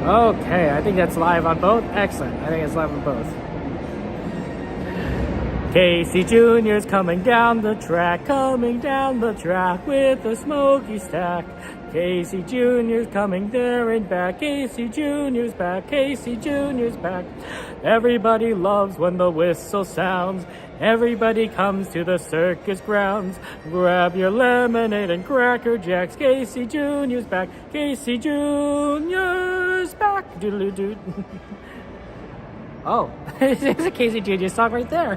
Okay, I think that's live on both. Excellent. I think it's live on both. Casey Jr.'s coming down the track with a smoky stack. Casey Jr.'s coming there and back. Casey Jr.'s back. Casey Jr.'s back. Everybody loves when the whistle sounds. Everybody comes to the circus grounds. Grab your lemonade and Cracker Jacks. Casey Jr.'s back. Casey Jr.'s back. Doodle-doo. Oh, there's a Casey Jr. song right there.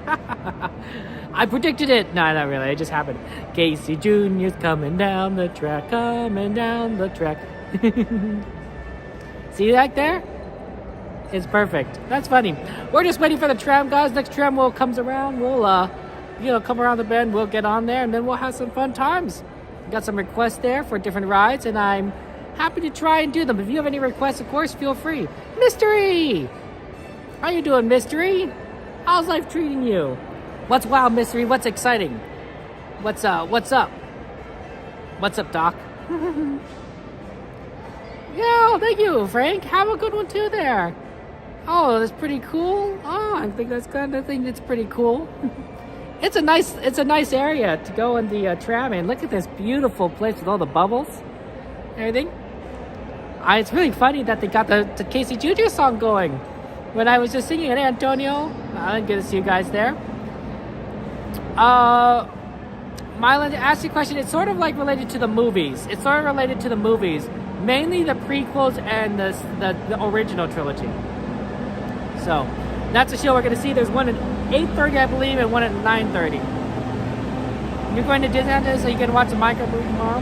I predicted it. No, not really. It just happened. Casey Jr.'s coming down the track. See that there? It's perfect. That's funny. We're just waiting for the tram, guys. Next tram comes around. We'll, come around the bend. We'll get on there, and then we'll have some fun times. Got some requests there for different rides, and I'm happy to try and do them. If you have any requests, of course, feel free. Mystery! How you doing, Mystery? How's life treating you? What's wild, Mystery? What's exciting? What's up? What's up, Doc? Yeah, thank you, Frank. Have a good one too there. Oh, that's pretty cool. Oh, I think that's kind of thing that's pretty cool. It's a nice area to go in the tram in. Look at this beautiful place with all the bubbles, everything. It's really funny that they got the Casey Jr. song going. When I was just singing it, Antonio, I didn't get to see you guys there. Mylan, to ask you a question, it's sort of like related to the movies. Mainly the prequels and the original trilogy. So, that's a show we're going to see. There's one at 8:30, I believe, and one at 9:30. You're going to Disneyland, so you can watch the Minecraft movie tomorrow?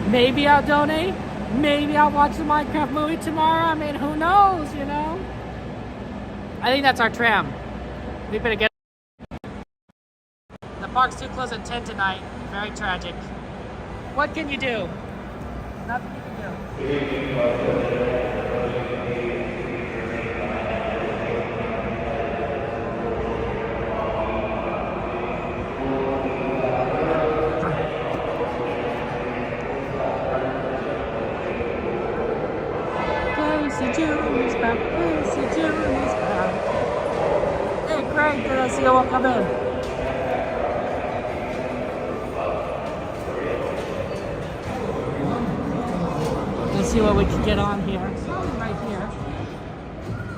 Maybe I'll donate. Maybe I'll watch the Minecraft movie tomorrow. I mean, who knows, I think that's our tram. We better get... The park's too close at 10 tonight. Very tragic. What can you do? Nothing you can do. Casey Jr.'s back. Casey Jr.'s back. Hey, Greg, did I see you all come in? Let's see what we can get on here. Right here.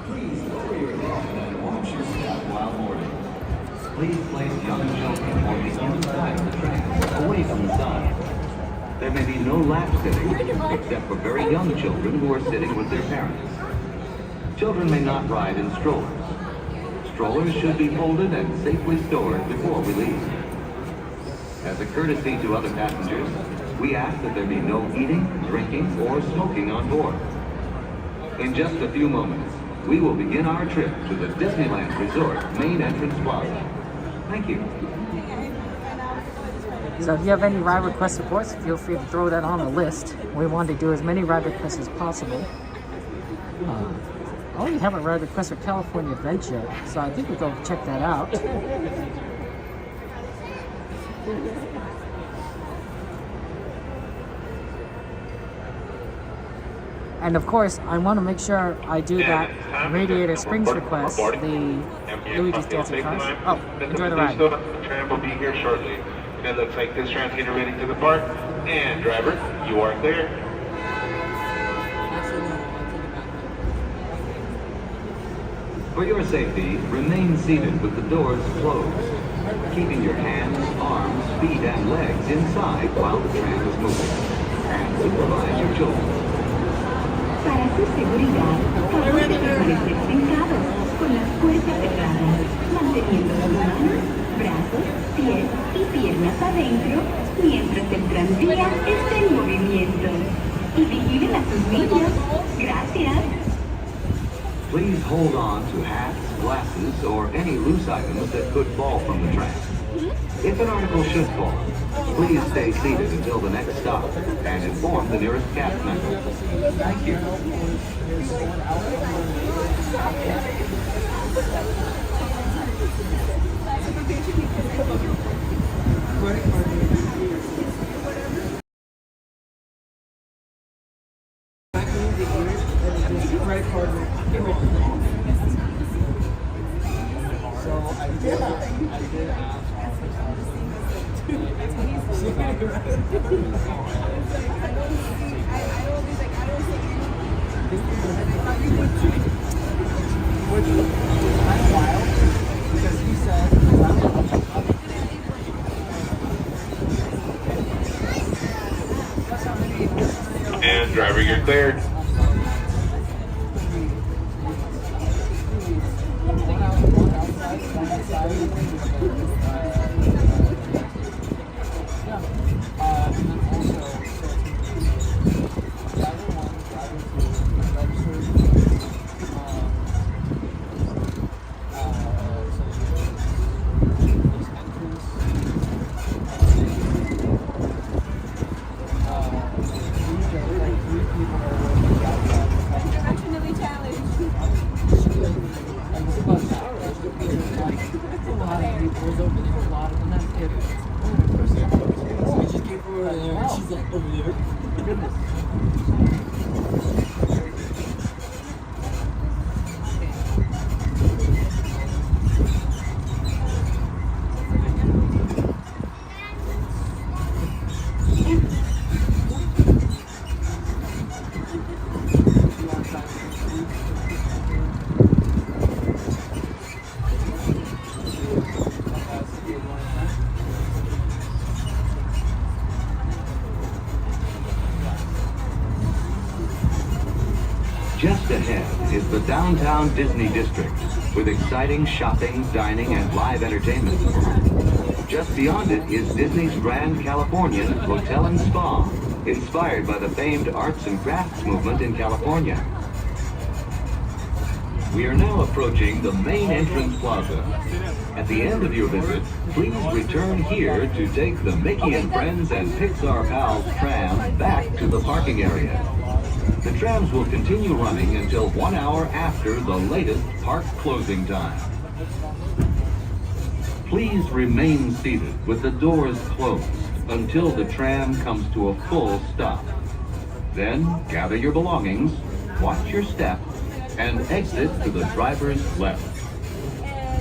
Please lower your head and watch your step while boarding. Please place young children on the inside of the track, away from the side. There may be no lap sitting, except for very young children who are sitting with their parents. Children may not ride in strollers. Strollers should be folded and safely stored before we leave. As a courtesy to other passengers, we ask that there be no eating, drinking, or smoking on board. In just a few moments, we will begin our trip to the Disneyland Resort main entrance plaza. Thank you. So if you have any ride requests, of course, feel free to throw that on the list. We want to do as many ride requests as possible. I only have a ride request for California Adventure, so I think we'll go check that out. And of course, I want to make sure I do that Radiator Springs request, the Luigi's Dancing Cars. Oh, enjoy the ride. The tram will be here shortly. It looks like this tram's getting ready to depart. And driver, you are clear. For your safety, remain seated with the doors closed, keeping your hands, arms, feet, and legs inside while the tram is moving. And supervise your children. Para su seguridad, favor de permanecer sentados, con las puertas cerradas, manteniendo sus manos, brazos, pies y piernas adentro, mientras el tranvía esté en movimiento. Y vigilen a sus niños. Gracias. Please hold on to hats, glasses, or any loose items that could fall from the track. If an article should fall, please stay seated until the next stop and inform the nearest cast member. Thank you. And driver, you're cleared. Just ahead is the downtown Disney district with exciting shopping, dining, and live entertainment. Just beyond it is Disney's Grand Californian Hotel and Spa, inspired by the famed arts and crafts movement in California. We are now approaching the main entrance plaza. At the end of your visit, please return here to take the Mickey and Friends and Pixar Pals tram back to the parking area. The trams will continue running until 1 hour after the latest park closing time. Please remain seated with the doors closed until the tram comes to a full stop. Then gather your belongings, watch your step, and exit to the driver's left.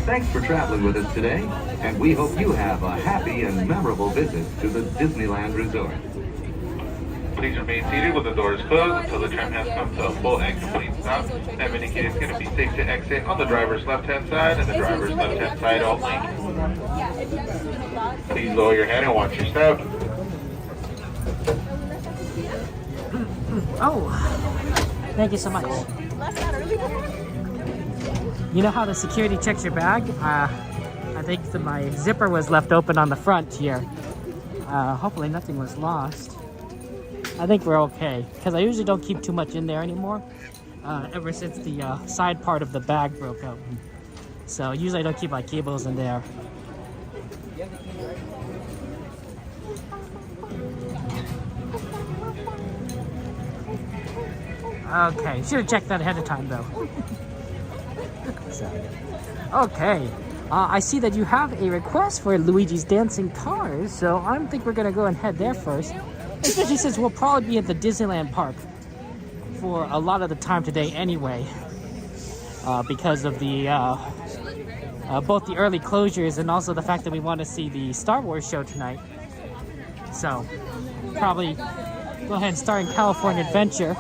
Thanks for traveling with us today, and we hope you have a happy and memorable visit to the Disneyland Resort. Please remain seated with the doors closed until the tram has come to a full and complete stop. That indicator is going to be safe to exit on the driver's left-hand side and the driver's left-hand side only. Please lower your head and watch your step. Oh, thank you so much. You know how the security checks your bag? I think my zipper was left open on the front here. Hopefully nothing was lost. I think we're okay, because I usually don't keep too much in there anymore, ever since the side part of the bag broke open. So usually I don't keep my cables in there. Okay, should have checked that ahead of time though. Okay, I see that you have a request for Luigi's Dancing Cars, so I think we're gonna go and head there first. Especially since we'll probably be at the Disneyland Park for a lot of the time today anyway, because of the both the early closures and also the fact that we want to see the Star Wars show tonight. So probably go ahead and start in California Adventure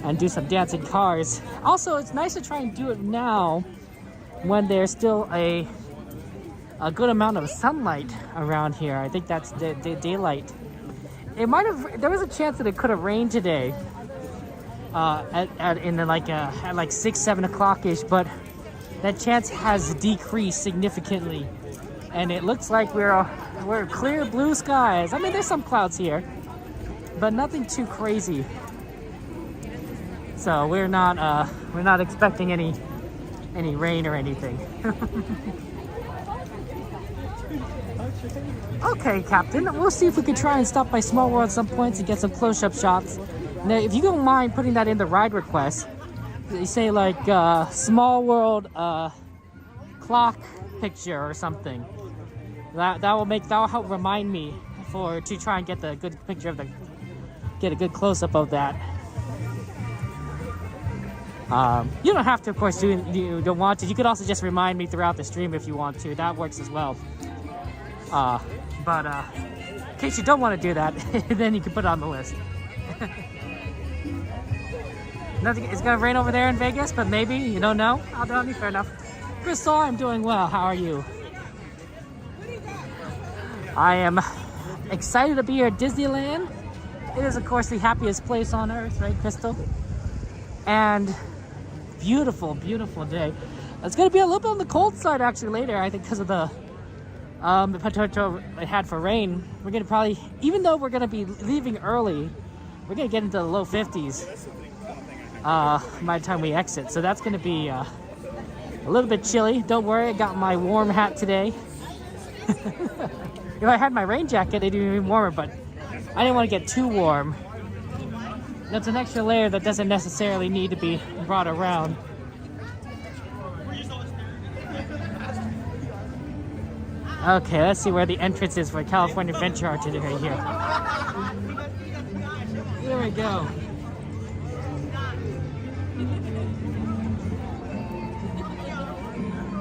and do some dancing cars. Also, it's nice to try and do it now when there's still a good amount of sunlight around here. I think that's the daylight. It might have. There was a chance that it could have rained today, at like 6, 7 o'clock ish, but that chance has decreased significantly, and it looks like we're clear blue skies. I mean, there's some clouds here, but nothing too crazy. So we're not expecting any rain or anything. Okay, Captain, we'll see if we can try and stop by Small World at some points and get some close-up shots. Now, if you don't mind putting that in the ride request, you say like Small World clock picture or something. That will help remind me to try and get the good picture get a good close-up of that. You don't have to, of course, you don't want to. You could also just remind me throughout the stream if you want to. That works as well. But in case you don't want to do that, then you can put it on the list. Nothing. It's gonna rain over there in Vegas, but maybe you don't know. I'll tell you. Fair enough. Crystal, I'm doing well. How are you? I am excited to be here at Disneyland. It is, of course, the happiest place on earth, right, Crystal? And beautiful, beautiful day. It's going to be a little bit on the cold side, actually, later, I think, because of the potential it had for rain. We're going to probably, even though we're going to be leaving early, we're going to get into the low 50s by the time we exit. So that's going to be a little bit chilly. Don't worry, I got my warm hat today. If I had my rain jacket, it'd be even warmer, but I didn't want to get too warm. That's an extra layer that doesn't necessarily need to be brought around. Okay, let's see where the entrance is for California Adventure Arcade right here. There we go.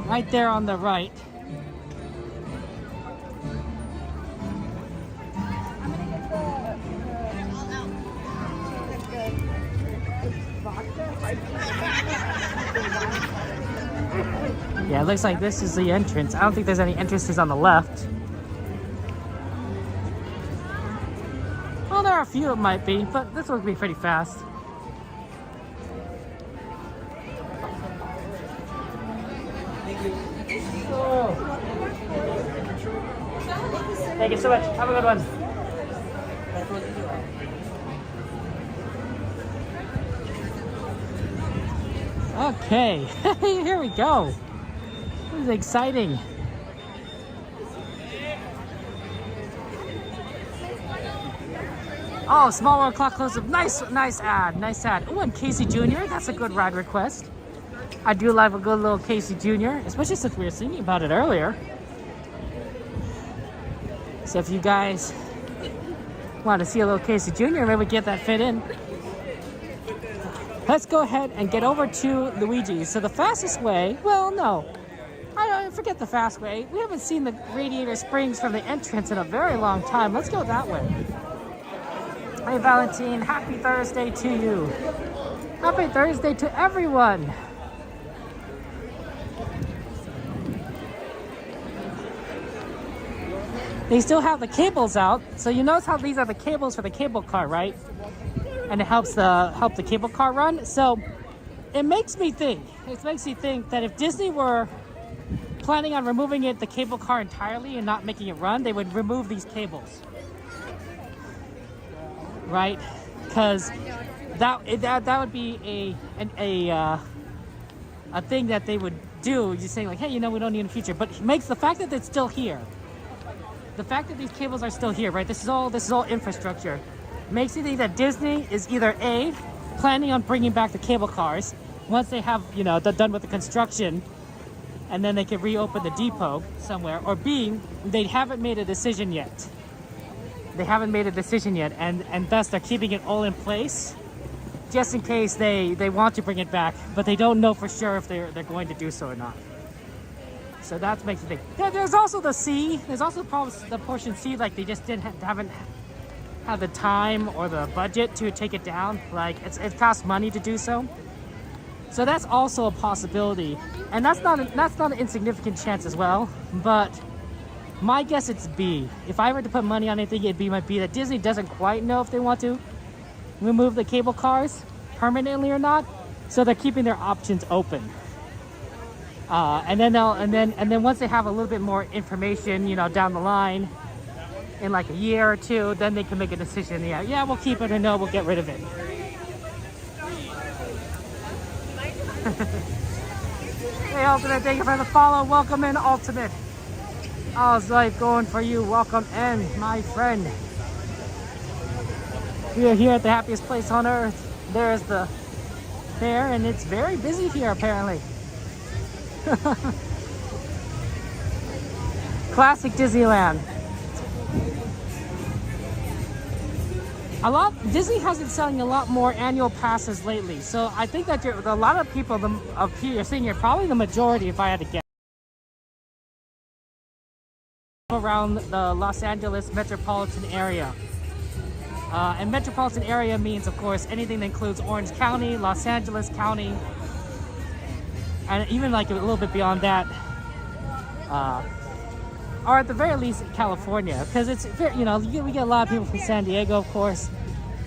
Right there on the right. Yeah, it looks like this is the entrance. I don't think there's any entrances on the left. Well, there are a few it might be, but this will be pretty fast. Thank you so much. Have a good one. Okay, here we go. This is exciting. Oh, Small World Clock Close-Up. Nice ad. Nice ad. Oh, and Casey Jr. That's a good ride request. I do love a good little Casey Jr., especially since we were singing about it earlier. So if you guys want to see a little Casey Jr., maybe get that fit in. Let's go ahead and get over to Luigi's. So the fastest way, well, no. I forget the fast way. We haven't seen the Radiator Springs from the entrance in a very long time. Let's go that way. Hey, Valentine, happy Thursday to you. Happy Thursday to everyone. They still have the cables out. So you notice how these are the cables for the cable car, right? And it helps the cable car run. So it makes me think that if Disney were planning on removing the cable car entirely and not making it run, they would remove these cables, right? Because that would be a thing that they would do. Just saying like, hey, we don't need it in the future. But it makes the fact that it's still here, the fact that these cables are still here, right? This is all infrastructure. Makes you think that Disney is either A, planning on bringing back the cable cars once they have, they're done with the construction and then they can reopen the depot somewhere, or B, they haven't made a decision yet. And thus they're keeping it all in place just in case they want to bring it back, but they don't know for sure if they're going to do so or not. So that makes you think. There's also the C. There's also the portion C, like they just haven't have the time or the budget to take it down. Like it costs money to do so. So that's also a possibility, and that's not an insignificant chance as well. But my guess it's B. If I were to put money on anything, might be that Disney doesn't quite know if they want to remove the cable cars permanently or not. So they're keeping their options open. And then once they have a little bit more information, down the line, in like a year or two, then they can make a decision. Yeah, we'll keep it, or no, we'll get rid of it. Hey, Ultimate, thank you for the follow. Welcome in, Ultimate. How's life going for you? Welcome in, my friend. We are here at the happiest place on earth. There's the fair, and it's very busy here, apparently. Classic Disneyland. Disney has been selling a lot more annual passes lately, so I think that a lot of people up here you're seeing here, probably the majority, if I had to guess, around the Los Angeles metropolitan area. And metropolitan area means, of course, anything that includes Orange County, Los Angeles County, and even like a little bit beyond that, or at the very least California, because it's, you know, we get a lot of people from San Diego, of course,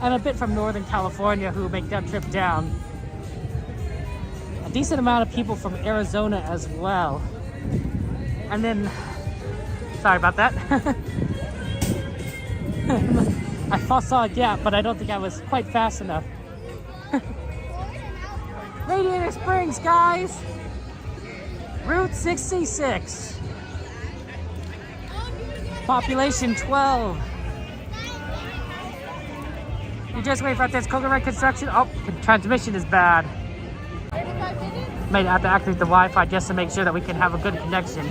and a bit from Northern California who make that trip down. A decent amount of people from Arizona as well. And then, sorry about that. I saw a gap, but I don't think I was quite fast enough. Radiator Springs, guys! Route 66. Population 12. You just wait for this coconut construction. Oh, the transmission is bad. Might have to activate the Wi-Fi just to make sure that we can have a good connection.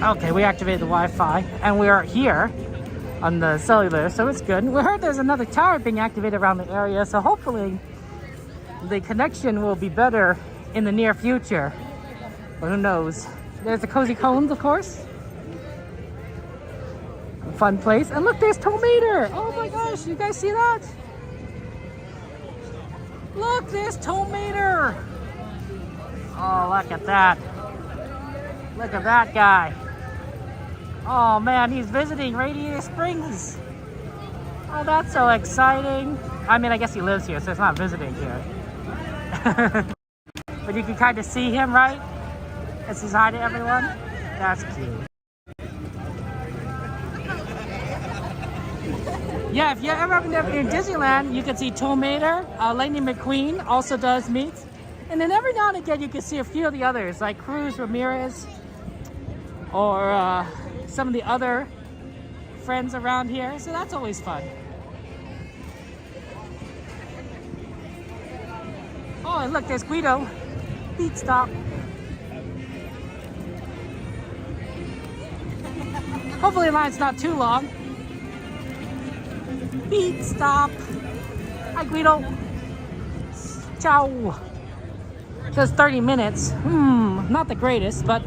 Okay, we activated the Wi-Fi, and we are here on the cellular, so it's good. We heard there's another tower being activated around the area, so hopefully the connection will be better in the near future. But who knows? There's the Cozy Cones, of course. Fun place. And look, there's Tomater! Oh my gosh, you guys see that? Look, there's Tomater! Oh, look at that. Look at that guy. Oh man, he's visiting Radiator Springs. Oh, that's so exciting. I mean, I guess he lives here, so it's not visiting here. But you can kind of see him, right? It says hi to everyone. That's cute. Yeah, if you're ever in Disneyland, you can see Tomater. Lightning McQueen also does meet. And then every now and again, you can see a few of the others, like Cruz Ramirez, or some of the other friends around here. So that's always fun. Oh, and look, there's Guido. Beat stop. Hopefully the line's not too long. Beat stop. Hi, Guido. Ciao. It says 30 minutes. Not the greatest, but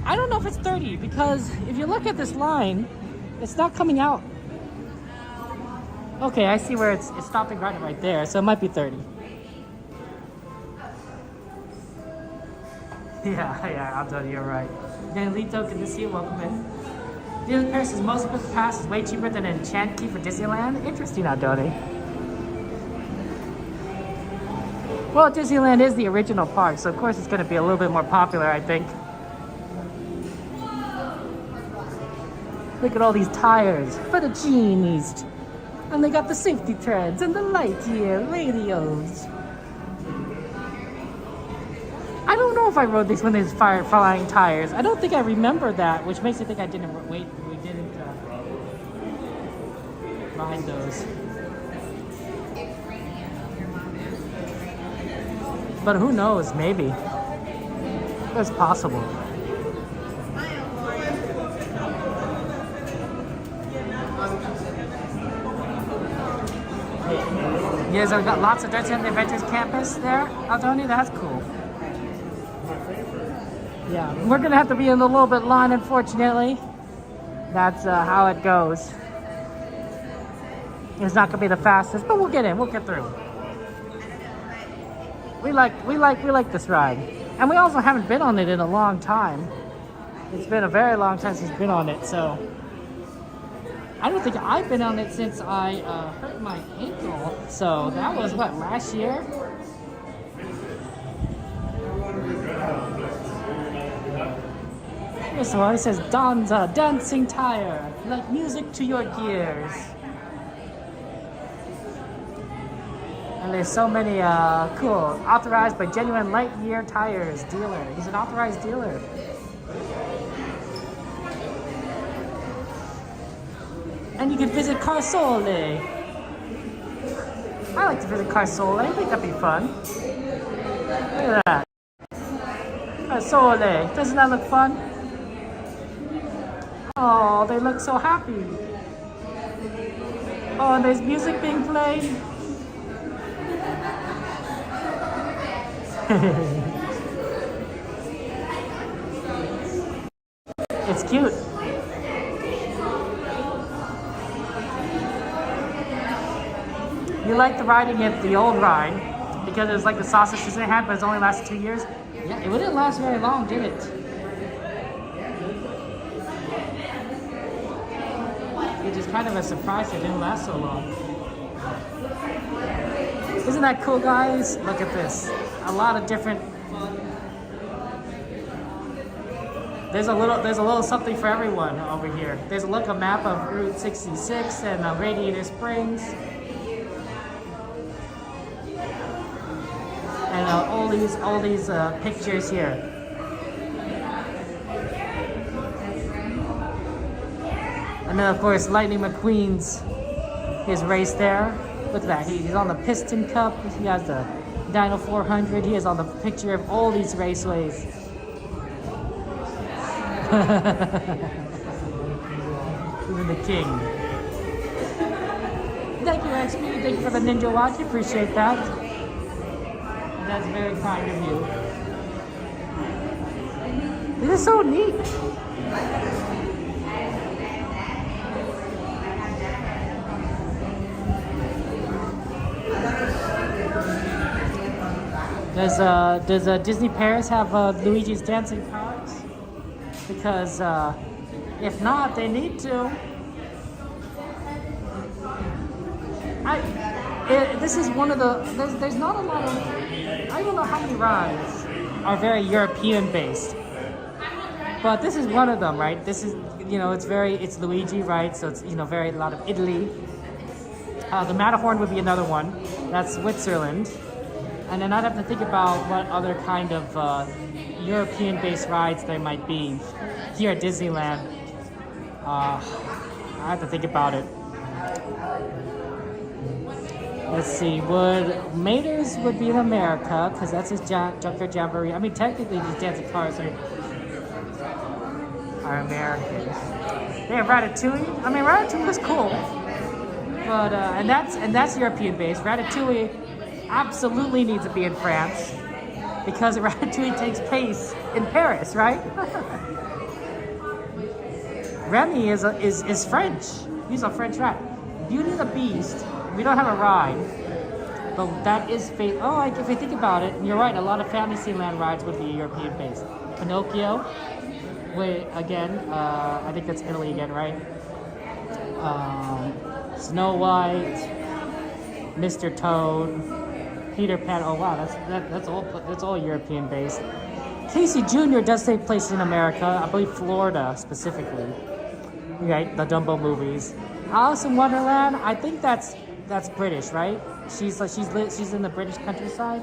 I don't know if it's 30 because if you look at this line, it's not coming out. Okay, I see where it's stopping right there, so it might be 30. Yeah, I'll tell you, you're right. Danilito, good to see you. Welcome in. Disneyland Paris is most of the pass is way cheaper than an enchant key for Disneyland. Interesting, Adoni. Well, Disneyland is the original park, so of course it's going to be a little bit more popular, I think. Look at all these tires for the genies. And they got the safety treads and the Lightyear radios. I don't know if I rode these when there's flying tires. I don't think I remember that, which makes me think I didn't we didn't ride those. But who knows, maybe. It's possible. Yeah, so we got lots of Disneyland Adventures campus there, Aldoni. That's cool. Yeah, we're gonna have to be in a little bit line, unfortunately. That's how it goes. It's not gonna be the fastest, but we'll get in. We'll get through. We like this ride, and we also haven't been on it in a long time. It's been a very long time since we've been on it, so I don't think I've been on it since I hurt my ankle. So that was what, last year? This one says Donza, dancing tire, like music to your gears. And there's so many cool, authorized by Genuine Lightyear Tires dealer. He's an authorized dealer. And you can visit Carsole. I like to visit Carsole. I think that'd be fun. Look at that. Carsole. Doesn't that look fun? Oh, they look so happy. Oh, and there's music being played. It's cute. You liked riding it, the old ride, because it was like the sausages they had, but it's only lasted 2 years. Yeah, it didn't last very long, did it? Which is kind of a surprise it didn't last so long. Isn't that cool, guys? Look at this. A lot of different. There's a little something for everyone over here. There's a map of Route 66 and Radiator Springs. And all these pictures here. And then of course Lightning McQueen's his race there. Look at that. He's on the Piston Cup. He has the Dino 400. He is on the picture of all these raceways. Even the king. Thank you, XP. Thank you for the Ninja Watch. Appreciate that. That's very kind of you. This is so neat. Does Disney Paris have Luigi's Dancing Cars? Because if not, they need to. This is one of the. There's not a lot of. I don't know how many rides are very European based, but this is one of them, right? This is it's Luigi, right? So it's a lot of Italy. The Matterhorn would be another one. That's Switzerland. And then I'd have to think about what other kind of European-based rides there might be here at Disneyland. I have to think about it. Let's see, Mater's would be in America, because that's his Junkyard Jamboree. I mean, technically these dancing cars are American. They have Ratatouille. I mean, Ratatouille is cool. But, and that's European-based. Ratatouille absolutely needs to be in France because Ratatouille takes place in Paris, right? Remy is French. He's a French rat. Beauty and the Beast. We don't have a ride, but that is if you think about it, and you're right. A lot of Fantasyland rides would be European-based. Pinocchio. Again, I think that's Italy again, right? Snow White, Mr. Toad. Peter Pan. Oh wow, that's all European based. Casey Jr. does take place in America, I believe Florida specifically. Right, the Dumbo movies. Alice in Wonderland. I think that's British, right? She's in the British countryside.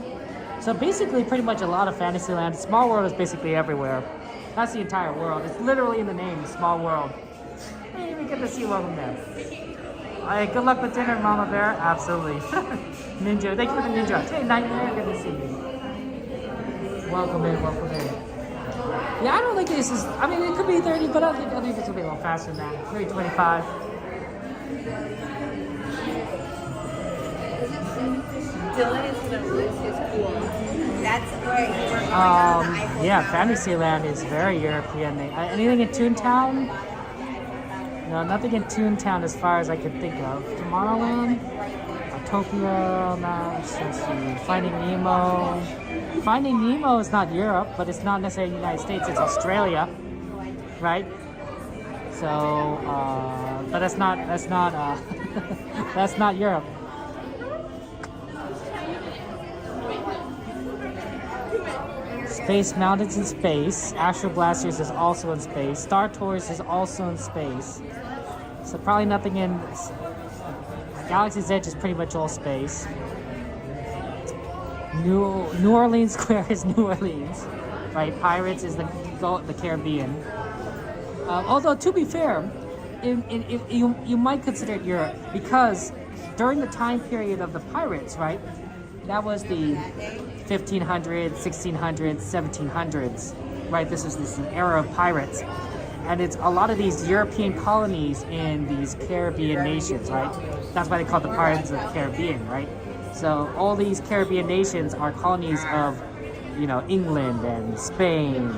So basically, pretty much a lot of Fantasyland. Small World is basically everywhere. That's the entire world. It's literally in the name, Small World. Hey, we get to see one of them there. Alright, good luck with dinner, Mama Bear. Absolutely. Ninja, thank you for the ninja. Hey, Nightmare, good to see you. Welcome in. Yeah, I don't think this is. I mean, it could be 30, but I think this will be a little faster than that. Maybe 25. Dylan is gonna lose his cool. That's where you were going on the Eiffel Yeah, Tower. Fantasyland is very European. Anything in Toontown? No, nothing in Toontown as far as I could think of. Tomorrowland? Tokyo, let's see. Finding Nemo. Finding Nemo is not Europe, but it's not necessarily the United States, it's Australia. Right? So, but that's not that's not Europe. Space Mountain's in space. Astro Blasters is also in space. Star Tours is also in space. So probably nothing in... Galaxy's Edge is pretty much all space. New Orleans Square is New Orleans. Right? Pirates is the Caribbean. Although, to be fair, you might consider it Europe, because during the time period of the pirates, right? That was the 1500s, 1600s, 1700s, right? This is an era of pirates. And it's a lot of these European colonies in these Caribbean nations, right? That's why they call the Pirates of the Caribbean, right? So all these Caribbean nations are colonies of, you know, England and Spain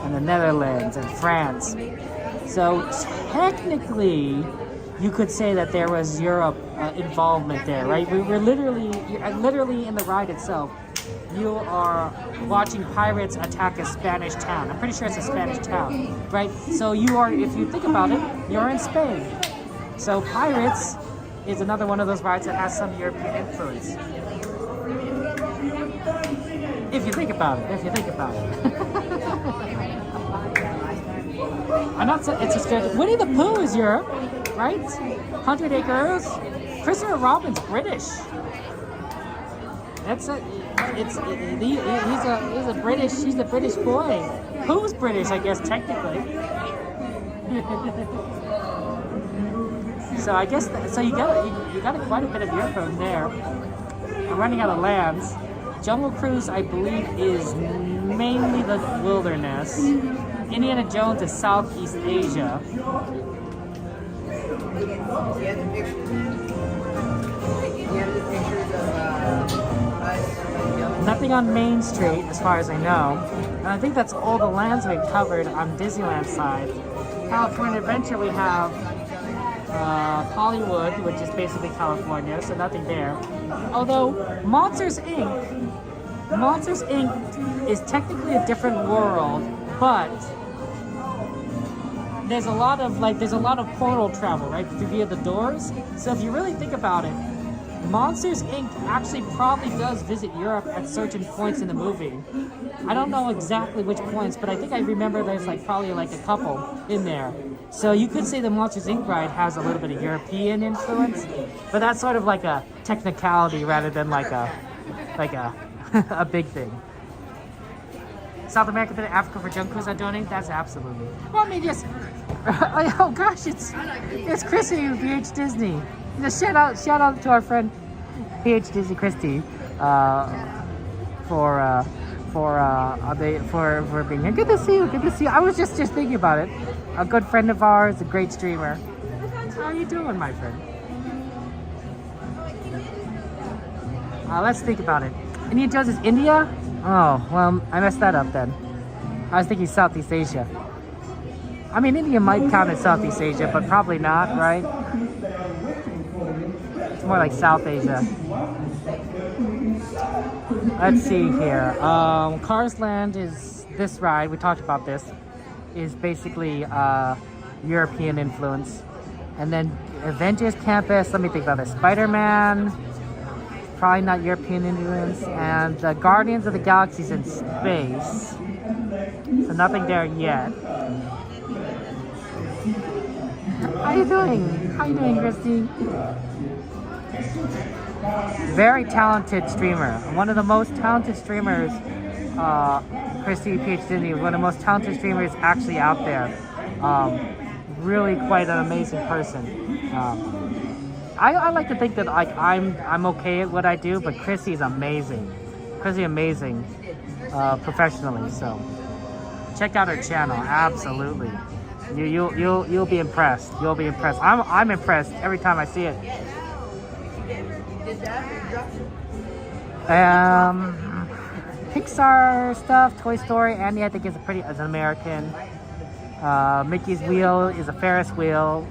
and the Netherlands and France. So technically, you could say that there was Europe involvement there, right? You're literally in the ride itself. You are watching pirates attack a Spanish town. I'm pretty sure it's a Spanish town, right? So you are, if you think about it, you're in Spain. So Pirates is another one of those rides that has some European influence. If you think about it, I'm not saying it's a stretch. Winnie the Pooh is Europe, right? 100 Acres. Christopher Robin's British. He's a British boy. Who's British, I guess, technically. So I guess so you got quite a bit of Europe from there. I'm running out of lands. Jungle Cruise, I believe, is mainly the wilderness. Indiana Jones is Southeast Asia. Nothing on Main Street, as far as I know. And I think that's all the lands we've covered on Disneyland side. California Adventure, we have Hollywood, which is basically California, so nothing there. Although Monsters Inc. is technically a different world, but there's a lot of portal travel, right, via the doors. So if you really think about it, Monsters Inc. actually probably does visit Europe at certain points in the movie. I don't know exactly which points, but I think I remember there's probably a couple in there. So you could say the Monsters Inc. ride has a little bit of European influence, but that's sort of like a technicality rather than like a a big thing. South America to Africa for Jungle Cruise are donating? That's absolutely. Well, I mean, just oh gosh, it's Chrissy of BH Disney. Just shout out to our friend BH Disney Christy for being here. Good to see you. I was just thinking about it. A good friend of ours, a great streamer. How are you doing, my friend? Let's think about it. Indiana Jones is India? Oh, well, I messed that up then. I was thinking Southeast Asia. I mean, India might count as Southeast Asia, but probably not, right? It's more like South Asia. Let's see here. Cars Land is this ride. We talked about this. Is basically European influence. And then Avengers Campus. Let me think about this. Spider-Man. Probably not European influence. And the Guardians of the Galaxy's in space. So nothing there yet. How you doing? Christy? Very talented streamer. One of the most talented streamers, Christy PH Disney, one of the most talented streamers actually out there. Really quite an amazing person. I like to think that I'm okay at what I do, but Chrissy's amazing. Professionally. So check out her channel. Absolutely. You'll be impressed. I'm impressed every time I see it. Pixar stuff, Toy Story. Andy, I think is an American. Mickey's Wheel is a Ferris wheel.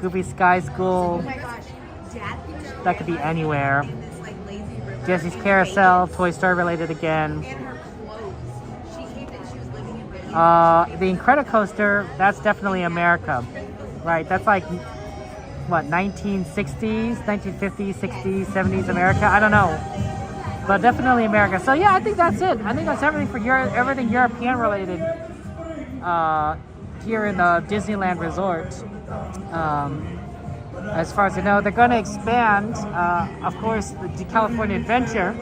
Goofy Sky School. That could be anywhere. Jesse's Carousel, Toy Story related again. The Incredicoaster, that's definitely America, right? That's like, what, 1960s, 1950s, 60s, 70s America? I don't know. but definitely America. So yeah, I think that's it. I think that's everything for everything European related here in the Disneyland Resort. As far as I know, they're going to expand, of course, the California Adventure,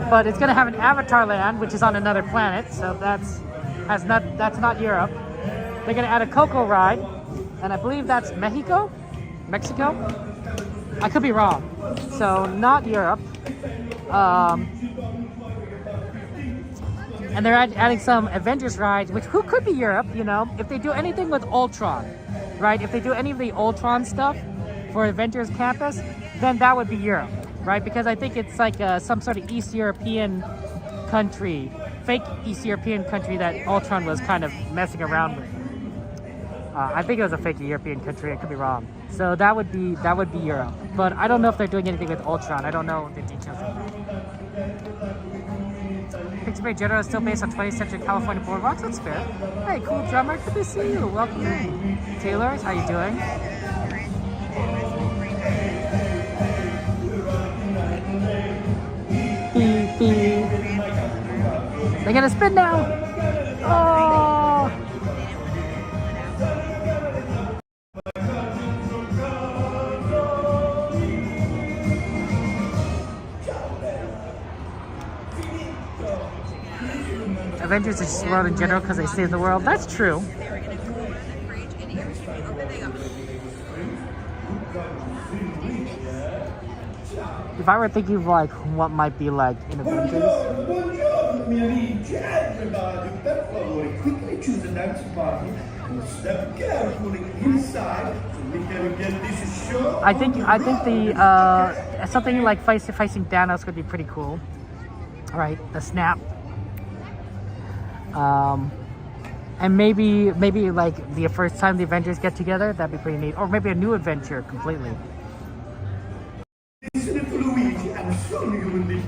but it's going to have an Avatar Land, which is on another planet. So that's not Europe. They're going to add a Coco ride, and I believe that's Mexico. I could be wrong. So not Europe. And they're adding some Avengers rides, which who could be Europe, you know, if they do anything with Ultron, right? If they do any of the Ultron stuff for Avengers Campus, then that would be Europe, right? Because I think it's like some sort of East European country, fake East European country that Ultron was kind of messing around with. I think it was a fake European country. I could be wrong. So that would be Europe. But I don't know if they're doing anything with Ultron. I don't know the details of that. Pittsburgh General is still based on 20th Century California boardwalks. That's fair. Hey, cool drummer. Good to see you. Welcome in. Taylor, how you doing? Beep, beep. They're gonna spin now. Oh. Avengers are just world in general because they save the world. That's true. If I were thinking of like what might be like in Avengers. Quickly choose a dance party and step carefully inside so we can get this show. I think the something like facing Thanos would be pretty cool. All right, the snap. And maybe like the first time the Avengers get together, that'd be pretty neat. Or maybe a new adventure completely.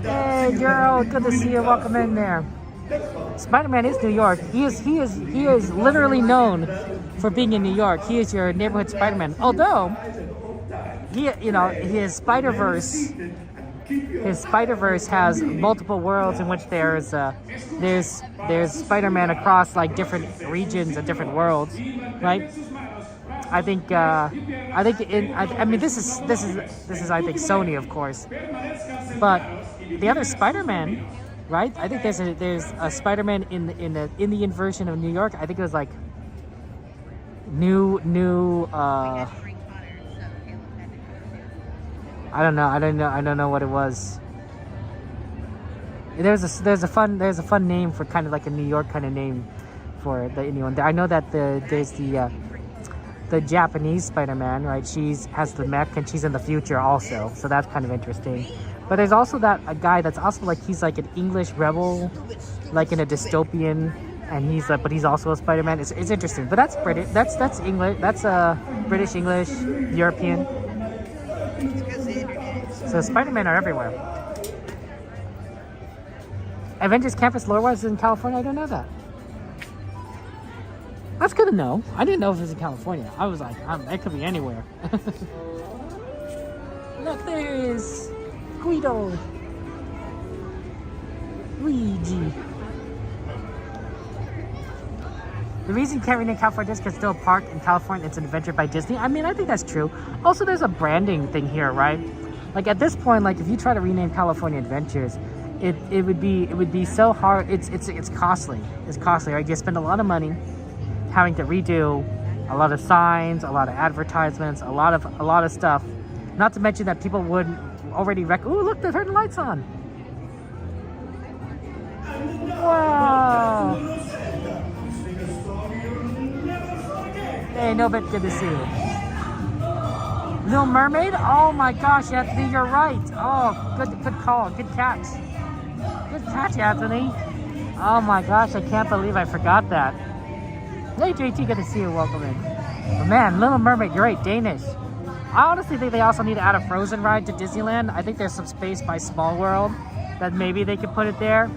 Hey girl, good to see you. Welcome in there. Spider-Man is New York. He is literally known for being in New York. He is your neighborhood Spider-Man. Although his Spider-Verse has multiple worlds in which there's Spider-Man across like different regions and different worlds, right? I mean this is I think Sony, of course, but the other Spider-Man, right? I think there's a Spider-Man in the Indian version of New York. I think it was like new. I don't know what it was. There's a fun name for kind of like a New York kind of name for the Indian one. I know that there's the Japanese Spider-Man, right? She has the mech and she's in the future also, so that's kind of interesting. But there's also a guy that's also like he's like an English rebel, like in a dystopian, and but he's also a Spider-Man. It's interesting, but that's British. That's English. That's British, English, European. So Spider-Man are everywhere. Avengers Campus lore-wise is in California. I don't know that. That's good to know. I didn't know if it was in California. I was like, it could be anywhere. Look, there's Guido. Luigi. The reason you can't rename California is because it's still a park in California. It's an adventure by Disney. I mean, I think that's true. Also, there's a branding thing here, right? Like at this point, like if you try to rename California Adventures, it would be so hard. It's costly. It's costly, right? You spend a lot of money having to redo a lot of signs, a lot of advertisements, a lot of stuff. Not to mention that people would already ooh, look, they turned the lights on. Wow. Hey, no, but good to see you. Little Mermaid? Oh my gosh, Anthony, you're right. Oh, good call. Good catch. Good catch, Anthony. Oh my gosh, I can't believe I forgot that. Hey, JT, good to see you. Welcome in. But man, Little Mermaid, you're right, Danish. I honestly think they also need to add a Frozen ride to Disneyland. I think there's some space by Small World that maybe they could put it there.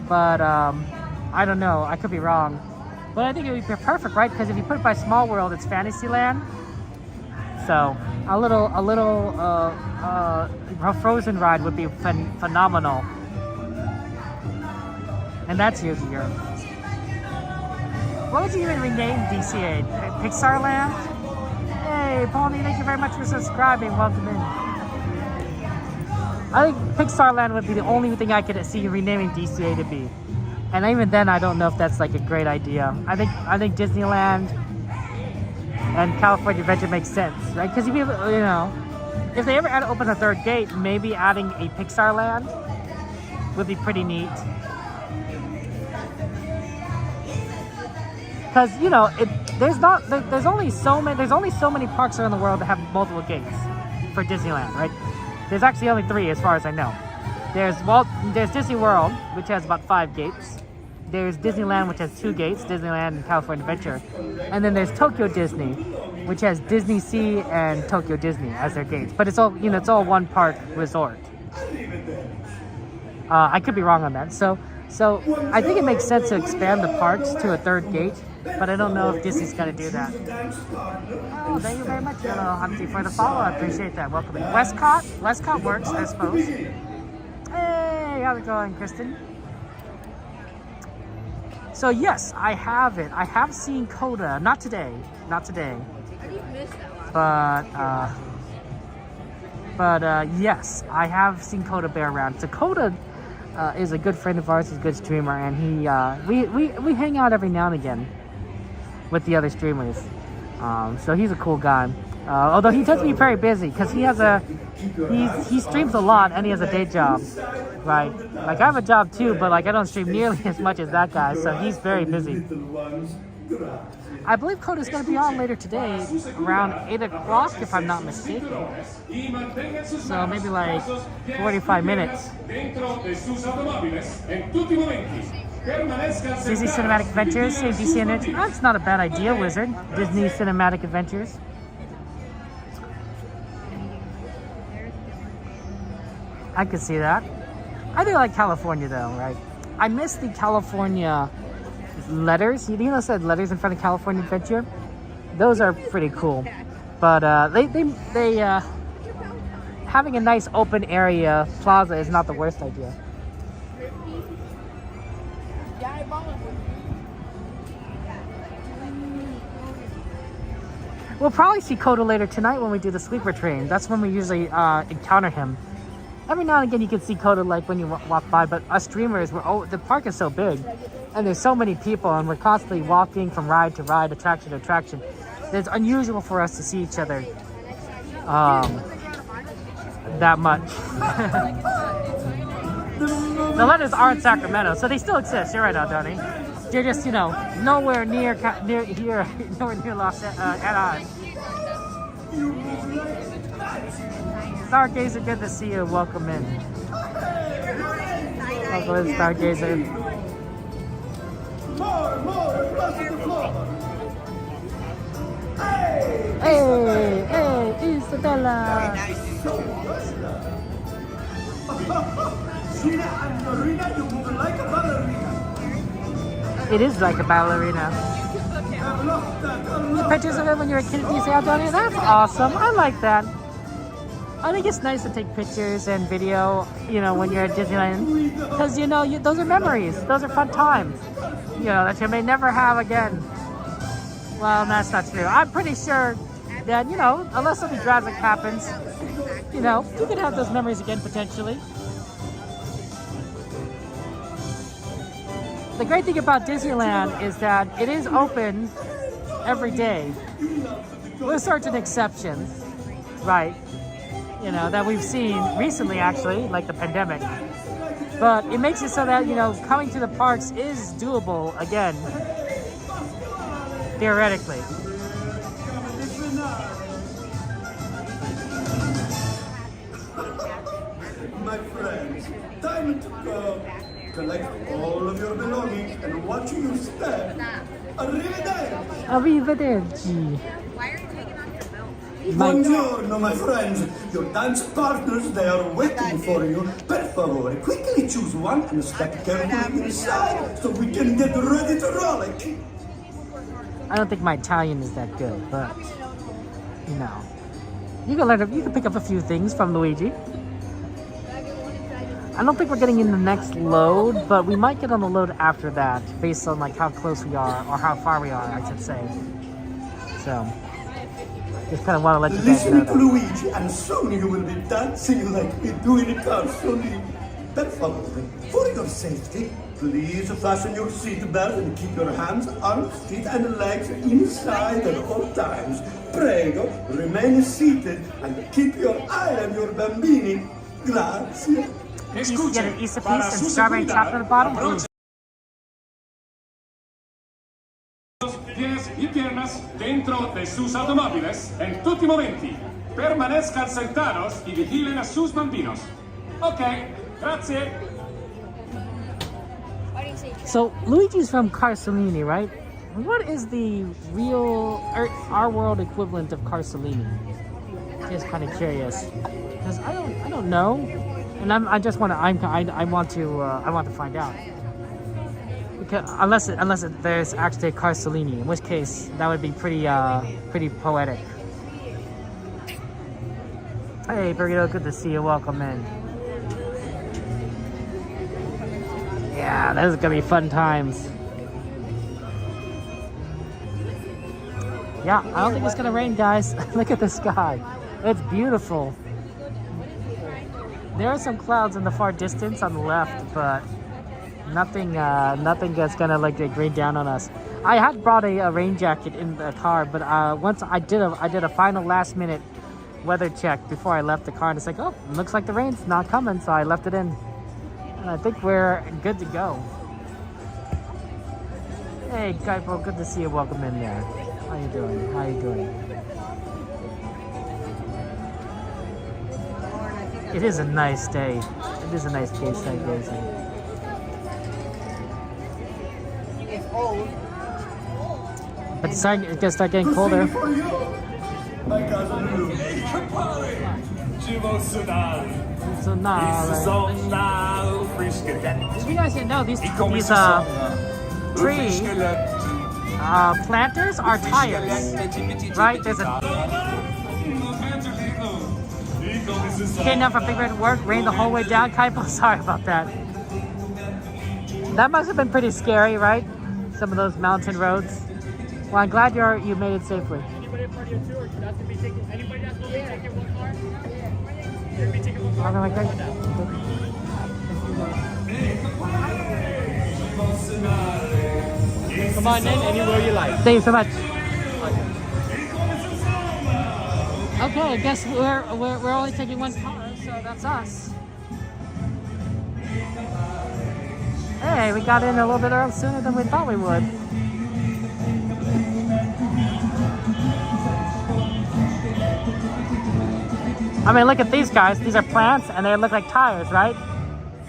But I don't know. I could be wrong. But I think it would be perfect, right? Because if you put it by Small World, it's Fantasyland. So a little Frozen ride would be phenomenal. And that's years ago. What would you even rename DCA? Pixar Land? Hey, Pawnee, thank you very much for subscribing. Welcome in. I think Pixar Land would be the only thing I could see renaming DCA to be. And even then, I don't know if that's like a great idea. I think Disneyland and California Adventure makes sense, right? Because you know, if they ever had to open a third gate, maybe adding a Pixar Land would be pretty neat. Because you know, there's only so many parks around the world that have multiple gates for Disneyland, right? There's actually only 3 as far as I know. There's Disney World, which has about 5 gates. There's Disneyland, which has 2 gates, Disneyland and California Adventure. And then there's Tokyo Disney, which has Disney Sea and Tokyo Disney as their gates. But it's all, you know, it's all one park resort. I could be wrong on that. So I think it makes sense to expand the parks to a 3rd gate, but I don't know if Disney's going to do that. Oh, thank you very much, Hello Hunty, for the follow. I appreciate that. Welcome in. Westcott works, I suppose. Hey, how's it going, Kristen? So yes, I have it. I have seen Coda. Not today. How do you miss that last But yes, I have seen Coda bear around. So Coda is a good friend of ours. He's a good streamer, and we hang out every now and again with the other streamers. So he's a cool guy. Although he tends to be very busy because he streams a lot and he has a day job, right? Like I have a job too, but like I don't stream nearly as much as that guy, so he's very busy. I believe Coda's going to be on later today around 8 o'clock if I'm not mistaken. So maybe like 45 minutes. Disney Cinematic Adventures, same DC Energy. That's not a bad idea, Wizard. Disney Cinematic Adventures. I could see that. I do like California though, right? I miss the California letters. You know, said letters in front of California Adventure. Those are pretty cool. But they having a nice open area plaza is not the worst idea. We'll probably see Coda later tonight when we do the sleeper train. That's when we usually encounter him. Every now and again you can see Coda like when you walk by, but us streamers, the park is so big and there's so many people and we're constantly walking from ride to ride, attraction to attraction. It's unusual for us to see each other that much. The letters are in Sacramento, so they still exist. You're right, Donnie. They're just, you know, nowhere near here, nowhere near Anaheim. Stargazer, good to see you. Welcome in. Welcome in, Stargazer. More, across the floor. Hey, Isabella. Sheena and Marina, you move like a ballerina. It is like a ballerina. The pictures of it when you're a kid at DCA, Donnie, that's awesome. I like that. I think it's nice to take pictures and video, you know, when you're at Disneyland. Because, you know, those are memories. Those are fun times, you know, that you may never have again. Well, that's not true. I'm pretty sure that, you know, unless something drastic happens, you know, you could have those memories again potentially. The great thing about Disneyland is that it is open every day, with certain exceptions, right? You know, that we've seen recently actually, like the pandemic. But it makes it so that, you know, coming to the parks is doable again, theoretically. My friends, time to go. Collect all of your belongings and watch you step. Arrivederci. Arrivederci. Why are you taking off your belt? Buongiorno, my friends. Your dance partners, they are waiting for you. Per favore, quickly choose one and step carefully inside so we can get ready to rollick. I don't think my Italian is that good, but, you know. You can you can pick up a few things from Luigi. I don't think we're getting in the next load, but we might get on the load after that, based on like how close we are, or how far we are, I should say. So, just kind of want to let you guys know Listen to Luigi, and soon you will be dancing like we do in a Carsolini. Per favore, for your safety, please fasten your seatbelt and keep your hands, arms, feet, and legs inside at all times. Prego, remain seated and keep your eye on your bambini. Grazie. You get an Easter piece and strawberry chocolate at the bottom. Ooh. Pies y piernas dentro de sus automóviles en tutti i momenti. Permanezcan sentados y vigilen a sus bambinos. Ok, grazie. So Luigi's from Carsolini, right? What is the real our world equivalent of Carsolini? Just kind of curious, because I don't know, and I want to find out. Because unless there's actually a Carsolini, in which case that would be pretty poetic. Hey Burrito, good to see you. Welcome in. Yeah, this is gonna be fun times. Yeah, I don't think it's gonna rain, guys. Look at the sky. It's beautiful. There are some clouds in the far distance on the left, but nothing that's gonna like rain down on us. I had brought a rain jacket in the car, but once I did a final last minute weather check before I left the car, and it's like, oh, looks like the rain's not coming, so I left it in. And I think we're good to go. Hey, Kaipo, good to see you. Welcome in there. How you doing? How you doing? It is a nice day. It is a nice day stargazing. It's old. But it's gonna start getting colder. So now, you guys didn't know these tree planters are tires, right? There's a. Okay, now for Big Red work, rain the whole way down. Kaipo, sorry about that. That must have been pretty scary, right? Some of those mountain roads. Well, I'm glad you made it safely. Anybody a part of your tour? That's gonna be taking. Anybody that's gonna be taking one car? You're gonna be taking one car. I'm like that. Come on in, anywhere you like. Thank you so much. Okay, I guess we're only taking one car, so that's us. Hey, we got in a little bit early, sooner than we thought we would. I mean, look at these guys. These are plants, and they look like tires, right?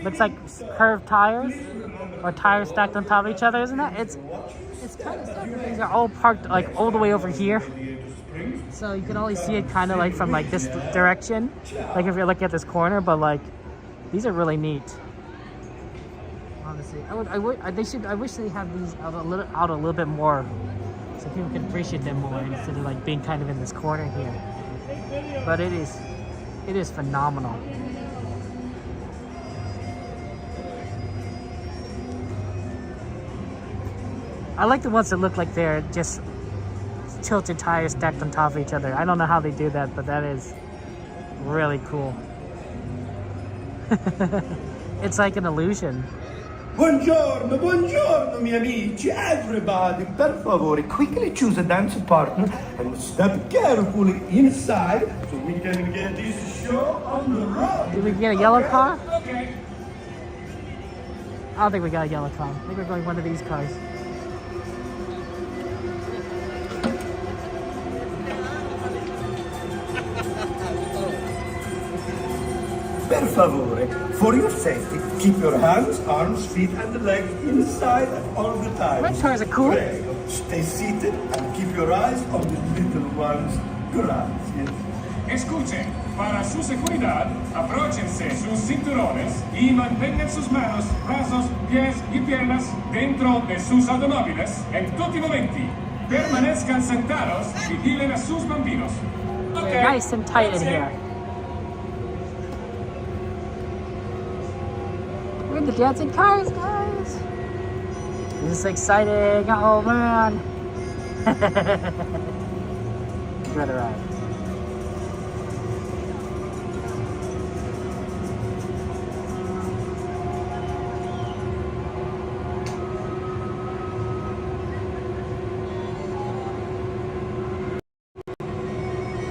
Looks like curved tires, or tires stacked on top of each other, isn't it? It's kind of stuff. These are all parked like all the way over here, so you can only see it kind of like from like this direction, like if you're looking at this corner. But like, these are really neat. Honestly, I wish they had these out a little bit more, so people can appreciate them more instead of like being kind of in this corner here. But it is phenomenal. I like the ones that look like they're just tilted tires stacked on top of each other. I don't know how they do that, but that is really cool. It's like an illusion. Buongiorno, buongiorno, miei amici. Everybody, per favore, quickly choose a dance partner and step carefully inside so we can get this show on the road. Did we get a yellow car? I don't think we got a yellow car. I think we're going one of these cars. Per favore, for your safety, keep your hands, arms, feet, and legs inside at all the time. Red cars are cool. Prego, stay seated and keep your eyes on the little ones. Gracias. Escuchen, para su seguridad, abróchense sus cinturones y mantengan sus manos, brazos, pies y piernas dentro de sus automóviles en tutti i momenti. Permanezcan sentados y vigilen a sus bambinos. Okay. Nice and tight in That's it. here. We're in the dancing cars, guys. This is exciting. Oh man. What a ride.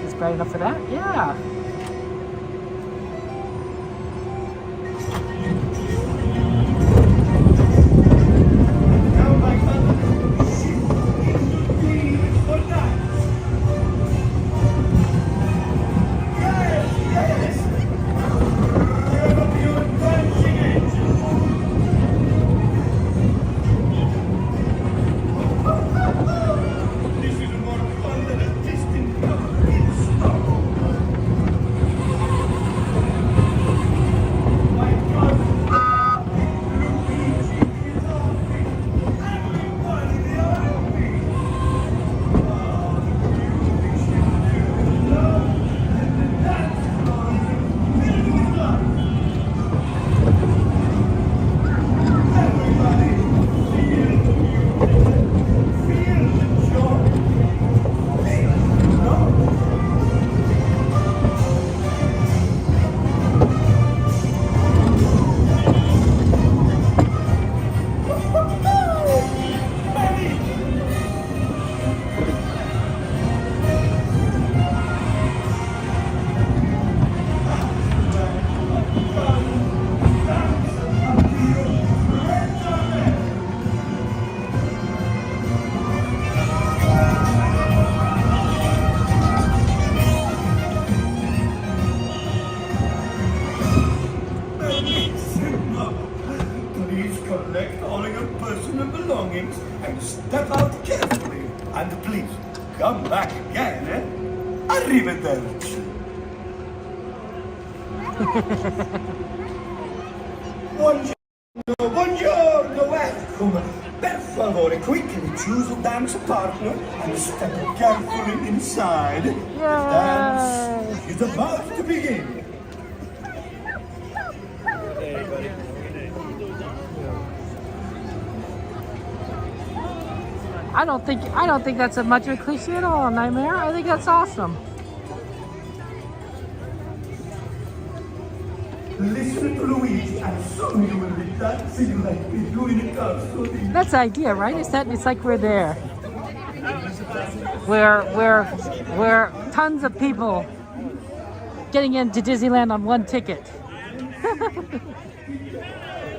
It's bright enough for that? Yeah. Please collect all your personal belongings and step out carefully. And please, come back again, eh? Arrivederci. Buongiorno, buongiorno, welcome. Per favore, quickly choose a dance partner and step carefully inside. The dance is about to begin. I don't think that's a much of a cliche at all, Nightmare. I think that's awesome. Listen to Luigi, and soon you will be dancing like we do in a castle. That's the idea, right? It's like we're there. We're tons of people getting into Disneyland on one ticket.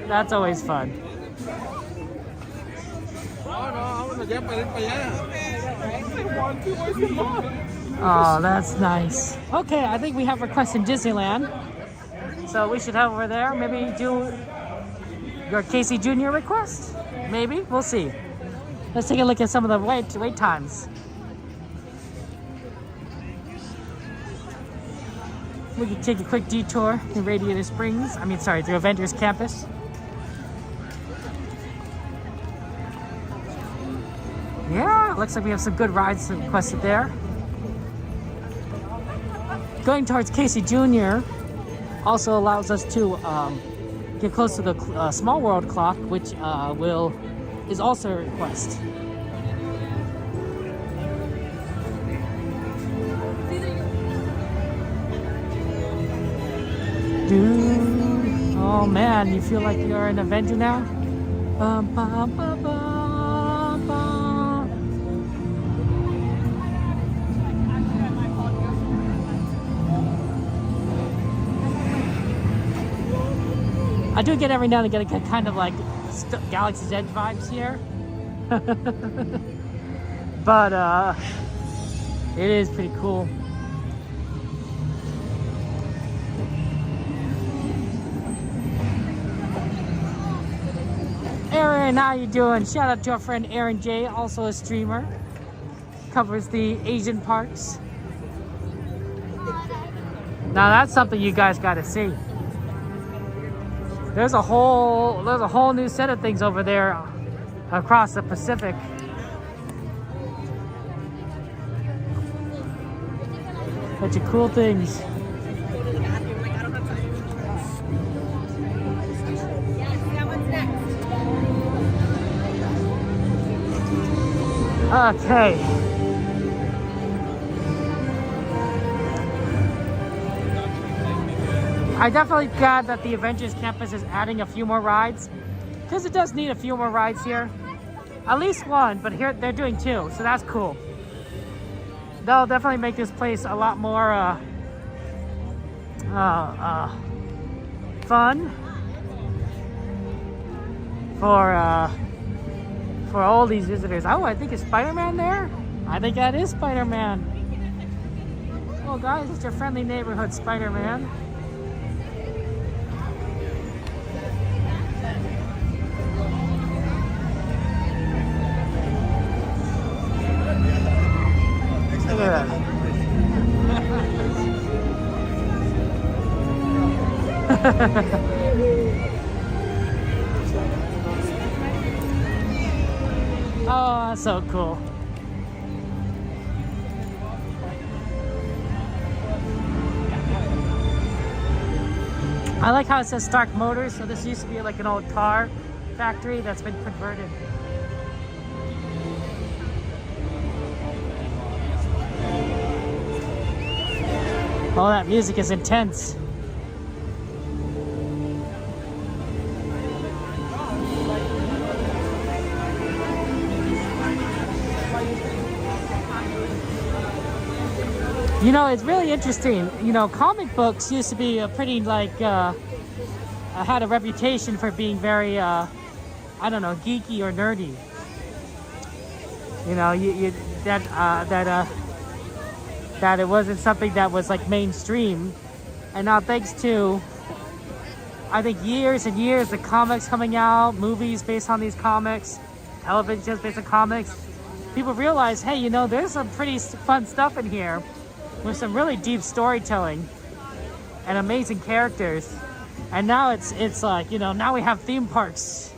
That's always fun. Oh, that's nice. Okay, I think we have requests in Disneyland. So we should head over there. Maybe do your Casey Jr. request? Maybe. We'll see. Let's take a look at some of the wait times. We can take a quick detour in Radiator Springs. Through Avengers Campus. Yeah, looks like we have some good rides requested there. Going towards Casey Jr. also allows us to get close to the Small World clock, which is also a request. Dude, oh man, you feel like you're an Avenger now? Bum, bum, bum, bum, bum. I do get every now and again kind of like Galaxy's Edge vibes here. But it is pretty cool. Aaron, how you doing? Shout out to our friend Aaron J, also a streamer. Covers the Asian parks. Now that's something you guys gotta see. There's a whole new set of things over there across the Pacific. Such a cool things. Go to the bathroom. Like, I don't have time. Yes, that one's next. Okay. I definitely glad that the Avengers campus is adding a few more rides, because it does need a few more rides here. At least one, but here they're doing 2, so that's cool. They'll definitely make this place a lot more fun for all these visitors. Oh, I think it's Spider-Man there? I think that is Spider-Man. Oh guys, it's your friendly neighborhood Spider-Man. Look at that. Oh, that's so cool. I like how it says Stark Motors. So this used to be like an old car factory that's been converted. Oh, that music is intense. You know, it's really interesting. You know, comic books used to be a pretty like had a reputation for being very I don't know, geeky or nerdy. You know, that it wasn't something that was like mainstream. And now thanks to, I think, years and years of comics coming out, movies based on these comics, television shows based on comics, people realize, hey, you know, there's some pretty fun stuff in here with some really deep storytelling and amazing characters. And now it's like, you know, now we have theme parks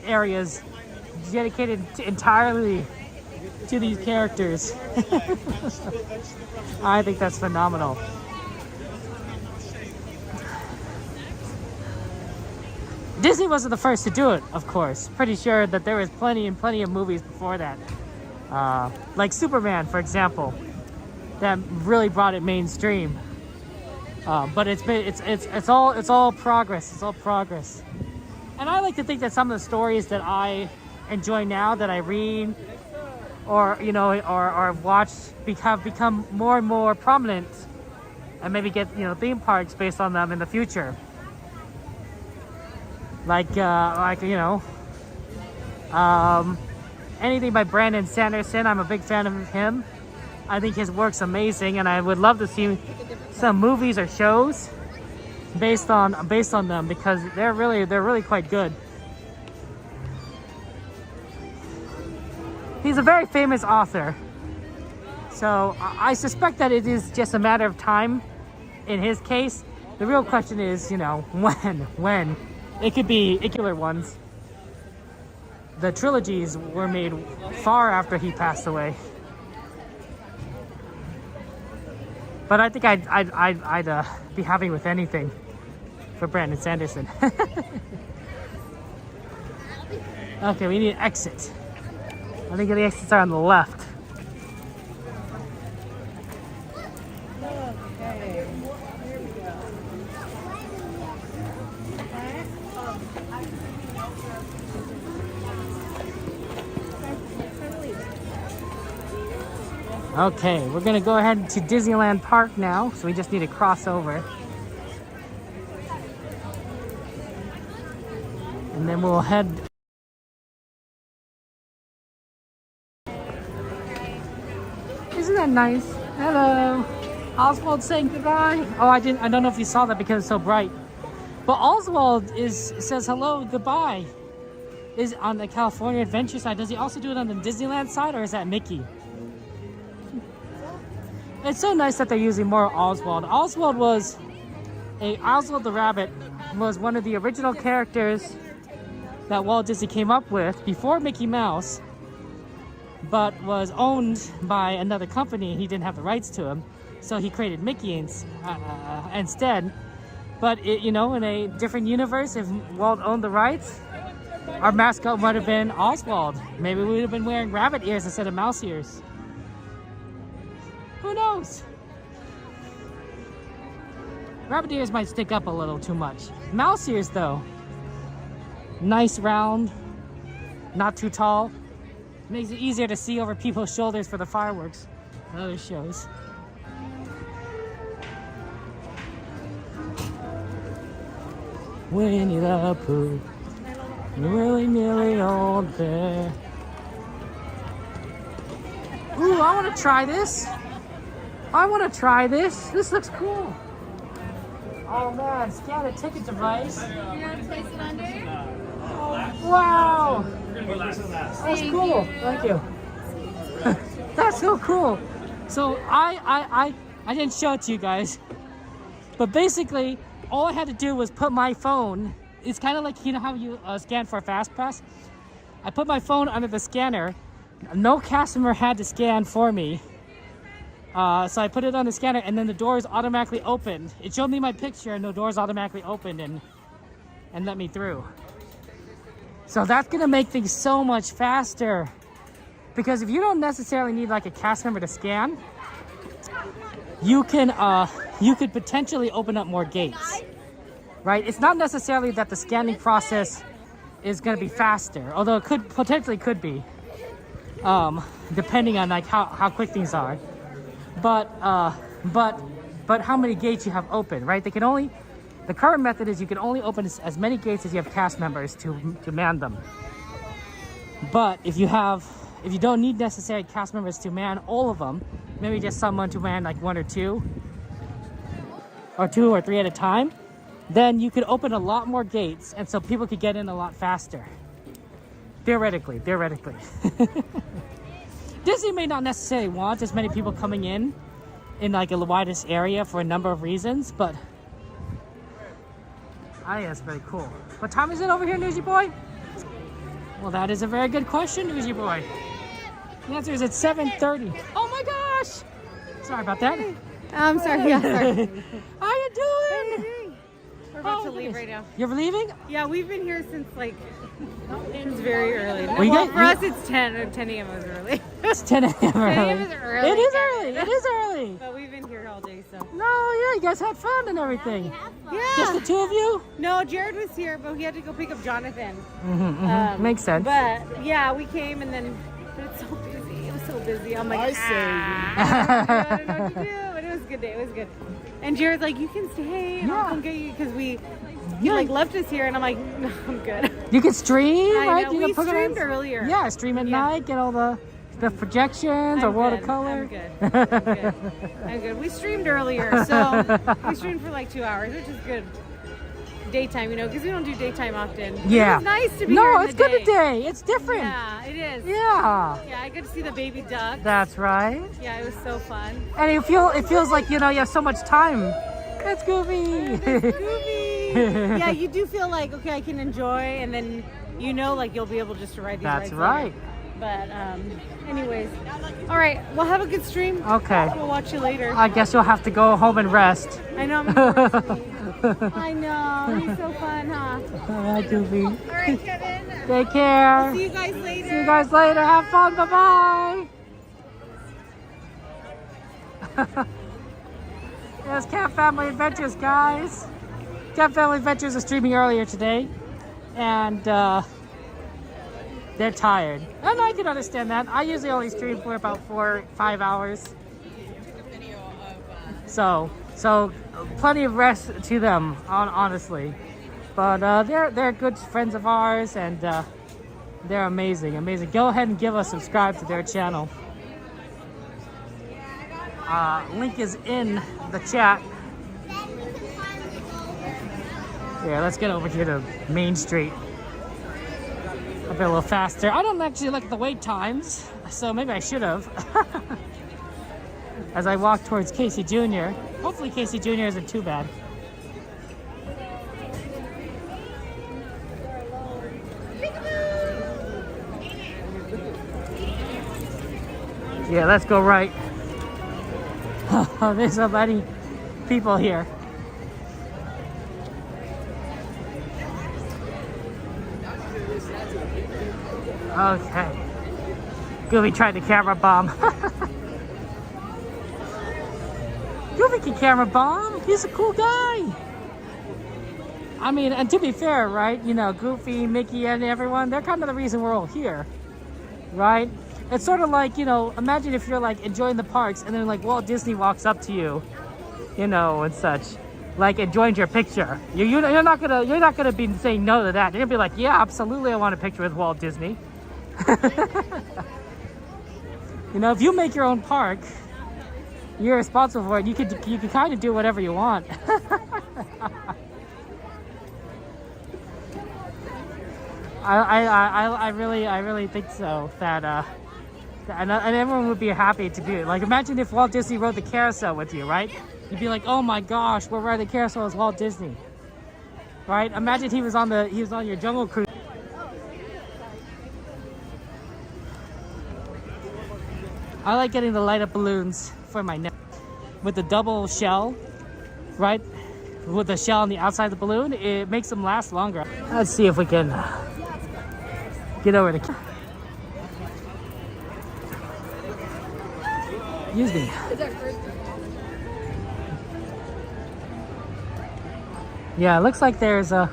areas dedicated entirely to these characters. I think that's phenomenal. Disney wasn't the first to do it, of course. Pretty sure that there was plenty of movies before that. Like Superman, for example, that really brought it mainstream. But it's all progress. It's all progress. And I like to think that some of the stories that I enjoy now, that I read, or you know, or watch, have become more and more prominent, and maybe get, you know, theme parks based on them in the future. Like you know, anything by Brandon Sanderson. I'm a big fan of him. I think his work's amazing, and I would love to see some movies or shows based on them, because they're really quite good. He's a very famous author, so I suspect that it is just a matter of time in his case. The real question is, you know, when. It could be particular ones. The trilogies were made far after he passed away. But I think I'd be happy with anything for Brandon Sanderson. Okay, we need an exit. I think the exits are on the left. Okay, here we go. Okay, we're gonna go ahead to Disneyland Park now, so we just need to cross over. And then we'll head. Isn't that nice? Hello. Oswald saying goodbye. Oh, I don't know if you saw that because it's so bright. But Oswald says hello, goodbye. Is on the California Adventure side. Does he also do it on the Disneyland side, or is that Mickey? It's so nice that they're using more Oswald. Oswald the Rabbit was one of the original characters that Walt Disney came up with before Mickey Mouse. but was owned by another company. He didn't have the rights to him, so he created Mickey instead. But in a different universe, if Walt owned the rights, our mascot might have been Oswald. Maybe we would have been wearing rabbit ears instead of mouse ears. Who knows? Rabbit ears might stick up a little too much. Mouse ears, though, nice round, not too tall. Makes it easier to see over people's shoulders for the fireworks and other shows. Winnie the Pooh, really nearly old bear. Ooh, I want to try this. This looks cool. Oh man, scan a ticket device. You want to place it under? Wow. That's cool. Thank you. That's so cool. So I didn't show it to you guys, but basically all I had to do was put my phone. It's kind of like how you scan for a fast pass. I put my phone under the scanner. No customer had to scan for me. So I put it on the scanner, and then the doors automatically opened. It showed me my picture, and the doors automatically opened and let me through. So that's gonna make things so much faster. Because if you don't necessarily need like a cast member to scan, you could potentially open up more gates, right? It's not necessarily that the scanning process is gonna be faster, although it potentially could be, depending on like how quick things are. But how many gates you have open, right? The current method is you can only open as many gates as you have cast members to man them. But if you don't need necessary cast members to man all of them, maybe just someone to man like one or two or three at a time, then you could open a lot more gates, and so people could get in a lot faster. Theoretically. Disney may not necessarily want as many people coming in like the widest area for a number of reasons, but I think that's very cool. What time is it over here, Newsy Boy? Well, that is a very good question, Newsy Boy. The answer is it's 7:30. Oh my gosh! Sorry about that. I'm sorry. Yeah, sorry. How you doing? We're about to leave right now. You're leaving? Yeah, we've been here since like it's very early. Well, For us, it's 10 a.m. is early. It's 10 a.m. 10 a.m. is early. It is early. It is early. But we've been here all day, so. No, yeah, you guys had fun and everything. Yeah. Just the two of you? No, Jared was here, but he had to go pick up Jonathan. Makes sense. But yeah, we came and then it's so busy. It was so busy. I'm like, I don't know what to do. But it was a good day. It was good. And Jared's like, you can stay and I'll come get you because he like left us here, and I'm like, no, I'm good. You can stream, right? I know. We streamed earlier. Yeah, stream at night, get all the projections or watercolor. I'm good. I'm good. We streamed earlier, so we streamed for like 2 hours, which is good. Daytime, because we don't do daytime often. Yeah. It's nice to be No, here in it's the good day. today. It's different. Yeah, it is. Yeah. Yeah, I got to see the baby duck. That's right. Yeah, it was so fun. And it feels like you have so much time. It's Goofy. It's Goofy. Yeah, you do feel like, okay, I can enjoy, and then like you'll be able just to ride these rides. That's right. But anyways, all right. Well, have a good stream. Okay. We'll watch you later. I guess you'll have to go home and rest. I know. I know. He's so fun, huh? All right, Goofy. All right, Kevin. Take care. See you guys later. See you guys later. Have fun. Bye-bye. There's Cat Family Adventures, guys. Cat Family Adventures are streaming earlier today, and they're tired. And I can understand that. I usually only stream for about 4 or 5 hours. So plenty of rest to them, honestly. But they're good friends of ours, and they're amazing. Go ahead and give a subscribe to their channel. Link is in the chat. Yeah, let's get over here to Main Street. A bit a little faster. I don't actually look at the wait times, so maybe I should have. As I walk towards Casey Jr. Hopefully Casey Jr. isn't too bad. Yeah, let's go right. Oh, there's so many people here. Okay. Goofy tried to camera bomb. Goofy can camera bomb. He's a cool guy. I mean, and to be fair, right? You know, Goofy, Mickey, and everyone, they're kind of the reason we're all here, right? It's sort of like, you know, imagine if you're like enjoying the parks and then like Walt Disney walks up to you, you know, and such, like enjoying your picture. You're not gonna be saying no to that. You're gonna be like, yeah, absolutely, I want a picture with Walt Disney. You know, if you make your own park, you're responsible for it. You can kind of do whatever you want. I really think so. That and everyone would be happy to do it. Like, imagine if Walt Disney rode the carousel with you, right? You'd be like, oh my gosh, we're riding the carousel as Walt Disney, right? Imagine he was on your Jungle Cruise. I like getting the light up balloons for my neck with the double shell, right? With the shell on the outside of the balloon, it makes them last longer. Let's see if we can get over the. Excuse me. Yeah, it looks like there's a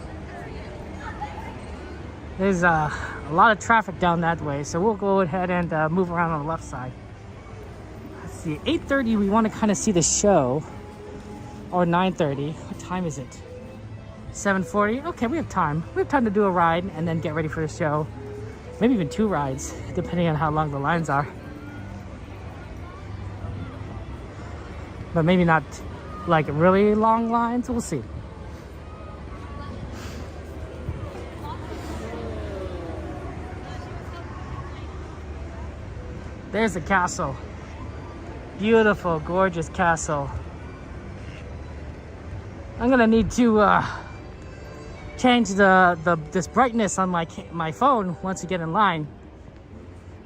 lot of traffic down that way, so we'll go ahead and move around on the left side. Let's see, 8:30. We want to kind of see the show, or 9:30. What time is it? 7:40. Okay, we have time. We have time to do a ride and then get ready for the show. Maybe even 2 rides, depending on how long the lines are. But maybe not like really long lines. We'll see. There's the castle. Beautiful, gorgeous castle. I'm gonna need to change this brightness on my phone once you get in line.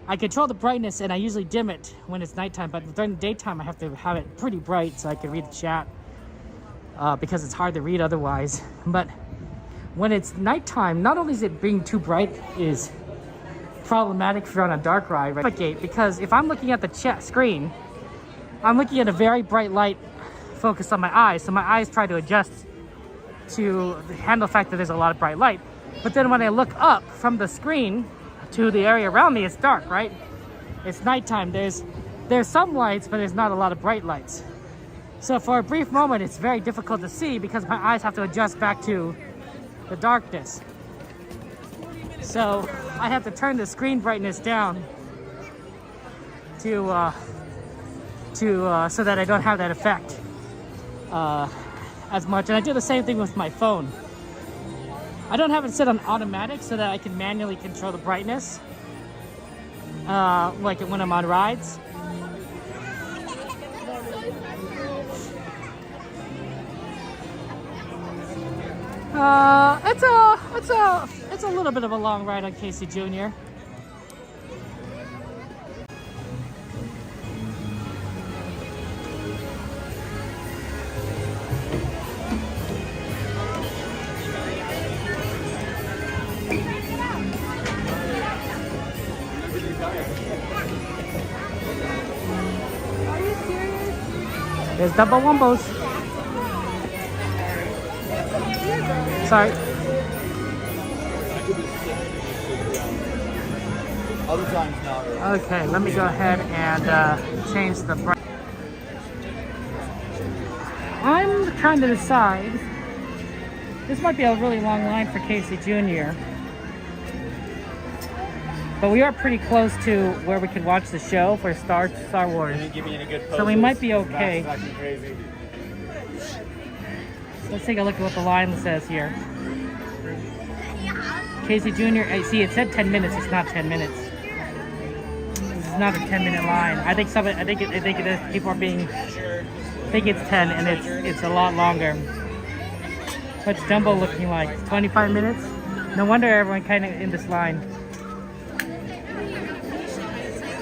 I control the brightness and I usually dim it when it's nighttime, but during the daytime I have to have it pretty bright so I can read the chat because it's hard to read otherwise. But when it's nighttime, not only is it being too bright is problematic if you're on a dark ride, right? Because if I'm looking at the chat screen, I'm looking at a very bright light focused on my eyes, so my eyes try to adjust to handle the fact that there's a lot of bright light. But then when I look up from the screen to the area around me, it's dark, right? It's nighttime. There's some lights, but there's not a lot of bright lights. So for a brief moment, it's very difficult to see because my eyes have to adjust back to the darkness. So I have to turn the screen brightness down so that I don't have that effect as much. And I do the same thing with my phone. I don't have it set on automatic so that I can manually control the brightness, like when I'm on rides. It's a little bit of a long ride on Casey Jr. There's double wombos. Sorry. Okay, let me go ahead and change the bright. I'm trying to decide. This might be a really long line for Casey Jr. But we are pretty close to where we could watch the show for Star Wars. So we might be okay. Let's take a look at what the line says here. Casey Jr. See, it said 10 minutes. It's not 10 minutes. This is not a 10-minute line. I think it is. People are being. I think it's 10, and it's a lot longer. What's Dumbo looking like? 25 minutes. No wonder everyone kind of in this line.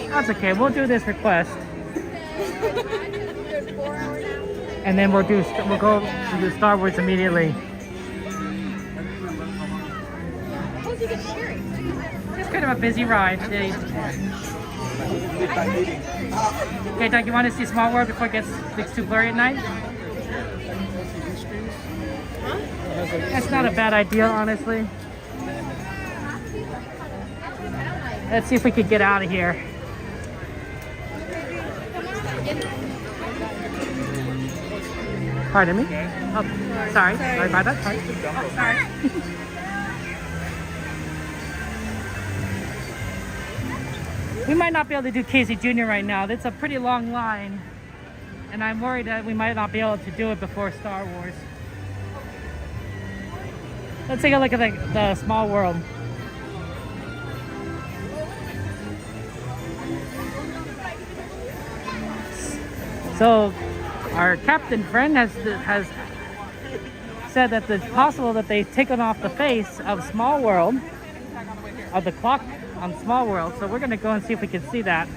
That's okay. We'll do this request, and then we'll go to do Star Wars immediately. It's kind of a busy ride today. Okay, Doug, you want to see Small World before it gets too blurry at night? That's not a bad idea, honestly. Let's see if we could get out of here. Pardon me? Oh, sorry. Sorry about that. Sorry. Oh, sorry. We might not be able to do Casey Jr. right now. It's a pretty long line. And I'm worried that we might not be able to do it before Star Wars. Let's take a look at the Small World. So, our captain friend has said that it's possible that they've taken off the face of Small World, of the clock on Small World. So we're going to go and see if we can see that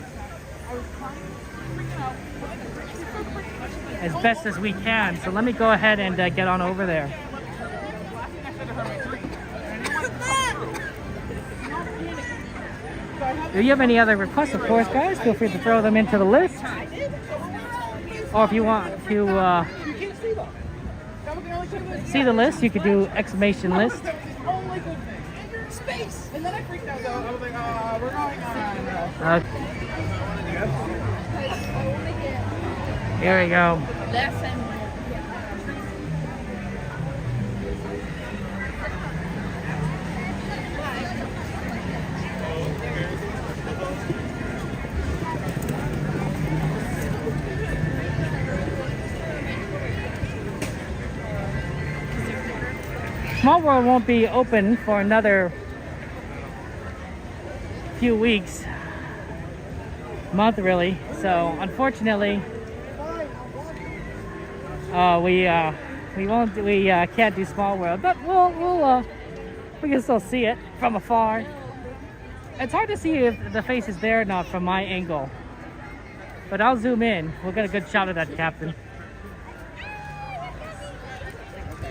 as best as we can. So let me go ahead and get on over there. If you have any other requests, of course, guys, feel free to throw them into the list. Or if you want to see the list, you could do exclamation list. Space! And then I freaked out though. I was like, we're going on. Here we go. Small World won't be open for another few weeks, month really. So unfortunately, we can't do Small World, but we can still see it from afar. It's hard to see if the face is there or not from my angle, but I'll zoom in. We'll get a good shot of that captain.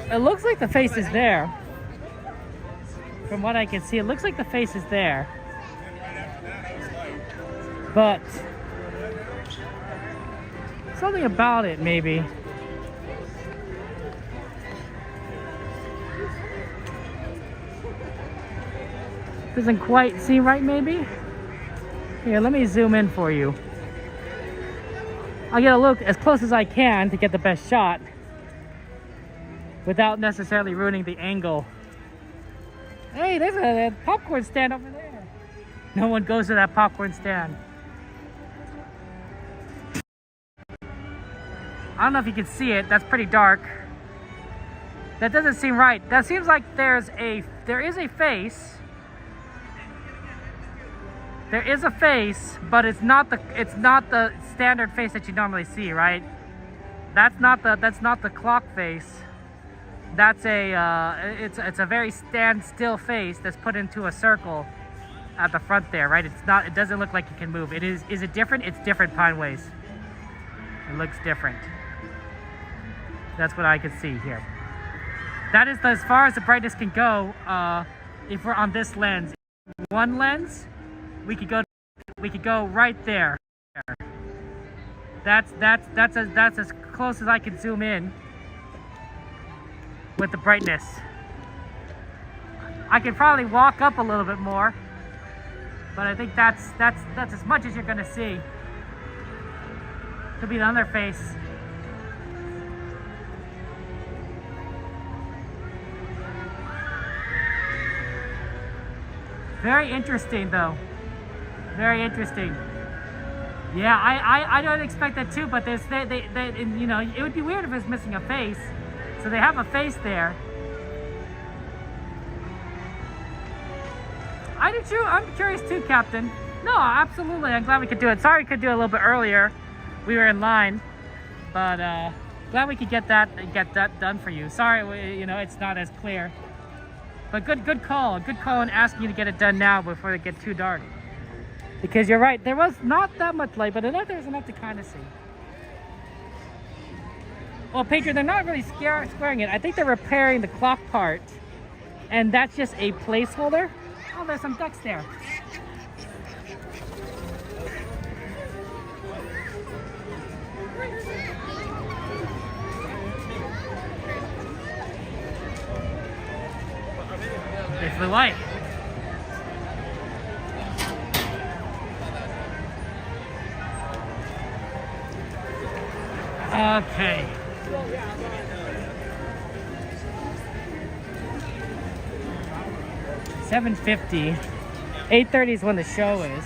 It looks like the face is there. From what I can see, it looks like the face is there. But something about it, maybe. Doesn't quite seem right, maybe? Here, let me zoom in for you. I'll get a look as close as I can to get the best shot, without necessarily ruining the angle. Hey, there's a popcorn stand over there. No one goes to that popcorn stand. I don't know if you can see it. That's pretty dark. That doesn't seem right. That seems like there is a face. There is a face, but it's not the standard face that you normally see, right? That's not the clock face. That's it's a very standstill face that's put into a circle at the front there, right? It doesn't look like it can move. Is it different? It's different Pineways. It looks different. That's what I can see here. That is as far as the brightness can go. If we're on this lens, one lens, we could go right there. That's as close as I can zoom in with the brightness. I could probably walk up a little bit more, but I think that's as much as you're gonna see. Could be the other face. Very interesting, though. Very interesting. Yeah, I don't expect that too, but they you know, it would be weird if it's missing a face. So they have a face there. I do too. I'm curious too, Captain. No, absolutely. I'm glad we could do it. Sorry we could do it a little bit earlier. We were in line, but glad we could get that done for you. Sorry, you know, it's not as clear. But good call. Good call in asking you to get it done now before it gets too dark. Because you're right, there was not that much light, but enough there's enough to kind of see. Well, Pedro, they're not really squaring it. I think they're repairing the clock part, and that's just a placeholder. Oh, there's some ducks there. They flew away. Okay. $7.50. 8:30 is when the show is.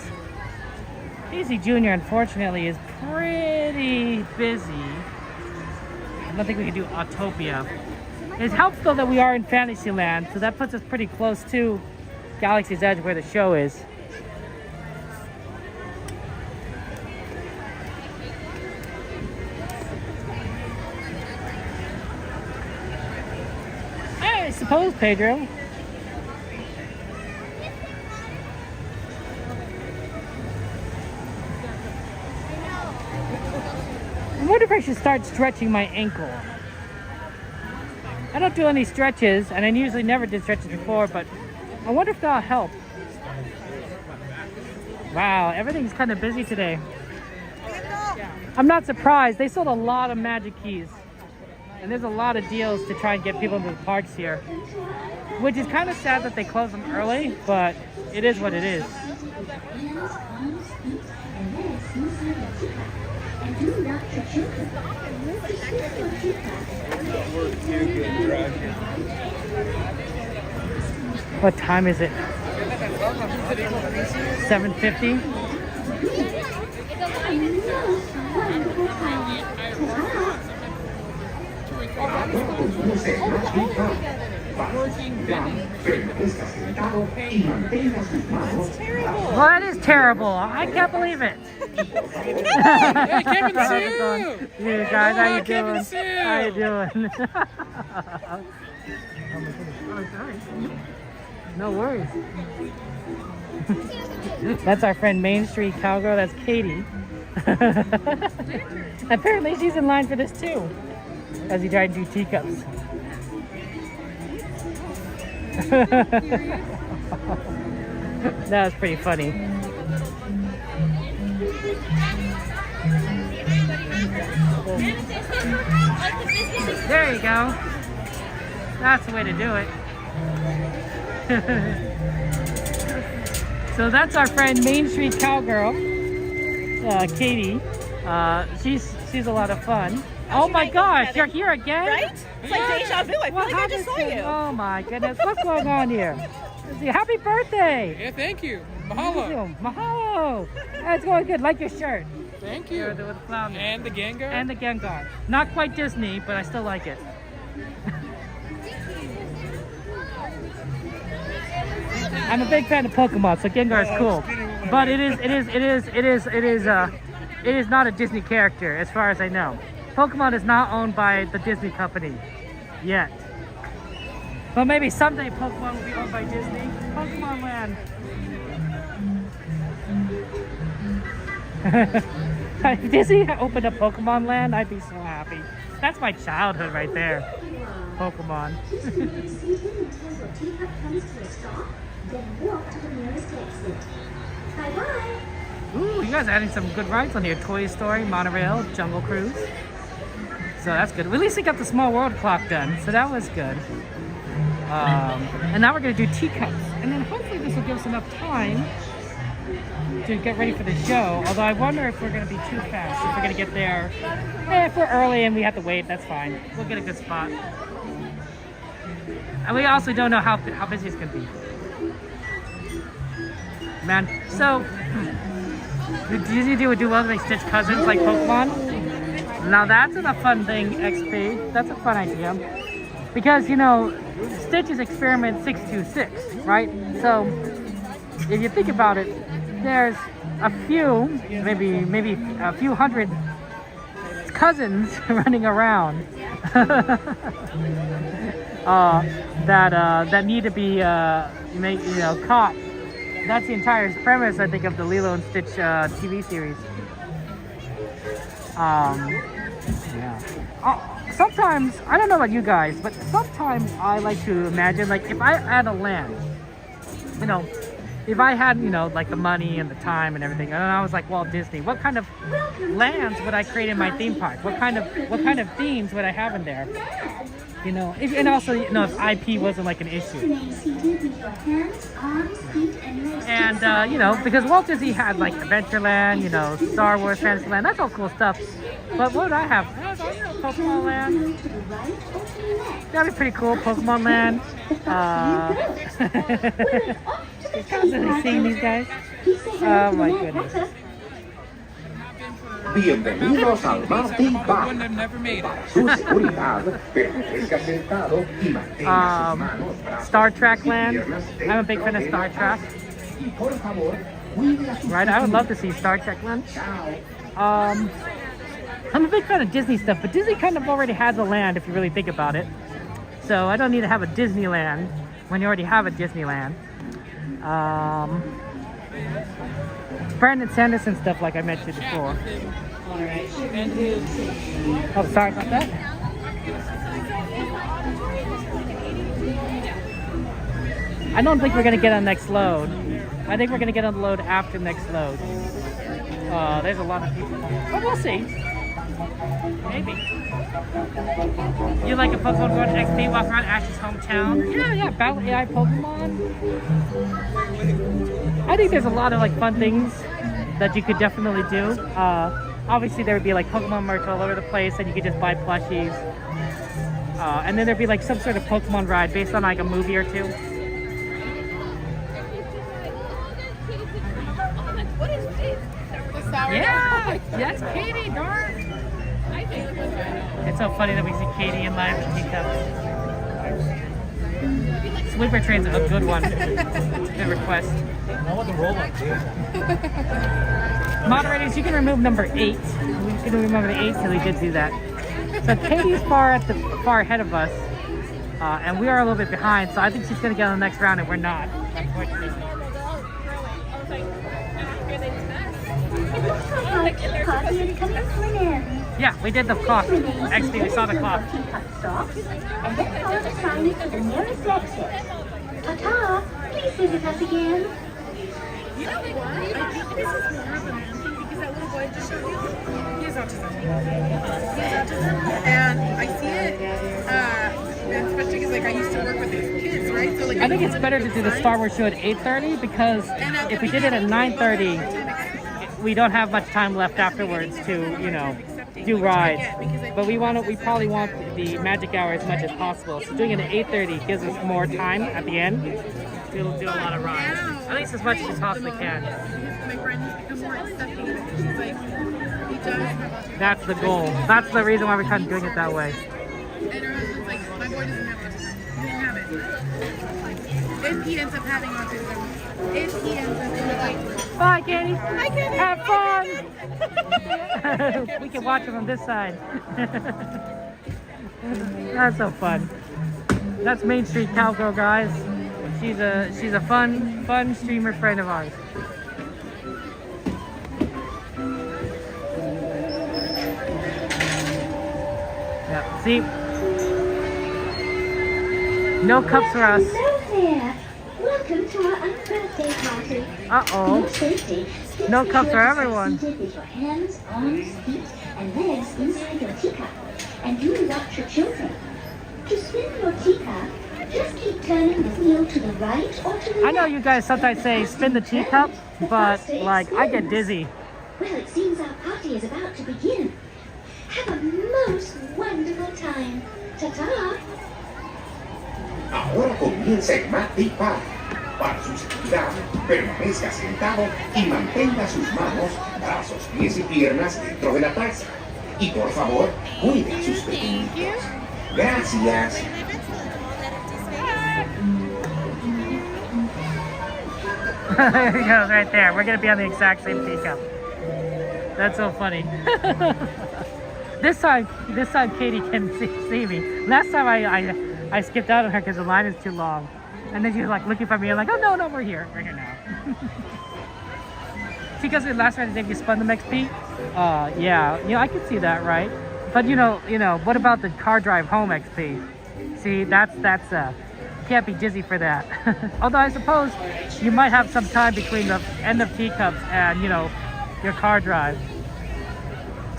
Easy Jr. unfortunately is pretty busy. I don't think we can do Autopia. It helps though that we are in Fantasyland, so that puts us pretty close to Galaxy's Edge where the show is. I suppose, Pedro. I wonder if I should start stretching my ankle. I don't do any stretches, and I usually never did stretches before, but I wonder if that'll help. Wow, everything's kind of busy today. I'm not surprised. They sold a lot of magic keys, and there's a lot of deals to try and get people into the parks here, which is kind of sad that they close them early, but it is what it is. What time is it? 7:50? Well, that is terrible. I can't believe it. Hey, Kevin Sue! You guys, how you Kevin doing? Sue! How you doing? No worries. That's our friend Main Street Cowgirl. That's Katie. Apparently she's in line for this too, as we try to do teacups. That was pretty funny. There you go. That's the way to do it. So that's our friend Main Street Cowgirl, Katie. She's a lot of fun. Oh my gosh, you're here again? Right? It's like deja vu. I feel like I just saw you. Oh my goodness, what's going on here? Happy birthday! Yeah, thank you. Mahalo. Mahalo! It's going good. Like your shirt. Thank you. With the flounder. And the Gengar? And the Gengar. Not quite Disney, but I still like it. I'm a big fan of Pokemon, so Gengar is cool. But it is not a Disney character, as far as I know. Pokemon is not owned by the Disney company yet. But maybe someday Pokemon will be owned by Disney. Pokemon Land. If Disney opened up Pokemon Land, I'd be so happy. That's my childhood right there. Pokemon. Ooh, you guys are adding some good rides on here. Toy Story, Monorail, Jungle Cruise. So that's good. We at least got the Small World clock done, so that was good. And now we're going to do teacups. And then hopefully this will give us enough time to get ready for the show. Although I wonder if we're going to be too fast. If we're going to get there. If we're early and we have to wait, that's fine. We'll get a good spot. And we also don't know how busy it's going to be. Man, so Disney would do well to make Stitch cousins like Pokemon. Now that's a fun thing, XP. That's a fun idea. Because, you know, Stitch is experiment 626, right? So if you think about it, there's a few, maybe a few hundred cousins running around that need to be caught That's the entire premise, I think, of the Lilo and Stitch TV series. Yeah. Sometimes, I don't know about you guys, but sometimes I like to imagine, like, if I had a land, you know, if I had, you know, like the money and the time and everything, and I was like Walt Disney, what kind of lands would I create in my theme park? What kind of themes would I have in there? You know, and also, you know, if IP wasn't like an issue. And, you know, because Walt Disney had like Adventureland, you know, Star Wars, Fantasyland, that's all cool stuff. But what would I have? Pokemon Land. That'd be pretty cool, Pokemon Land. Constantly seeing these guys. Oh my goodness. Bienvenidos al Martin Bar. Para su seguridad, permanezca sentado y mantenga sus manos, brazos, Star Trek Land. piernas I'm a big fan of Star Trek. y por favor, cuide a sus Right, I would love to see Star Trek Land. I'm a big fan of Disney stuff, but Disney kind of already has a land if you really think about it. So I don't need to have a Disneyland when you already have a Disneyland. Brandon Sanderson stuff, like I mentioned before. Oh, sorry about that. I don't think we're gonna get on next load. I think we're gonna get on the load after next load. There's a lot of people, but we'll see. Maybe. You like a Pokemon Go to XP, walk around Ash's hometown? Yeah, battle AI Pokemon. I think there's a lot of like fun things that you could definitely do. Obviously there would be like Pokemon merch all over the place and you could just buy plushies. And then there'd be like some sort of Pokemon ride based on like a movie or two. Yeah, that's Katie, darn. It's so funny that we see Katie in live with teacups. Sweeper Train's a good one. Good request. Moderators, you can remove number 8. We can remove number 8 because we did do that. So Katie's far ahead of us, and we are a little bit behind. So I think she's gonna get on the next round, and we're not, unfortunately. Yeah, we did the clock. Actually, we saw the clock. And then follow the sign to the nearest exit. Ta-ta! Please visit us again. You know what? I think this is more of a man thing because that little boy just showed you. He has autism. And I see it, and especially because like I used to work with these kids, right? So like I think it's better to do the Star Wars show at 8:30 because if we did it at 9:30, we don't have much time left afterwards to, you know, do rides. But we probably want the magic hour as much as possible. So doing it at 8:30 gives us more time at the end to do a lot of rides. At least as much as we possibly can. My friend has become more accepting of it. She's like, he does have autism. That's the goal. That's the reason why we're kind of doing it that way. And her husband's like, my boy doesn't have autism. He didn't have it. If he ends up having autism, if he ends up in like, Bye, Katie. hi, Katie. Have fun. We can watch it from this side. That's so fun. That's Main Street Cowgirl, guys. She's a fun streamer friend of ours. Yeah, see? No cups for us. Hello there. Welcome to our birthday party. Uh-oh. For safety, No stay cups for secure everyone. seated with your hands, arms, feet, and legs inside your teacup. And do watch your children. To spin your teacup, just keep turning the wheel to the right or to the left. I know you guys sometimes say spin the teacup, but like I get dizzy. Well, it seems our party is about to begin. Have a most wonderful time. Ta-ta! Ahora comienza el Martin Bar. Para su seguridad, permanezca sentado y mantenga sus manos, brazos, pies y piernas dentro de la taza. Y por favor, cuide a sus pequeñitos. Gracias. There he goes, right there. We're gonna be on the exact same teacup. That's so funny. This time Katie can see me. Last time I skipped out on her because the line is too long. And then she's like looking for me and like, oh no, we're here now. Because the last ride if you spun the XP. Yeah, I could see that, right? But what about the car drive home XP? See, that's can't be dizzy for that. Although I suppose you might have some time between the end of teacups and your car drive.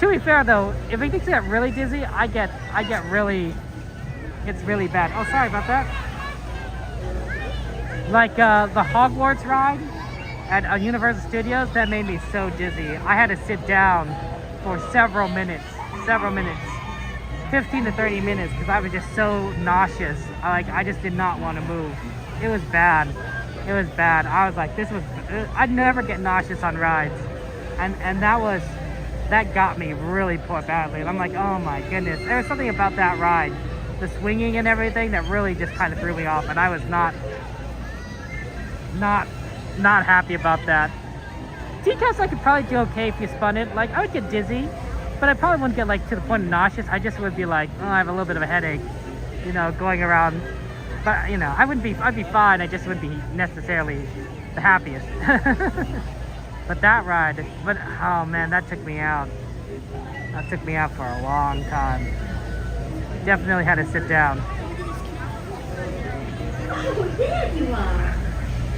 To be fair though, if it gets really dizzy, I get really, it's really bad. Oh, sorry about that. Like the Hogwarts ride at Universal Studios, that made me so dizzy. I had to sit down for several minutes, 15 to 30 minutes, because I was just so nauseous. I just did not want to move. It was bad. It was bad. I was like, I'd never get nauseous on rides. And that got me really badly. And I'm like, oh my goodness. There was something about that ride, the swinging and everything, that really just kind of threw me off. And I was not happy about that. Teacups I could probably do okay if you spun it. Like, I would get dizzy, but I probably wouldn't get to the point of nauseous. I just would be like, oh, I have a little bit of a headache, going around. But I'd be fine. I just wouldn't be necessarily the happiest. But that ride, oh man, that took me out. That took me out for a long time. Definitely had to sit down. Oh, there you are.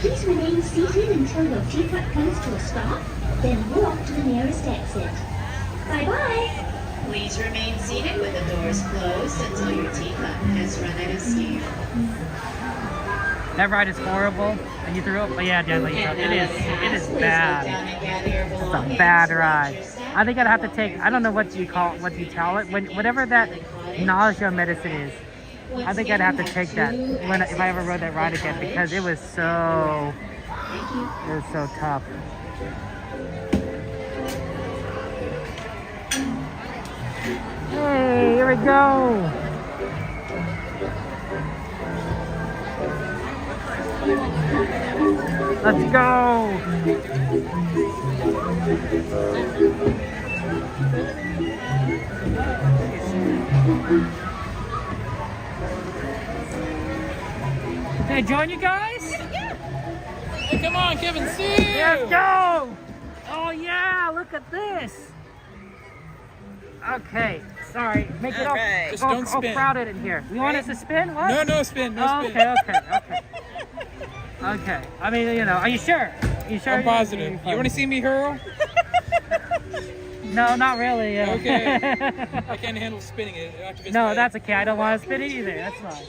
Please remain seated until your teacup comes to a stop, then walk to the nearest exit. Bye-bye. Please remain seated with the doors closed until your teacup has run out of steam. That ride is horrible, and you threw up. But yeah, definitely. It is bad. It's a bad ride. I think I'd have to take. I don't know what you tell it. Whatever that nausea medicine is. I think I'd have to take that if I ever rode that ride again, because it was so tough. Hey, here we go. Let's go. Can I join you guys? Yeah. Hey, come on, Kevin, see. Let's go. Oh yeah, look at this. Okay, sorry. Make it right. Just don't spin. Crowded in here. You want us to spin? What? No spin. No spin. Okay. I mean, are you sure? You sure? I'm positive. You want to see me hurl? No, not really. Okay. I can't handle spinning it. No, that's okay. I don't want to spin it either. That's fine.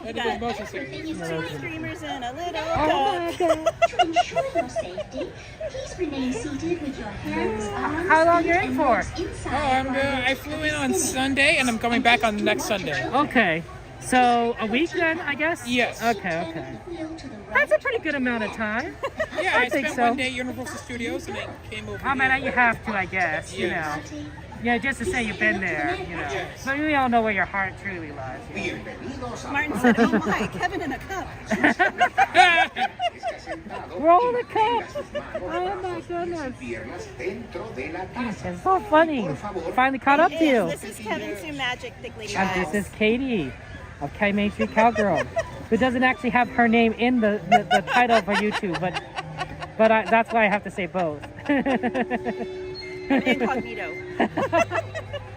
I did motion sickness. Two streamers and a little Oh my God. To ensure your safety, please remain seated with your hands, arms, How long you feet, in and for? legs inside I flew in on Sunday, and I'm coming back on next Sunday. Okay. So a week then, I guess? Yes. Okay. That's a pretty good amount of time. Yeah, I think spent so. one day at Universal Studios, and then came over I mean, here. you have to, I guess, Yes. Yeah, just to say you've been there, Yes. But we all know where your heart truly lies. Bienvenidos a Martin said, oh my, Kevin in a cup. Roll the cup! Oh my goodness. piernas dentro de la taza. It's so funny. Finally caught up to you. This is Kevin Sue Magic Thick Lady And Vibes. this is Katie of Kai Main Street Cowgirl, who doesn't actually have her name in the title of her YouTube, but that's why I have to say both. I'm incognito.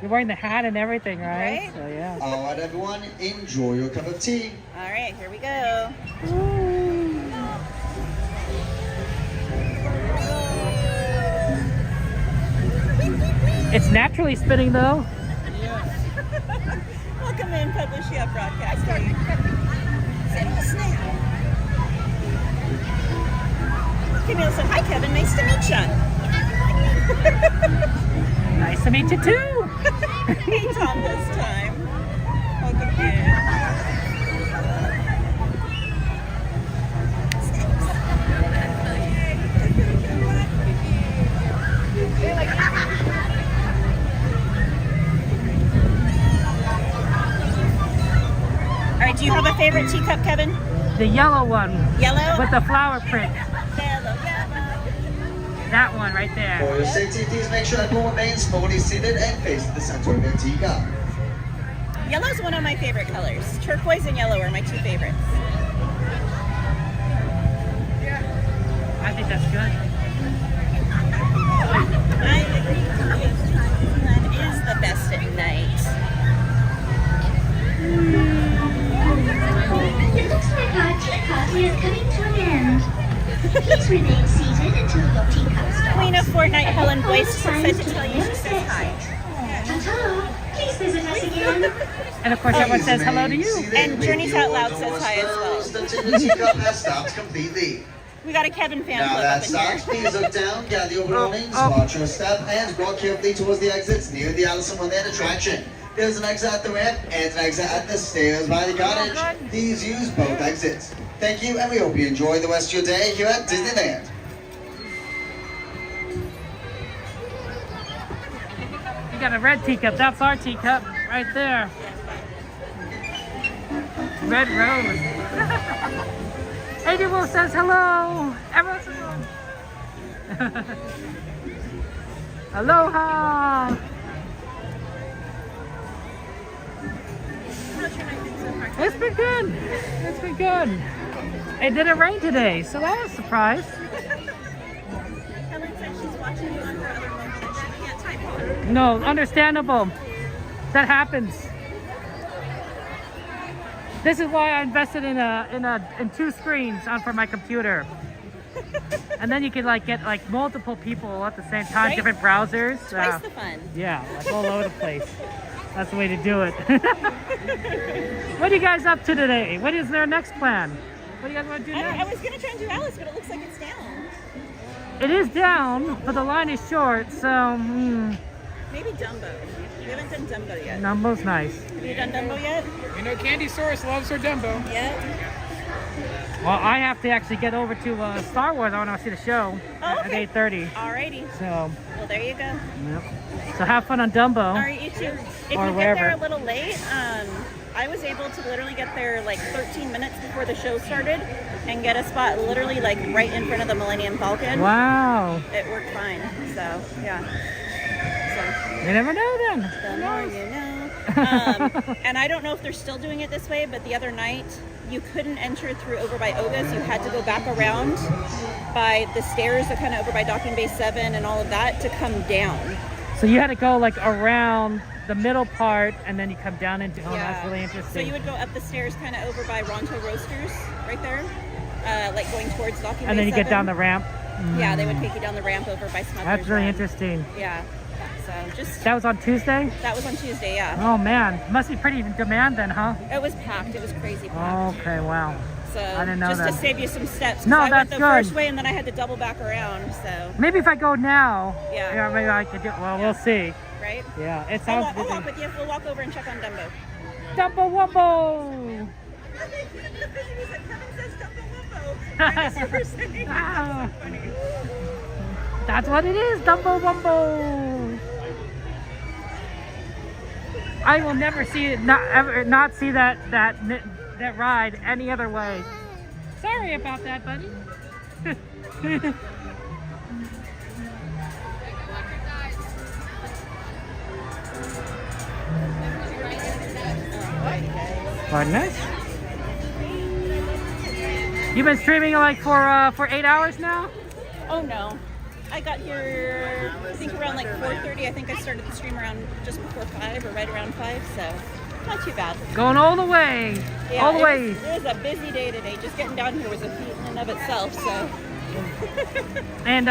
You're wearing the hat and everything, right? Right? So yeah. All right, everyone, enjoy your cup of tea. All right, here we go. It's naturally spinning though. Welcome in, Publishia Broadcast. Sit on the snap. Camille said, hi, Kevin. Nice to meet you. Nice to meet you too. Hey, Tom, this time. Welcome in. All right, do you have a favorite teacup, Kevin? The yellow one. Yellow? With the flower print. Yellow. That one right there. For your safety, please make sure everyone remains fully seated and face the center of your teacup. Yellow's one of my favorite colors. Turquoise and yellow are my two favorites. I think that's good. I agree. Disneyland is the best at night. It looks like our tea party is coming to an end. Please remain seated until your teacup stops. Queen of Fortnite Helen Boyce said to tell you she says hi. Ta-ta. Please visit us again. And of course, everyone says hello to you. And Journeys Out Loud says hi as well. Until the teacup has stopped completely. We got a Kevin fan Now club that up in here. stops, please look down, gather your belongings, watch your step, and walk carefully towards the exits near the Alice in Wonderland attraction. There's an exit at the ramp and an exit at the stairs by the cottage. Please use both exits. Thank you, and we hope you enjoy the rest of your day here at Disneyland. You got a red teacup. That's our teacup right there. Red rose. Lady Wolf says hello. Everyone says hello. Aloha. It's been good. It's been good. It didn't rain today, so that was a surprise. Helen said she's watching you on her other phone and she can't type on. No, understandable. That happens. This is why I invested in 2 screens on for my computer. And then you can like get like multiple people at the same time, Right? different browsers. Twice the fun. Yeah, like all over the place. That's the way to do it. What are you guys up to today? What is their next plan? What do you guys want to do next? I was going to try and do Alice, but it looks like it's down. It is down, but the line is short, so Maybe Dumbo. We haven't done Dumbo yet. Dumbo's nice. Have you done Dumbo yet? You know, Candy Source loves her Dumbo. Yep. Well, I have to actually get over to Star Wars. I want to see the show at 8:30. Alrighty. So, Well, there you go. yep. So have fun on Dumbo. Alright, you too. If Or you wherever. get there a little late, I was able to literally get there like 13 minutes before the show started and get a spot literally like right in front of the Millennium Falcon. Wow. It worked fine. So, yeah. You never know then. The more you know. And I don't know if they're still doing it this way, but the other night you couldn't enter through over by Oga's. You had to go back around by the stairs that kind of over by Docking Bay 7 and all of that to come down. So you had to go like around the middle part and then you come down into, oh, that's really interesting. So you would go up the stairs kind of over by Ronto Roasters right there, like going towards Docking Bay 7. And then you get down the ramp. Yeah, they would take you down the ramp over by Smuggler's That's really Run. interesting. Yeah. So just... That was on Tuesday? That was on Tuesday, yeah. Oh man, must be pretty demand then, huh? It was packed. It was crazy packed. Okay, wow. So I didn't know just that. to save you some steps. 'cause No, I that's went the good. first way and then I had to double back around. So Maybe if I go now, Yeah. maybe I could do. Well, we'll see. right. Yeah, it I'll sounds walk, I'll busy. walk with you. We'll walk over and check on Dumbo. Dumbo Wumbo! Ah. That's what it is, Dumbo Wumbo. I will never see it, not see that ride any other way. Sorry about that, buddy. Pardon us? You've been streaming like for 8 hours now? Oh no. I got here, I think around like 4:30. I think I started the stream around just before 5 or right around 5, so not too bad. Going all the way. Yeah, all the way. It was a busy day today. Just getting down here was a feat in and of itself, so. And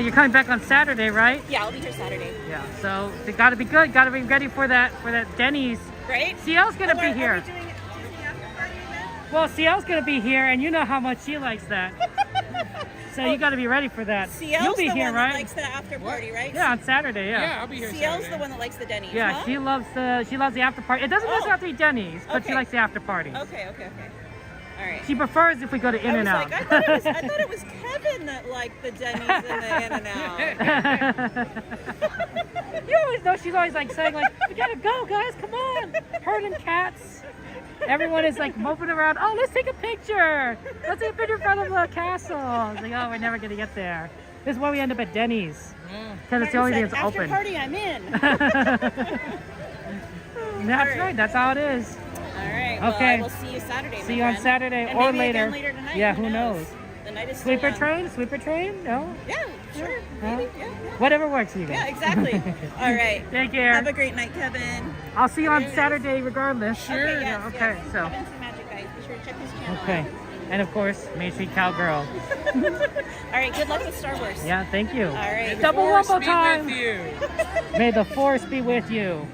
you're coming back on Saturday, right? Yeah, I'll be here Saturday. Yeah. So they got to be good. Got to be ready for that Denny's. Right? CL's gonna be Are here. we doing the after party event? Well, CL's gonna be here, and you know how much she likes that. So you got to be ready for that. CL's You'll be the here, one right? that likes the after party, right? Yeah, on Saturday. Yeah. Yeah, I'll be here CL's Saturday. the one that likes the Denny's. Yeah, huh? she loves the after party. It doesn't necessarily have to be Denny's, but she Okay. likes the after parties. Okay. All right. She prefers if we go to In I and was Out. like, I thought it was Kevin that liked the Denny's and the In and Out. You always know she's always like saying like, we gotta go, guys, come on. Herding cats. Everyone is like moping around. Oh, let's take a picture. Let's take a picture in front of the castle. I was like, oh, we're never gonna get there. This is why we end up at Denny's. Because it's the only thing that's after open. party, I'm in. That's right. That's how it is. All right. Well, Okay. I will see you Saturday. See you on Saturday and or maybe later. Again later tonight. Yeah, who knows? The night is Sweeper still young. Sweeper train? No? Yeah, sure. Maybe. Yeah. Whatever works for you guys. Yeah, exactly. All right. Take care. Have a great night, Kevin. I'll see you on Saturday regardless. Sure. Yes, Okay, yes. so. Kevin's the magic guys. Be sure to check his channel. Okay. And of course, Main Street Cowgirl. All right. Good luck with Star Wars. Yeah, thank you. All right. Double wumble time. With you. May the force be with you.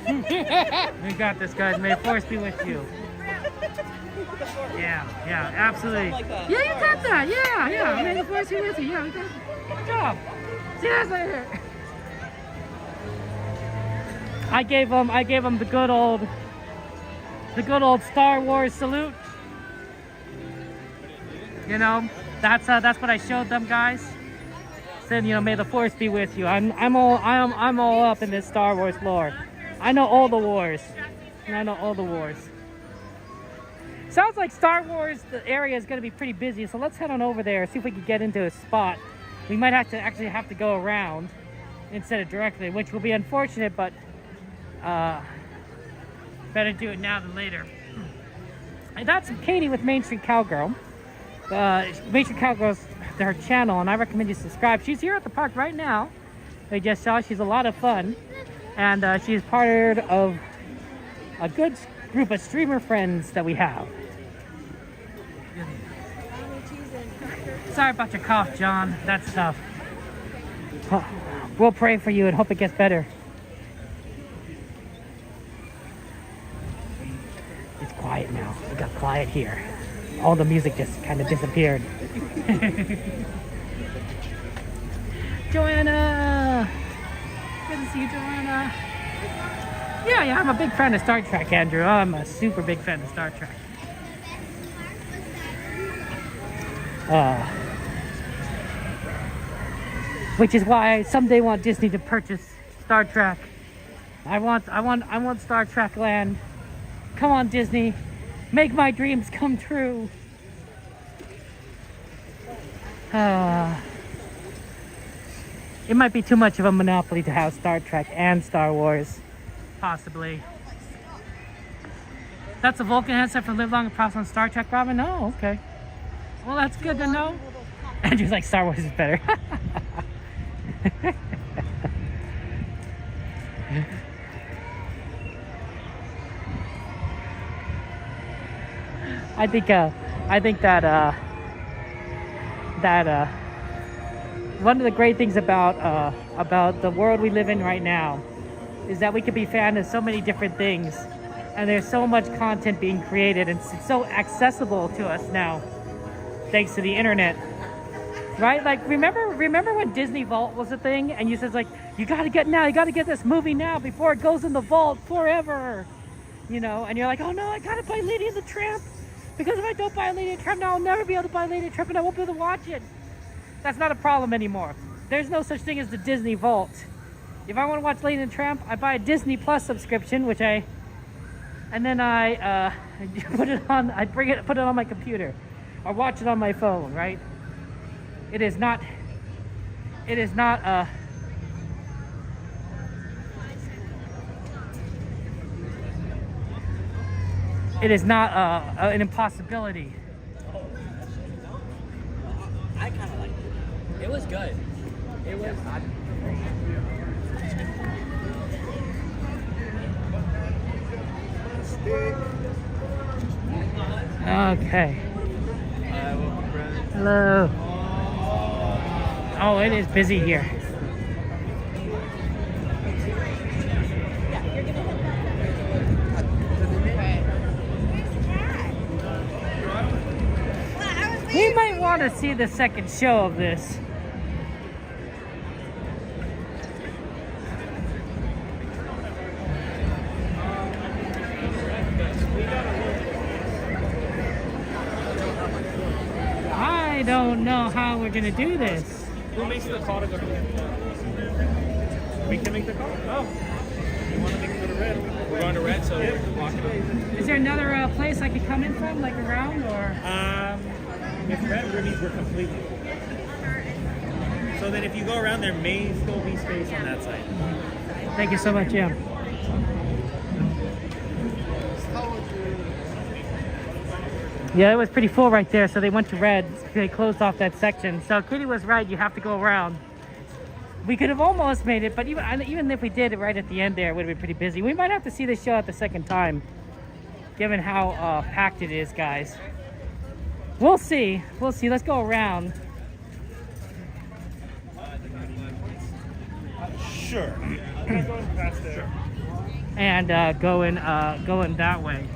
We got this, guys. May the force be with you. Yeah, absolutely. Like that. Yeah, you got that. Yeah. May the force be with you. Yeah, good job. See you guys later. I gave him the good old Star Wars salute. You know, that's what I showed them, guys. Said, you know, may the force be with you. I'm all up in this Star Wars lore. I know all the wars. Sounds like Star Wars, the area is going to be pretty busy, so let's head on over there, see if we can get into a spot. We might actually have to go around instead of directly, which will be unfortunate, but better do it now than later. And that's Katie with Main Street Cowgirl. Main Street Cowgirl's her channel, and I recommend you subscribe. She's here at the park right now. We just saw she's a lot of fun, and she's part of a good group of streamer friends that we have. Sorry about your cough, John. That's tough. We'll pray for you and hope it gets better. It's quiet now. It got quiet here. All the music just kind of disappeared. Joanna! Good to see you, Joanna. Yeah, I'm a big fan of Star Trek, Andrew. I'm a super big fan of Star Trek. Which is why I someday want Disney to purchase Star Trek. I want Star Trek land. Come on, Disney. Make my dreams come true. It might be too much of a monopoly to have Star Trek and Star Wars. Possibly. That's a Vulcan headset for Live Long and Prosper on Star Trek, Robin? Oh, okay. Well, that's good to know. Andrew's like, Star Wars is better. I think that one of the great things about the world we live in right now is that we could be fans of so many different things, and there's so much content being created, and it's so accessible to us now, thanks to the internet. Right? Like, remember when Disney Vault was a thing, and you said, like, you gotta get this movie now before it goes in the vault forever, you know? And you're like, oh no, I gotta buy Lady and the Tramp, because if I don't buy Lady and the Tramp now, I'll never be able to buy Lady and the Tramp, and I won't be able to watch it. That's not a problem anymore. There's no such thing as the Disney Vault. If I want to watch Lady and the Tramp, I buy a Disney Plus subscription, and then I put it on my computer, or watch it on my phone, right? It is not an impossibility. I kind of liked it. It was good. It was. Okay. Hello. Oh, it is busy here. We might want to see the second show of this. I don't know how we're gonna do this. Who makes the call to go to red? We can make the call. Oh. You want to make it go to red? We're going to red, so we're walking up. Is there another place I could come in from, like around, or? If red means we're completely full. So then if you go around, there may still be space on that side. Thank you so much, yeah. Yeah, it was pretty full right there, so they went to red. They closed off that section. So Kitty was right, you have to go around. We could have almost made it, but even if we did it right at the end there, it would have been pretty busy. We might have to see the show at the second time, given how packed it is, guys. We'll see. We'll see. Let's go around. Sure. And going that way.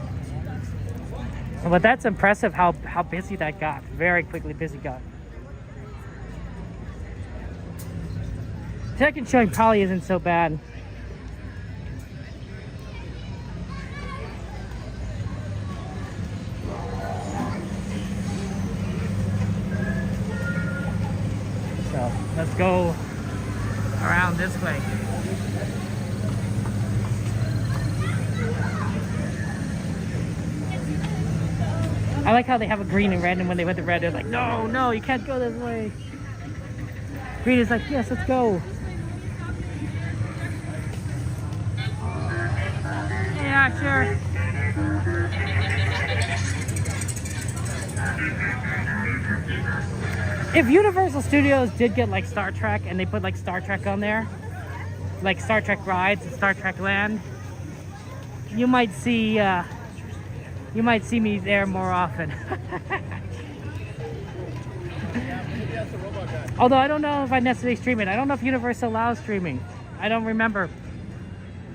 But that's impressive how busy that got. Very quickly busy got. Second showing probably isn't so bad. So let's go around this way. I like how they have a green and red, and when they went to red, they're like, no, no, you can't go this way. Green is like, yes, let's go. Yeah, sure. If Universal Studios did get like Star Trek and they put like Star Trek on there, like Star Trek Rides and Star Trek Land, you might see me there more often. Although I don't know if I necessarily stream it. I don't know if Universal allows streaming. I don't remember.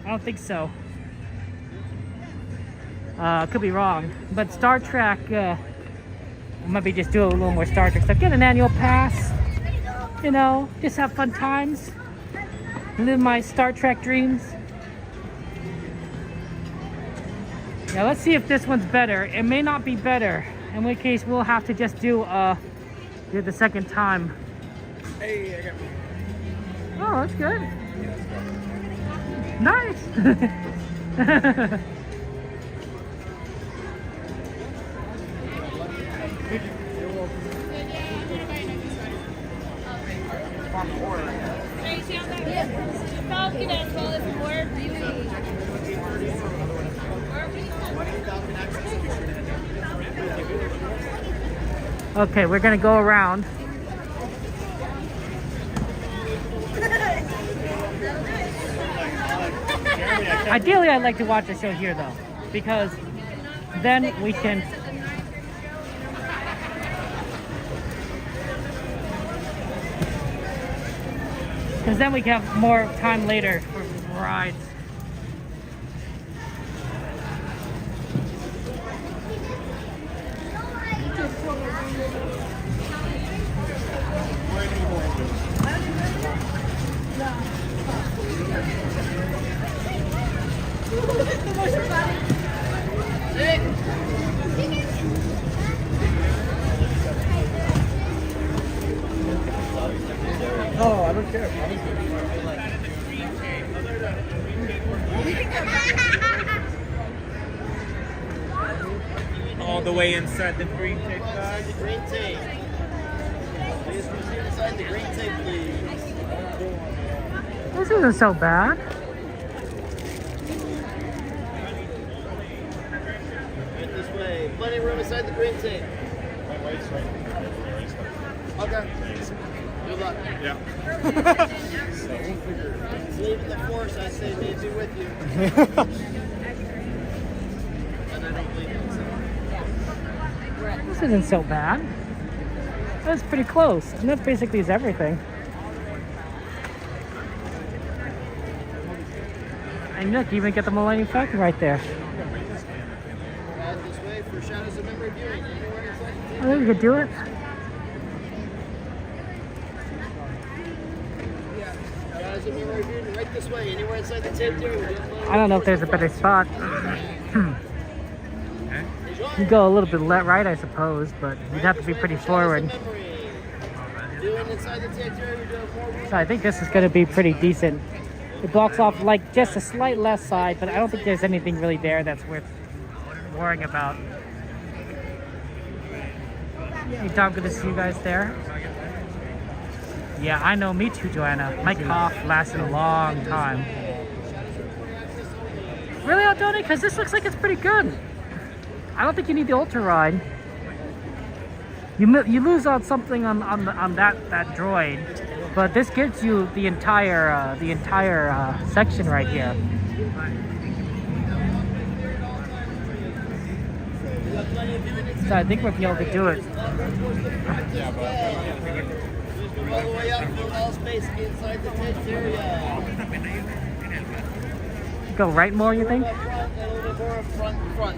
I don't think so. Could be wrong. But Star Trek, maybe just do a little more Star Trek stuff. Get an annual pass. You know, just have fun times. Live my Star Trek dreams. Now let's see if this one's better. It may not be better. In which case we'll have to just do the second time. Hey, I got me. Oh, that's good. Nice. Okay, we're gonna go around. Ideally, I'd like to watch the show here though, because then we can. Because then we can have more time later for rides. Oh, I don't care. All the way inside the green tape, guys. The green tape. Please proceed inside the green tape, please. This isn't so bad. Right this way. Plenty of room inside the green tape. Okay. Good luck. Yeah. Leaving the force, I say, may be with you. And I don't believe it. This isn't so bad. That's pretty close. And that basically is everything. And look, you even get the Millennium Falcon right there. This way for Shadows of Memory viewing. Anywhere inside the I think we could do it. Shadows of Memory viewing, right this way. Anywhere inside the tape there. I don't know if there's a better spot. You go a little bit right, I suppose, but you'd have to be pretty forward. So I think this is going to be pretty decent. It blocks off like just a slight left side, but I don't think there's anything really there that's worth worrying about. Hey Tom, good to see you guys there. Yeah, I know, me too, Joanna. My cough lasted a long time. Really, Aldoni? Because this looks like it's pretty good. I don't think you need the ultra ride. You lose out something on that droid, but this gives you the entire section right here. So I think we'll be able to do it. All the way up to all space inside the tent area. Go right more, you think? A little bit more front.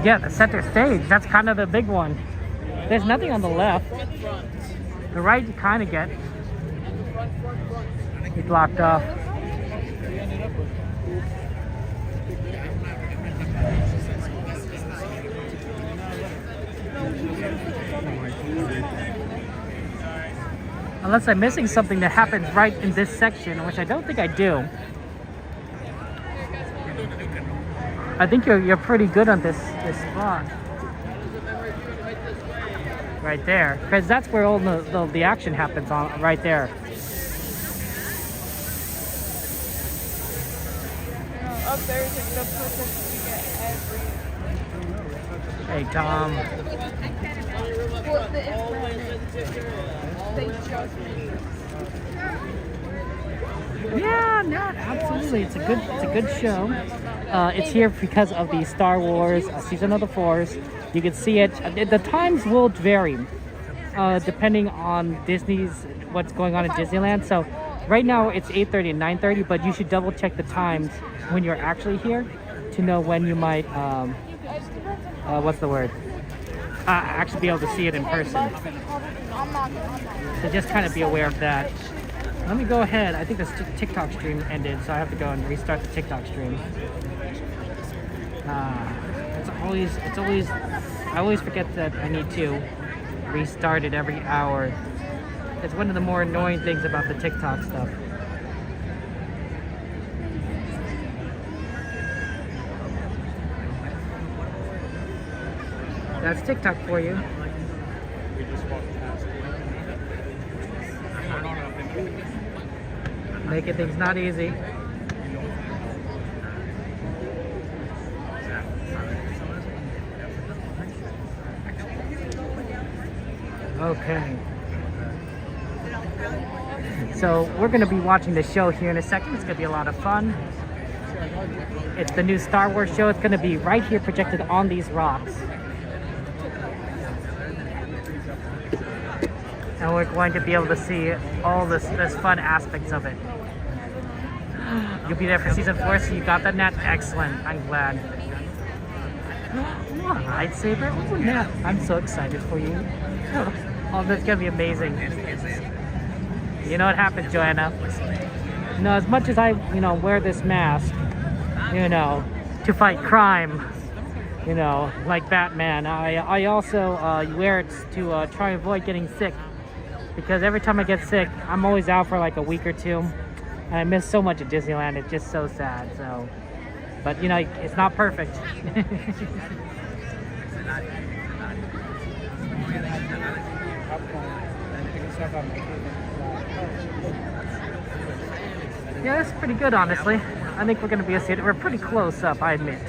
Yeah, the center stage. That's kind of the big one. There's nothing on the left. The right you kind of get. It's blocked off. Unless I'm missing something that happens right in this section, which I don't think I do. I think you're pretty good on this spot. Right there. Because that's where all the action happens on right there. Up there is the person to get every. Hey, Tom. Yeah, no, absolutely. It's a good show. It's here because of the Star Wars Season of the Force. You can see it. The times will vary depending on Disney's what's going on in Disneyland. So right now it's 8:30 and 9:30, but you should double check the times when you're actually here to know when you might what's the word? Actually be able to see it in person. So just kind of be aware of that. Let me go ahead. I think this TikTok stream ended, so I have to go and restart the TikTok stream. I always forget that I need to restart it every hour. It's one of the more annoying things about the TikTok stuff. That's TikTok for you. Making things not easy. Okay. So we're going to be watching the show here in a second. It's going to be a lot of fun. It's the new Star Wars show. It's going to be right here projected on these rocks. And we're going to be able to see all this fun aspects of it. You'll be there for season 4, so you got that net. Excellent. I'm glad. Oh, lightsaber? Oh, yeah. I'm so excited for you. Oh, that's gonna be amazing. You know what happens, Joanna? You know, as much as I, wear this mask, to fight crime, like Batman, I also wear it to try and avoid getting sick. Because every time I get sick, I'm always out for like a week or two. And I miss so much at Disneyland. It's just so sad. So, but it's not perfect. Yeah, that's pretty good, honestly. I think we're going to be able to see it. We're pretty close up, I admit.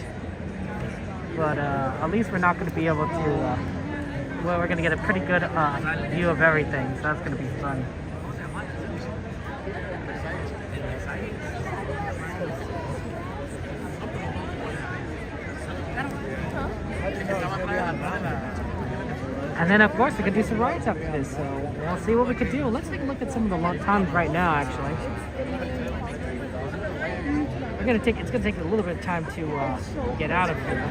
But at least we're not going to be able to... well, we're going to get a pretty good view of everything, so that's going to be fun. And then, of course, we could do some rides after this, so we'll see what we could do. Let's take a look at some of the long times right now, actually. It's gonna take a little bit of time to get out of here.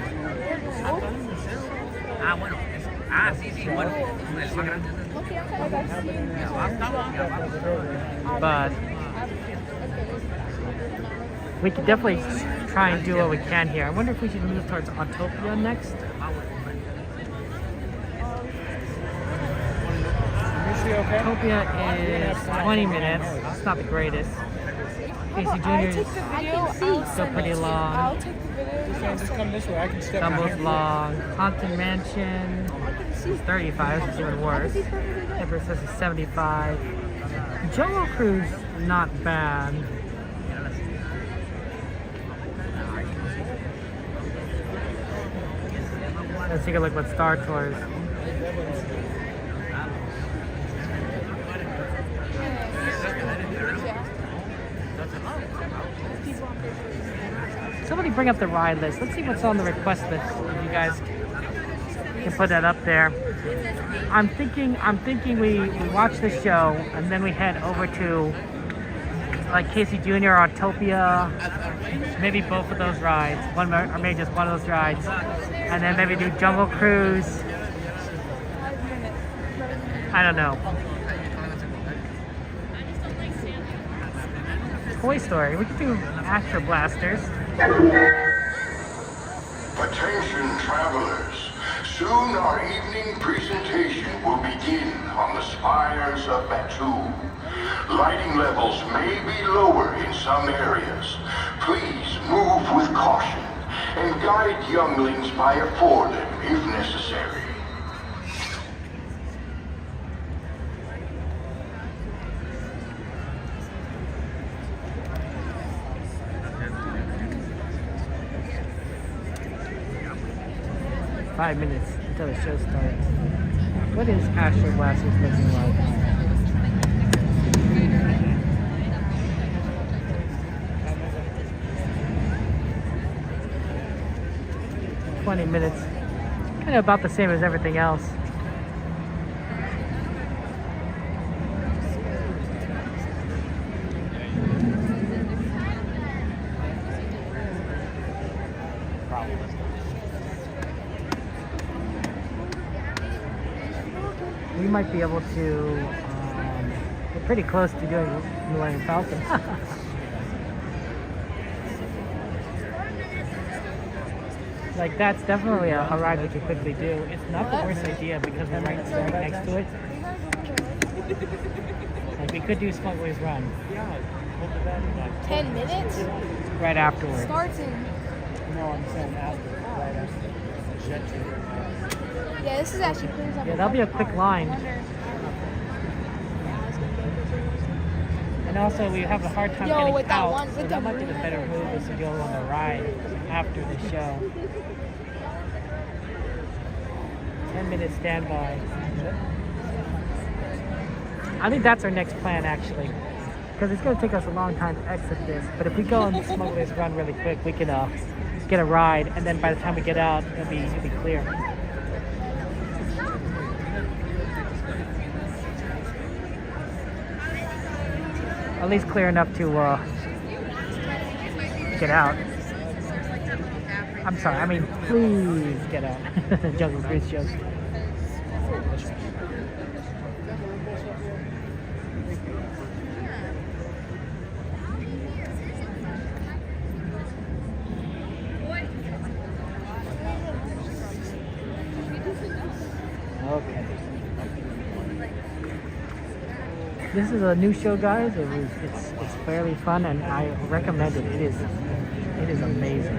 But we could definitely try and do what we can here. I wonder if we should move towards Autopia next. Autopia is 20 minutes. It's not the greatest. Casey Jr. is still pretty long. Just come this way. I can step Dumbo's long. Haunted Mansion is 35, which is even worse. Emperor says it's 75. Jungle Cruise, not bad. Let's take a look what Star Tours. Somebody bring up the ride list. Let's see what's on the request list. If you guys can put that up there. I'm thinking we watch the show and then we head over to like Casey Jr. or Autopia. Maybe both of those rides. One or maybe just one of those rides. And then maybe do Jungle Cruise. I don't know. Toy Story. We could do Astro Blasters. Attention travelers. Soon our evening presentation will begin on the spires of Batu. Lighting levels may be lower in some areas. Please move with caution and guide younglings by a forelimb if necessary. Five minutes until the show starts. What is Astro Blasters looking like? $20 minutes. Kind of about the same as everything else. We might be able to, we're pretty close to doing Millennium Falcon. Like that's definitely a ride we could quickly do. It's not the worst idea because we're right next to it. Like we could do Smuggler's Run. 10 minutes? Right afterwards. Starts in. No, I'm saying after. Right after. Yeah, this is actually pretty. Yeah, that'll be a quick line. And also, we have a hard time getting with that out, one, so with that the might be the better move is to go on the ride after the show. 10-minute standby. I think that's our next plan, actually. Because it's going to take us a long time to exit this. But if we go and Smuggler's Run really quick, we can get a ride. And then by the time we get out, it'll be clear. At least clear enough to get out. I'm sorry, I mean, please get out. Jungle Cruise shows. Okay. This is a new show, guys. It's fairly fun, and I recommend it. It is amazing.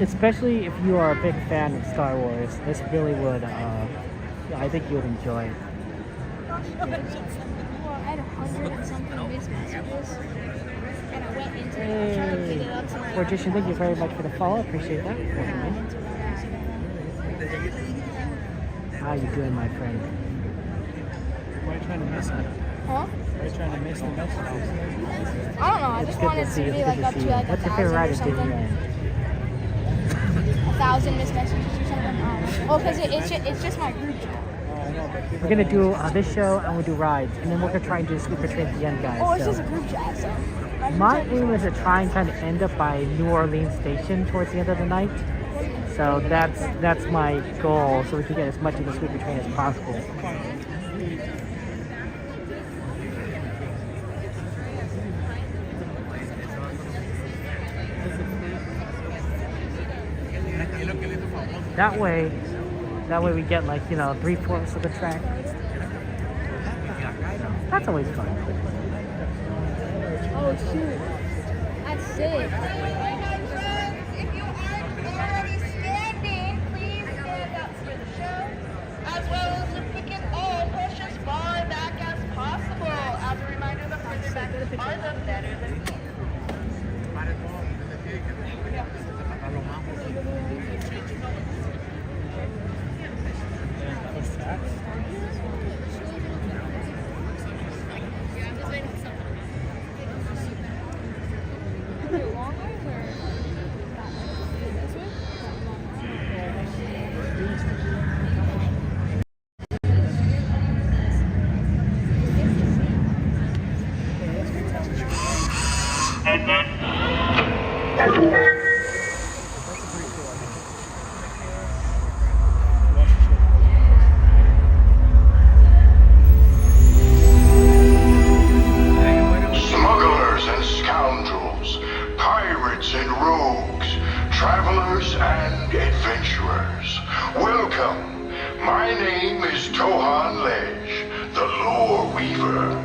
Especially if you are a big fan of Star Wars, this really would. I think you would enjoy it. Well, I had 100 and something missed messages, and I went into it and tried to pick it up to my. Fortition, thank you very much for the follow. Appreciate that. How you doing, my friend? Why are you trying to miss me? Huh? Why are you trying to miss the message? I don't know. I just wanted to be like up to like What's your 1,000 favorite or ride at something. Disneyland? 1,000 missed messages or something. Oh, because it's just my group chat. We're gonna do this show and we'll do rides, and then we're gonna try and do a super train at the end, guys. Oh, it's so. just a group chat. So. My aim is to try and kind of end up by New Orleans Station towards the end of the night. So that's my goal, so we can get as much of the super train as possible. That way we get like, 3/4 of the track. That's always fun. Oh shoot, that's sick. As well as if we can all push as far back as possible. As a reminder, the further back are the better the view. Smugglers and scoundrels, pirates and rogues, travelers and adventurers, welcome. My name is Tohan Lej, the Lore Weaver.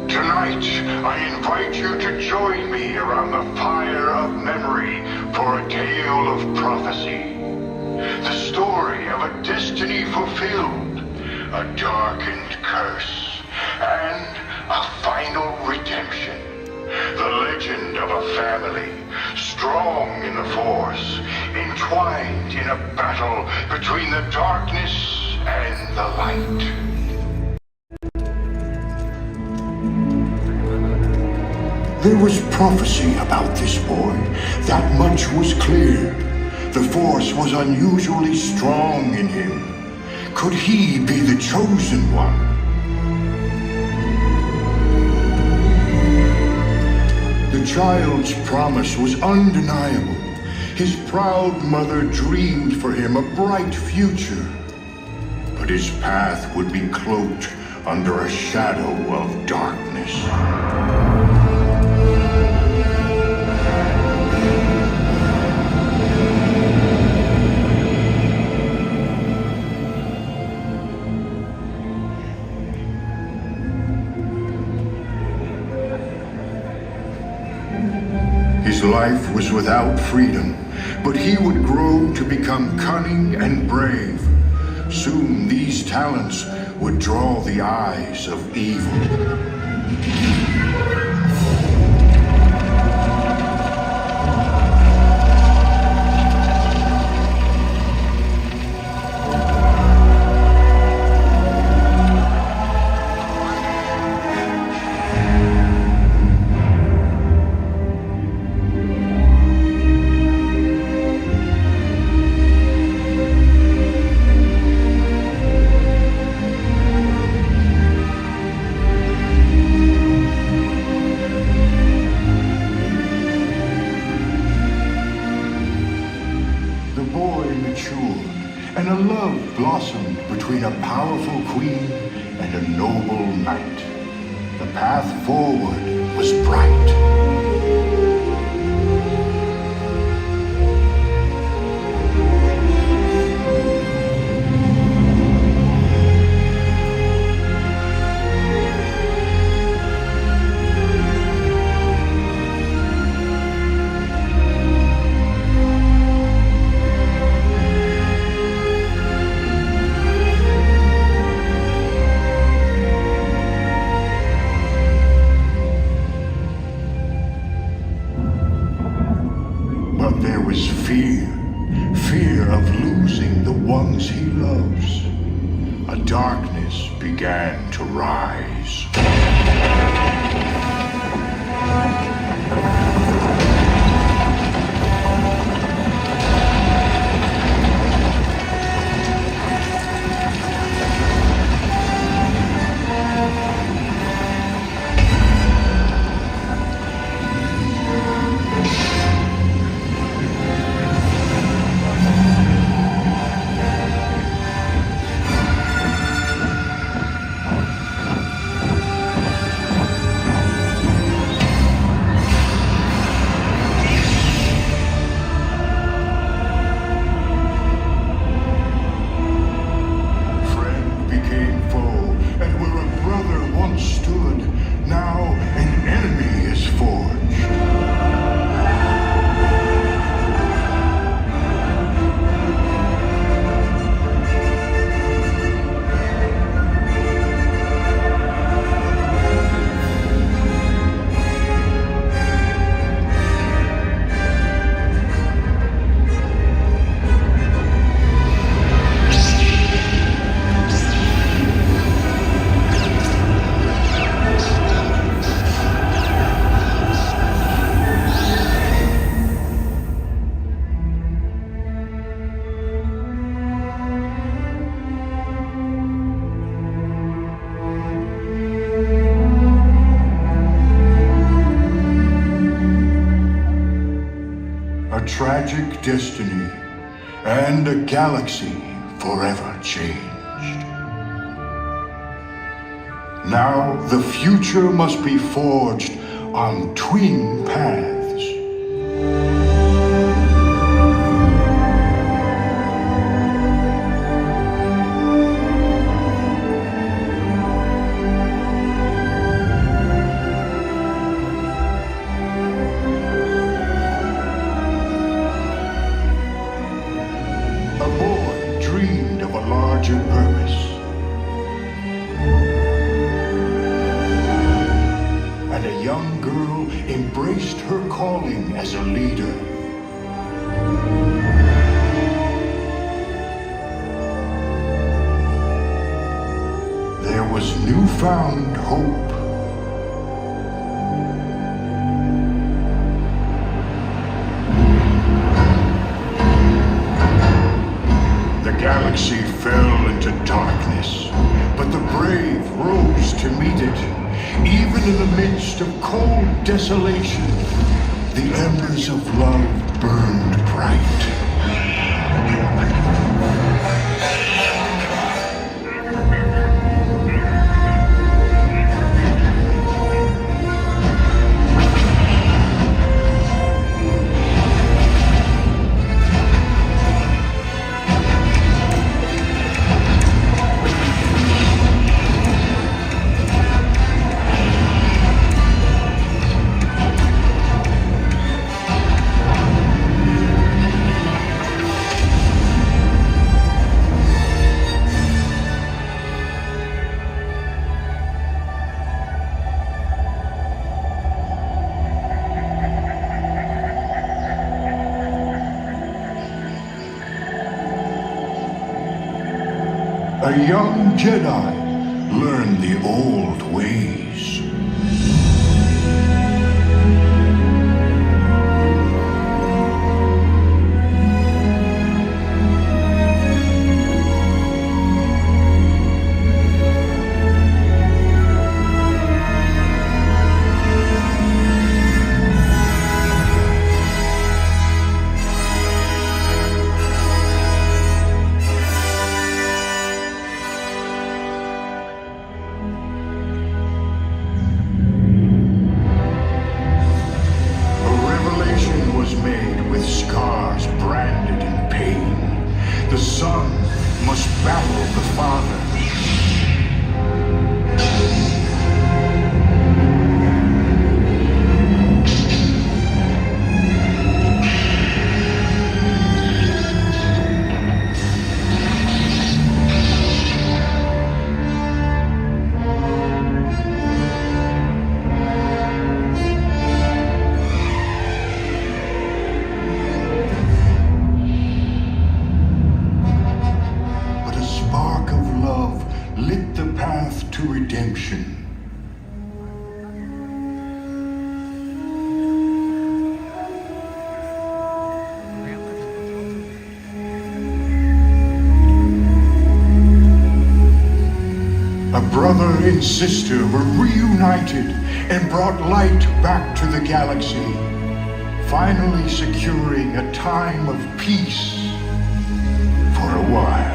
Tonight, I invite you to join me around the fire of memory for a tale of prophecy. The story of a destiny fulfilled, a darkened curse, and a final redemption. The legend of a family, strong in the Force, entwined in a battle between the darkness and the light. There was prophecy about this boy. That much was clear. The Force was unusually strong in him. Could he be the chosen one? The child's promise was undeniable. His proud mother dreamed for him a bright future. But his path would be cloaked under a shadow of darkness. His life was without freedom, but he would grow to become cunning and brave. Soon these talents would draw the eyes of evil. And a love blossomed between a powerful queen and a noble knight. The path forward was bright. But there was fear of losing the ones he loves. A darkness began to rise. a tragic destiny, and a galaxy forever changed. Now the future must be forged on twin paths. Embraced her calling as a leader. There was newfound hope. The galaxy fell into darkness, but the brave rose to meet it. Even in the midst of cold desolation, the embers of love burned bright. A young Jedi learned the old ways. Brother and sister were reunited and brought light back to the galaxy, finally securing a time of peace for a while.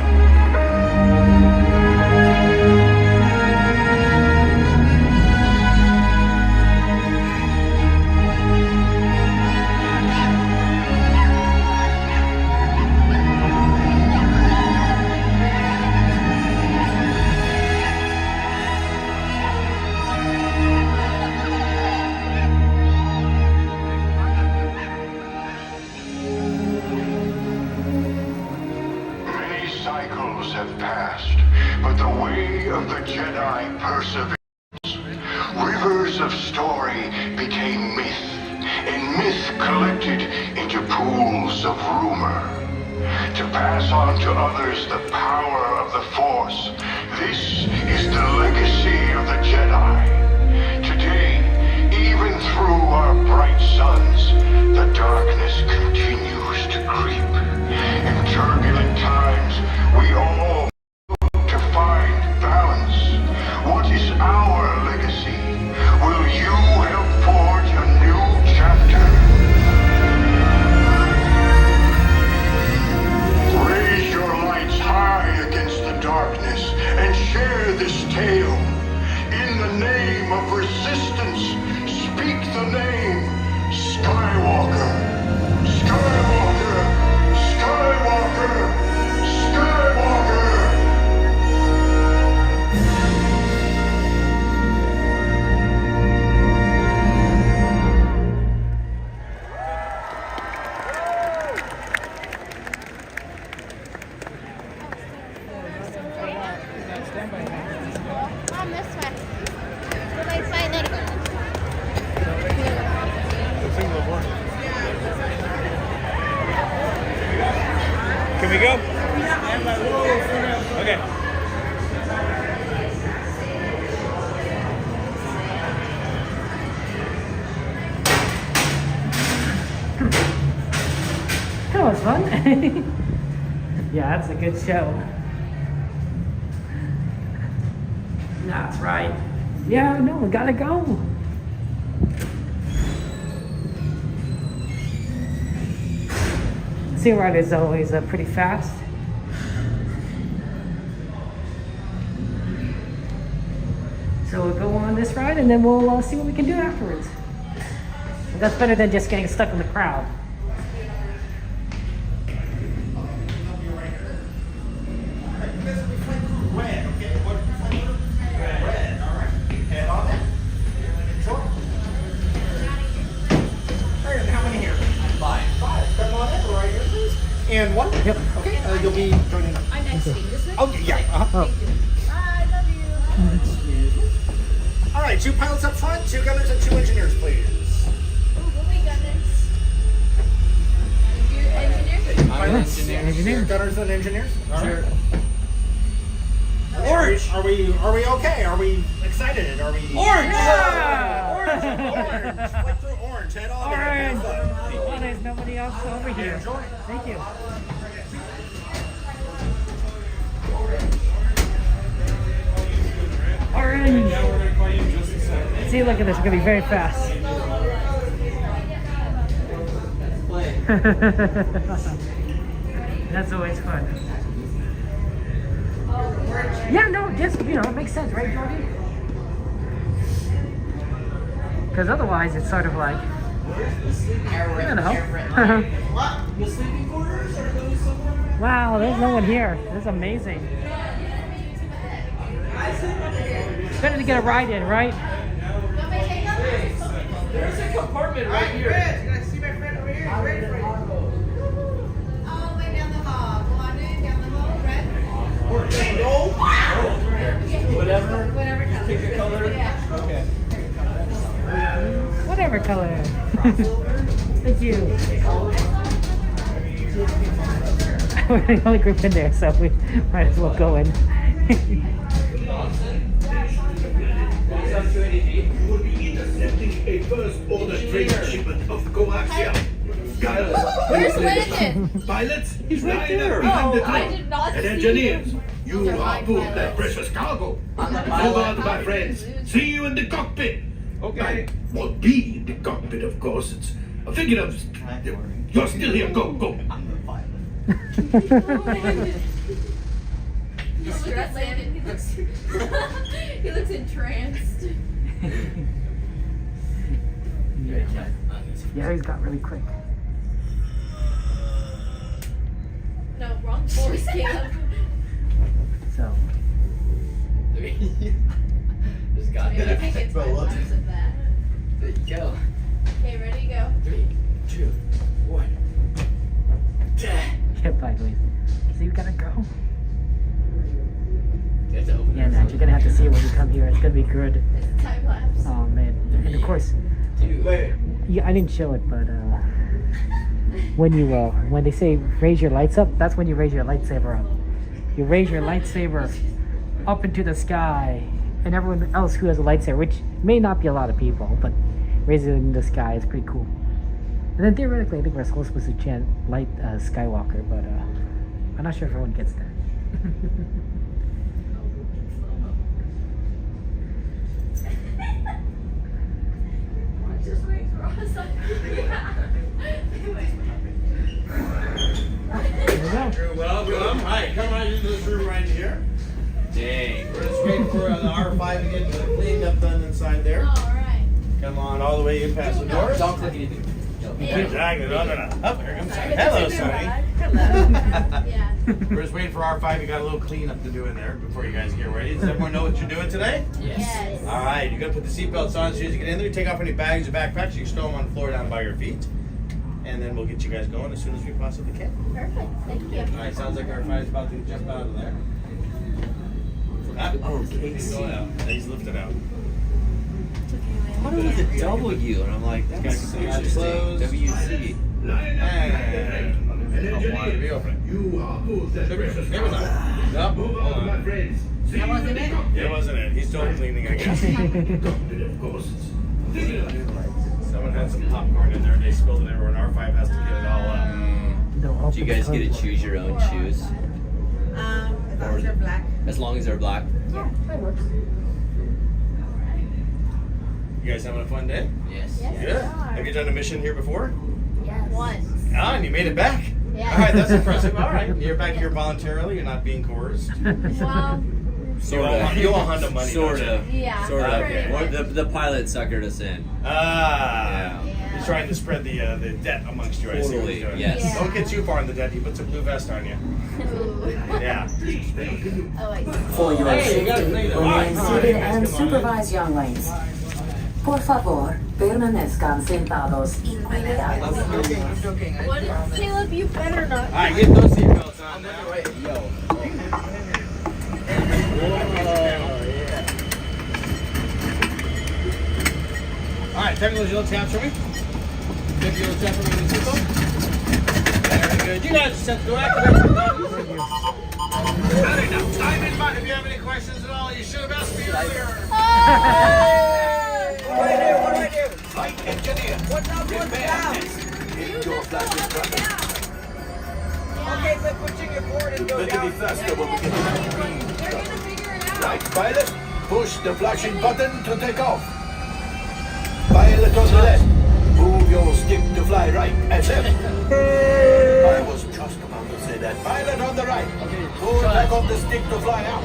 Have passed, but the way of the Jedi perseveres. Rivers of story became myth, and myth collected into pools of rumor. To pass on to others the power of the Force, this is the legacy of the Jedi. Today, even through our bright suns, the darkness continues to creep. In turbulent times, we all look to find balance. What is our legacy? Will you help forge a new chapter? the name Skywalker. Skywalker. Skywalker. Skywalker. Mom, this way. Go by side, let it go. Can we go? Okay. That was fun. Yeah, that's a good show. That's right. Yeah, no, we gotta go. Sea ride is always pretty fast. So we'll go on this ride and then we'll see what we can do afterwards. That's better than just getting stuck in the crowd. And one? Yep. Okay, you'll be joining us. I'm exiting this way. Okay, yeah. Thank you. I love you. All right, 2 pilots up front, 2 gunners, and 2 engineers, please. Engineers. Gunners and engineers. Sure. Orange. Are we okay? Are we excited? Are we Orange? Yeah! Orange. Click through orange. Head on Orange. there. Oh, there's nobody else over here. Enjoy. Thank you. Orange. See, look at this. We're gonna be very fast. That's always fun. Yeah, no, just, you know, it makes sense, right, Jordy? Because otherwise it's sort of like, I don't know. Wow, there's no one here. This is amazing. It's better to get a ride in, right? There's a compartment right here. Can I see my friend over here? He's ready for you. All the way down the hall. Go on in, down the hall, red. Whatever. Whatever color. Pick a color. Yeah. Okay. Whatever color. Thank you. We're the only group in there, so we might as well go in. You will be intercepting a first order train shipment of coaxium. Where's Landon? Pilots, He's right line up there. behind the Oh, I clock. did not And see engineers, him. you Those are my harpoon that pilots. precious cargo. I'm the Move pilot. on, my friends. See you in the cockpit. Okay. Well, be in the cockpit, of course. It's a figure of... You're still here. Go, go. I'm the pilot. He's stressed, Landon. He looks, he looks entranced. Yeah, he's got really quick. No, wrong voice, Caleb. So, Just got Maybe that. take it 5 times of that. There you go. Okay, ready, go. 3, 2, 1. get by, please. So you gotta go. It's over. Yeah, Nat, you're gonna have to see it when you come here. It's gonna be good. It's a time lapse. Oh man, and of course, yeah, I didn't show it, but when they say raise your lights up, that's when you raise your lightsaber up. You raise your lightsaber up into the sky, and everyone else who has a lightsaber, which may not be a lot of people, but raise it in the sky is pretty cool. And then theoretically, I think we're supposed to chant light Skywalker, but I'm not sure if everyone gets that. Just wait for us. You're welcome. Hi, come right into this room right here. Dang. We're just waiting for the R5 to get the cleaning up done inside there. All right. Come on all the way in past the doors. Don't click anything. Exactly. No. Oh, here comes Sonny. Hello, Sonny. Yeah. We're just waiting for R5. You got a little cleanup to do in there before you guys get ready. Does everyone know what you're doing today? Yes. All right. You're going to put the seatbelts on as soon as you get in there. Take off any bags or backpacks. You can stow them on the floor down by your feet. And then we'll get you guys going as soon as we possibly can. Perfect. Thank you. All right. Sounds like R5 is about to jump out of there. He's going out. He's lifted out. What was a W? And I'm like, that's interesting. WC. And water be opening. You are both the precious It was not. Nope. Hold on. my friends. That wasn't it? It wasn't it. He's still cleaning, I guess. Of course. Someone had some popcorn in there and they spilled it everywhere, and R5 has to get it all up. Do you guys get to choose your own shoes? As long as they're black. As long as they're black? Yeah, that works. You guys having a fun day? Yes. Good. Have you done a mission here before? Yes. Once. Ah, and you made it back. Yeah. All right, that's impressive. All right, you're back here voluntarily. You're not being coerced. Well, You all Honda money. Sort of. yeah. Sort of. Okay. Or the pilot suckered us in. Ah. He's trying to spread the debt amongst you. I see what Totally, he's doing. yes. Yeah. Don't get too far in the debt. He puts a blue vest on you. Yeah. Oh, I see. For your Hey, you gotta safety, play that. remain All right, seated guys, and come on. supervise young lanes. Por favor, permanezcan sentados inmediatamente. What is, Caleb, you better not. All right, get those seatbelts on now. All right, take those yellow tabs for me. Take the yellow tab for me with the seatbelt. Very good. You guys are set to go. Activate the button. Not enough time in mind. If you have any questions at all, you should have asked me earlier. What do I do? Flight engineer. What's up? What's down? Indoor flashes button. Okay, but pushing it forward and go Better down. be faster when we get to They're gonna figure it out. Right, pilot. Push the flashing button to take off. Pilot on the left. Move your stick to fly right and left. I was just about to say that. Pilot on the right. Pull back on the stick to fly out.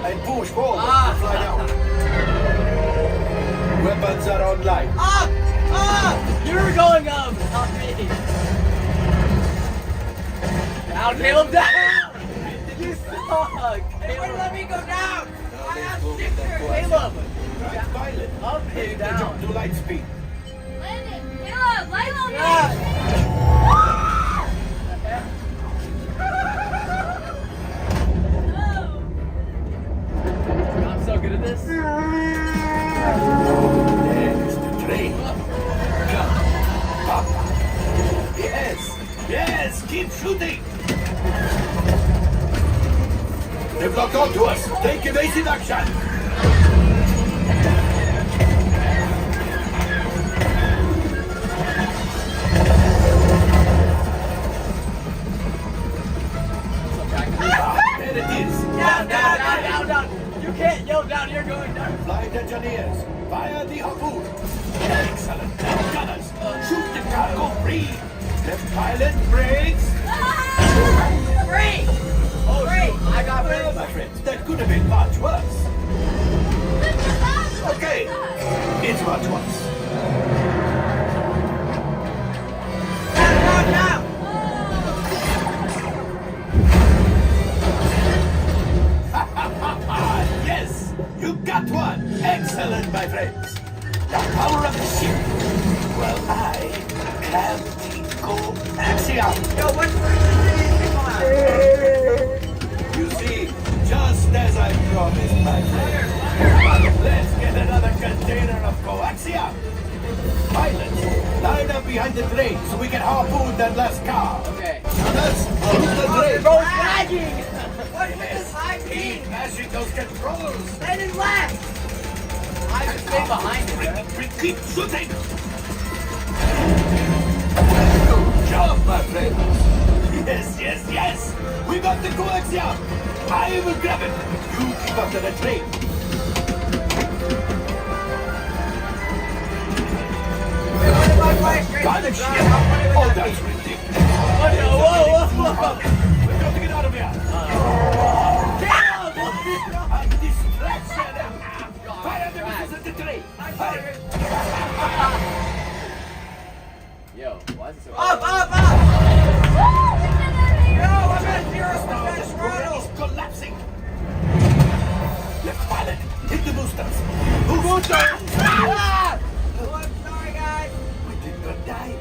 And push forward to fly out. Weapons are online. You're going up, not me. Down, Caleb, down! You suck! They wouldn't let me go down. I have Caleb! Right, pilot. Up and down. Jump to light speed. Landon, Caleb, light on me. I'm so good at this. There's the train. Jump. Up. Yes. Yes. Keep shooting. They've locked onto us. Take evasive action. There it is. Down. You can't yell down, you're going down. Flight engineers, fire the harpoon. Excellent. Gunners, shoot the cargo free. Left pilot, brakes. Break! Oh, Break! I got well, my friends, that could have been much worse. Okay, it's much worse. Down! Yes, you got one. Excellent, my friends. The power of the ship. Well, I have the coaxium. Yo, what's You see, just as I promised, my friend. Let's get another container of coaxium. Pilots, line up behind the train so we can harpoon that last car. Okay. Let's move the train. What is this high Keep speed? mashing those controls. Land in left! I just stay behind it, bro. Keep shooting. Good job, my friend. Yes. We got the coaxium. I will grab it. You keep up to the train. Got the ship. Oh, that's ridiculous. Whoa. We've got to get out of here. A distraction. Fire the missiles at the train. Fire. Yo, why is it so Up! Yo, I'm at 0% throttle! It's collapsing. Left pilot, hit the boosters. Boosters! Ah! Oh, I'm sorry, guys. We did not die.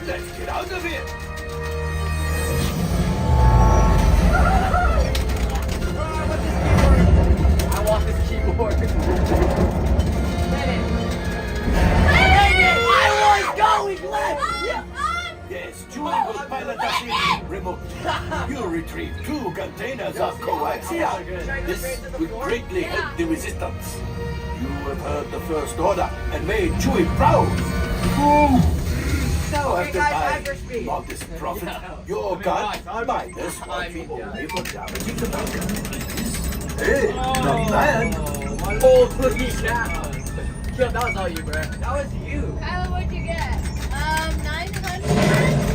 Let's get out of here. I want this keyboard. I was going left! Yes, Julie will pilot us in remote. You retrieve 2 containers of coaxium. This will greatly help the resistance. You have heard the First Order and made Chewie proud. Now Okay, after guys, my hyperspeed. modest profit, your gun minus only for damaging the bunker. Hey, not bad. Holy cow. Yo, that was all you, bro. That was you. Kyla, what'd you get? 900.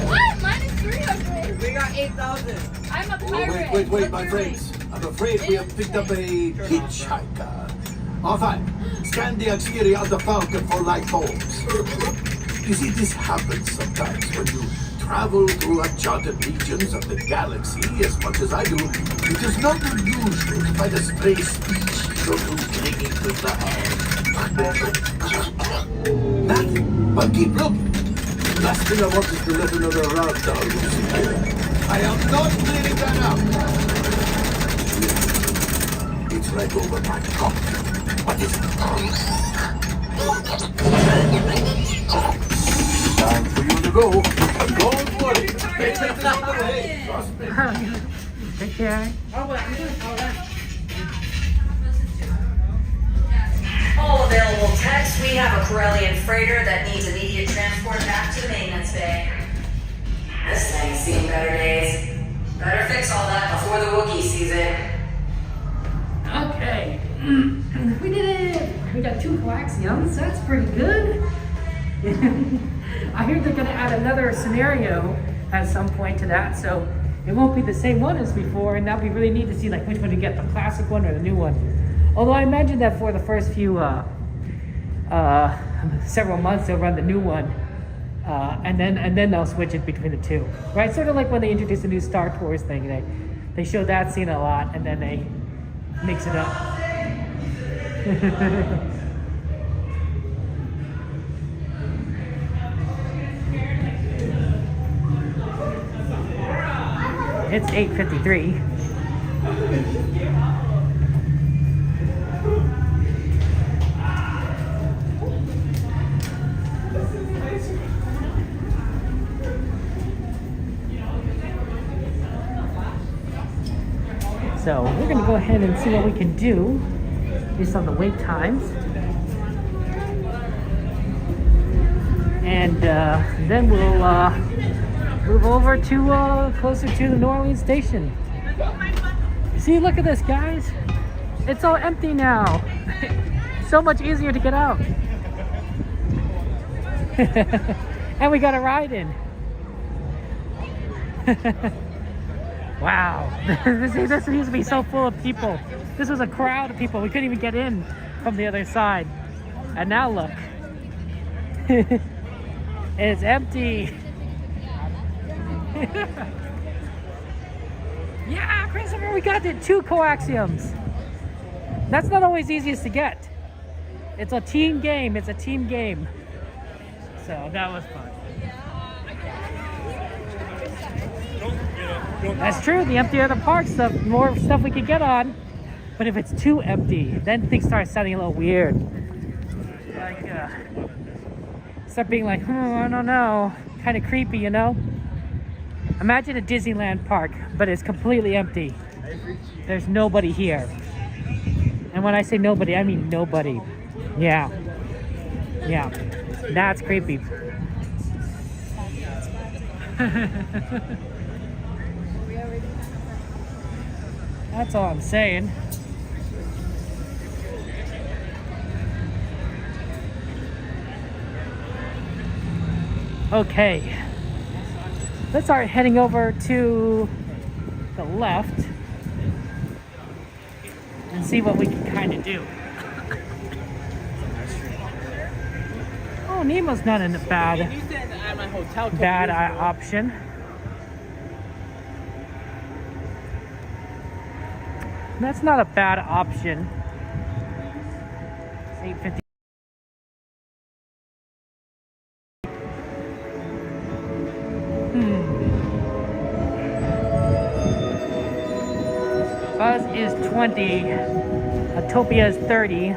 What? Minus 300. We got 8,000. I'm a Oh, pirate. wait, my friends. I'm afraid we have picked up a hitchhiker. Enfin, scan the exterior of the Falcon for light bulbs. You see, this happens sometimes when you travel through uncharted regions of the galaxy as much as I do. It is not unusual to find a stray species or two clinging to the Nothing, but keep looking. Last thing I want is to let another round down. I am not clearing that out. It's right over my cockpit. What is it? Time for you to go. Don't worry. They take it out of the way. Trust me. Take care. All available techs, we have a Corellian freighter that needs immediate transport back to the maintenance bay. This thing's seen better days. Better fix all that before the Wookiee season. Okay. We did it! We got 2 coaxiums. That's pretty good. I hear they're going to add another scenario at some point to that, so it won't be the same one as before, and that'll be really neat to see like which one you get, the classic one or the new one. Although I imagine that for the first few several months they'll run the new one, and then they'll switch it between the two. Right? Sort of like when they introduced the new Star Tours thing. They show that scene a lot and then they mix it up. It's 8:53. So we're going to go ahead and see what we can do based on the wait times. And then we'll move over to closer to the New Orleans station. See, look at this, guys. It's all empty now. So much easier to get out. And we got a ride in. Wow. This used to be so full of people. This was a crowd of people. We couldn't even get in from the other side. And now look. It's empty. Yeah, Christopher, we got the 2 coaxiums. That's not always easiest to get. It's a team game. It's a team game. So that was fun. That's true. The emptier the parks, the more stuff we could get on. But if it's too empty, then things start sounding a little weird. Like, start being like, I don't know, kind of creepy, you know? Imagine a Disneyland park, but it's completely empty. There's nobody here. And when I say nobody, I mean nobody. Yeah. Yeah. That's creepy. That's all I'm saying. Okay. Let's start heading over to the left and see what we can kind of do. Oh, Nemo's not in the bad. bad option. That's not a bad option. It's 8:50. Buzz is 20. Autopia is 30.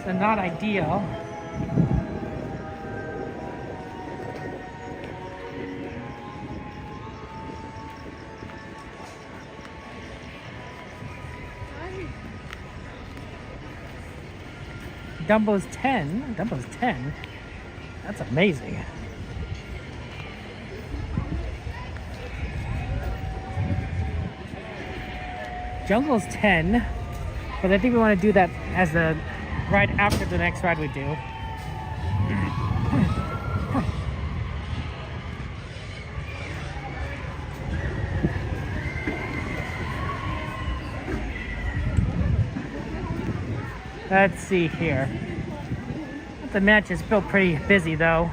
So not ideal. Dumbo's 10. Dumbo's 10. That's amazing. Jungle's 10, but I think we want to do that as the ride after the next ride we do. Let's see here. The match is still pretty busy though.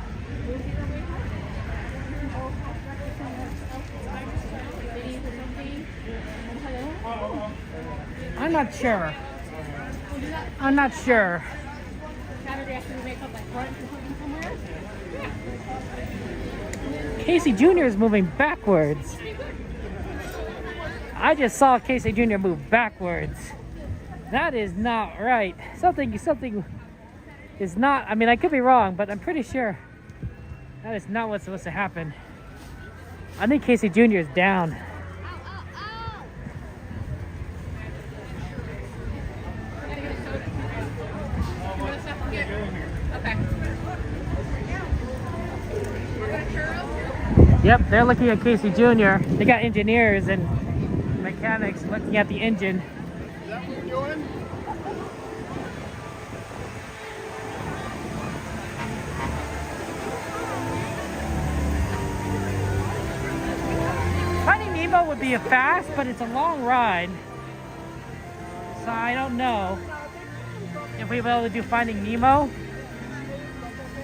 I'm not sure. I'm not sure. Casey Jr. is moving backwards. I just saw Casey Jr. move backwards. That is not right. Something is not, I mean, I could be wrong, but I'm pretty sure that is not what's supposed to happen. I think Casey Jr. is down. Yep, they're looking at Casey Jr. They got engineers and mechanics looking at the engine. Is that what you're doing? Finding Nemo would be a fast, but it's a long ride. So I don't know if we'll be able to do Finding Nemo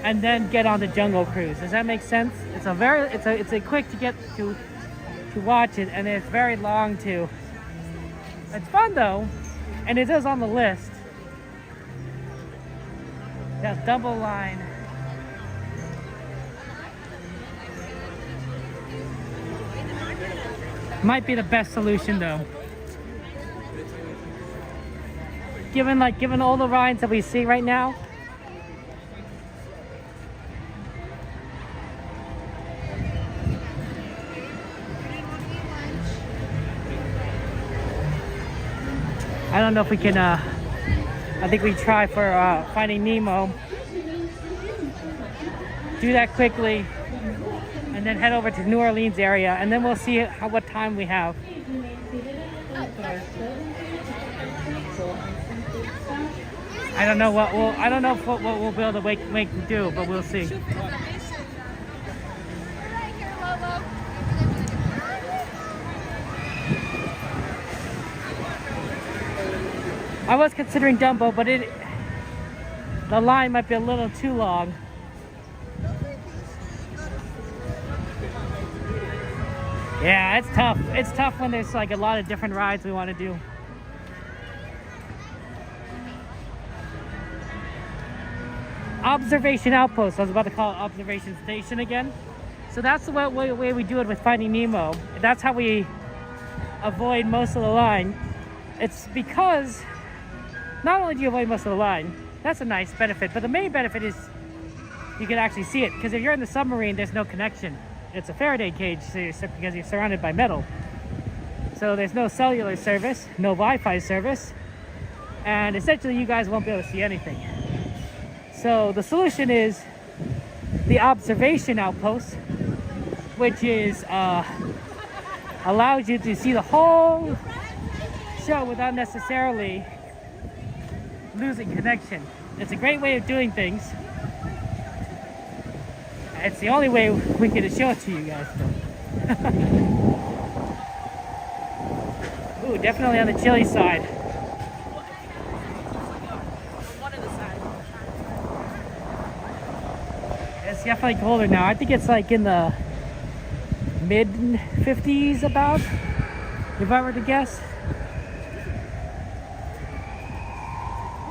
and then get on the Jungle Cruise. Does that make sense? It's a quick to get to watch it, and it's very long too. It's fun though, and it is on the list. That double line. Might be the best solution though. Given all the rides that we see right now. I don't know if we can, I think we try for Finding Nemo. Do that quickly, and then head over to New Orleans area, and then we'll see what time we have. I don't know what we'll be able to make do, but we'll see. I was considering Dumbo, but the line might be a little too long. Yeah, it's tough. It's tough when there's like a lot of different rides we want to do. Observation outpost. I was about to call it observation station again. So that's the way we do it with Finding Nemo. That's how we avoid most of the line. It's because not only do you avoid most of the line, that's a nice benefit, but the main benefit is you can actually see it, because if you're in the submarine, there's no connection. It's a Faraday cage because you're surrounded by metal. So there's no cellular service, no Wi-Fi service, and essentially you guys won't be able to see anything. So the solution is the observation outpost, which is allows you to see the whole show without necessarily losing connection. It's a great way of doing things. It's the only way we can show it to you guys. Ooh, definitely on the chilly side. It's definitely colder now. I think it's like in the mid 50s about, if I were to guess.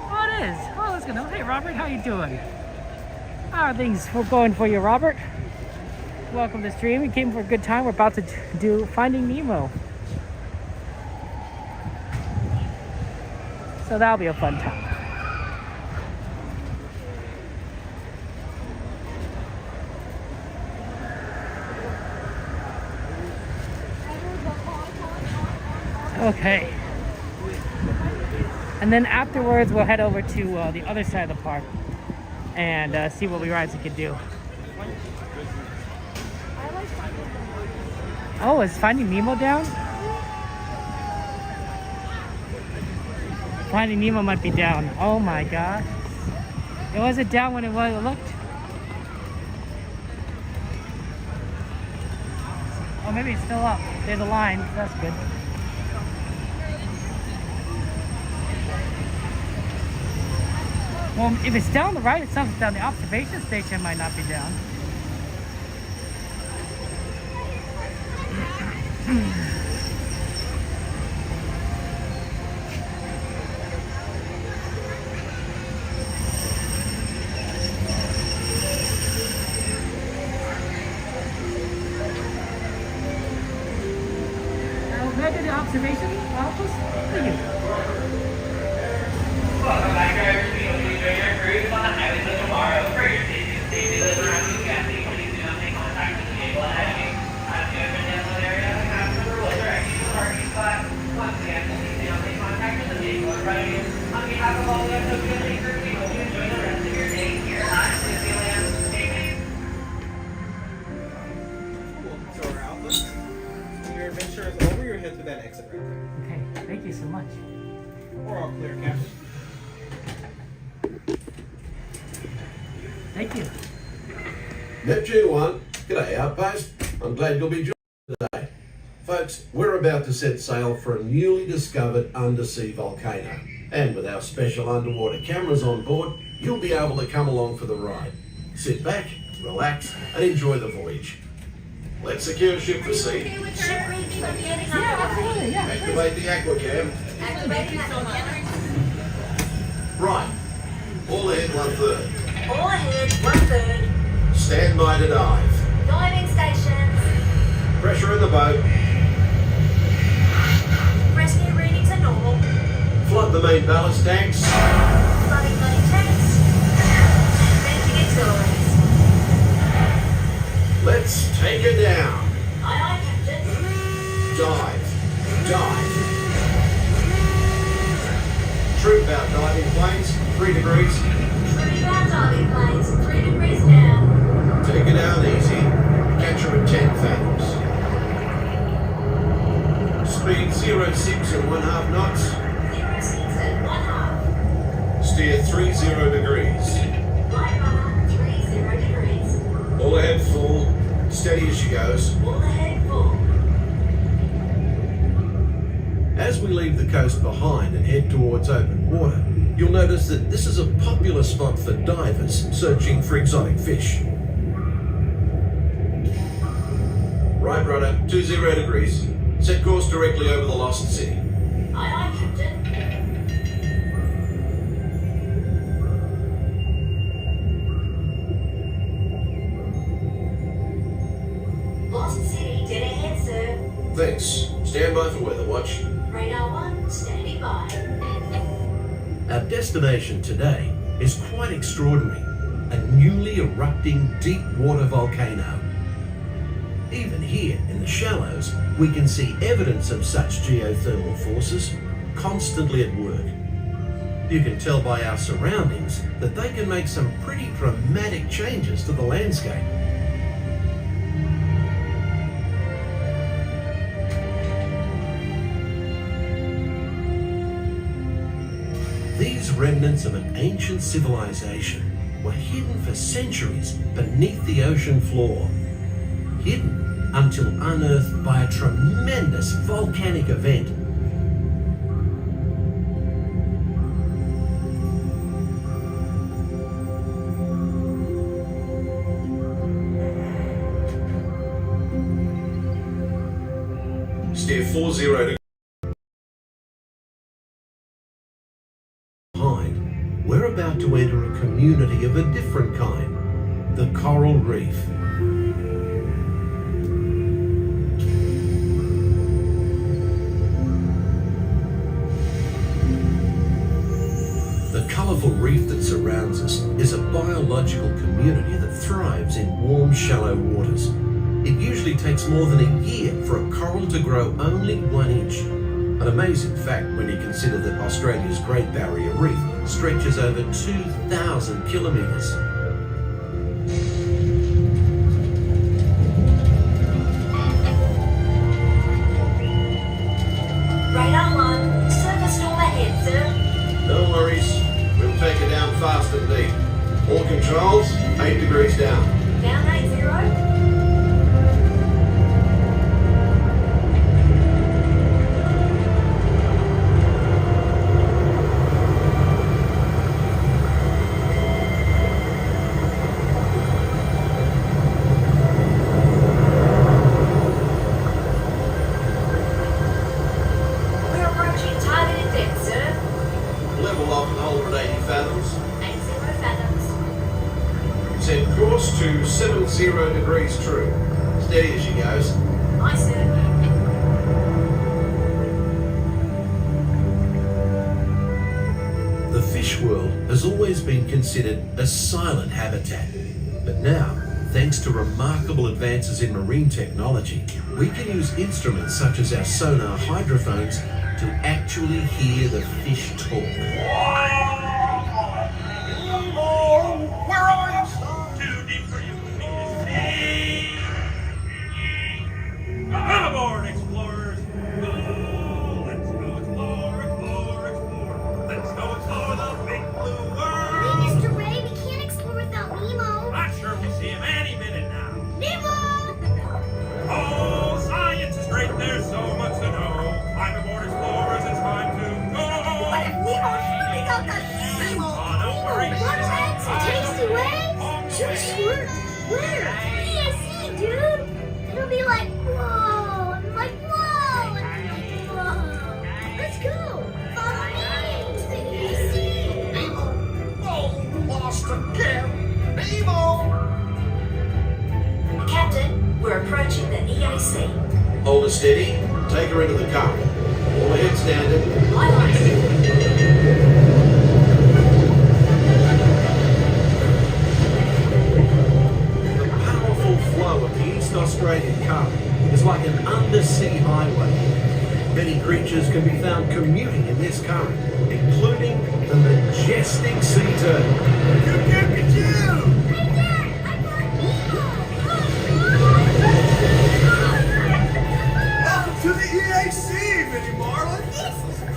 Oh, it is. Oh, let's go. Hey, Robert, how you doing? How are things going for you, Robert? Welcome to the stream. You came for a good time. We're about to do Finding Nemo. So that'll be a fun time. Okay. And then afterwards, we'll head over to the other side of the park and see what rides we could do. Oh, is Finding Nemo down? Finding Nemo might be down. Oh my god. It wasn't down when it looked. Oh, maybe it's still up. There's a line. That's good. Well, if it's down the right itself, it's down. The observation station might not be down. Maybe the observation office? Thank you. Welcome back, drivers. We hope you enjoy your cruise on the highways of tomorrow. For your safety delivery around the gas station, please do not make contact with the vehicle ahead of you. As you enter the download area, the passenger will direct you to the parking spot. Once again, please do not make contact with the vehicle in front of you. On behalf of all the Disneyland crew, we hope you enjoy the rest of your day here at Disneyland. Stay safe. Welcome to our outlet. When your adventure is over, you'll head to that exit right there. Okay, thank you so much. We're all clear, Captain. Thank you. Neptune 1, g'day Outpost. I'm glad you'll be joining today. Folks, we're about to set sail for a newly discovered undersea volcano. And with our special underwater cameras on board, you'll be able to come along for the ride. Sit back, relax, and enjoy the voyage. Let's secure ship for sea. Activate the aquacam. Right. All ahead 1/3. All ahead, 1/3. Stand by to dive. Diving stations. Pressure in the boat. Rescue readings are normal. Flood the main ballast tanks. Flooding main tanks. Venting auxiliaries. Let's take her down. Aye, Captain. Dive. Dive. Troop out diving planes, 3 degrees. Troop out diving planes, 3 degrees down. Take it down easy. Catch her at 10 fathoms. Speed 06 and 1/2 knots. 06 and 1/2. Steer 30 degrees. Right rudder, 30 degrees. All ahead full. Steady as she goes. All ahead full. As we leave the coast behind and head towards open water, you'll notice that this is a popular spot for divers searching for exotic fish. Right rudder, 20 degrees. Set course directly over the lost city. Aye, Captain. Lost City, dead ahead, sir. Thanks. Stand by for weather watch. Radar 1, standing by. Our destination today is quite extraordinary. A newly erupting deep water volcano. Even here in the shallows, we can see evidence of such geothermal forces constantly at work. You can tell by our surroundings that they can make some pretty dramatic changes to the landscape. These remnants of an ancient civilization were hidden for centuries beneath the ocean floor. Hidden until unearthed by a tremendous volcanic event. steer 40 degrees behind, we're about to enter a community of a different kind, the coral reef. The colourful reef that surrounds us is a biological community that thrives in warm, shallow waters. It usually takes more than a year for a coral to grow only 1 inch. An amazing fact when you consider that Australia's Great Barrier Reef stretches over 2,000 kilometres. Radar 1, surface storm ahead, sir. No worries, we'll take it down fast and deep. All controls, 8 degrees down. Down 80. Set course to 70 degrees true. Steady as she goes. Aye, sir. The fish world has always been considered a silent habitat. But now, thanks to remarkable advances in marine technology, we can use instruments such as our sonar hydrophones to actually hear the fish talk. Come aboard, explorers! Go! Let's go explore, explore, explore! Let's go explore the big blue world! Hey, Mr. Ray, we can't explore without Nemo. Not sure if we see him any minute now. Nemo! Oh, science is great, there's so much to know. Climb aboard, explorers, it's time to go! What if Nemo's swimming out the Nemo? Oh, don't worry. Wanna ride some tasty waves? Sure. Where? ESC, dude! It'll be like, whoa, and like, whoa, and like, whoa. Let's go. Follow me to the ESC. Nemo! Oh, lost again! Nemo! Captain, we're approaching the EAC. Hold her steady, take her into the car. All ahead standard. Aye, aye, sir. Flow of the East Australian Current is like an undersea highway. Many creatures can be found commuting in this current, including the majestic sea turtle. Welcome to the EAC, Mini Marlin! This is fun!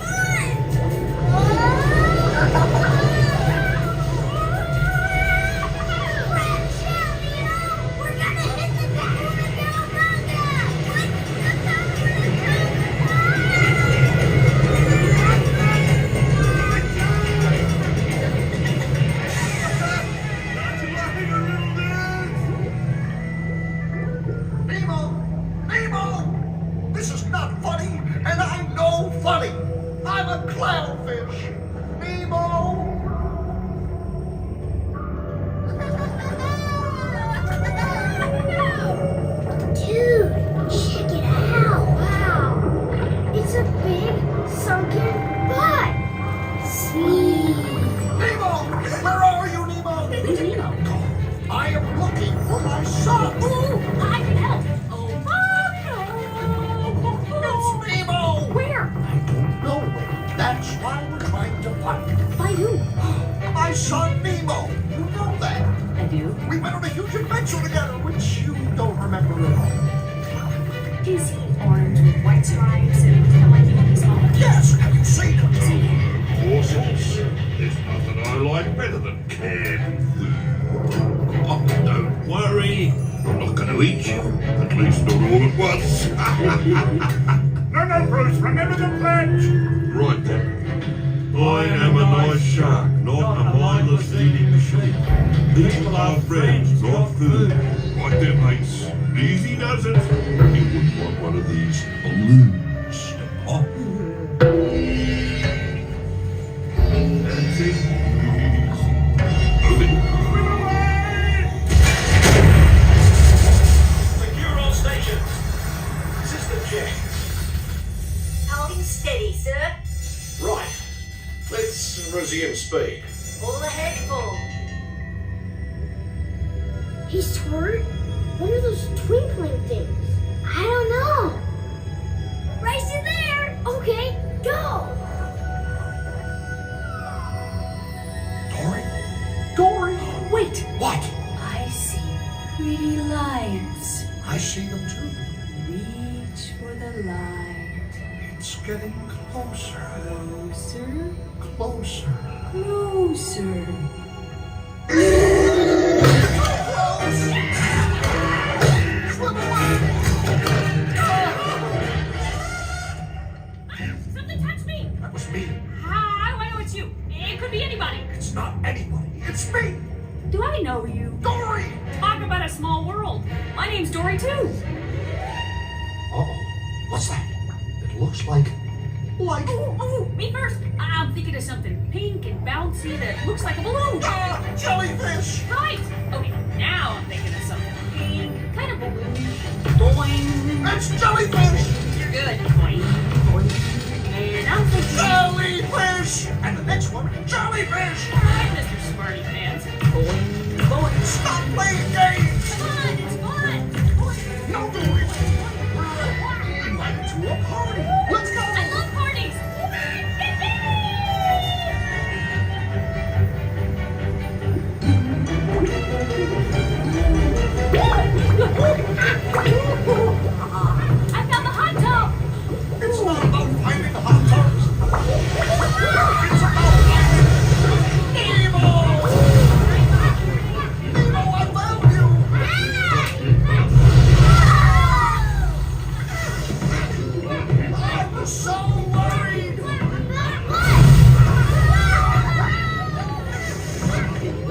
No, Bruce, remember the pledge! Right then. I am a nice shark, not a mindless eating machine. People are friends, not food. I want them heights. Easy does it. You wouldn't want one of these balloons to pop. That's it. Move it. Secure all stations. System check. Holding steady, sir. Right. Let's resume speed. All ahead full. Hey, Stuart, what are those twinkling things? I don't know. Race it there. Okay, go. Dory! Wait. What? I see pretty lights. I see them too. Reach for the light. It's getting closer. Closer. Closer. Closer. Something touched me. That was me. How do I know it's you? It could be anybody. It's not anybody. It's me. Do I know you? Dory! Talk about a small world. My name's Dory too. Uh-oh. What's that? It looks like... Ooh, me first. I'm thinking of something pink and bouncy that looks like a balloon. Ah, jellyfish! Right. Okay, now I'm thinking of something pink, kind of balloon. Boing. That's jellyfish! You're good. Boing, boing. And I'm thinking... Jellyfish! And the next one, jellyfish! All right, Mr. Smarty Pants. Boing, boing. Stop playing games! Come on, it's fun. Boing. No, Dory! We're invited to a party! Let's go! I love parties. I found the hot tub. It's not about finding the hot tubs! It's about finding Nemo! Nemo, I found you! I'm so worried!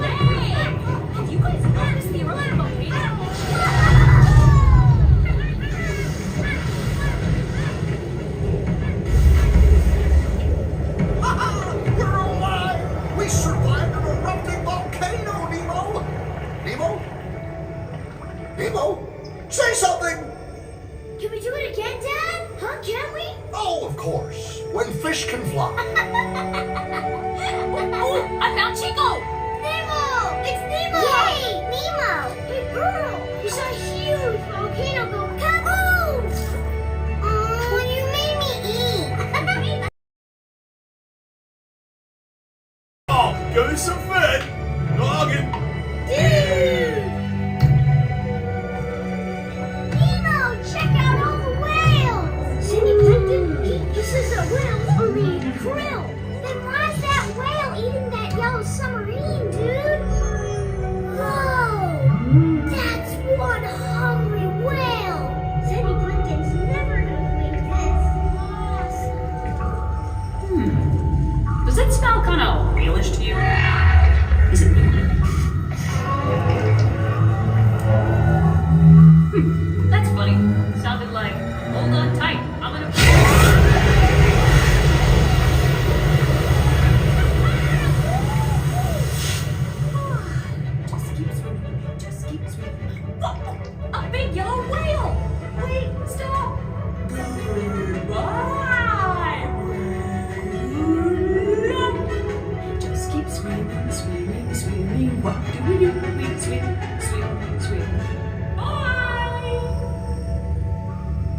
Hey, you guys noticed the alarm volcano? We're alive! We survived an erupting volcano, Nemo! Nemo? Nemo? Say something! Can we do it again, Dad? Huh? Can we? Oh, of course. When fish can fly. Oh, I found Chico! Nemo! It's Nemo! Yay! Nemo! Hey, girl! We saw a huge volcano go kaboom! Oh, you made me eat! Oh, give me some food. Noggin. Dude! Nemo, check out all the whales! Cindy Plimpton, he says that whales are made of krill. Then why is that whale eating that yellow submarine, dude? Whoa! That's one hungry whale! Cindy Plimpton's never gonna believe this. Awesome. Does it smell kind of whalish to you? Is it me? That's funny. Sounded like, hold on tight. I'm gonna... Just keep swimming. Just keep swimming. Whoa! A big yellow whale! Wait, stop! Goodbye! Just keep swimming, swimming, swimming. What do we do? We swim, swim, swim. Bye!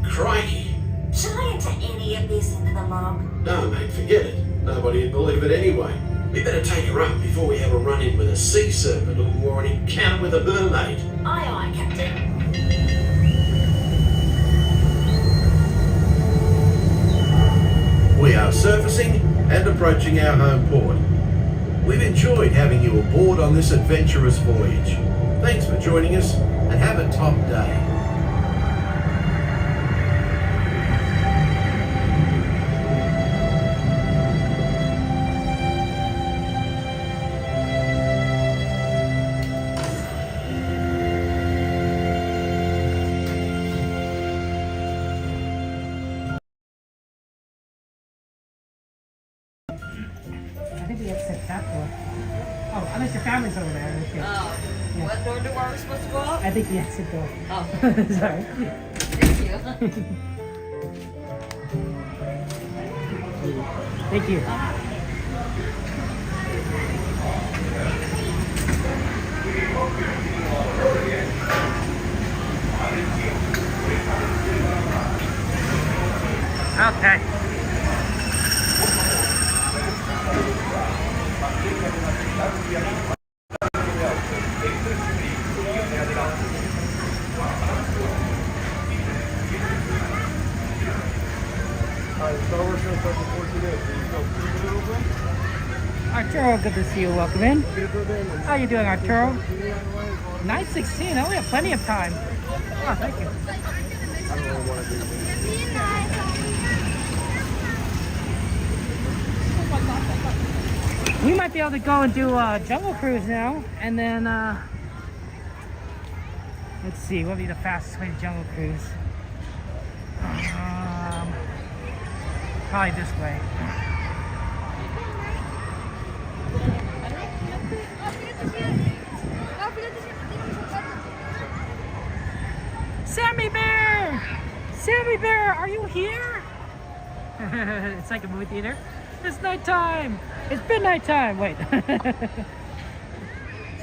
Crikey. Should I enter any of this into the log? No, mate, forget it. Nobody'd believe it anyway. We better take her up before we have a run-in with a sea serpent or an encounter with a mermaid. Aye, aye, Captain. We are surfacing and approaching our home port. We've enjoyed having you aboard on this adventurous voyage. Thanks for joining us and have a top day. Cameron's over there. Okay. Yeah. What door are we supposed to go up? I think the exit door. Oh. Sorry. Thank you. Thank you. Okay. Arturo, good to see you. Welcome in. How you doing, Arturo? 9:16. Oh, we have plenty of time. Oh, thank you. We might be able to go and do Jungle Cruise now, and then let's see, what would be the fastest way to Jungle Cruise? Probably this way. Sammy Bear! Sammy Bear, are you here? It's like a movie theater. It's nighttime. It's been nighttime. Wait.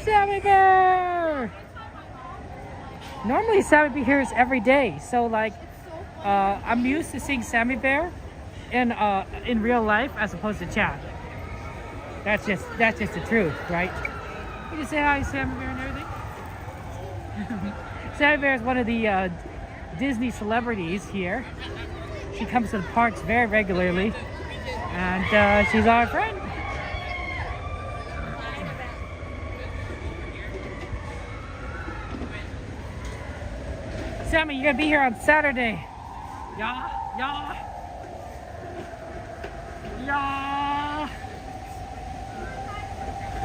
Sammy Bear! Normally Sammy Bear here is every day. So like, I'm used to seeing Sammy Bear in real life as opposed to chat. That's just the truth, right? You can say hi, Sammy Bear, and everything. Sammy Bear is one of the Disney celebrities here. She comes to the parks very regularly, and she's our friend. Sammy, you're gonna be here on Saturday. Yeah.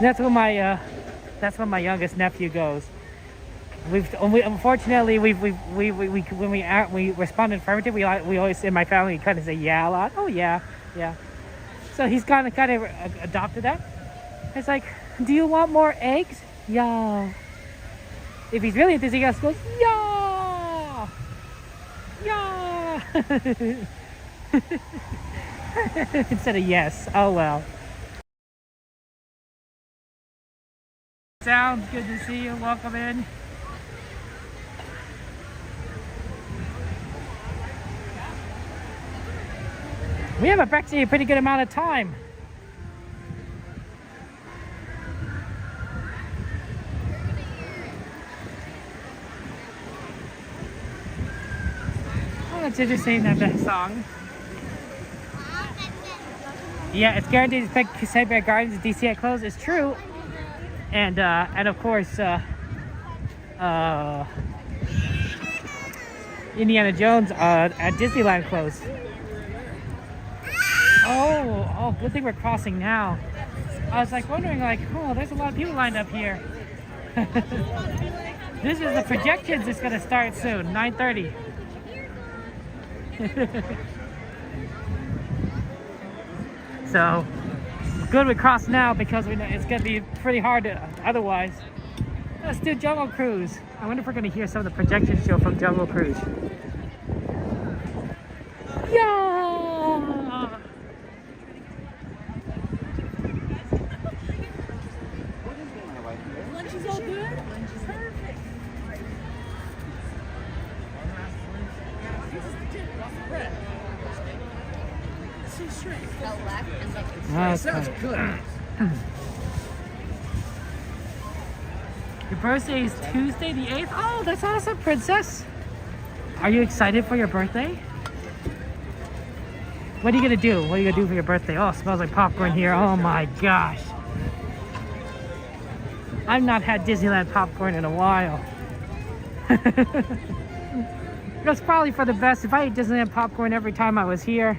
That's when my youngest nephew goes. Unfortunately when we respond in affirmative, we always in my family kind of say yeah a lot. Oh yeah. So he's kind of adopted that. It's like, do you want more eggs? Yeah. If he's really enthusiastic, he goes yeah. Instead of yes. Oh well. Sounds good to see you. Welcome in. We have actually a pretty good amount of time. Oh, that's interesting, that song. Yeah, it's guaranteed to expect St. Bear Gardens at DC at close. It's true. And of course, Indiana Jones at Disneyland closed. Oh, good thing we're crossing now. I was like wondering, like, oh, there's a lot of people lined up here. This is the projections. It's gonna start soon, 9:30. So good we cross now because we know it's gonna be pretty hard otherwise. Let's do Jungle Cruise. I wonder if we're gonna hear some of the projections show from Jungle Cruise. Yeah. Lunch is all good? Perfect. So straight. Okay. Sounds good. Your birthday is Tuesday the 8th? Oh, that's awesome, Princess. Are you excited for your birthday? What are you gonna do? What are you gonna do for your birthday? Oh, it smells like popcorn here. Oh my gosh. I've not had Disneyland popcorn in a while. That's probably for the best. If I ate Disneyland popcorn every time I was here,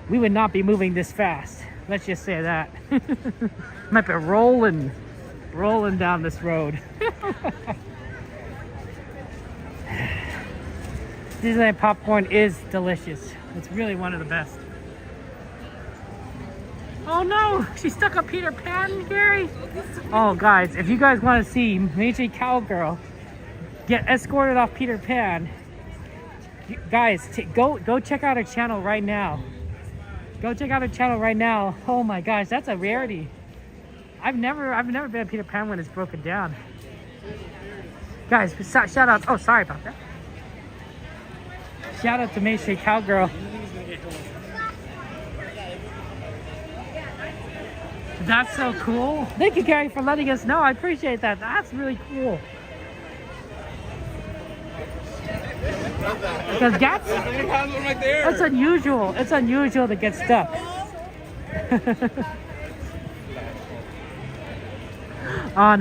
we would not be moving this fast. Let's just say that. Might be rolling down this road. Disneyland popcorn is delicious. It's really one of the best. Oh no, she's stuck on Peter Pan, Gary. Oh guys, if you guys want to see Major Cowgirl get escorted off Peter Pan, guys, go check out her channel right now. Go check out her channel right now. Oh my gosh, that's a rarity. I've never been at Peter Pan when it's broken down. Guys, shout out. Oh, sorry about that. Shout out to Major Cowgirl. That's so cool. Thank you, Gary, for letting us know. I appreciate that. That's really cool. Because that's unusual. It's unusual to get stuck. on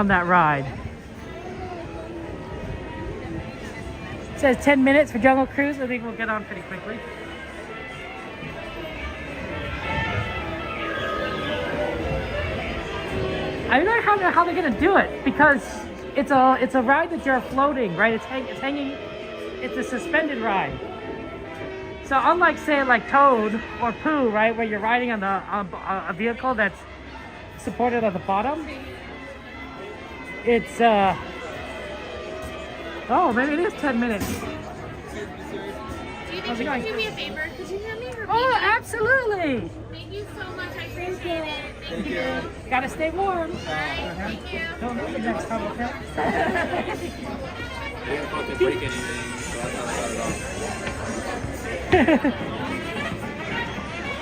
that ride. It says 10 minutes for Jungle Cruise. I think we'll get on pretty quickly. I don't know how they're gonna do it, because it's a ride that you're floating, right? It's hanging. It's a suspended ride. So unlike, say, like Toad or Pooh, right, where you're riding on a vehicle that's supported at the bottom, it's oh, maybe it is 10 minutes. Do you think you can do me a favor? Could you hand me her Oh, absolutely. Thank you so much. I appreciate it. Thank you. Gotta stay warm. All right. Thank you. Don't lose the next time, okay? I didn't fucking break anything, so that's how I got it off.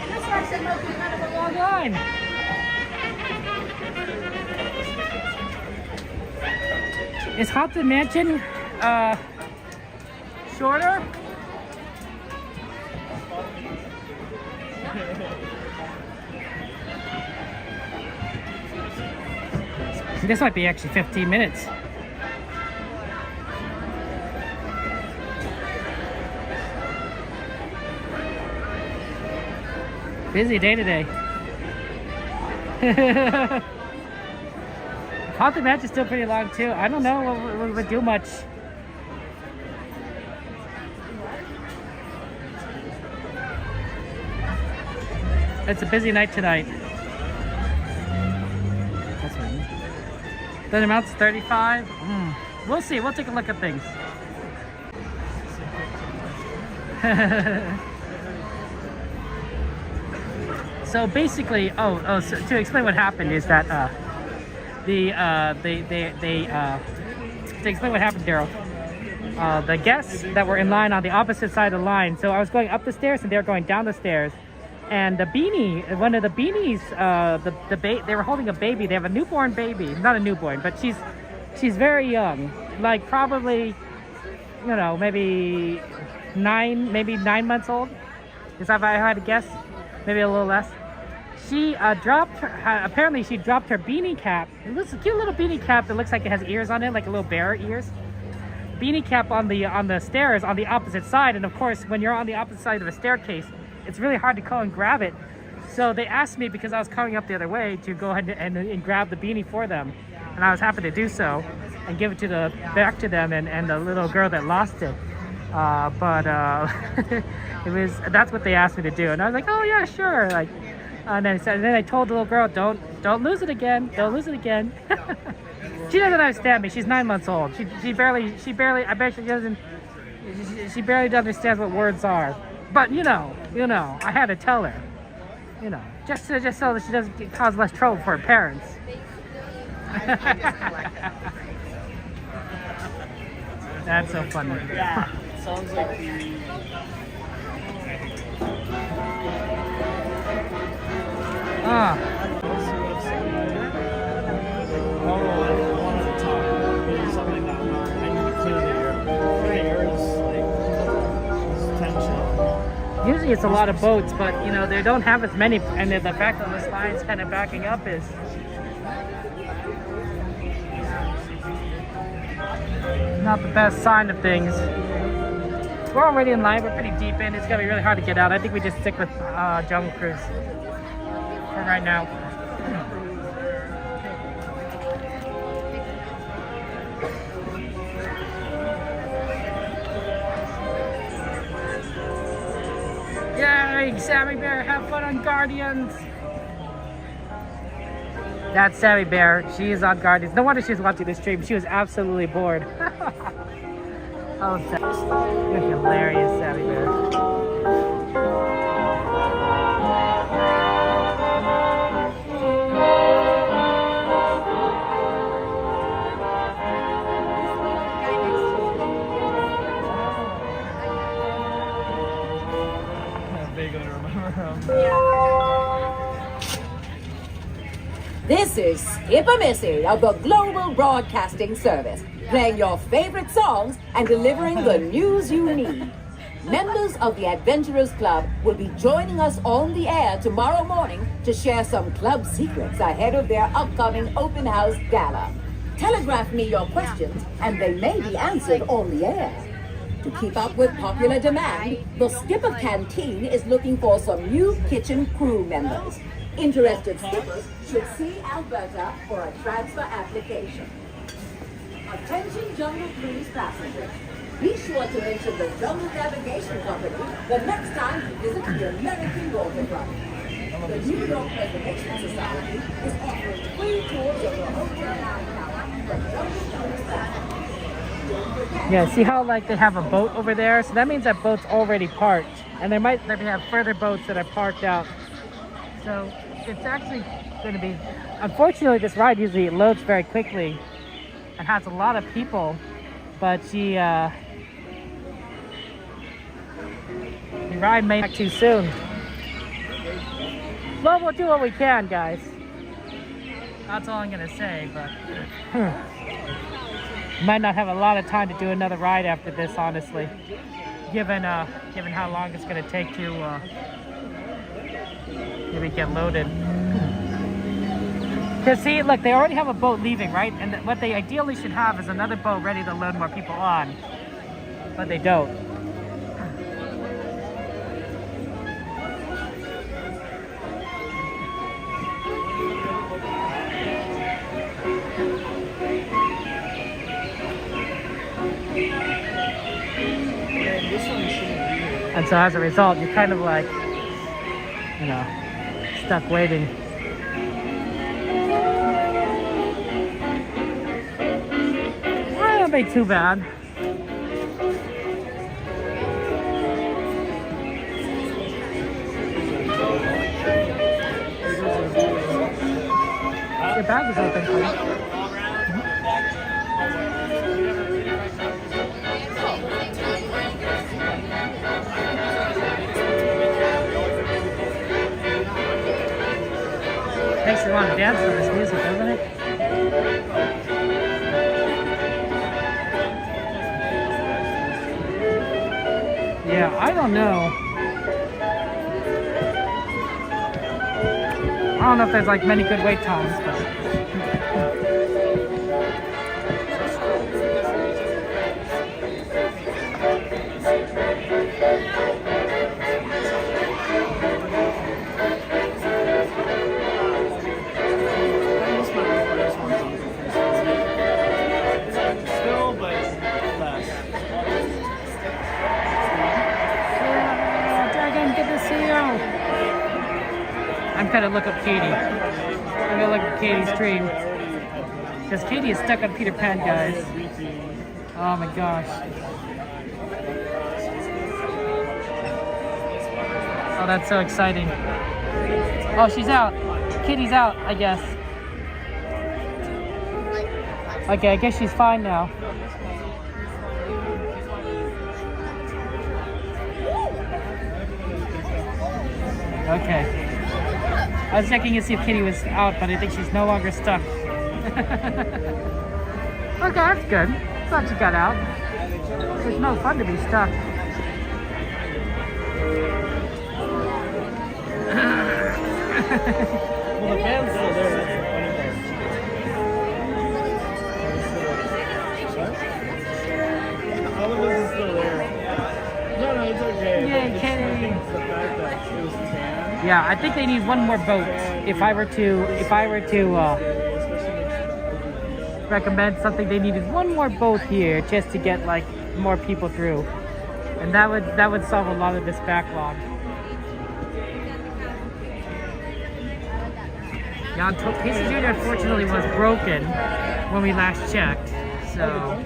This actually must be kind of a long line. Is Haunted Mansion shorter? This might be actually 15 minutes. Busy day today. Haunted Mansion is still pretty long too. I don't know what we would do much. It's a busy night tonight. That's right. The amount's 35. We'll see. We'll take a look at things. So basically, so to explain what happened is that to explain what happened, Daryl. The guests that were in line on the opposite side of the line. So I was going up the stairs and they were going down the stairs. And the beanie, one of the beanies, they were holding a baby. They have a newborn baby, not a newborn, but she's very young, like probably, you know, maybe 9 months old. Is that if I had to guess? Maybe a little less. She apparently she dropped her beanie cap. It's a cute little beanie cap that looks like it has ears on it, like a little bear ears. Beanie cap on the stairs on the opposite side, and of course, when you're on the opposite side of a staircase, it's really hard to go and grab it. So they asked me, because I was coming up the other way, to go ahead and grab the beanie for them. And I was happy to do so and give it back to them and the little girl that lost it. That's what they asked me to do. And I was like, oh yeah, sure. Like, and then I told the little girl, don't lose it again. Don't lose it again. She doesn't understand me. She's 9 months old. She barely, I bet she doesn't, she barely understands what words are. But you know, I had to tell her, just so that she doesn't cause less trouble for her parents. That's so funny. Yeah, sounds like the... Usually it's a lot of boats, but they don't have as many, and the fact that this line's kind of backing up is not the best sign of things. We're already in line, we're pretty deep in. It's gonna be really hard to get out. I think we just stick with Jungle Cruise for right now. going. Sammy Bear, have fun on Guardians. That's Sammy Bear. She is on Guardians. No wonder she's watching this stream. She was absolutely bored. Oh, you're hilarious, Sammy Bear. This is Skip a Missy of the Global Broadcasting Service, playing your favorite songs and delivering the news you need. Members of the Adventurers Club will be joining us on the air tomorrow morning to share some club secrets ahead of their upcoming open house gala. Telegraph me your questions and they may be answered on the air. To keep up with popular demand, the Skipper Canteen is looking for some new kitchen crew members. Interested skippers should see Alberta for a transfer application. Attention Jungle Cruise passengers. Be sure to mention the Jungle Navigation Company the next time you visit the American waterfront. The New York Reservation Society is offering free tours of the Hotel Tower for Jungle Cruise passengers. Yeah, see how like they have a boat over there? So that means that boat's already parked. And they have further boats that are parked out. So it's actually going to be, unfortunately this ride usually loads very quickly and has a lot of people, but the ride may not too soon. Well, we'll do what we can, guys. That's all I'm going to say, but might not have a lot of time to do another ride after this, honestly, given how long it's going to take to maybe get loaded. Because see, look, they already have a boat leaving, right? And what they ideally should have is another boat ready to load more people on. But they don't. And so as a result, you're kind of like, you know, stuck waiting. Well, that ain't too bad. Your bag is open, please. Makes you want to dance to this music, doesn't it? Yeah, I don't know. I don't know if there's like many good wait times, but... I'm gonna look up Katie. I'm gonna look at Katie's stream. Because Katie is stuck on Peter Pan, guys. Oh my gosh. Oh, that's so exciting. Oh, she's out. Katie's out, I guess. Okay, I guess she's fine now. Okay. I was checking to see if Kitty was out, but I think she's no longer stuck. Okay, that's good. Glad she got out. It's no fun to be stuck. Well, the band's still there. That's the funny part. All of us is still there. No, it's okay. Yay, Kitty. It's the fact that it was tan. Yeah, I think they need one more boat. If I were to recommend something, they needed one more boat here just to get like more people through, and that would solve a lot of this backlog. Yeah, Casey Jr. unfortunately was broken when we last checked, so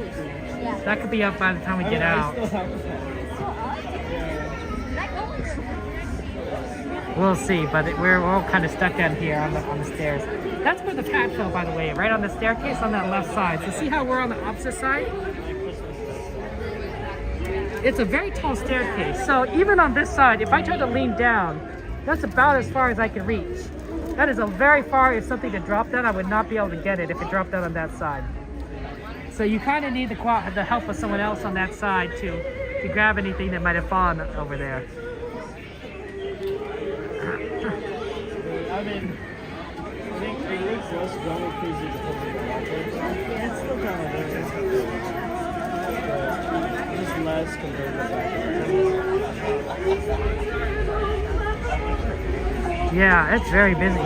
that could be up by the time we get out. We'll see, but we're all kind of stuck down here on the stairs. That's where the cat fell, by the way, right on the staircase on that left side. So see how we're on the opposite side? It's a very tall staircase. So even on this side, if I try to lean down, that's about as far as I can reach. That is a very far, if something to drop down, I would not be able to get it if it dropped down on that side. So you kind of need the help of someone else on that side to grab anything that might have fallen over there. I mean, I think it looks less drama crazy to put it in. It's still kind of there. Just less compared to Yeah, it's very busy.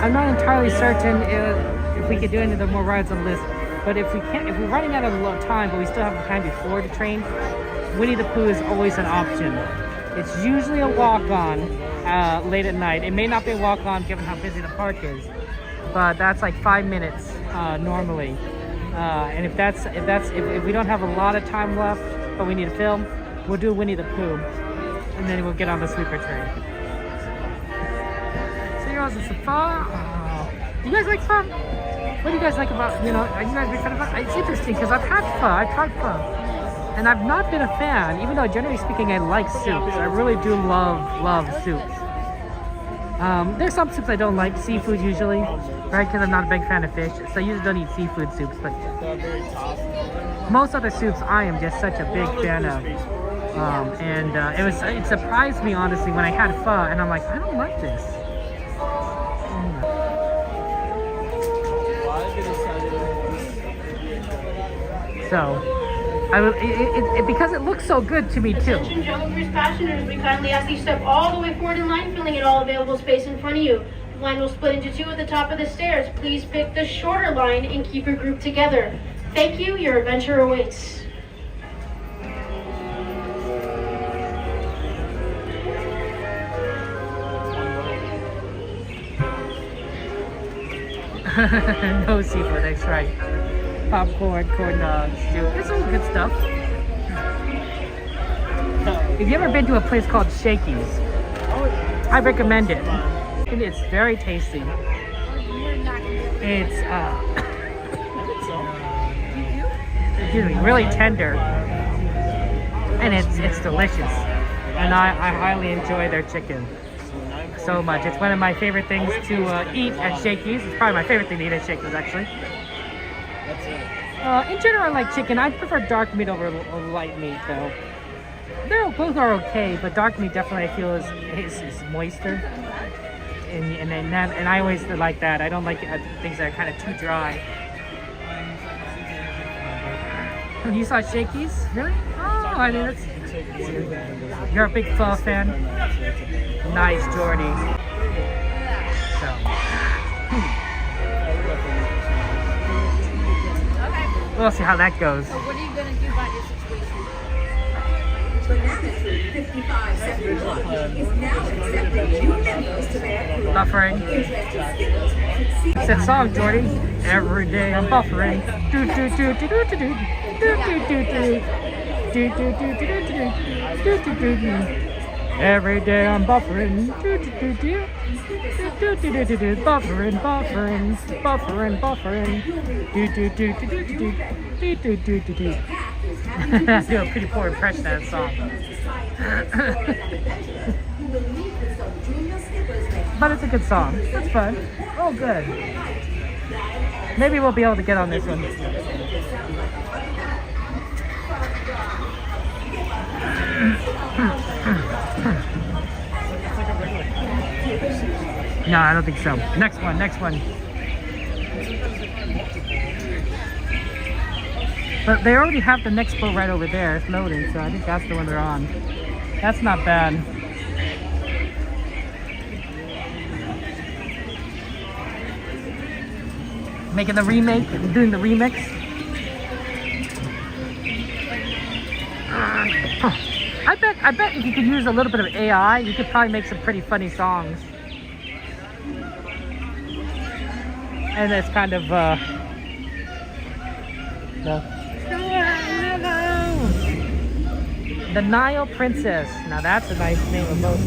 I'm not entirely certain if we could do any of the more rides on the list, but if we're running out of time, but we still have time before the train, Winnie the Pooh is always an option. It's usually a walk-on late at night. It may not be a walk-on given how busy the park is, but that's like 5 minutes normally. And if we don't have a lot of time left, but we need to film, we'll do Winnie the Pooh, and then we'll get on the sleeper train. The spa. Do you guys like pho? What do you guys like about, are you guys big fan of pho? It's interesting because I've had pho, I've tried pho, and I've not been a fan, even though generally speaking I like soups. I really do love soups. There's some soups I don't like, seafood usually, right, because I'm not a big fan of fish, so I usually don't eat seafood soups, but most other soups I am just such a big fan of. It surprised me honestly when I had pho, and I'm like, I don't like this. So, because it looks so good to me too. Attention Jungle Cruise passengers, we kindly ask you step all the way forward in line, filling in all available space in front of you. The line will split into two at the top of the stairs. Please pick the shorter line and keep your group together. Thank you, your adventure awaits. No seafood, that's right. Popcorn, corn dogs, stew. It's all good stuff. If you've ever been to a place called Shakey's, I recommend it. And it's very tasty. It's really tender, and it's delicious. And I highly enjoy their chicken so much. It's one of my favorite things to eat at Shakey's. It's probably my favorite thing to eat at Shakey's, actually. In general, I like chicken. I prefer dark meat over light meat, though. Both are okay, but dark meat definitely I feel is moister, and I always like that. I don't like things that are kind of too dry. You saw Shakey's? Really? Oh, I mean, you're a big pho fan. Nice, Jordy. So. We'll see how that goes. So what are you going to do about your situation? Banana Tree 5571 is now accepting new members to their crew. Buffering. What's that song, Jordy? Every day I'm buffering. Do do do do do do do do do do do do do do do. Every day I'm buffering. Do do do do. Do do do do do. Buffering, buffering, buffering, buffering. Do do do do do do do do do do do. I do a pretty poor impression of that song. But it's a good song. It's fun. Oh, good. Maybe we'll be able to get on this one. No, I don't think so. Next one, next one. But they already have the next boat right over there. It's loading, so I think that's the one they're on. That's not bad. Making the remake, doing the remix. I bet if you could use a little bit of AI, you could probably make some pretty funny songs. And it's kind of the Nile Princess. Now that's a nice name of boat.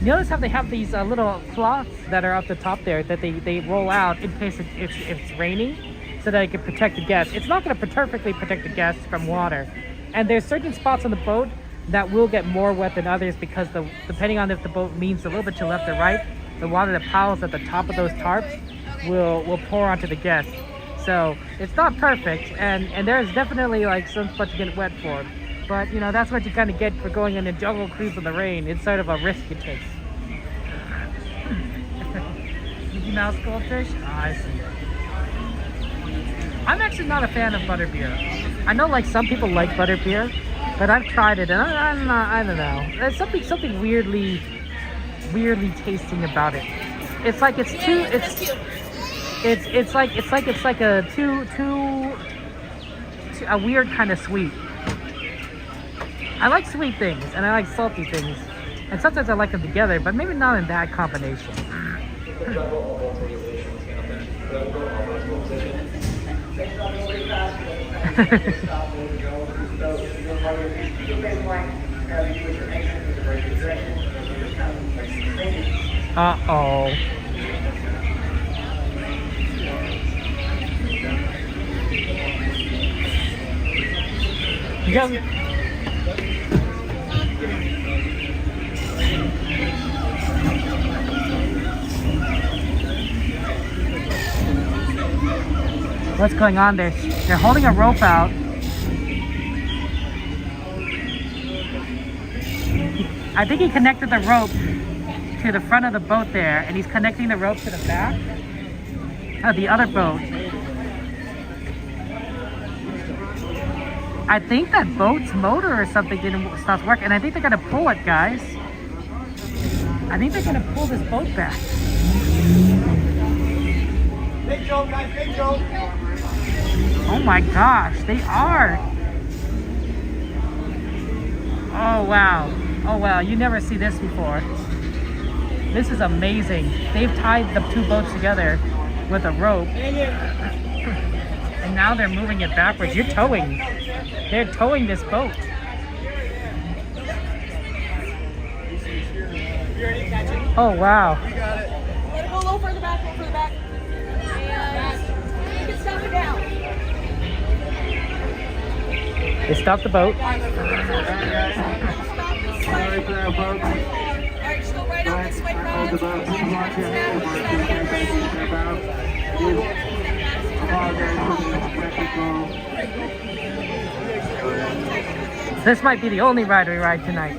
You notice how they have these little cloths that are up the top there that they roll out in case it's raining, so that it can protect the guests. It's not going to perfectly protect the guests from water, and there's certain spots on the boat that will get more wet than others because depending on if the boat leans a little bit to left or right, the water that piles at the top of those tarps will pour onto the guests. So it's not perfect, and there's definitely like some spots you get wet for. But you know, that's what you kind of get for going on a jungle cruise in the rain. It's sort of a risk you take. Mickey Mouse goldfish? Oh, I see. I'm actually not a fan of butterbeer. I know like some people like butterbeer, but I've tried it and I don't know. There's something weirdly tasting about it. It's like it's too a weird kind of sweet. I like sweet things and I like salty things, and sometimes I like them together, but maybe not in that combination. Uh-oh. You guys... What's going on there? They're holding a rope out. I think he connected the rope to the front of the boat there, and he's connecting the rope to the back of the other boat. I think that boat's motor or something didn't stop working, and I think they're gonna pull it, guys. I think they're gonna pull this boat back. Big joke, guys, big joke. Oh my gosh, they are. Oh wow. Oh wow, you never see this before. This is amazing. They've tied the two boats together with a rope. And now they're moving it backwards. You're towing. They're towing this boat. Oh wow. You got it. Let it go low further back, go further back. And you can stop it down. They stopped the boat. Alright, just go right out this way, Ron. This might be the only ride we ride tonight.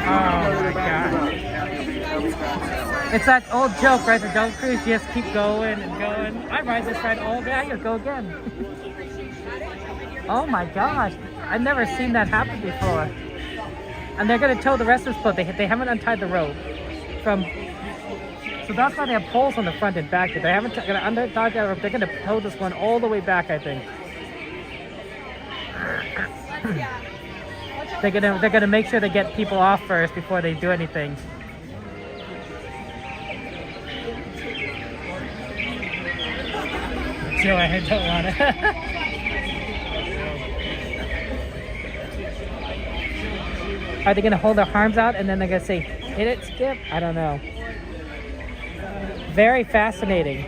Oh my god. It's that old joke, right? The jungle cruise, just keep going and going. I ride this ride all day, I gotta go again. Oh my gosh, I've never seen that happen before. And they're gonna tow the rest of this boat. They haven't untied the rope from, so that's why they have poles on the front and back. They haven't gonna untie that rope. They're gonna tow this one all the way back, I think. They're gonna make sure they get people off first before they do anything. Joe, I don't want it. Are they gonna hold their arms out and then they're gonna say, hit it, Skip? I don't know. Very fascinating.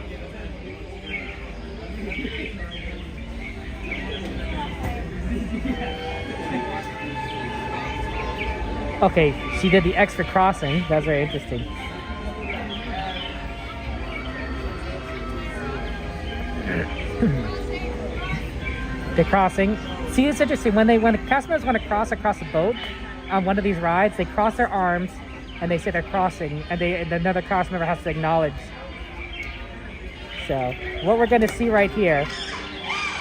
Okay, she did the extra crossing. That's very interesting. They're crossing. See, it's interesting. When customers want to cross across the boat on one of these rides, they cross their arms and they say they're crossing, and another cross member has to acknowledge. So what we're going to see right here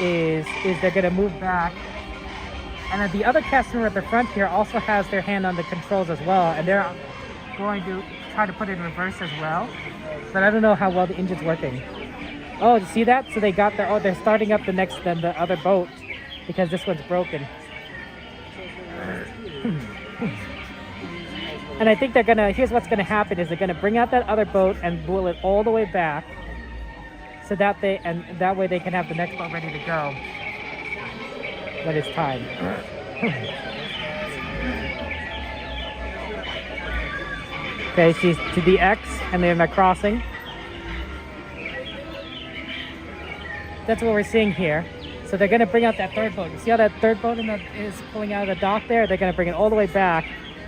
is they're going to move back. And then the other cast member at the front here also has their hand on the controls as well. And they're going to try to put it in reverse as well. But I don't know how well the engine's working. Oh, you see that? So they got their, they're starting up the other boat because this one's broken. And I think they're gonna, here's what's gonna happen is they're gonna bring out that other boat and pull it all the way back so that that way they can have the next boat ready to go when it's time. Okay, she's to the X and they're not crossing. That's what we're seeing here. So they're gonna bring out that third boat. You see how that third boat is pulling out of the dock there? They're gonna bring it all the way back.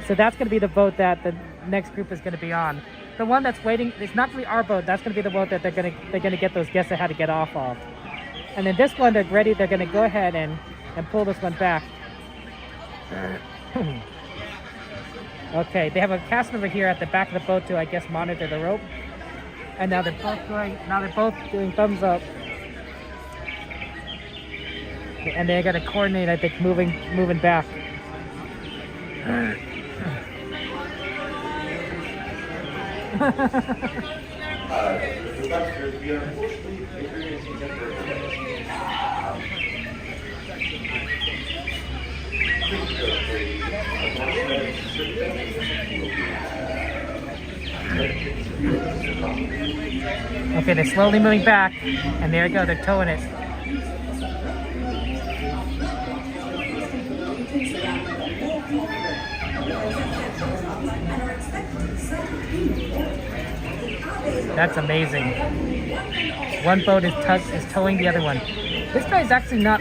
So that's gonna be the boat that the next group is gonna be on. The one that's waiting, it's not gonna be our boat. That's gonna be the boat that they're gonna get those guests that had to get off of. And then this one, they're ready. They're gonna go ahead and pull this one back. Okay, they have a cast member here at the back of the boat to, I guess, monitor the rope. And now they're both doing thumbs up. And they're gonna coordinate, I think, moving back. Okay, they're slowly moving back, and there you go, they're towing it. That's amazing. One boat is towing the other one. This guy's actually not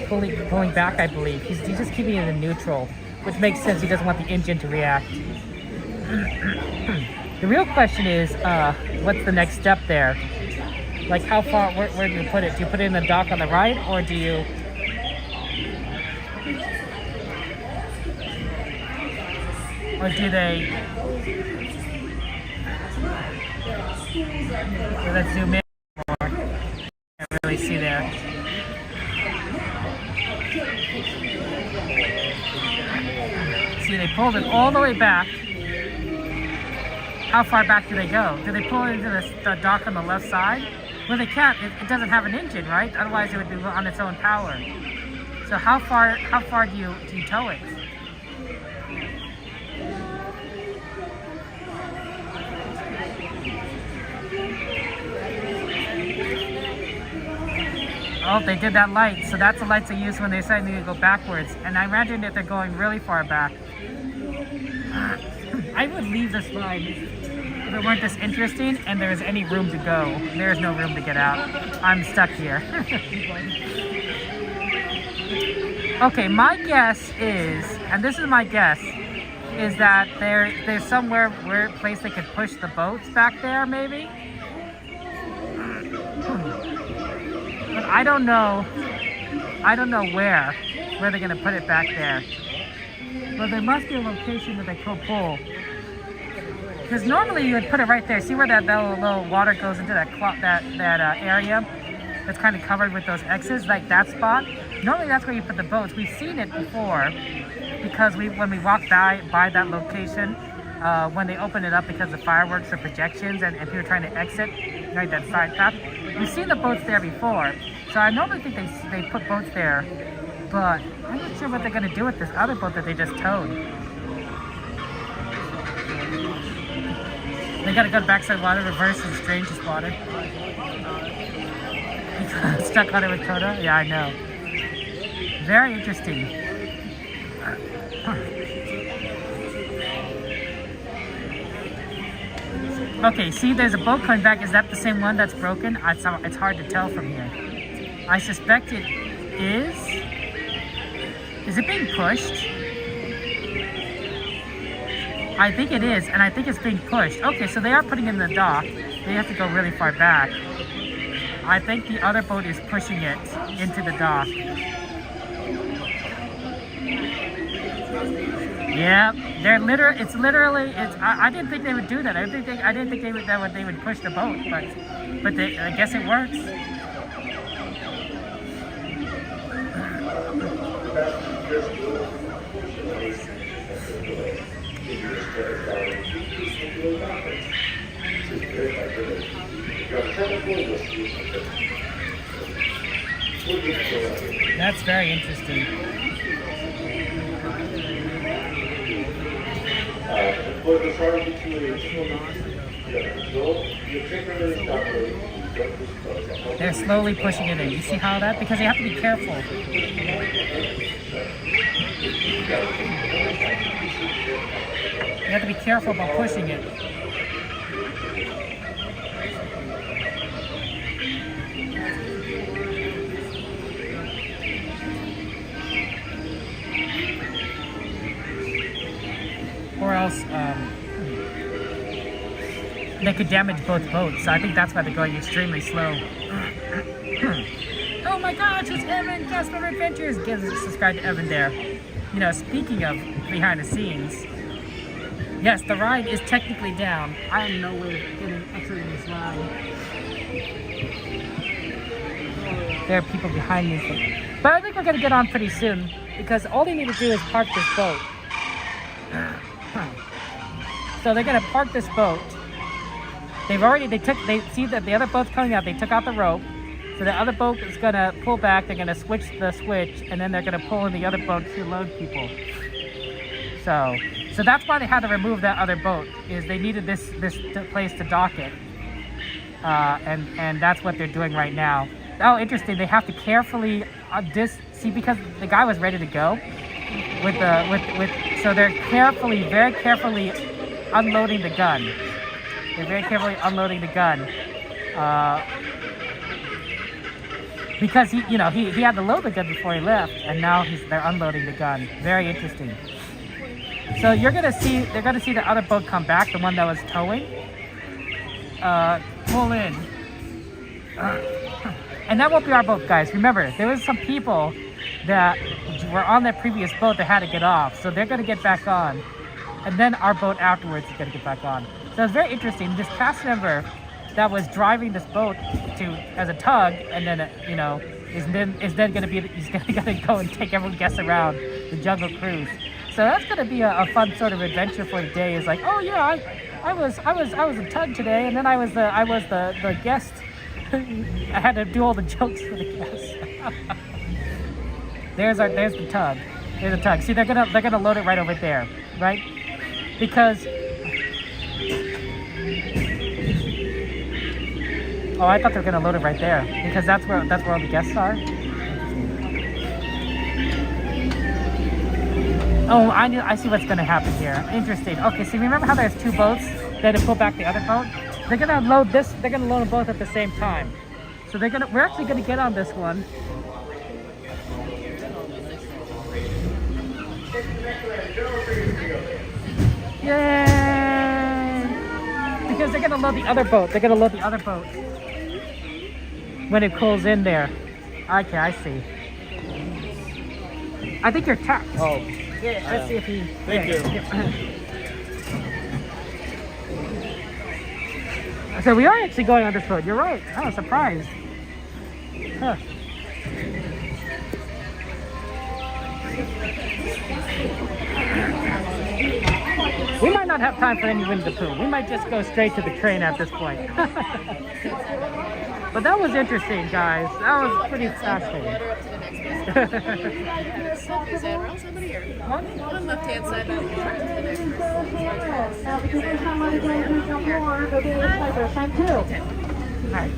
pulling back, I believe. He's just keeping it in neutral, which makes sense. He doesn't want the engine to react. The real question is, what's the next step there? Like how far, where do you put it? Do you put it in the dock on the right, or do you... Or do they... Let's zoom in more. I can't really see there. See, they pulled it all the way back. How far back do they go? Do they pull it into the dock on the left side? Well, they can't. It doesn't have an engine, right? Otherwise, it would be on its own power. So how far do you tow it? Oh, they did that light. So that's the lights they use when they decide they need to go backwards. And I imagine if they're going really far back. I would leave this ride if it weren't this interesting and there is any room to go. There's no room to get out. I'm stuck here. Okay, my guess is, and this is my guess, is that there's somewhere place they could push the boats back there, maybe. But I don't know where they're gonna put it back there. But there must be a location that they could pull. Because normally you would put it right there. See where that little water goes into that area that's kind of covered with those X's, like that spot. Normally that's where you put the boats. We've seen it before because when we walked by that location, when they open it up because of fireworks or projections and people are trying to exit, right, that side path. We've seen the boats there before. So I normally think they put boats there, but I'm not sure what they're going to do with this other boat that they just towed. They got to go to backside water, reverse and strange is water. Stuck on it with Coda? Yeah, I know. Very interesting. Okay, see there's a boat coming back. Is that the same one that's broken? It's hard to tell from here. I suspect it is. Is it being pushed? I think it is, and I think it's being pushed. Okay, so they are putting it in the dock. They have to go really far back. I think the other boat is pushing it into the dock. Yeah, they're literally. It's literally. It's. I didn't think they would do that. I didn't think they would. They would push the boat, but they, I guess it works. That's very interesting. They're slowly pushing it in. You see how that? Because they have to be careful. You have to be careful about pushing it. Or else they could damage both boats. So I think that's why they're going extremely slow. Oh my gosh, it's Evan, Casper Adventures. Subscribe to Evan there. You know, speaking of behind the scenes, yes, the ride is technically down. I am no way of exiting this ride. There are people behind me. But I think we're going to get on pretty soon because all they need to do is park this boat. So they're going to park this boat. They see that the other boat's coming out. They took out the rope. So the other boat is going to pull back. They're going to switch the switch. And then they're going to pull in the other boat to load people. So that's why they had to remove that other boat, is they needed this place to dock it. And that's what they're doing right now. Oh, interesting. They have to carefully see, because the guy was ready to go so they're very carefully unloading the gun. They're very carefully unloading the gun. Because he had to load the gun before he left, and now they're unloading the gun. Very interesting. So they're gonna see the other boat come back, the one that was towing. Pull in. And that won't be our boat, guys. Remember, there was some people that were on their previous boat that had to get off. So they're gonna get back on. And then our boat afterwards is gonna get back on. So it's very interesting. This cast member that was driving this boat as a tug, and then is then gonna go and take everyone guests around the Jungle Cruise. So that's gonna be a fun sort of adventure for the day. It's like, oh yeah, I was a tug today, and then I was the guest. I had to do all the jokes for the guests. There's the tug. There's the tug. See, they're gonna load it right over there, right? Because oh, I thought they were gonna load it right there because that's where all the guests are. Oh, I see what's gonna happen here. Interesting. Okay, so remember how there's two boats? They had to pull back the other boat. They're gonna load this. They're gonna load them both at the same time. So we're actually gonna get on this one. Yay! Because they're gonna load the other boat. They're gonna load the other boat when it pulls in there. Okay, I see. I think you're tapped. Oh. Yeah, let's see if he... Thank you. So we are actually going on this boat. You're right. I was surprised. Huh. We might not have time for any Winnie the Pooh. We might just go straight to the train at this point. But that was interesting, guys. That was pretty fascinating. Is that around somebody or on the left-hand side? Alright.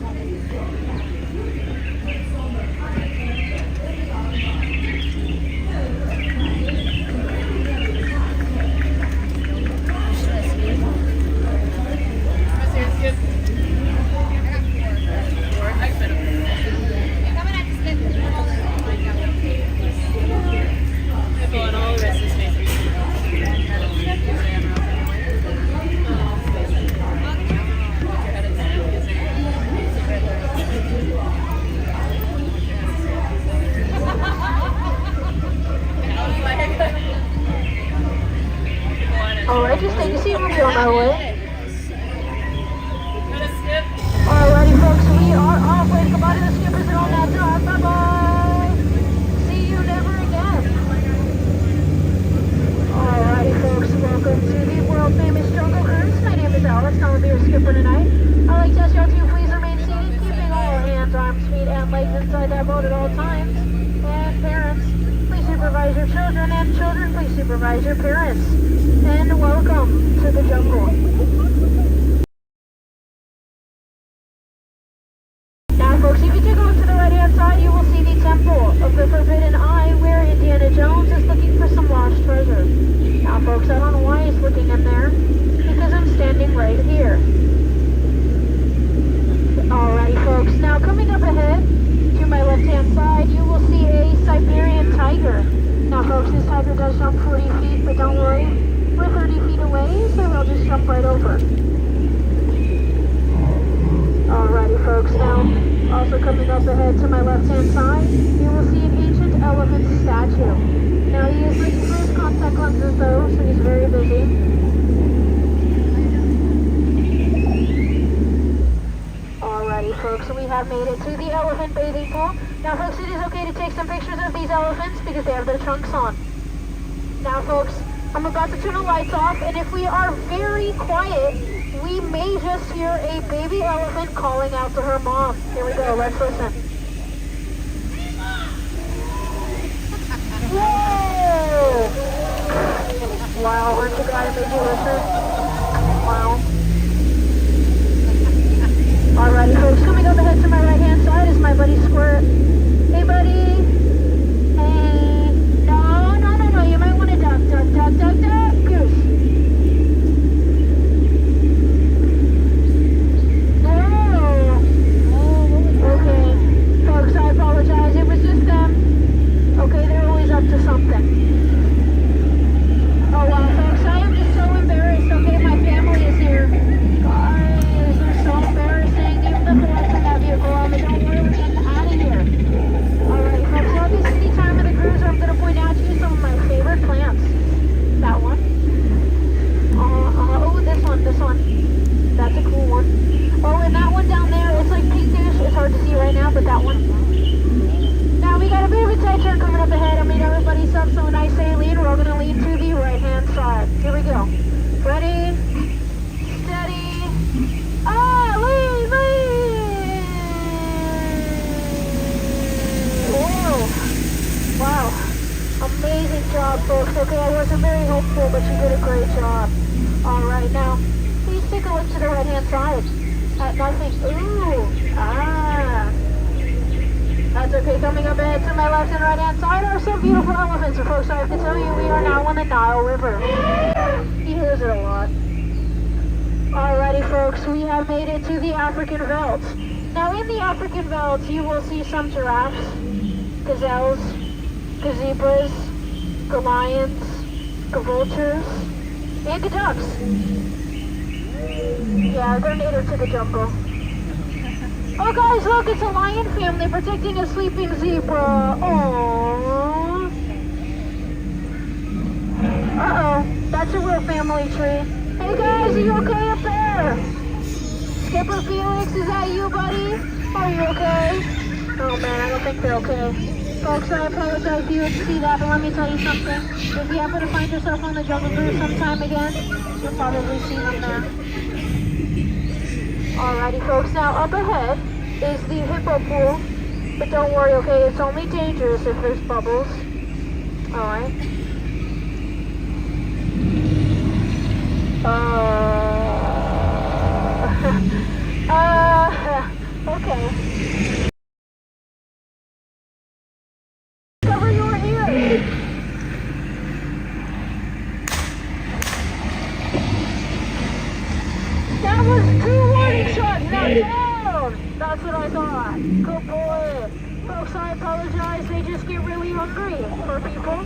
children and children, please supervise your parents. And welcome to the jungle. Now folks, if you take a look to the right hand side, you will see the Temple of the Forbidden Eye, where Indiana Jones is looking for some lost treasure. Now folks, I don't know why he's looking in there, because I'm standing right here. Alrighty folks, now coming up ahead to my left hand side, you will see a Siberian tiger. Now folks, this tiger does jump 40 feet, but don't worry, we're 30 feet away, so he'll just jump right over. Alrighty folks, now also coming up ahead to my left hand side, you will see an ancient elephant statue. Now he is looking for his contact lenses though, so he's very busy. Alrighty folks, so we have made it to the elephant bathing pool. Now folks, it is okay to take some pictures of these elephants because they have their trunks on. Now folks, I'm about to turn the lights off, and if we are very quiet, we may just hear a baby elephant calling out to her mom. Here we go, let's listen. Whoa! Wow, aren't you glad I made you listen? Wow. Alrighty folks, coming up ahead to my right hand side is my buddy Squirt. Hey buddy! Hey! No, you might want to duck, goose. Okay, folks, I apologize. It was just them. Okay, they're always up to something. Oh wow, folks, I am just so embarrassed. Okay, my family is here. Guys, they're so embarrassing. Even if the lights on that vehicle on, but don't worry, we're getting out of here. Alright, folks, so this is the time of the cruise where I'm going to point out to you some of my favorite plants. That one. Oh, this one. That's a cool one. Oh, and that one down there, it's like pinkish. It's hard to see right now, but that one. Now we got a bit of a tight turn coming up ahead. I made everybody stop, so when I say lean, we're all going to lean to the right-hand side. Here we go. Ready, steady, lean! Whoa! Wow. Amazing job, folks. Okay, I wasn't very hopeful, but you did a great job. Alright, now, please take a look to the right-hand side. Nothing. Ooh! That's okay. Coming up ahead to my left and right-hand side are some beautiful elephants. And folks, I have to tell you, we are now on the Nile River. He hears it a lot. Alrighty, folks, we have made it to the African veldt. Now, in the African veldt, you will see some giraffes, gazelles, zebras, lions, vultures, and ducks. Yeah, they're native to the jungle. Oh guys, look, it's a lion family protecting a sleeping zebra. Aww. Uh-oh, that's a real family tree. Hey guys, are you okay up there? Skipper Felix, is that you, buddy? Are you okay? Oh man, I don't think they're okay. Folks, I apologize if you didn't see that, but let me tell you something. If you happen to find yourself on the jungle cruise sometime again, you'll probably see them there. Alrighty folks, now up ahead is the hippo pool, but don't worry, okay, it's only dangerous if there's bubbles. Alright. Okay. Cover your ears! That was 2 warning shots, now down! That's what I thought. Good boy. Folks, I apologize. They just get really hungry for people.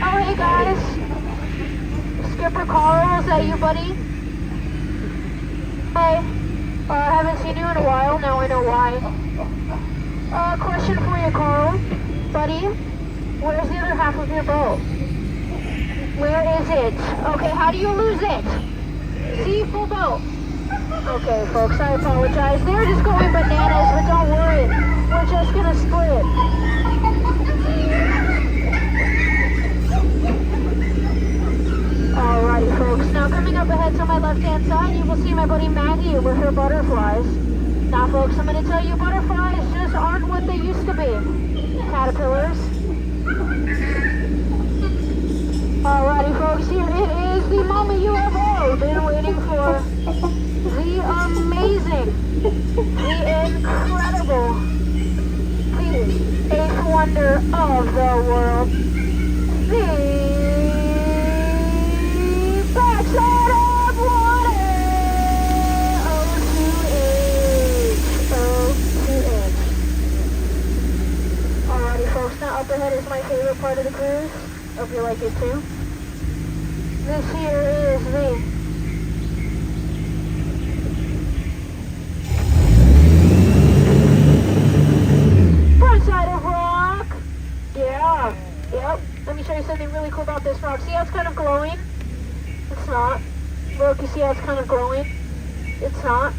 Oh, hey guys. Skipper Carl, is that you, buddy? Hey. I haven't seen you in a while. Now I know why. Question for you, Carl. Buddy, where's the other half of your boat? Where is it? Okay, how do you lose it? See, full boat. Okay, folks, I apologize. They're just going bananas, but don't worry. We're just gonna split. Alrighty, folks. Now, coming up ahead to my left-hand side, you will see my buddy Maggie with her butterflies. Now, folks, I'm going to tell you, butterflies just aren't what they used to be. Caterpillars. Alrighty, folks, here it is, the moment you have all been waiting for. The amazing, the incredible, the eighth wonder of the world, the backside of water. O2H. Alrighty, folks, now up ahead is my favorite part of the cruise. Hope you like it too. This here is the front side of rock. Yeah. Yep. Let me show you something really cool about this rock. See how it's kind of glowing? It's not. Look, you see how it's kind of glowing? It's not.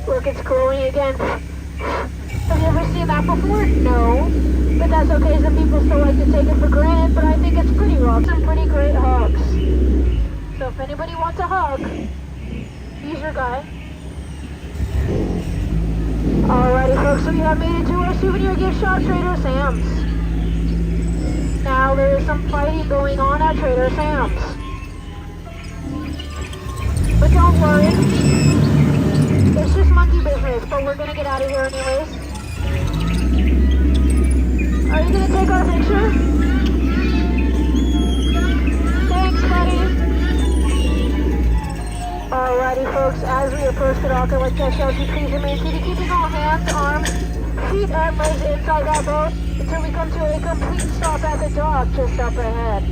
Look, it's glowing again. Have you ever seen that before? No. But that's okay, some people still like to take it for granted, but I think it's pretty rock. Some pretty great hugs. So if anybody wants a hug, he's your guy. Alrighty, folks, so we have made it to our souvenir gift shop, Trader Sam's. Now there is some fighting going on at Trader Sam's. But don't worry, it's just monkey business, but we're gonna get out of here anyways. Are you gonna take our picture? Thanks, buddy. Alrighty, folks, as we approach the dock, I'd like to ask you please remain seated, keeping all hands, arms, feet, and legs inside that boat until we come to a complete stop at the dock just up ahead.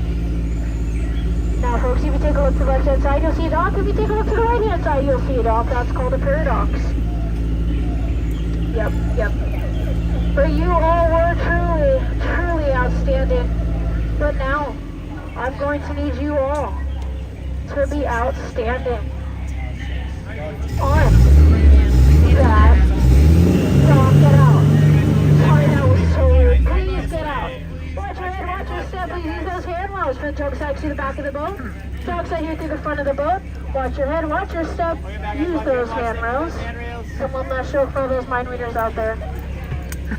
Now, folks, if you take a look to the left-hand side, you'll see a dock. If you take a look to the right-hand side, you'll see a dock. That's called a paradox. Yep. But you all were truly outstanding. But now, I'm going to need you all to be outstanding. On that dock, get out. Sorry, that was so weird. Please get out. Watch your head, watch your step. Please use those handrails. From the truck side to the back of the boat. Truck side here through the front of the boat. Watch your head, watch your step. Use those handrails. Someone must show for those mind readers out there.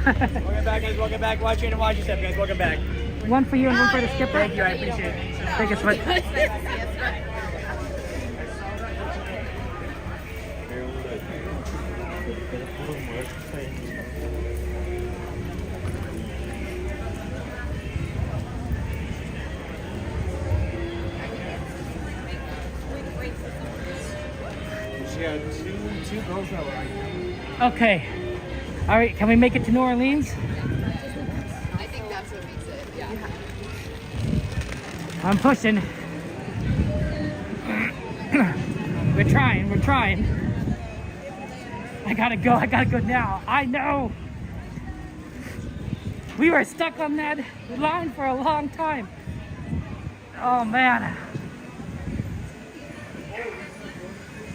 Welcome back, guys. Welcome back. Watch your and watch your step, guys. Welcome back. One for you and one for the skipper. Thank you. I appreciate it. Thank you so much. Yeah, two girls that were. Okay. All right, can we make it to New Orleans? I think that's what we said, yeah. I'm pushing. We're trying. I gotta go now. I know. We were stuck on that line for a long time. Oh man.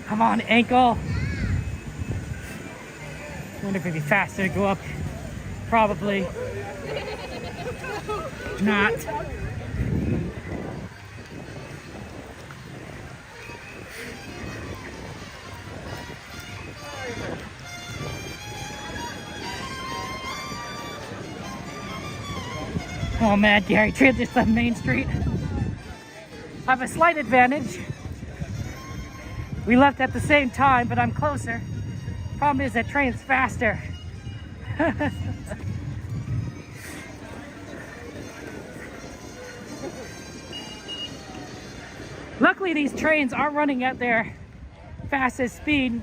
Come on, ankle. Wonder if it'd be faster to go up. Probably. Not. Oh man, Gary, this on Main Street. I have a slight advantage. We left at the same time, but I'm closer. Problem is that train's faster. Luckily, these trains aren't running at their fastest speed.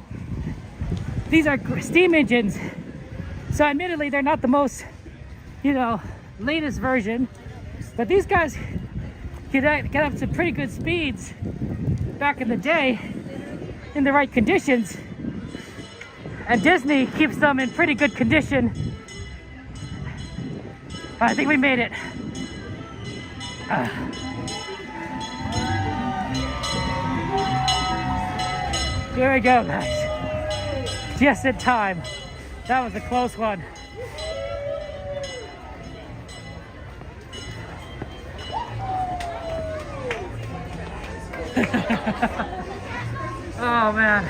These are steam engines. So admittedly, they're not the most, latest version. But these guys get up to pretty good speeds back in the day in the right conditions. And Disney keeps them in pretty good condition. I think we made it. Here we go, guys. Just in time. That was a close one. Oh man.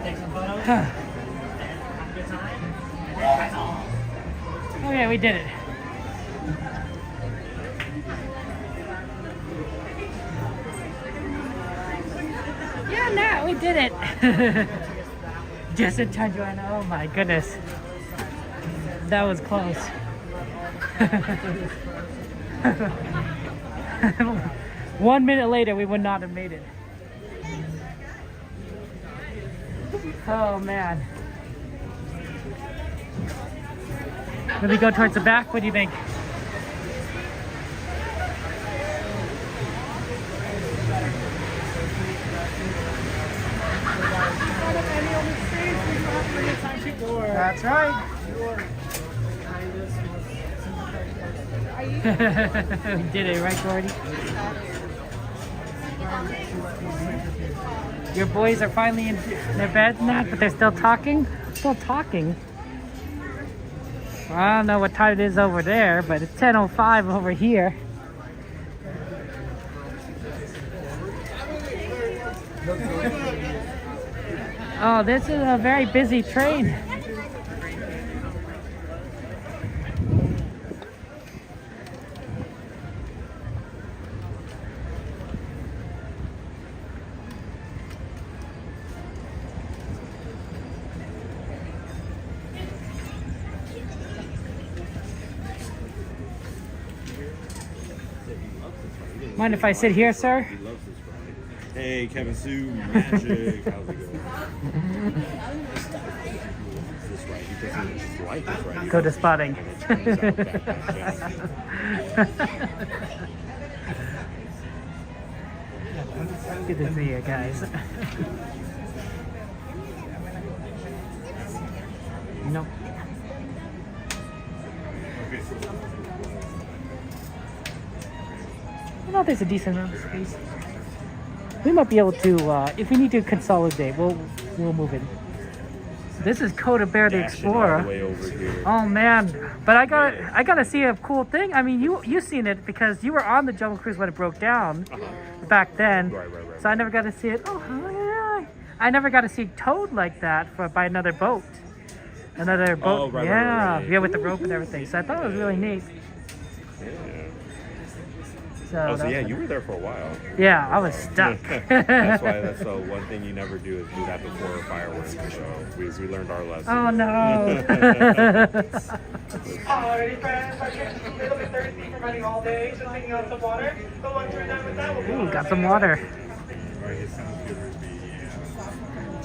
Take some photos. Oh yeah, we did it. Yeah, no, we did it. Just in time, Joanna. Oh my goodness. That was close. 1 minute later, we would not have made it. Oh man. Will we go towards the back? What do you think? That's right. We did it, right, Gordy? Your boys are finally in their beds now, but they're still talking? Still talking? I don't know what time it is over there, but it's 10:05 over here. Oh, this is a very busy train. Mind if I sit here, sir? He loves this Friday. Hey, Kevin Sue, magic. How's it going? This right. He doesn't just like this right. Go to spotting. Good to see you guys. Nope. I know there's a decent amount of space. We might be able to, if we need to consolidate, we'll move in. This is Coda Bear the Explorer. Oh man, but I gotta see a cool thing. I mean, you seen it because you were on the Jungle Cruise when it broke down back then. Right. So I never got to see it. Oh, I never got to see Toad like that by another boat. Another boat. Oh, right. Yeah, with the rope and everything. So I thought it was really neat. So yeah, you were there for a while. Yeah, I was stuck. That's the one thing you never do is do that before fireworks. So we learned our lesson. Oh no. Alrighty friends, my shirt is a little bit thirsty from running all day, just taking out some water. But once we're done with that, we'll Ooh, got some water.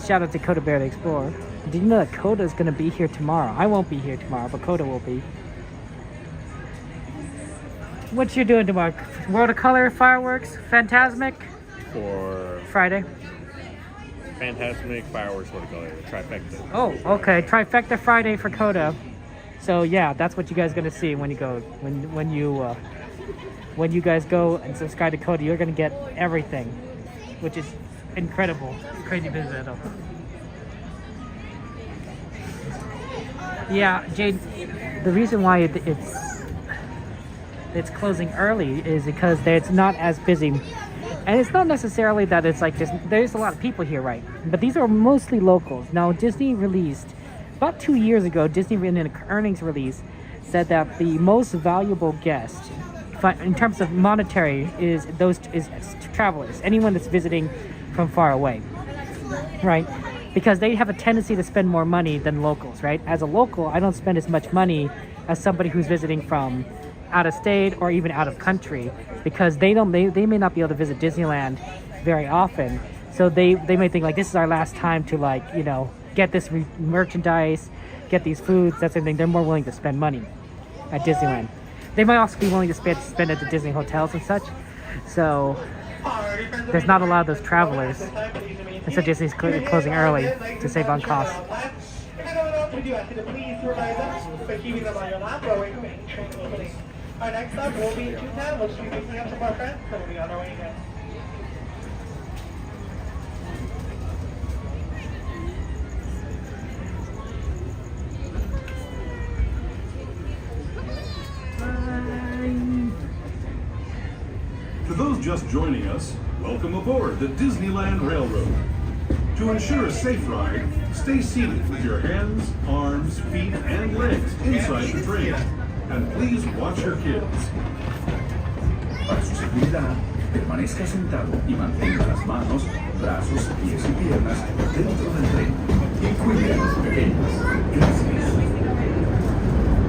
Shout out to Coda Bear the Explorer. Did you know that Coda is going to be here tomorrow? I won't be here tomorrow, but Coda will be. What you doing tomorrow? World of Color, fireworks, Phantasmic? For Friday. Phantasmic, fireworks, World of Color, trifecta. Oh, okay. Trifecta Friday for Coda. So yeah, that's what you guys are gonna see when you go when you guys go and subscribe to Coda. You're gonna get everything, which is incredible. Crazy business. Yeah, Jade. The reason why it's closing early is because it's not as busy, and it's not necessarily that it's like just there's a lot of people here, right? But these are mostly locals. Now Disney released about 2 years ago. Disney in an earnings release said that the most valuable guest in terms of monetary is travelers, anyone that's visiting from far away, right? Because they have a tendency to spend more money than locals, right? As a local, I don't spend as much money as somebody who's visiting from out of state or even out of country, because they may not be able to visit Disneyland very often, so they may think like this is our last time to, like, you know, get this merchandise, get these foods, that sort of thing. They're more willing to spend money at Disneyland. They might also be willing to spend at the Disney hotels and such, so there's not a lot of those travelers, and so Disney's closing early to save on costs. Our next stop will be in Town, which we'll be picking up some of our friends, so we'll be on our way again. To those just joining us, welcome aboard the Disneyland Railroad. To ensure a safe ride, stay seated with your hands, arms, feet, and legs inside the train. And please watch your kids. Para su seguridad, permanezca sentado y mantenga las manos, brazos, pies y piernas dentro del tren. Y cuide a los pequeños. Gracias.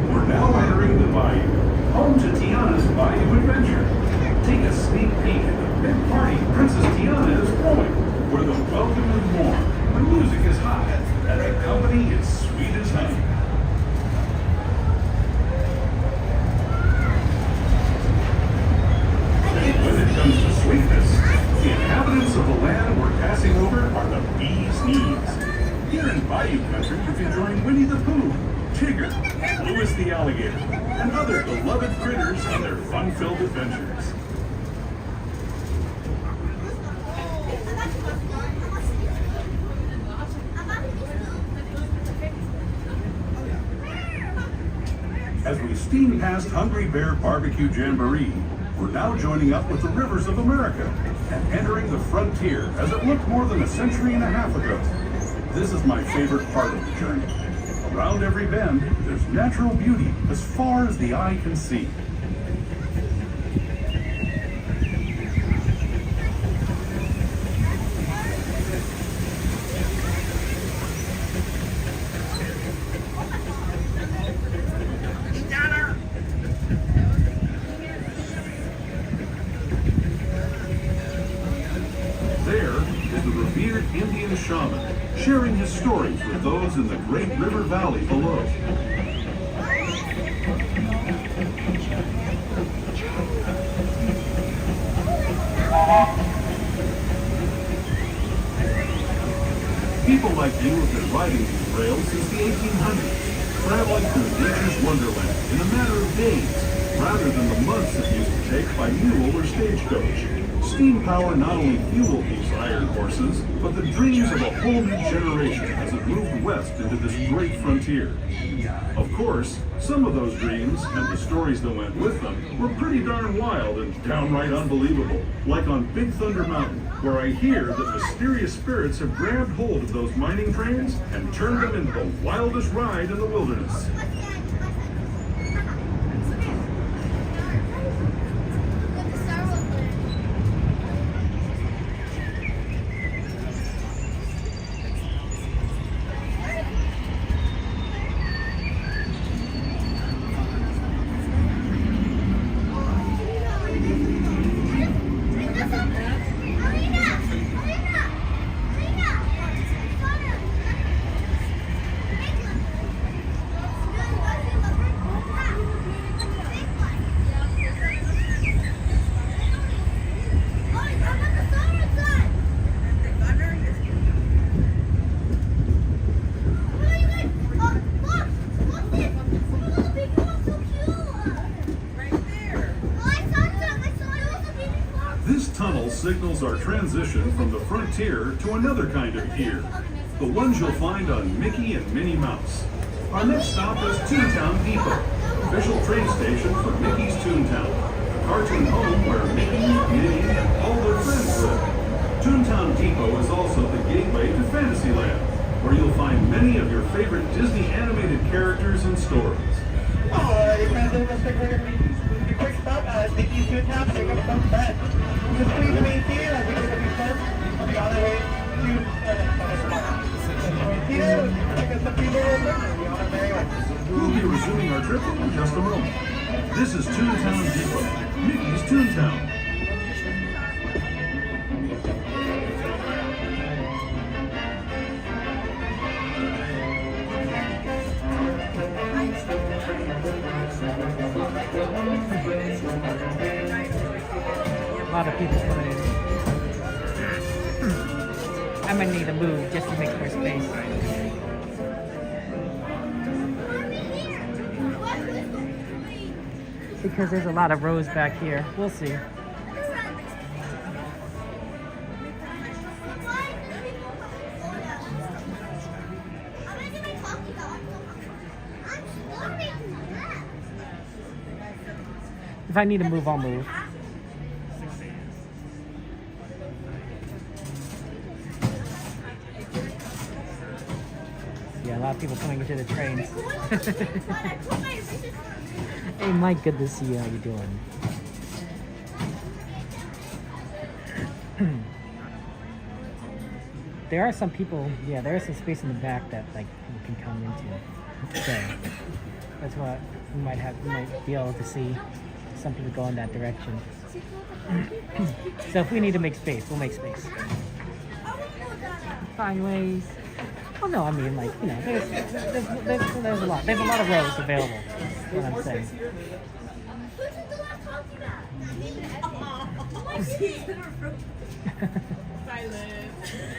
We're now entering the Bayou, home to Tiana's Bayou Adventure. Take a sneak peek at the big party Princess Tiana is throwing, where the welcome is warm, the music is hot, and the company is sweet as honey. When it comes to sweetness, the inhabitants of the land we're passing over are the bee's knees. Here in Bayou Country, you can join Winnie the Pooh, Tigger, Louis the Alligator, and other beloved critters on their fun-filled adventures. As we steam past Hungry Bear Barbecue Jamboree, we're now joining up with the rivers of America and entering the frontier as it looked more than a century and a half ago. This is my favorite part of the journey. Around every bend, there's natural beauty as far as the eye can see. Indian shaman, sharing his stories with those in the Great River Valley below. People like you have been riding these rails since the 1800s, traveling through nature's wonderland in a matter of days, rather than the months it used to take by mule or stagecoach. Steam power not only fueled these iron horses, but the dreams of a whole new generation as it moved west into this great frontier. Of course, some of those dreams, and the stories that went with them, were pretty darn wild and downright unbelievable. Like on Big Thunder Mountain, where I hear that mysterious spirits have grabbed hold of those mining trains and turned them into the wildest ride in the wilderness. Signals our transition from the frontier to another kind of gear, the ones you'll find on Mickey and Minnie Mouse. Our next stop is Toontown Depot, official train station for Mickey's Toontown, the cartoon home where Mickey, Minnie, and all their friends live. Toontown Depot is also the gateway to Fantasyland, where you'll find many of your favorite Disney animated characters and stories. Alrighty, friends, let's take a quick stop at Mickey's Toontown, pick up some friends. Just please remain seated as we get to be first on the other way to remain seated, take us a few more over, and we'll be on our merry way. We'll be resuming our trip in just a moment. This is Toontown Depot, Mickey's Toontown. A lot of people playing. I'm gonna need to move just to make more space. Because there's a lot of rows back here. We'll see. If I need to move, I'll move. a lot of people coming into the trains. Hey Mike, good to see you. How you doing? There are some people, yeah, there is some space in the back that like you can come into. So that's what we might be able to see some people go in that direction. So if we need to make space, we'll make space. Find ways. Well, no, I mean like, you know, there's a lot of rows available. That's what I'm saying.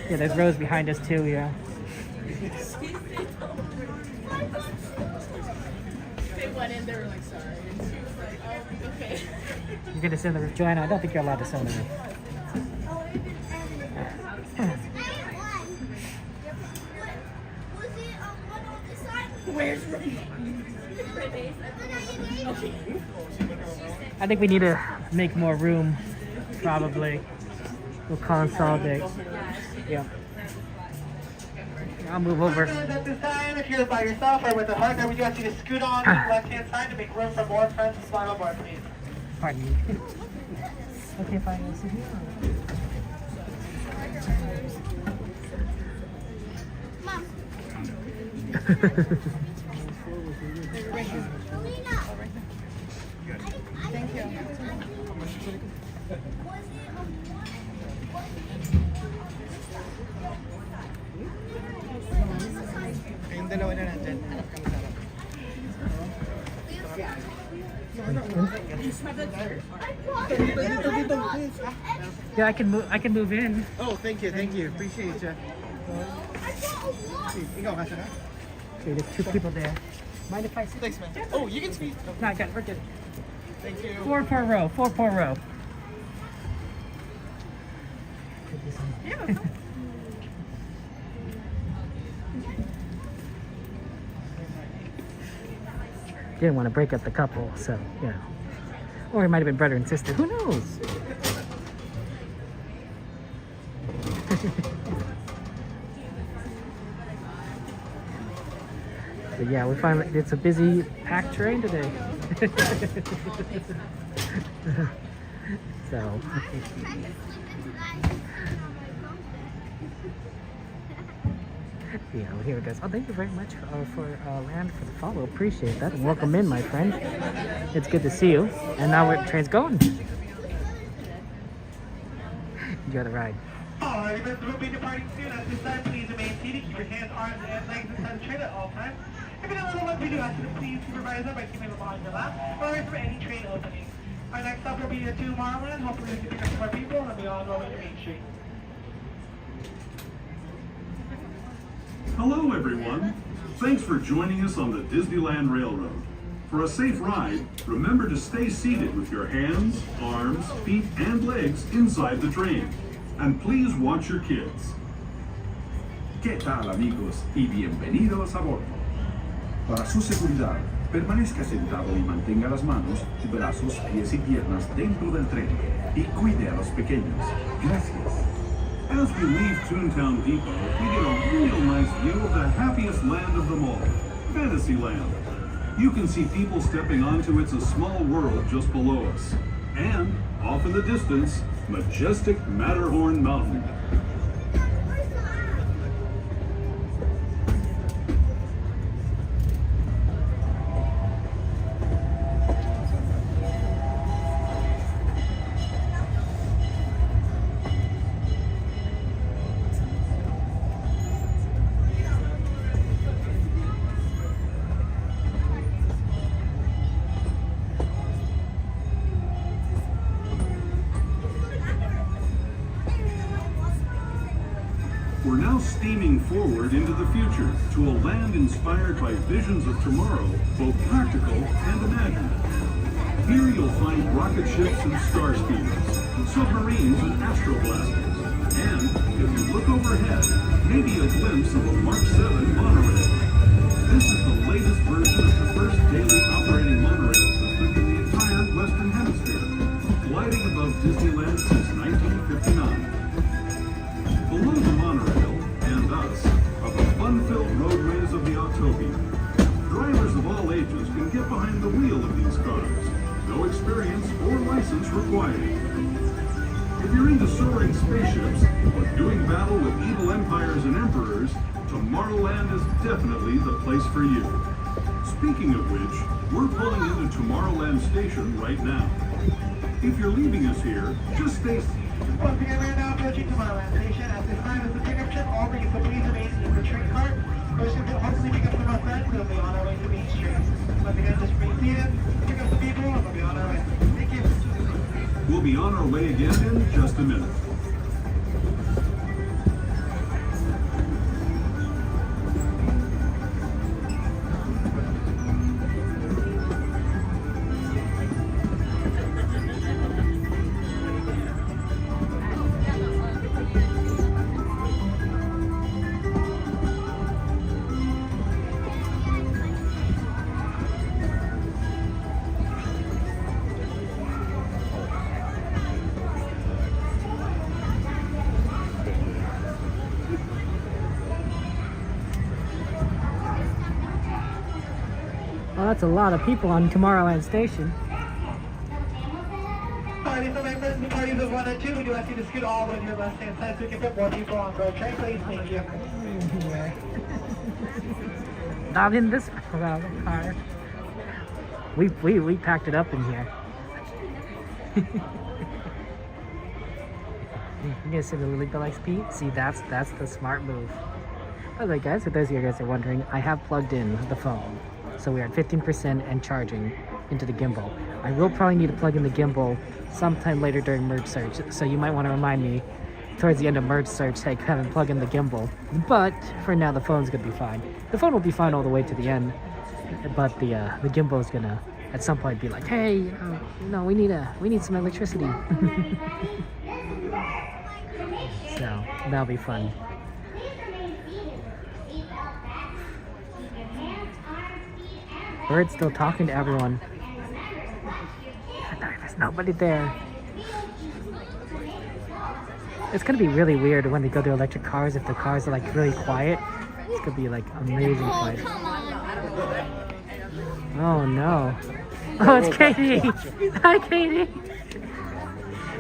Yeah, there's rows behind us too, yeah. They went in, they were like, sorry. And she was like, oh, okay. You're gonna sit in the roof. Joanna, I don't think you're allowed to sit in the roof. Where's I think we need to make more room, probably. We'll consolidate. Yeah. I'll move over. At this time, if you're by yourself or with a partner, we do ask you to scoot on to the left-hand side to make room for more friends to smile aboard, please. Pardon me. Okay, fine. I'll see you. Thank you. Yung dalawa na nandyan. Yeah, I can move in. Oh, thank you. Appreciate you. Ikaw, kasha ka? Okay, there's two people there. Mind if I sit? Thanks, man. Oh, you can speak. No, I got it. We're good. Thank you. 4-4 row. 4-4 row. Yeah. Didn't want to break up the couple, so, you know. Or it might have been brother and sister. Who knows? But yeah, we find it's a busy, packed train today. So. Yeah, well, here it goes. Oh, thank you very much for Rand for the follow. Appreciate that. And welcome in, my friend. It's good to see you. And now the train's going. Enjoy the ride. Alright, Mr. We'll be departing soon. At this time, please remain seated. Keep your hands, arms, and legs inside the train at all times. If you're a little one, we do ask you to please supervise them by keeping them on your lap or away from any train opening. Our next stop will be the Tomorrowland. Hopefully we can pick up some more people and be on our way to Main Street. Hello, everyone. Thanks for joining us on the Disneyland Railroad. For a safe ride, remember to stay seated with your hands, arms, feet, and legs inside the train. And please watch your kids. ¿Qué tal, amigos? Y bienvenidos a bordo. Para su seguridad, permanezca sentado y mantenga las manos, brazos, pies y piernas dentro del tren. Y cuide a los pequeños. Gracias. As we leave Toontown Depot, we get a real nice view of the happiest land of them all, Fantasyland. You can see people stepping onto It's a Small World just below us. And, off in the distance, majestic Matterhorn Mountain. We're now steaming forward into the future to a land inspired by visions of tomorrow, both practical and imagined. Here you'll find rocket ships and star steamers, submarines and astroblasters, and, if you look overhead, maybe a glimpse of a Mark 7 monorail. This is the latest version of the first daily operating monorail system in the entire Western Hemisphere, gliding above Disneyland since 1959. Below the monorail, and us, are the fun-filled roadways of the required. If you're into soaring spaceships or doing battle with evil empires and emperors, Tomorrowland is definitely the place for you. Speaking of which, we're pulling into Tomorrowland Station right now. If you're leaving us here, just stay. Once again, we're now approaching Tomorrowland Station. At this time, as the pickup trip, all bringing the please remain in the train cart. We're going to hopefully pick up some of our friends, we'll be on our way to Main Street. Once again, just remain seated, pick up some people, and we'll be on our way. Thank you. We'll be on our way again in just a minute. Well, that's a lot of people on Tomorrowland Station. Alrighty, so members of the parties of 1 and 2, we do ask you to scoot all the way to your left-hand side so we can fit more people on board train, please. Thank you. Not in this car. We packed it up in here. You guys see the Lily Bell XP? See, that's the smart move. By the way, guys, for those of you guys are wondering, I have plugged in the phone. So we are at 15% and charging into the gimbal. I will probably need to plug in the gimbal sometime later during merge search. So you might want to remind me towards the end of merge search, hey, kind of plug in the gimbal. But for now, the phone's gonna be fine. The phone will be fine all the way to the end. But the gimbal is gonna at some point be like, hey, we need some electricity. So that'll be fun. Bird's still talking to everyone. There's nobody there. It's gonna be really weird when they go to electric cars if the cars are like really quiet. It's gonna be like amazing quiet. Oh no. Oh, it's Katie! Hi, Katie!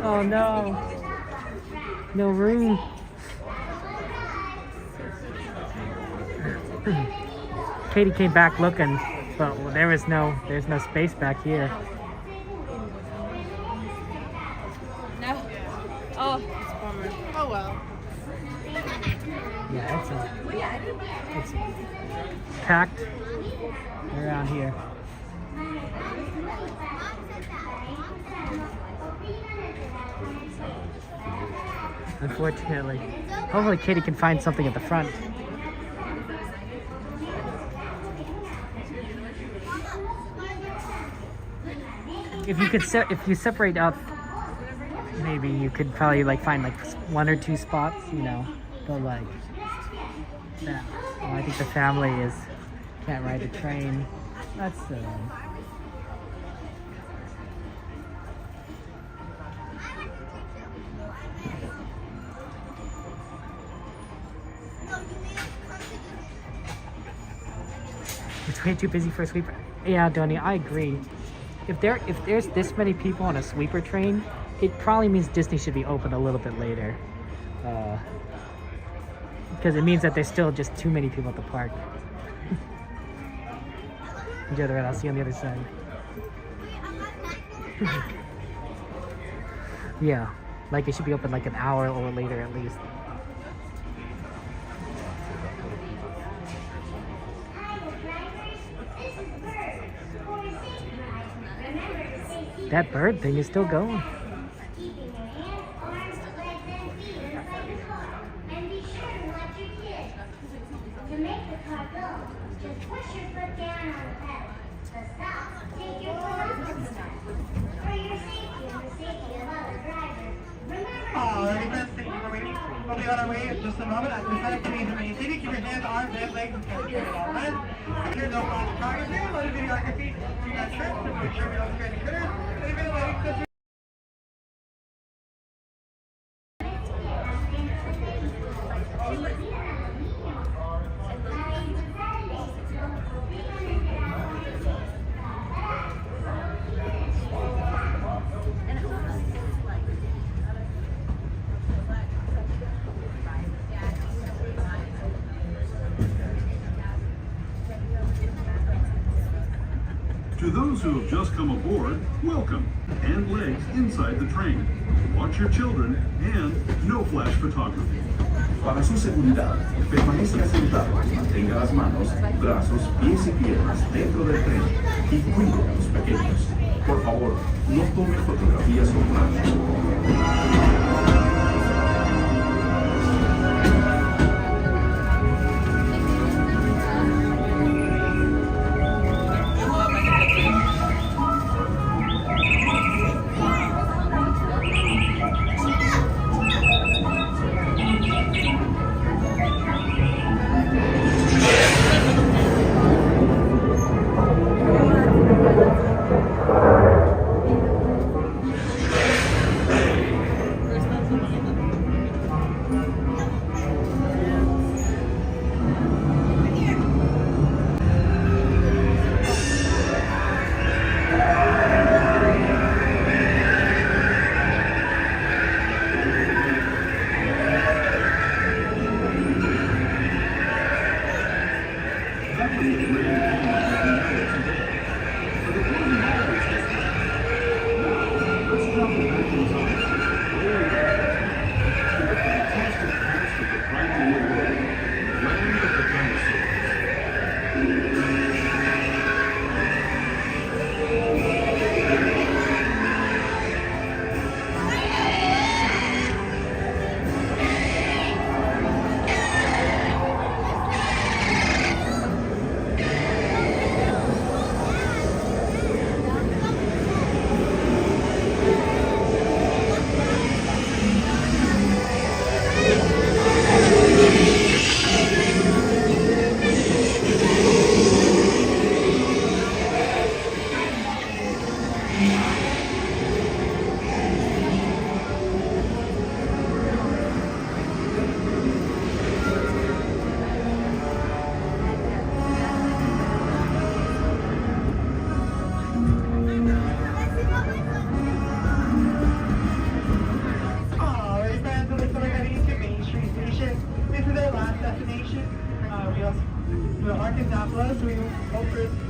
Oh no. No room. Katie came back looking, but there's no space back here. No. Oh, it's a bummer. Oh well. Yeah, it's packed around here. Unfortunately. Hopefully Katie can find something at the front. If you separate up, maybe you could probably like find like 1 or 2 spots, you know. But like that, I think the family can't ride the train. That's it's way too busy for a sweeper. Yeah, Donnie, I agree. If there's this many people on a sweeper train, it probably means Disney should be open a little bit later. Because it means that there's still just too many people at the park. Enjoy the ride, I'll see you on the other side. Yeah, like it should be open like an hour or later at least. That bird thing is still going. We'll be on our way in just a moment. At this time, please remain seated. Keep your hands, arms, and legs and carry it all right. If there's no flash photography, let a videography do that trick to make sure we don't scare any critters. And if you're letting sisters To those who have just come aboard, welcome. And legs inside the train. Watch your children and no flash photography. Para su seguridad, permanezca sentado, mantenga las manos, brazos, pies y piernas dentro del tren y cuide a los pequeños. Por favor, no tome fotografías con nadie.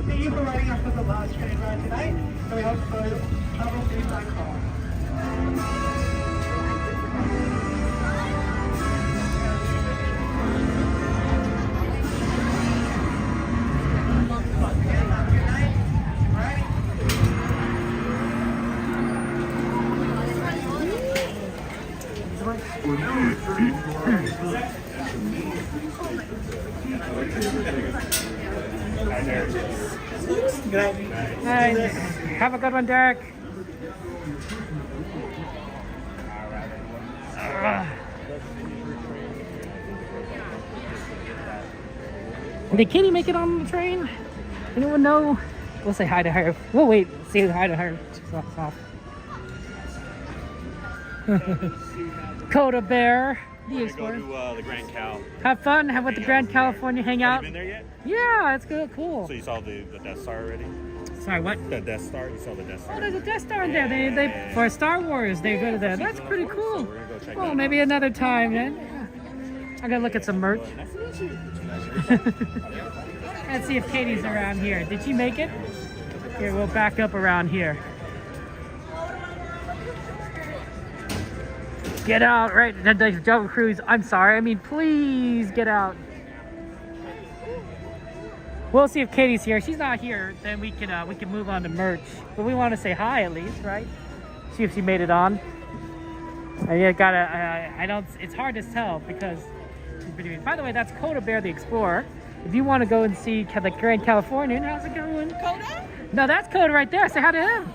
Thank you for riding us for the last train ride tonight, and we hope to travel safe back home. Hi. Have a good one, Derek. Did Katie make it on the train? Anyone know? We'll say hi to her. We'll wait, say hi to her. Coda Bear. We're gonna go to the Grand Cal. Have fun. Have with the Grand California hangout. Have you been there yet? Yeah, it's good. Cool. So you saw the Death Star already? Sorry, what? The Death Star. You saw the Death Star. Oh, there's a Death Star in there. They for Star Wars. They go to that. That's pretty cool. So we're gonna go check Well, that maybe out. another time then. Yeah. I'm gonna look at some merch. Let's see if Katie's around here. Did she make it? Here, we'll back up around here. Get out, right? The Jungle Cruise. I'm sorry. I mean, please get out. We'll see if Katie's here. If she's not here, then we can move on to merch. But we want to say hi at least, right? See if she made it on. I gotta. I don't. It's hard to tell because she's been doing. By the way, that's Coda Bear the Explorer. If you want to go and see the Grand Californian, how's it going? Coda? No, that's Coda right there. Say hi to him.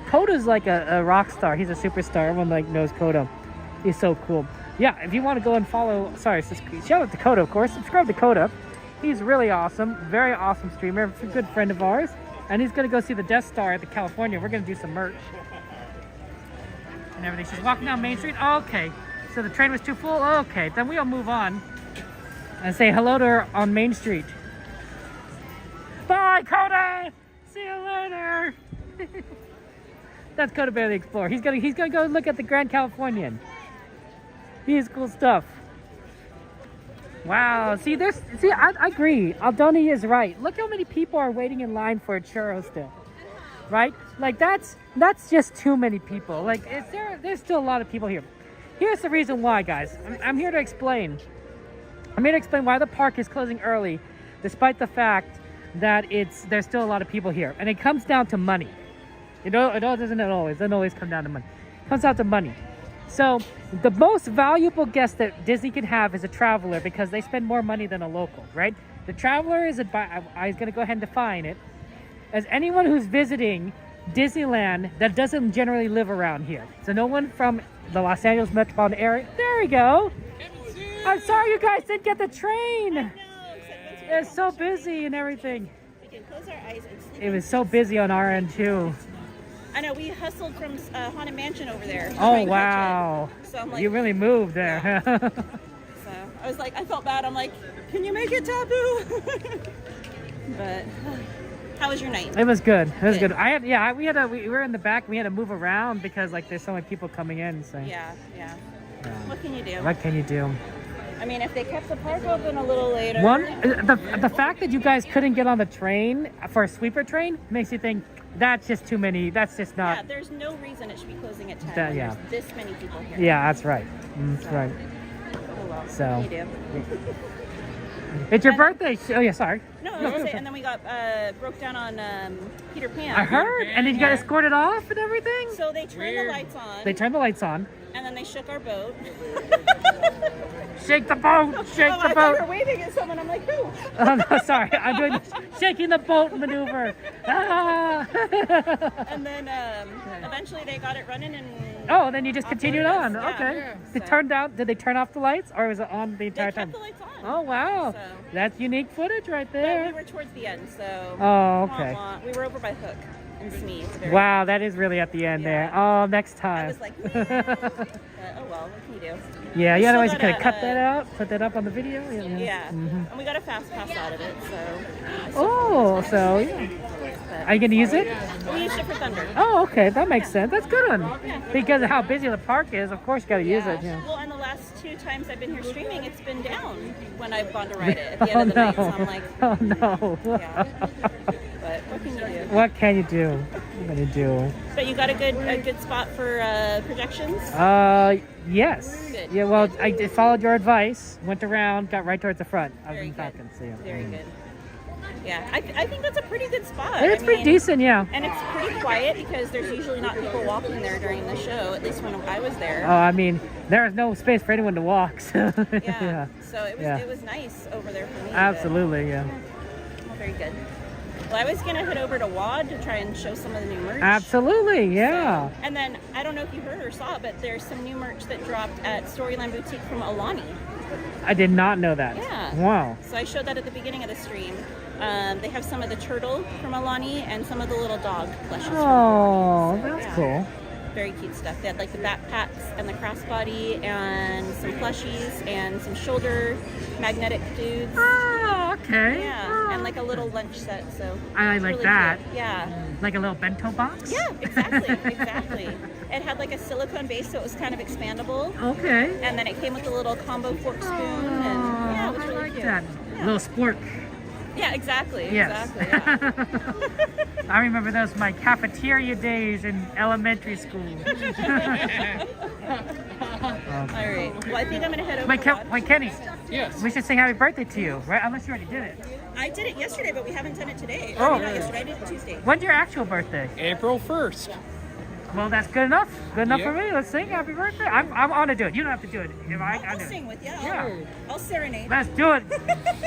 Coda's like a rock star. He's a superstar. Everyone knows Coda. He's so cool. Yeah, if you want to go and follow, shout out to Coda, of course. Subscribe to Coda. He's really awesome. Very awesome streamer. A good friend of ours. And he's going to go see the Death Star at the California. We're going to do some merch and everything. She's walking down Main Street. Okay. So the train was too full? Okay. Then we'll move on and say hello to her on Main Street. Bye, Coda! See you later! That's Coda Bear the Explorer. He's gonna go look at the Grand Californian. He has cool stuff. Wow. See, I agree. Aldoni is right. Look how many people are waiting in line for a churro still. Right? Like that's just too many people. Like there's still a lot of people here. Here's the reason why, guys. I'm here to explain. I'm here to explain why the park is closing early, despite the fact that there's still a lot of people here. And it comes down to money. It doesn't always come down to money. It comes down to money. So the most valuable guest that Disney can have is a traveler because they spend more money than a local, right? The traveler is I was going to go ahead and define it as anyone who's visiting Disneyland that doesn't generally live around here. So no one from the Los Angeles metropolitan area. There we go. I'm sorry you guys didn't get the train. It's so busy and everything. We can close our eyes and sleep. It was so busy on our end too. I know, we hustled from Haunted Mansion over there. Oh, wow. So I'm like, you really moved there. Yeah. So I was like, I felt bad. I'm like, can you make it taboo? But how was your night? It was good. It was good. We were in the back. We had to move around because like there's so many people coming in. So Yeah. What can you do? What can you do? I mean, if they kept the park open a little later. The fact that you guys couldn't get on the train for a sweeper train makes you think that's just too many. That's just not. Yeah, there's no reason it should be closing at 10 That- when yeah. there's this many people here. Yeah, that's right. That's right. Oh well, So. what can you do? It's your birthday. Oh yeah, sorry. No, I was gonna say, and then we got broke down on Peter Pan. I heard. And then you got escorted off and everything. So they turned the lights on. They turned the lights on. And then they shook our boat. Shake the boat. Shake the I boat. thought you were waving at someone. I'm like, who? Oh, no, sorry. I'm doing this shaking the boat maneuver. Ah. And then eventually they got it running and. Oh, then you just continued on. Yeah. Okay. Yeah, Did they turn off the lights or was it on the entire time? They kept the lights on. Oh, wow. So. That's unique footage right there. But we were towards the end, so. Oh, okay. We were over by Hook and Smee's. Wow, that is really at the end there. Oh, next time. I was like, oh well, what can you do? Yeah, We you otherwise still you could have got cut that out, put that up on the video. Yeah. Mhm. And we got a fast pass out of it, so. Oh, so yeah. Are you going to use it? We used it for Thunder. Oh, okay. That makes sense. That's good one. Because of how busy the park is, of course you got to use it. Yeah. Well, and the last 2 times I've been here streaming, it's been down when I've gone to ride it at the end of the night. So I'm like, oh no. Yeah. But what can you do? What can you do? What can you do? But you got a good spot for projections? Yes. Good. Yeah, well, I followed your advice, went around, got right towards the front. I was in Falcon, so yeah. Very good. Yeah, I think that's a pretty good spot. It's pretty decent, yeah. And it's pretty quiet because there's usually not people walking there during the show, at least when I was there. Oh, I mean, there is no space for anyone to walk. So yeah. So it was nice over there for me. Absolutely, yeah. Well, very good. Well, I was going to head over to WAD to try and show some of the new merch. Absolutely, yeah. And then, I don't know if you heard or saw, but there's some new merch that dropped at Storyland Boutique from Alani. I did not know that. Yeah. Wow. So I showed that at the beginning of the stream. They have some of the turtle from Alani and some of the little dog plushes. Oh, that's cool. Very cute stuff. They had like the backpacks and the crossbody and some plushies and some shoulder magnetic dudes. Oh, okay. Yeah, and like a little lunch set. So I it's like really that. cute. Yeah. Like a little bento box? Yeah, exactly. It had like a silicone base, so it was kind of expandable. Okay. And then it came with a little combo fork spoon, and yeah, it was really cute. That Yeah. little sport. Yeah, exactly. Yes. Exactly. Yeah. I remember those my cafeteria days in elementary school. All right. Well, I think I'm gonna head over. Wait, Kenny. Yes. We should sing happy birthday to you, right? Unless you already did it. I did it yesterday, but we haven't done it today. Oh. Not yesterday. I did it Tuesday. When's your actual birthday? April 1st. Well, that's good enough. Good enough for Yeah. me. Let's sing happy birthday. I'm on to do it. You don't have to do it. If I'll I'll do it. sing with you. Yeah. I'll serenade. Let's do it.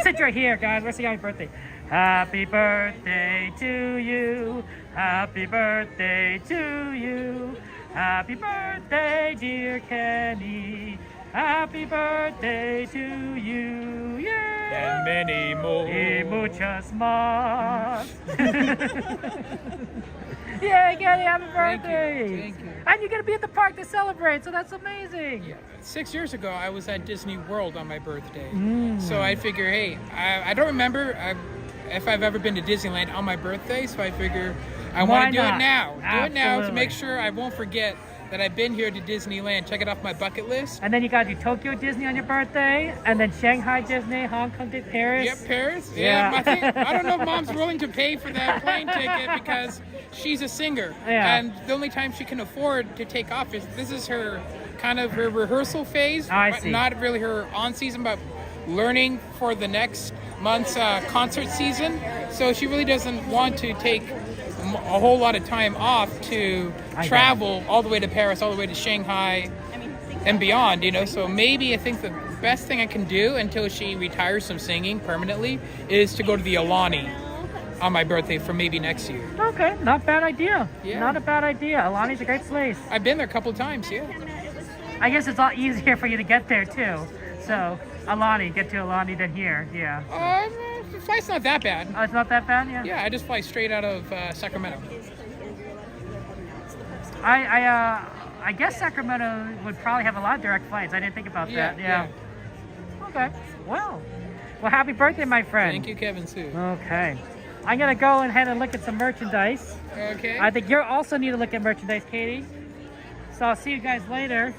Sit right here, guys. We're singing happy birthday. Happy birthday to you. Happy birthday to you. Happy birthday, dear Kenny. Happy birthday to you. Yeah. And many more. Y muchas más. Yay, Kenny, happy birthday. Thank you. And you're going to be at the park to celebrate, so that's amazing. Yeah. 6 years ago, I was at Disney World on my birthday. Mm. So I figure, hey, I don't remember if I've ever been to Disneyland on my birthday, so I figure I Why want to do not? it now. Do it now to Absolutely. make sure I won't forget that I've been here to Disneyland. Check it off my bucket list. And then you got to do Tokyo Disney on your birthday, and then Shanghai Disney, Hong Kong Disney, Paris. Yep, Paris. Yeah. I don't know if Mom's willing to pay for that plane ticket because she's a singer. Yeah. And the only time she can afford to take off is this is her kind of her rehearsal phase. I see. Not really her on season, but learning for the next month's concert season. So she really doesn't want to take a whole lot of time off to travel all the way to Paris, all the way to Shanghai and beyond, you know. So maybe I think the best thing I can do until she retires from singing permanently is to go to the Alani on my birthday for maybe next year. Okay, not bad idea. Yeah. Not a bad idea. Alani's a great place. I've been there a couple of times, yeah. I guess it's a lot easier for you to get there too. So get to Alani than here, yeah. The flight's not that bad. Oh, it's not that bad, yeah? Yeah, I just fly straight out of Sacramento. I guess Sacramento would probably have a lot of direct flights. I didn't think about that. Yeah. Okay. Well, happy birthday, my friend. Thank you, Kevin Sue. Okay. I'm gonna go ahead and look at some merchandise. Okay. I think you also need to look at merchandise, Katie. So I'll see you guys later.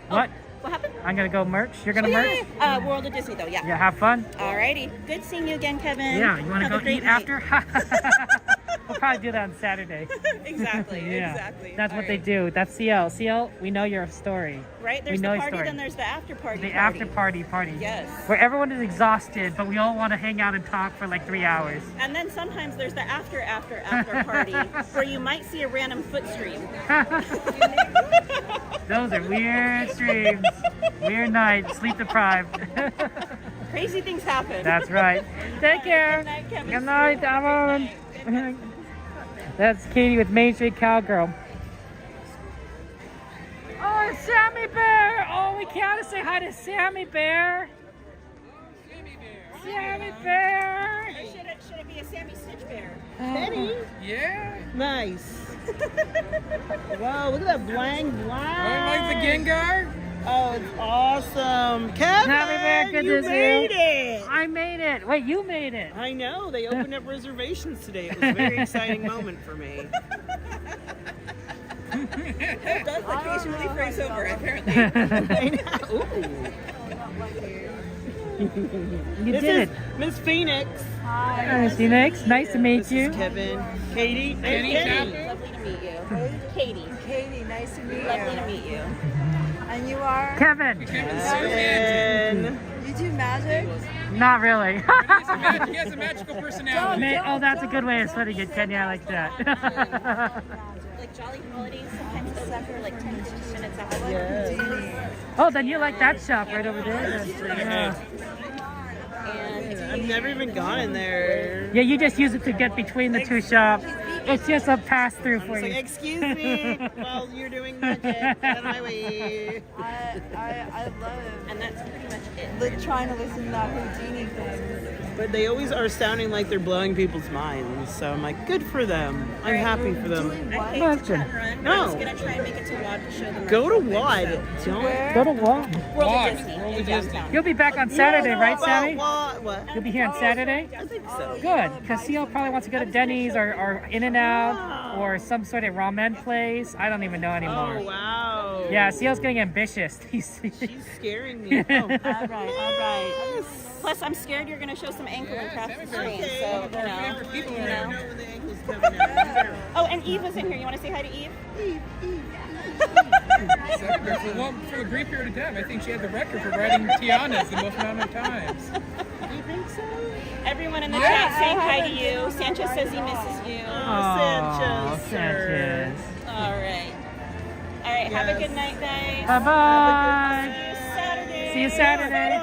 What? What happened? I'm gonna go merch. You're gonna merch? World of Disney, though, yeah. Yeah, have fun. Alrighty. Good seeing you again, Kevin. Yeah, you wanna Have go a great eat night. after? We'll probably do that on Saturday. Exactly, Yeah. exactly. That's what they do. That's CL. CL, we know your story. Right? There's we know the your party, story. then there's the after party. The after party. Yes. Where everyone is exhausted, but we all want to hang out and talk for like 3 hours. And then sometimes there's the after party where you might see a random foot stream. Those are weird streams. Weird nights, sleep deprived. Crazy things happen. That's right. Take care. Good night, Kevin. Good night, everyone. That's Katie with Main Street Cowgirl. Oh, it's Sammy Bear. Oh, we gotta say hi to Sammy Bear. Sammy Bear. Or should it be a Sammy Stitch Bear? Penny? Yeah. Nice. Wow, look at that blang blang. Like the Gengar? Oh, it's awesome. Kevin, Happy Bear, good you to see made you. it. I made it. Wait, you made it. I know. They opened up reservations today. It was a very exciting moment for me. It does occasionally phrase over, apparently. I know. You This did is it. Miss Phoenix. Hi, Phoenix. Nice to meet This you. is Kevin. Katie. And Kenny. Lovely to meet you. Katie. Katie, nice to meet you. Lovely to meet you. And you are? Kevin. Kevin. You do magic? Not really. He has a magical personality. Oh, that's a good way of putting it, Kenya. I like that. Like Jolly Holidays, sometimes those after like 10 minutes after. Yes. Oh, then you like that shop right over there. Yeah. I've never even gone in there. Yeah, you just use it to get between the two shops. It's just a pass through for It's you. like, excuse me, while you're doing magic, get on my way. I love it. And that's pretty much it. Like trying to listen to that Houdini thing. But they always are sounding like they're blowing people's minds. So I'm like, good for them. I'm happy for them. I hate to cut and run, but No. I was going to try and make it to WAD to show them. Go to our WAD. progress, Don't. Go to Walt. World of Disney in downtown. You'll be back on Saturday, right, Sammy? What? You'll be here on Saturday? I think so. Good, because CL probably wants to go to Denny's or In-N-Out or some sort of ramen place. I don't even know anymore. Oh, wow. Yeah, CL's getting ambitious. She's scaring me. Oh. All right. Plus, I'm scared you're going to show some ankle and cross the screen. So, you know. Oh, and Eve was in here. You want to say hi to Eve? Well, for a brief period of time, I think she had the record for riding Tiana's the most amount of times. You think so? Everyone in the chat saying hi to you. Sanchez says he misses you. Oh, Sanchez. All right. All right. Have a good night, guys. Bye-bye. See you Saturday. See you Saturday.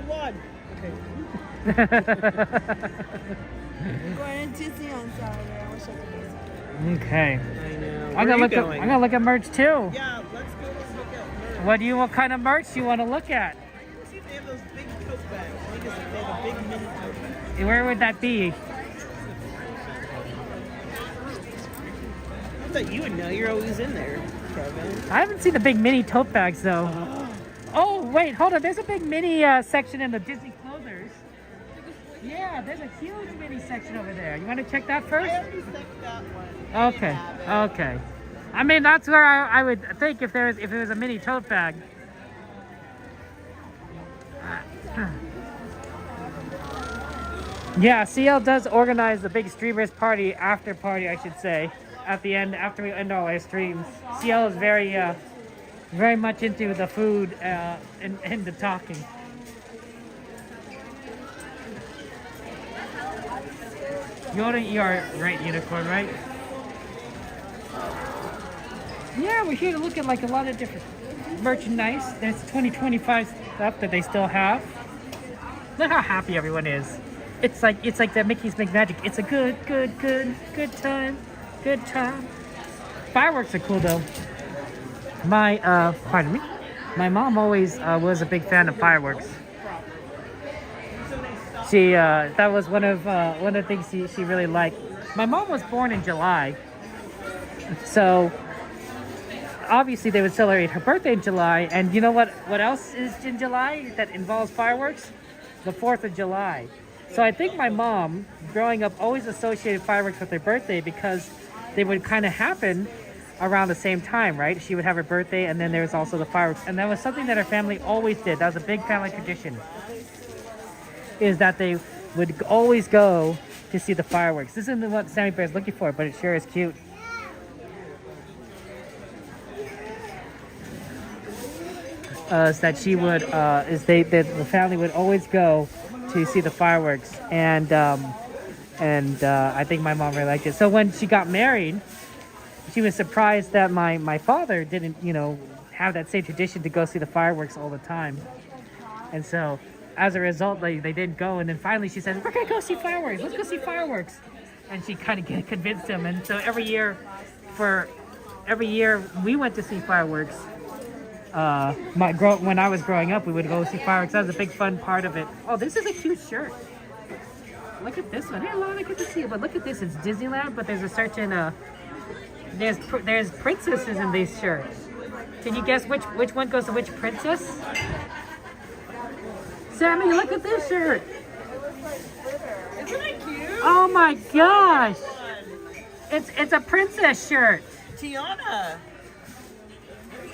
One. I'm going to Disney on Saturday. I wish I could go. Okay. I know. I'm gonna look at merch too. Yeah, let's go look at merch. What kind of merch do you want to look at? Let's see if they have those big tote bags. I think they have a big mini tote bag. Where would that be? I thought you would know. You're always in there, Kevin. I haven't seen the big mini tote bags though. Oh wait, hold on. There's a big mini section in the Disney clothers. Yeah, there's a huge mini section over there. You want to check that first? I already checked that one. Okay, okay. I mean, that's where I would think if it was a mini tote bag. Yeah, CL does organize the big streamers party, after party, I should say, at the end, after we end all our streams. CL is very much into the food and the talking. You're right, Unicorn, right? Yeah, we're here to look at like a lot of different merchandise. There's 2025 stuff that they still have. Look how happy everyone is. It's like that Mickey's Big Magic. It's a good time. Good time. Fireworks are cool though. Pardon me. My mom always was a big fan of fireworks. She that was one of the things she really liked. My mom was born in July, so obviously they would celebrate her birthday in July. And you know what else is in July that involves fireworks? The 4th of July. So I think my mom, growing up, always associated fireworks with her birthday because they would kind of happen around the same time, right? She would have her birthday, and then there was also the fireworks. And that was something that her family always did. That was a big family tradition, is that they would always go to see the fireworks. This isn't what Sammy Bear's looking for, but it sure is cute. Is that she would, the family would always go to see the fireworks, and I think my mom really liked it. So when she got married, she was surprised that my father didn't, have that same tradition to go see the fireworks all the time. And so as a result, they didn't go. And then finally she said, we're gonna go see fireworks. Let's go see fireworks. And she kind of convinced him. And so every year we went to see fireworks. When I was growing up, we would go see fireworks. That was a big fun part of it. Oh, this is a cute shirt. Look at this one. Hey, Lana, good to see you. But look at this. It's Disneyland, but there's a certain there's princesses in these shirts. Can you guess which one goes to which princess? Sammy, look at this shirt. Isn't it cute? Oh my gosh. It's a princess shirt. Tiana.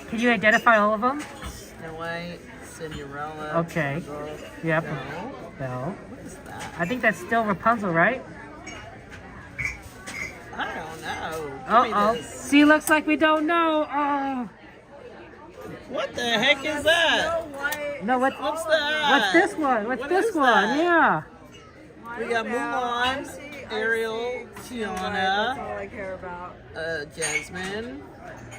Can you identify all of them? Snow White, Cinderella. Okay. Yep. No. What is that? I think that's still Rapunzel, right? I don't know. Uh-oh. See, looks like we don't know. Oh. What the heck is that? No, what's that? What's this one? What's this one? That? Yeah. We got Mulan, Ariel, Tiana. That's all I care about. Jasmine.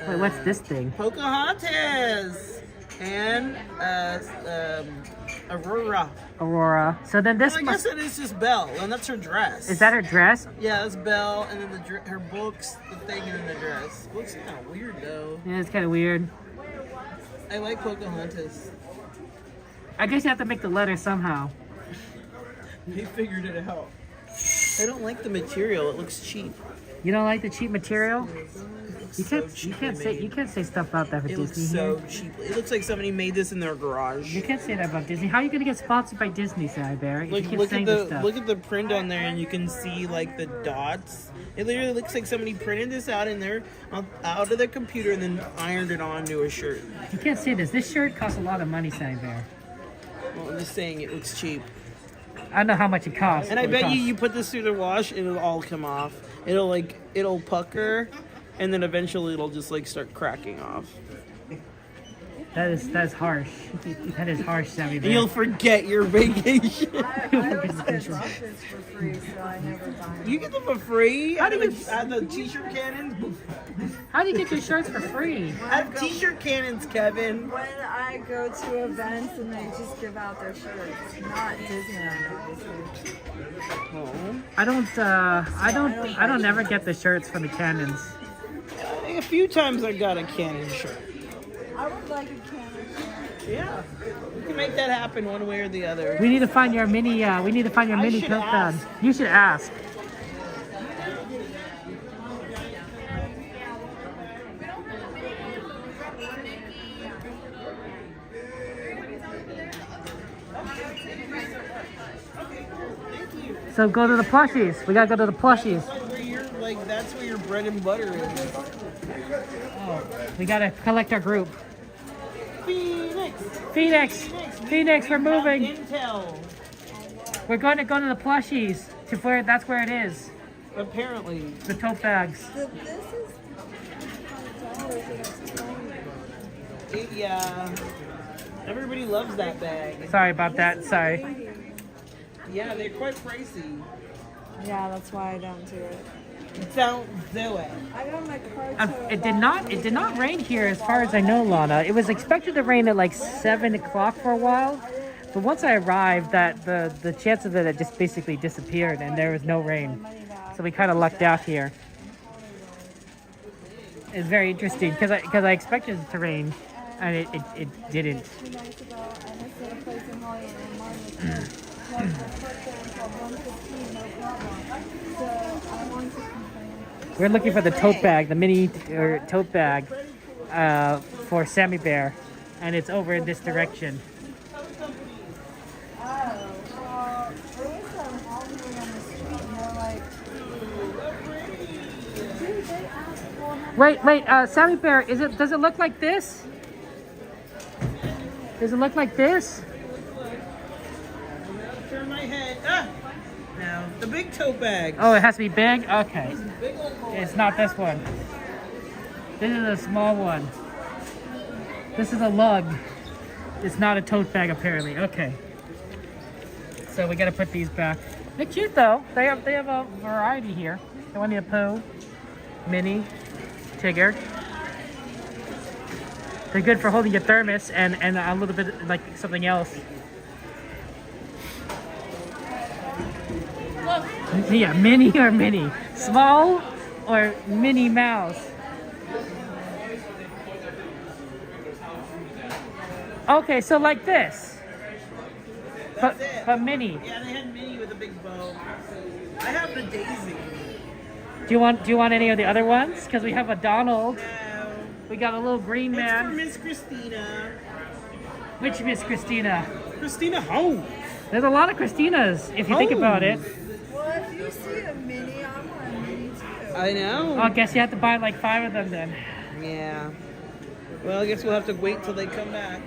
Wait, what's this thing? Pocahontas. And Aurora. Aurora. So then this I guess it is just Belle, and that's her dress. Is that her dress? Yeah, that's Belle, and then her books, the thing, and then the dress. Looks kind of weird, though. Yeah, it's kind of weird. I like Pocahontas. I guess you have to make the letter somehow. They figured it out. I don't like the material. It looks cheap. You don't like the cheap material? You can't say stuff about that for It Disney. looks so cheap. It looks like somebody made this in their garage. You can't say that about Disney. How are you going to get sponsored by Disney, Sarah Bear? Look at the print on there, and you can see like the dots. It literally looks like somebody printed this out in there, out of their computer, and then ironed it onto a shirt. You can't say this. This shirt costs a lot of money, Sarah Bear. Well, I'm just saying it looks cheap. I don't know how much it costs. And I bet you put this through the wash, it'll all come off. It'll pucker, and then eventually it'll just like start cracking off. That is harsh. That is harsh, Sammy Bear. You'll forget your vacation. I always get droppers for free, so I never buy them. You get them for free? Out of the t-shirt cannons? How do you get your shirts for free? Out of t-shirt cannons, Kevin. When I go to events and they just give out their shirts, not Disneyland, obviously. Oh. I don't ever get the shirts from the cannons. A few times I got a cannon shirt. I would like a cannon shirt. Yeah, we can make that happen one way or the other. We need to find your mini. We need to find your mini tote bag. You should ask. So go to the plushies. We gotta go to the plushies. That's where your bread and butter is. Oh, we gotta collect our group. Phoenix, we're moving. Intel. We're going to go to the plushies. That's where it is. Apparently. The tote bags. Yeah. Everybody loves that bag. Sorry about that. Sorry. Yeah, they're quite pricey. Yeah, that's why I don't do it. Don't do it. I got my card. It did not rain here as far as I know, Lana. It was expected to rain at like 7 o'clock for a while. But once I arrived, the chance of it just basically disappeared and there was no rain. So we kind of lucked out here. It's very interesting because I expected it to rain and it didn't. We're looking for the tote bag, the mini tote bag for Sammy Bear, and it's over in this direction. Wait, Sammy Bear, does it look like this? Does it look like this? Turn my head. No, the big tote bag. Oh, it has to be big? Okay. It's not this one. This is a small one. This is a lug. It's not a tote bag apparently. Okay. So we gotta put these back. They're cute though. They have a variety here. The Winnie the Pooh, Minnie, Tigger. They're good for holding your thermos and a little bit like something else. Yeah, Minnie or Minnie. Small or Minnie Mouse. Okay, so like this. But Minnie. Yeah, they had Minnie with a big bow. I have the Daisy. Do you want any of the other ones? Because we have a Donald. No. We got a little green man. It's for Miss Christina. Which Miss Christina? Christina Holmes. There's a lot of Christinas if you think about it. Well, if you see a mini, I want a mini too. I know. Oh, I guess you have to buy like 5 of them then. Yeah. Well, I guess we'll have to wait till they come back.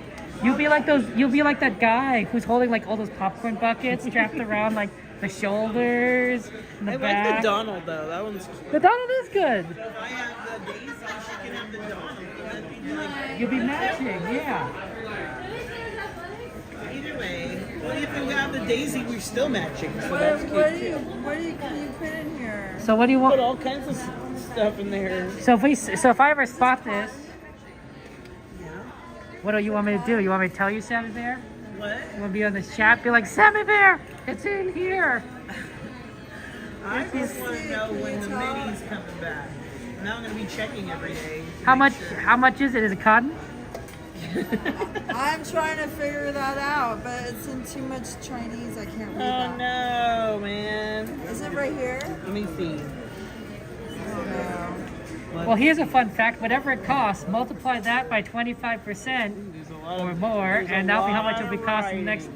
You'll be like that guy who's holding like all those popcorn buckets strapped around like the shoulders and the back. Like the Donald though. That one's cute. The Donald is good. If I have the Daisy, she can have the Donald. That'd be like... You'll be matching, yeah. Either way, well, if we have the Daisy, we're still matching. So that's cute. What do you put in here? So what do you want? Put all kinds of stuff in there. So if I ever spot this, what do you want me to do? You want me to tell you, Sammy Bear? What? You want to be on the chat? Be like, Sammy Bear, it's in here. I just want to know when the mini's coming back. Now I'm going to be checking every day. How much is it? Is it cotton? I'm trying to figure that out, but it's in too much Chinese. I can't read that. Oh no, man. Is it right here? Let me see. Oh no. Well, here's a fun fact. Whatever it costs, multiply that by 25% or more, and that'll be how much it'll be costing the next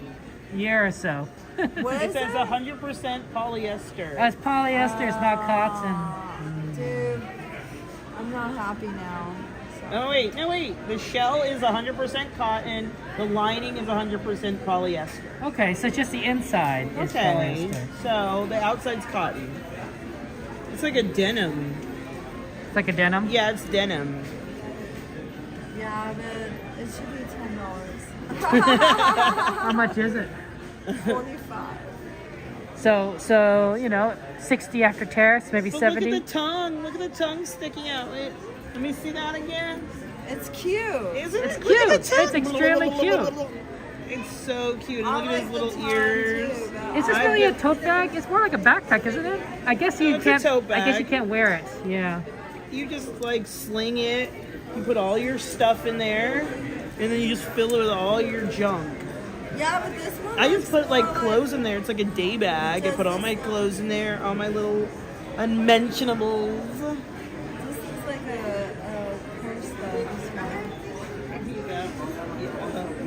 year or so. It says 100% polyester. That's polyester, it's not cotton. Dude, I'm not happy now. Oh wait, no wait. The shell is 100% cotton. The lining is 100% polyester. Okay, so just the inside is Okay, polyester. so the outside's cotton. It's like a denim. It's like a denim? Yeah, it's denim. Yeah, but it should be $10. How much is it? $45. So 60 after tariffs, maybe But 70. Look at the tongue. Look at the tongue sticking out. Wait, let me see that again. It's cute. Isn't it? It's Look at cute. the tongue. It's extremely cute. It's so cute. And look at his little ears. Is this really a tote bag? It's more like a backpack, isn't it? I guess you It's a can't. tote I guess you bag. can't wear it. Yeah. You just like sling it. You put all your stuff in there, and then you just fill it with all your junk. Yeah, but this one. I just put like clothes in there. It's like a day bag. I put all my clothes in there, all my little unmentionables. This is like a purse though. This one.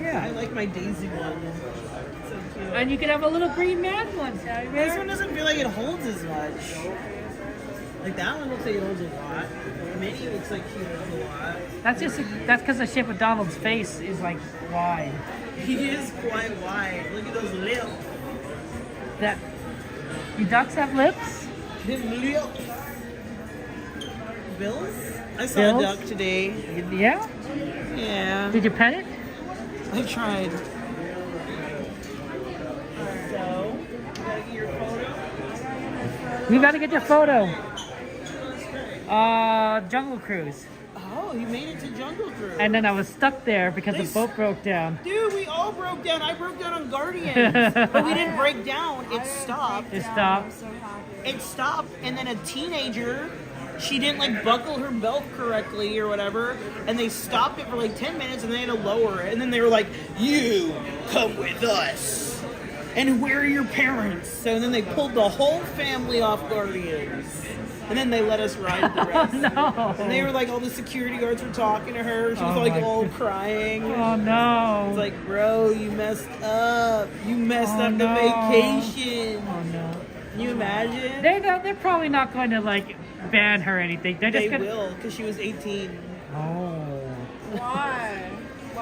Yeah, I like my Daisy one. So cute. And you could have a little green man one, Sammy Bear. This one doesn't feel like it holds as much. Like that one looks like it holds a lot. Minnie looks like she holds a lot. That's because the shape of Donald's face is like wide. He is quite wide. Look at those lips. You ducks have lips? Them lips. Bills? I saw Bills? a duck today. Yeah? Yeah. Did you pet it? I tried. So, you gotta get your photo? You gotta get your photo. Jungle Cruise. Oh, you made it to Jungle Cruise. And then I was stuck there because the boat broke down. Dude, we all broke down. I broke down on Guardians. But we didn't break down. It stopped. It stopped. It stopped, and then a teenager, she didn't like buckle her belt correctly or whatever, and they stopped it for like 10 minutes and they had to lower it, and then they were like, "You come with us." And where are your parents? So then they pulled the whole family off Guardians. And then they let us ride the rest. Oh, no. And they were like, all the security guards were talking to her. She was Oh, like my all God. crying. Oh, no. It's like, bro, you messed up. You messed Oh, up no. the vacation. Oh, no. Can you imagine? They're probably not going to like ban her or anything. They're just They gonna... will, because she was 18. Oh. Why?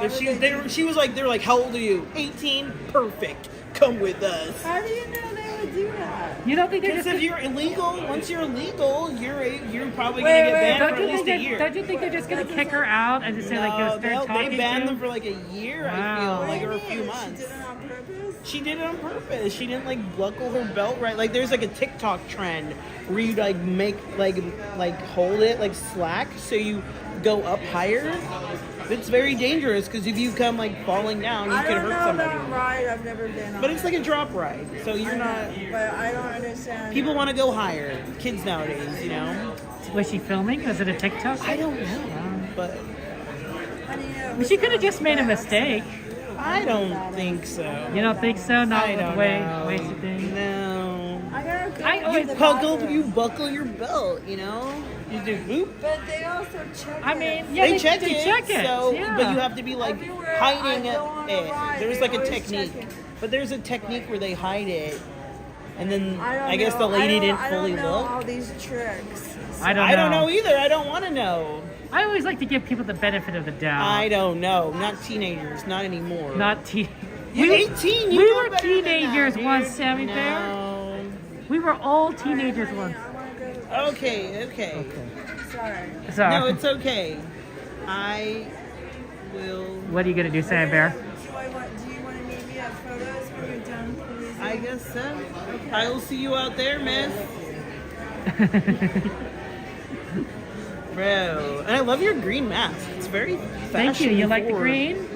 If she was like, they were like, how old are you? 18? Perfect. Come with us. How do you know they would do that? You don't think they're Because just... if you're illegal, once you're illegal, you're probably Wait, going to get banned Don't for you, at least think a year. don't you think they're just going to kick her out and just say like, No, just start talking they banned to them for like a year, I Wow. feel, What like, do or you a few mean? months. She did it on purpose? She did it on purpose. She didn't like buckle her belt right. Like there's like a TikTok trend where you like make like hold it like slack so you go up higher. It's very dangerous because if you come like falling down, you I can don't hurt know somebody. that ride. I've never been on. But it's like a drop ride, so you're not. But I don't understand. People want to go higher. Kids nowadays, you know. Was she filming? Was it a TikTok? I don't know, but She could have just made a mistake. I don't think so. You don't think so? Not I with don't way know. thing. No. I gotta go. I always You buckle your belt, you know. You do boop. But they also check. I mean, yeah, they check they it. check it. So, yeah. but you have to be like Everywhere hiding I go on a it. ride, There's they like a always technique, check it. but there's a technique where they hide it, and then I I guess know. the lady didn't I fully don't know look. all these tricks. I don't know. I don't know either. I don't want to know. I always like to give people the benefit of the doubt. I don't know. Not teenagers. Not anymore. Not teen. You're 18. You we know were better than teenagers that, once, dude. Sammy Bear. No. We were all teenagers once. Okay. Sorry. Sorry. No, it's okay. I will. What are you gonna do, Sammy Bear? Do you want to meet me at photos when you're done, please? I guess so. I will see you out there, miss. Bro, and I love your green mask. It's very fashion Thank you. You like the forward. green?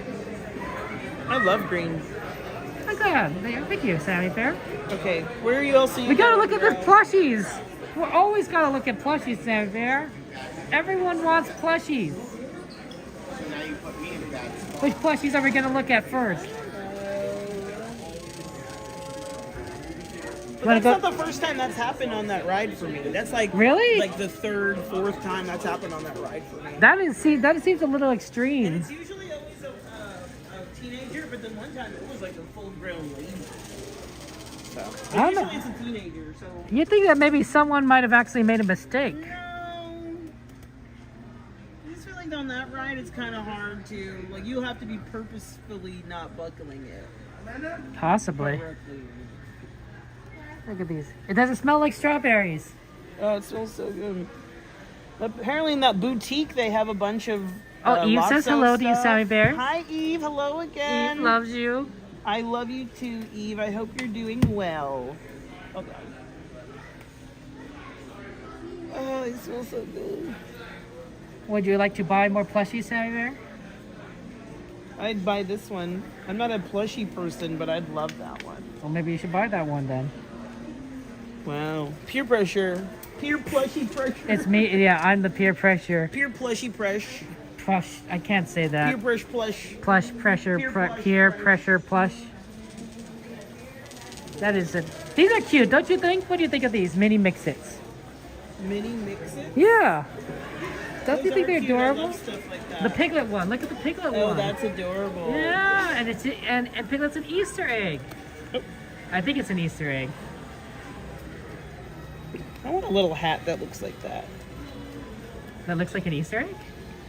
I love green. Oh, God. Thank you, Sammy Bear. Okay, where else are you We gotta going, look at the bro? plushies. We're always gotta look at plushies, Sammy Bear. Everyone wants plushies. Which plushies are we gonna look at first? But that's not the first time that's happened on that ride for me. That's like Really? like the third, fourth time that's happened on that ride for me. That seems a little extreme. It's usually always a teenager, but then one time it was like a full-grown lady. So, but I don't know. usually it's a teenager, so. You think that maybe someone might have actually made a mistake? No. I just feel like on that ride it's kind of hard to, like, you have to be purposefully not buckling it. Possibly. Correctly. Look at these. It doesn't smell like strawberries. Oh, it smells so good. Apparently in that boutique they have a bunch of Oh, Eve says Lotso hello to you, stuff. Sammy Bear. Hi Eve, hello again. Eve loves you. I love you too, Eve. I hope you're doing well. Oh God. Oh, they smell so good. Would you like to buy more plushies, Sammy Bear? I'd buy this one. I'm not a plushie person, but I'd love that one. Well, maybe you should buy that one then. Wow. Peer pressure. Peer plushie pressure. It's me. Yeah, I'm the peer pressure. Peer plushie pressure. Plush. I can't say that. Peer brush plush. Plush pressure. Peer pressure plush. That is it. These are cute, don't you think? What do you think of these mini mix-its? Mini mix it? Yeah. Don't you think they're cute. I adorable? love stuff like that. The piglet one. Look at the piglet one. Oh, that's adorable. Yeah, and it's and piglet's an Easter egg. I think it's an Easter egg. I want a little hat that looks like that. That looks like an Easter egg?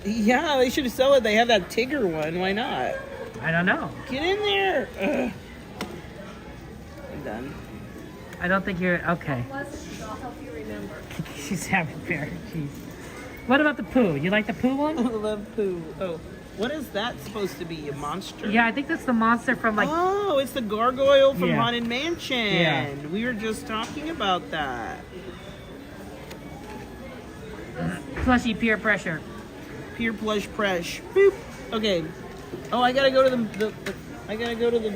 Yeah, they should have sold it. They have that Tigger one. Why not? I don't know. Get in there. Ugh. I'm done. I don't think you're okay. I'll help you remember. She's having fair. Jeez. What about the poo? You like the poo one? I love poo. Oh, what is that supposed to be? A monster? Yeah, I think that's the monster from like. Oh, it's the gargoyle from Yeah. Haunted Mansion. Yeah. We were just talking about that. Plushy peer pressure. Peer plush presh. Boop. Okay. Oh, I gotta go to the I gotta go to the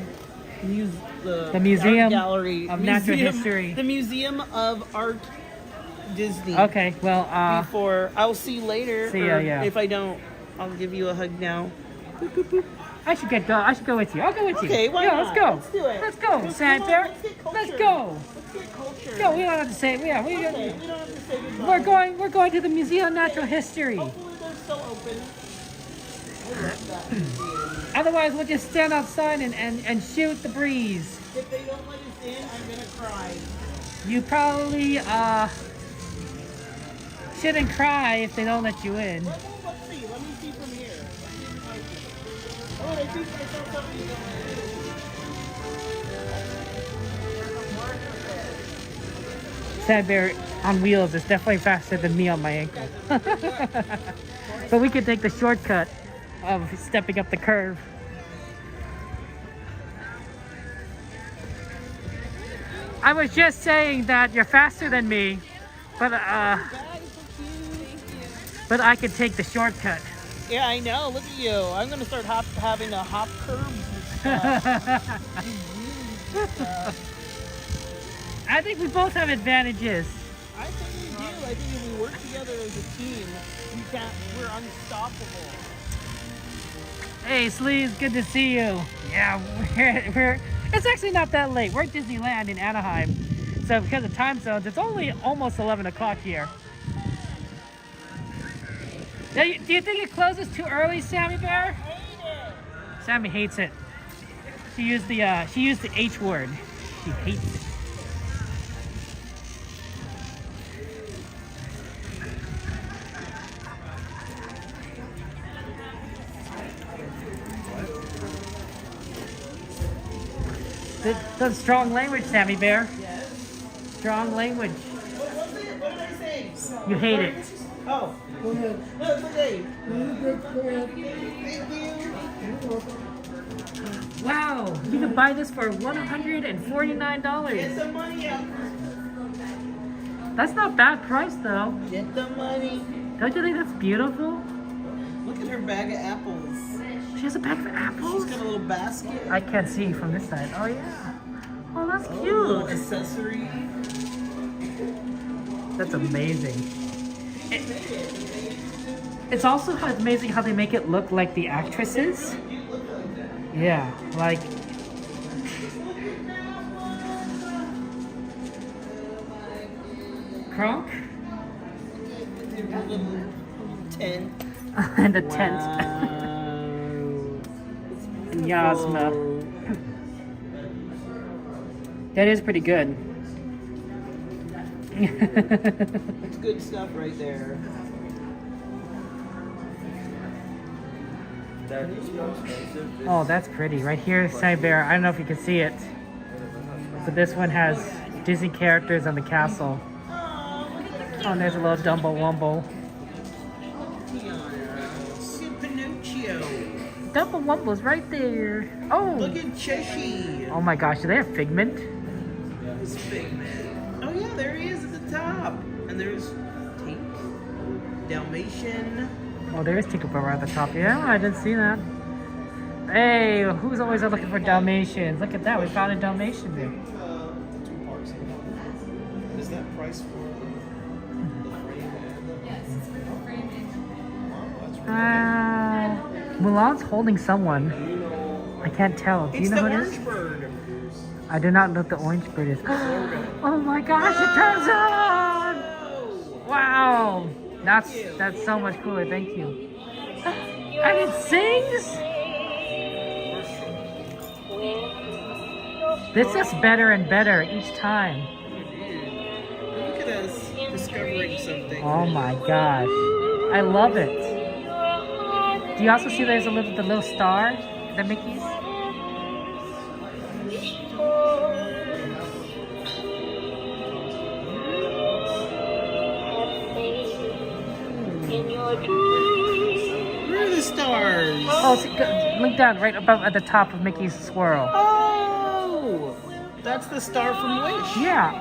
Museum art gallery of Natural History. The Museum of Art Disney. Okay, well, before I'll see you later. See ya, or yeah. If I don't, I'll give you a hug now. Boop, boop, boop. I should go with you. I'll go with you. Okay, why yeah, not? let's go. Let's do it. Let's go, Let's Sandbear. go. Let's go. Let's get culture. No, we don't have to say. Yeah, Okay, we don't have to say goodbye. We're going to the Museum of Natural History. Hopefully they're still open. I love that museum. Otherwise, we'll just stand outside and shoot the breeze. If they don't let us in, I'm gonna cry. You probably shouldn't cry if they don't let you in. Let's see. Let me see from here. Oh, I think I saw something Sandbear on wheels is definitely faster than me on my ankle. But we could take the shortcut of stepping up the curve. I was just saying that you're faster than me, but I could take the shortcut. Yeah, I know. Look at you. I'm gonna start having to hop curbs and stuff. I think we both have advantages. I think we do. I think if we work together as a team, we're unstoppable. Hey, Sleeves, good to see you. Yeah, we're it's actually not that late. We're at Disneyland in Anaheim. So because of time zones, it's only almost 11 o'clock here. Now, do you think it closes too early, Sammy Bear? I hate it. Sammy hates it. She used the H word. She hates it. That's strong language, Sammy Bear. Yes. Strong language. What did I say? You hate it. Oh. Go ahead. No, it's okay. Thank you. Wow, you can buy this for $149. Get the money out. That's not bad price though. Get the money. Don't you think that's beautiful? Look at her bag of apples. She has a bag of apples? She's got a little basket. I can't see from this side. Oh yeah. Oh, that's Oh, little cute. accessory. That's amazing. It's also amazing how they make it look like the actresses. Yeah, like. Kronk? Tent. And a tent. And Yasma. That is pretty good. It's good stuff right there. Oh, that's pretty. Right here, Side Bear. I don't know if you can see it. But this one has Disney characters on the castle. Oh, and there's a little Dumbo Wumbo. Look at Pinocchio. Dumbo Wumbo's right there. Oh! Look at Cheshire. Oh my gosh, do they have Figment? It's Figment. Oh yeah, there he is at the top. And there's Tink, Dalmatian. Oh, there is Tinkerbell at the top. Yeah, I didn't see that. Hey, who's always looking for Dalmatians? Look at that, we found a Dalmatian there. 2 parts. Is that price for the frame and Yes, it's for the framing. Mulan's holding someone. I can't tell. Do you know who it is? Bird. I do not know what the orange bird is. Oh my gosh, it turns on! Wow! That's so much cooler. Thank you. And it sings. This gets better and better each time. Look at us discovering something. Oh my gosh, I love it. Do you also see there's the little star, the Mickey's? Where are the stars? Oh, see, look down right above at the top of Mickey's swirl. Oh, that's the star from Wish. Yeah,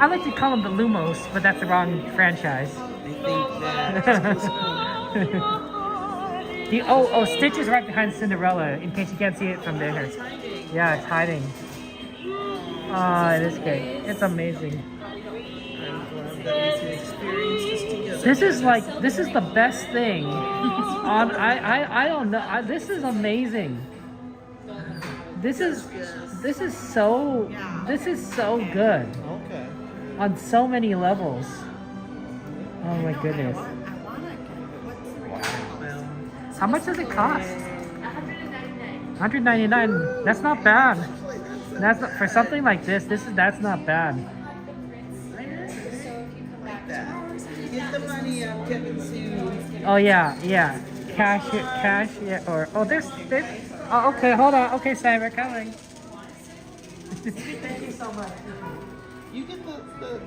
I like to call them the Lumos, but that's the wrong franchise. I think that. Stitch is right behind Cinderella, in case you can't see it from there. Yeah, it's hiding. Oh, it is great. It's amazing. This is the best thing. I don't know. This is amazing. This is so good. Okay. On so many levels. Oh my goodness. How much does it cost? $199. That's not bad. That's not, for something like this. That's not bad. Get the money up, Kevin Sue. Oh yeah. Cash, yeah, or there's oh, okay, hold on. Okay, Sam, we're coming. Thank you so much. You get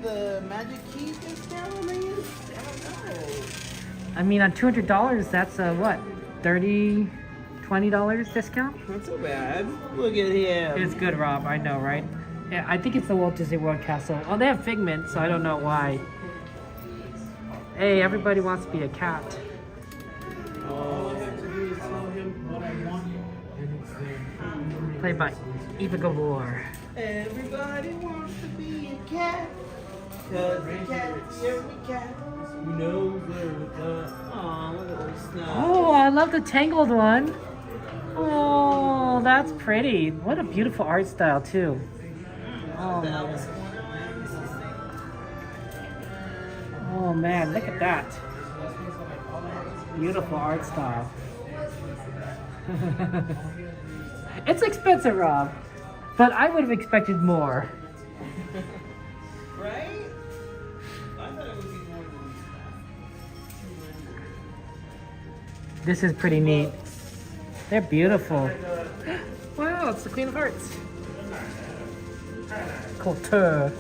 the magic key discount, man? I don't know. I mean, on $200, that's what? $20 discount? Not so bad. Look at him. It's good, Rob. I know, right? Yeah, I think it's the Walt Disney World Castle. Oh, they have Figment, so I don't know why. Hey, everybody wants to be a cat. All I have to do is tell him what I want, and it's there. Played by Eva Gabor. Everybody wants to be a cat. Cause the cat is every cat. Who knows where it's at? Aw, look at those snow. Oh, I love the Tangled one. Oh, that's pretty. What a beautiful art style, too. Oh, man. Oh, man, look at that. Beautiful art style. It's expensive, Rob, but I would have expected more. Right? I thought it would be more than This is pretty neat. They're beautiful. Wow, it's the Queen of Hearts. Couture.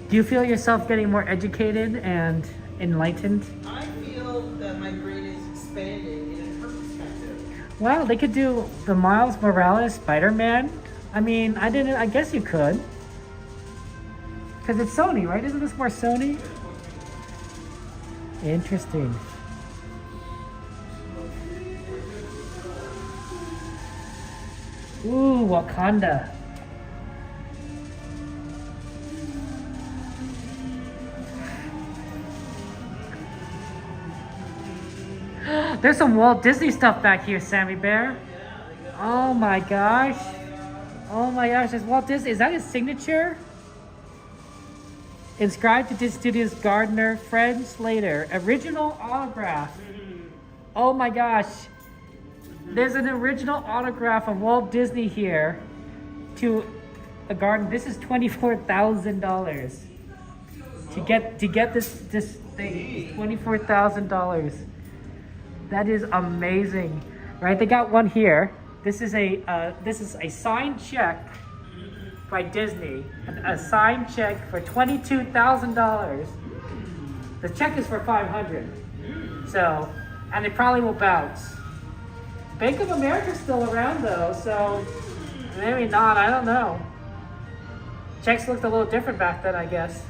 Do you feel yourself getting more educated and enlightened? I feel that my brain is expanding in a perspective. Wow, they could do the Miles Morales Spider-Man. I mean, I guess you could. Because it's Sony, right? Isn't this more Sony? Interesting. Ooh, Wakanda. There's some Walt Disney stuff back here, Sammy Bear. Oh my gosh. Oh my gosh, there's Walt Disney. Is that his signature? Inscribed to Disney Studios Gardner, Fred Slater. Original autograph. Oh my gosh. There's an original autograph of Walt Disney here to a garden. This is $24,000. To get this thing, $24,000. That is amazing, right? They got one here. This is a signed check by Disney, a signed check for $22,000. The check is for $500. So, and it probably will bounce. Bank of America's still around though, so maybe not. I don't know. Checks looked a little different back then, I guess.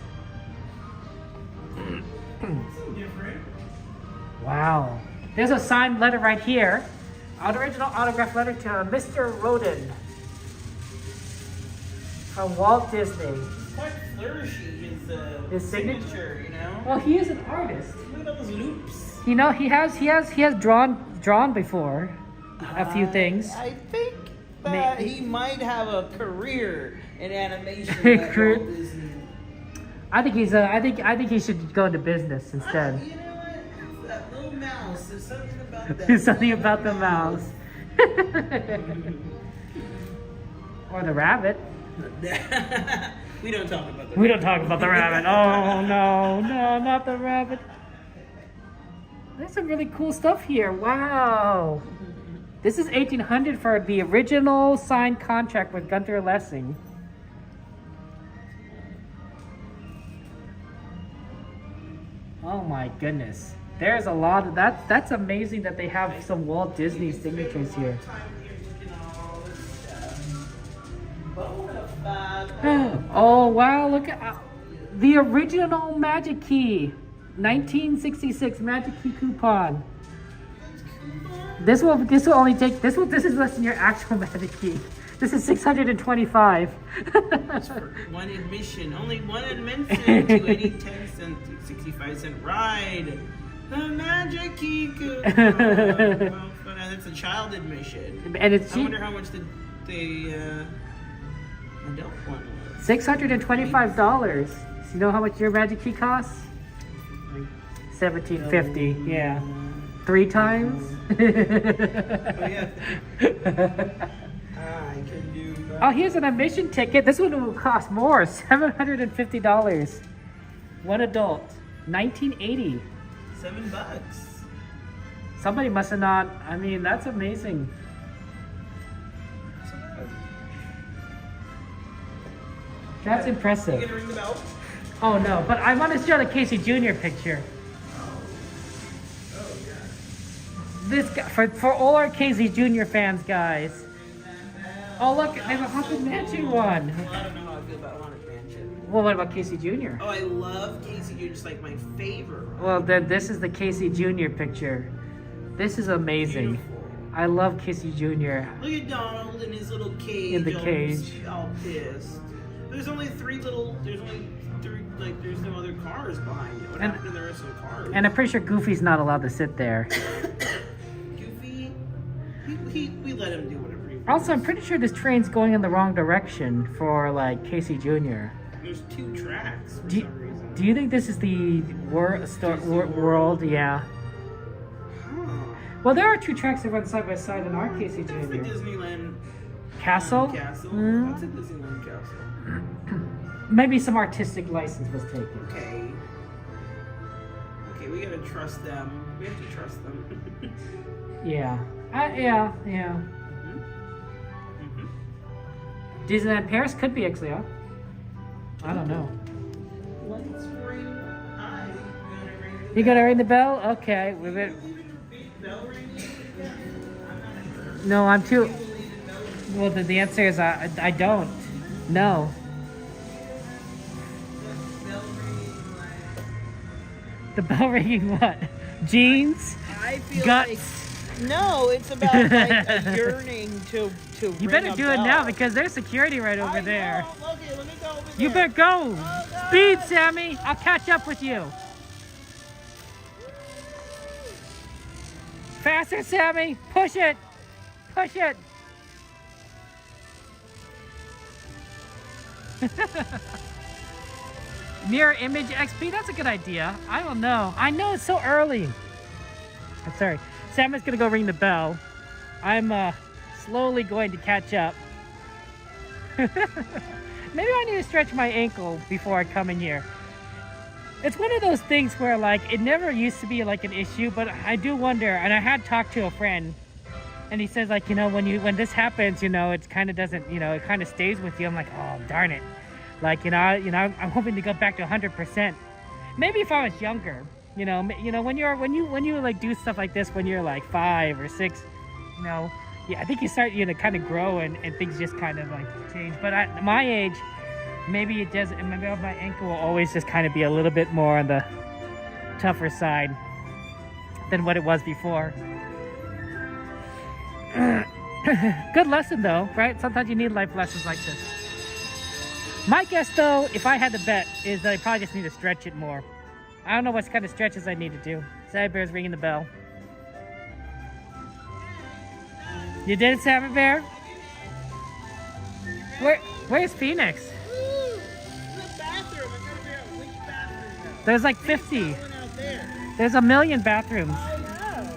Wow. There's a signed letter right here. An original autograph letter to Mr. Rodin from Walt Disney. Quite flourishy, His signature, you know? Well, he is an artist. Look at those loops. You know, he has drawn before a few things. I think that he might have a career in animation at Walt Disney. I think he's. I think he should go into business instead. You know what? It's that little mouse. There's something about that. There's something about the mouse. Or the rabbit. We don't talk about the We don't talk about the rabbit. Oh no, no, not the rabbit. There's some really cool stuff here. Wow. This is 1800 for the original signed contract with Gunther Lessing. Oh my goodness. There's a lot of that. That's amazing that they have some Walt Disney signatures here. Oh wow, look at the original Magic Key. 1966 Magic Key coupon. This will only take this is less than your actual Magic Key. This is 625. That's for one admission. Only one admission to any 10-cent, 65-cent ride. The Magic Key coupon. Well, that's a child admission. And it's I wonder how much the adult one was. $625. So you know how much your Magic Key costs? $17.50. Yeah. 3 times. Oh yeah. I can do that. Oh, here's an admission ticket. This one will cost more. $750. One adult. 1980. $7. Somebody must have not. I mean, that's amazing. That's impressive. You gonna ring the bell? Oh no, but I want to show the Casey Jr. picture. This guy, for all our Casey Jr. fans, guys. Oh look, there's a Haunted Mansion one. Well, I don't know how I feel about Haunted Mansion. Well, what about Casey Jr.? Oh, I love Casey Jr. It's like my favorite. Right? Well, then this is the Casey Jr. picture. This is amazing. Beautiful. I love Casey Jr. Look at Donald in his little cage. In the cage. All pissed. There's only three. Like, there's no other cars behind it. What happened to the rest of the cars? And I'm pretty sure Goofy's not allowed to sit there. Goofy, we let him do whatever he wants. Also, I'm pretty sure this train's going in the wrong direction for like Casey Jr. There's 2 tracks for Do some reason. you think this is the world? Yeah. Well, there are 2 tracks that run side by side in our Casey Jr. That's the Disneyland Castle? Castle. Mm. That's a Disneyland castle. Maybe some artistic license was taken. Okay. Okay, we gotta trust them. We have to trust them. Yeah. Yeah. Disneyland Paris could be actually, huh? I don't know. Lights for you. Hi. You gonna ring the bell? Okay. We've been... No, I'm too... Well, the answer is I don't. No. The bell ringing what? Jeans? I feel Guts? like... No, it's about like a yearning to You ring better a do it bell. now because there's security right over there. Know. Okay, let me go over You there. better go. Speed, Sammy. I'll catch up with you. Faster, Sammy. Push it. Push it. Mirror image XP. That's a good idea. I don't know. I know it's so early. I'm sorry. Sammy's going to go ring the bell. I'm slowly going to catch up. Maybe I need to stretch my ankle before I come in here. It's one of those things where like it never used to be like an issue, but I do wonder, and I had talked to a friend and he says like, you know, when this happens, you know, it kind of doesn't, you know, it kind of stays with you. I'm like, oh darn it. Like, you know, I'm hoping to go back to 100%. Maybe if I was younger, you know, when you like do stuff like this when you're like 5 or 6, you know, yeah, I think you start, you know, kind of grow and things just kind of like change. But at my age, maybe it does, maybe my ankle will always just kind of be a little bit more on the tougher side than what it was before. Good lesson though, right? Sometimes you need life lessons like this. My guess though, if I had to bet, is that I probably just need to stretch it more. I don't know what kind of stretches I need to do. Sammy Bear's ringing the bell. You did it, Sammy Bear? Where's Phoenix? The bathroom. I gotta figure out There's like 50. Out there. There's a million bathrooms. I know.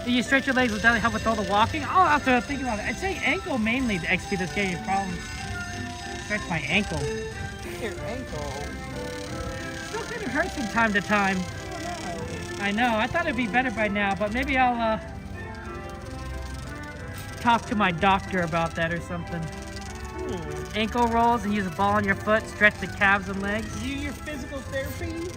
Do you stretch your legs? Will that help with all the walking? Oh, after thinking about it, I'd say ankle mainly. The XP that's getting problems. Stretch my ankle. Your ankle. Still kind of hurts from time to time. I know. I thought it'd be better by now, but maybe I'll talk to my doctor about that or something. Ankle rolls and use a ball on your foot. Stretch the calves and legs. Do your physical therapy?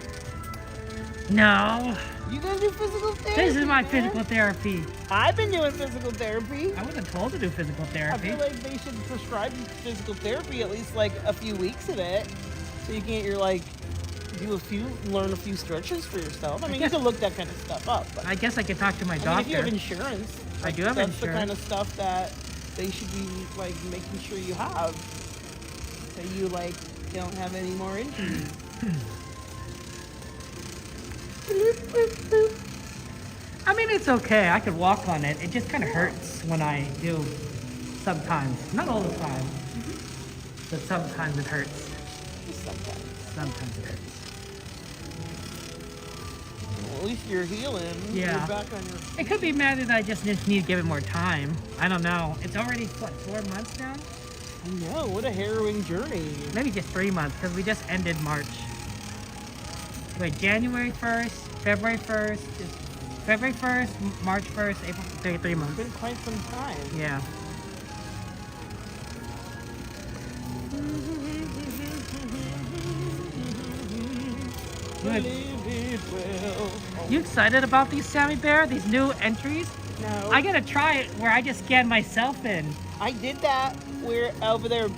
No. You gonna do physical therapy? This is my man? physical therapy. I've been doing physical therapy. I wasn't told to do physical I therapy. feel like they should prescribe you physical therapy at least like a few weeks of it, so you can get your like learn a few stretches for yourself. I mean, you can look that kind of stuff up. But, I guess I can talk to my doctor. I mean, if you have insurance, I do have that's insurance. the kind of stuff that they should be like making sure you have, so you like don't have any more injuries. I mean, it's okay. I could walk on it. It just kind of hurts when I do sometimes. Not all the time. But sometimes it hurts. Sometimes it hurts. Well, at least you're healing. Yeah. You're back on your It could be mad that I just need to give it more time. I don't know. It's already, what, 4 months now? I know. What a harrowing journey. Maybe just 3 months, because we just ended March. Wait, January 1st, February 1st, February 1st, March 1st, April, 3 months. It's been quite some time. Yeah. Good. You excited about these, Sammy Bear? These new entries? No. I gotta try it where I just scan myself in. I did that. We're over there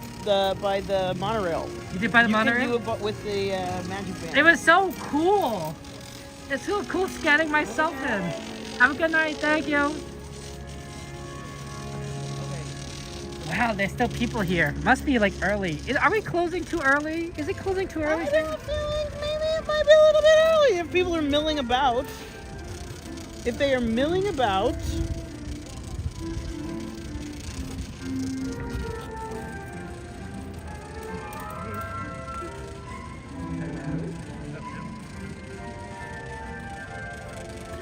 by the monorail. You did by the monorail? You can do it with the magic band. It was so cool. It's so cool scanning myself in. Have a good night. Thank you. Wow, there's still people here. Must be like early. Are we closing too early? Is it closing too early? I don't feel like maybe it might be a little bit early if people are milling about. If they are milling about.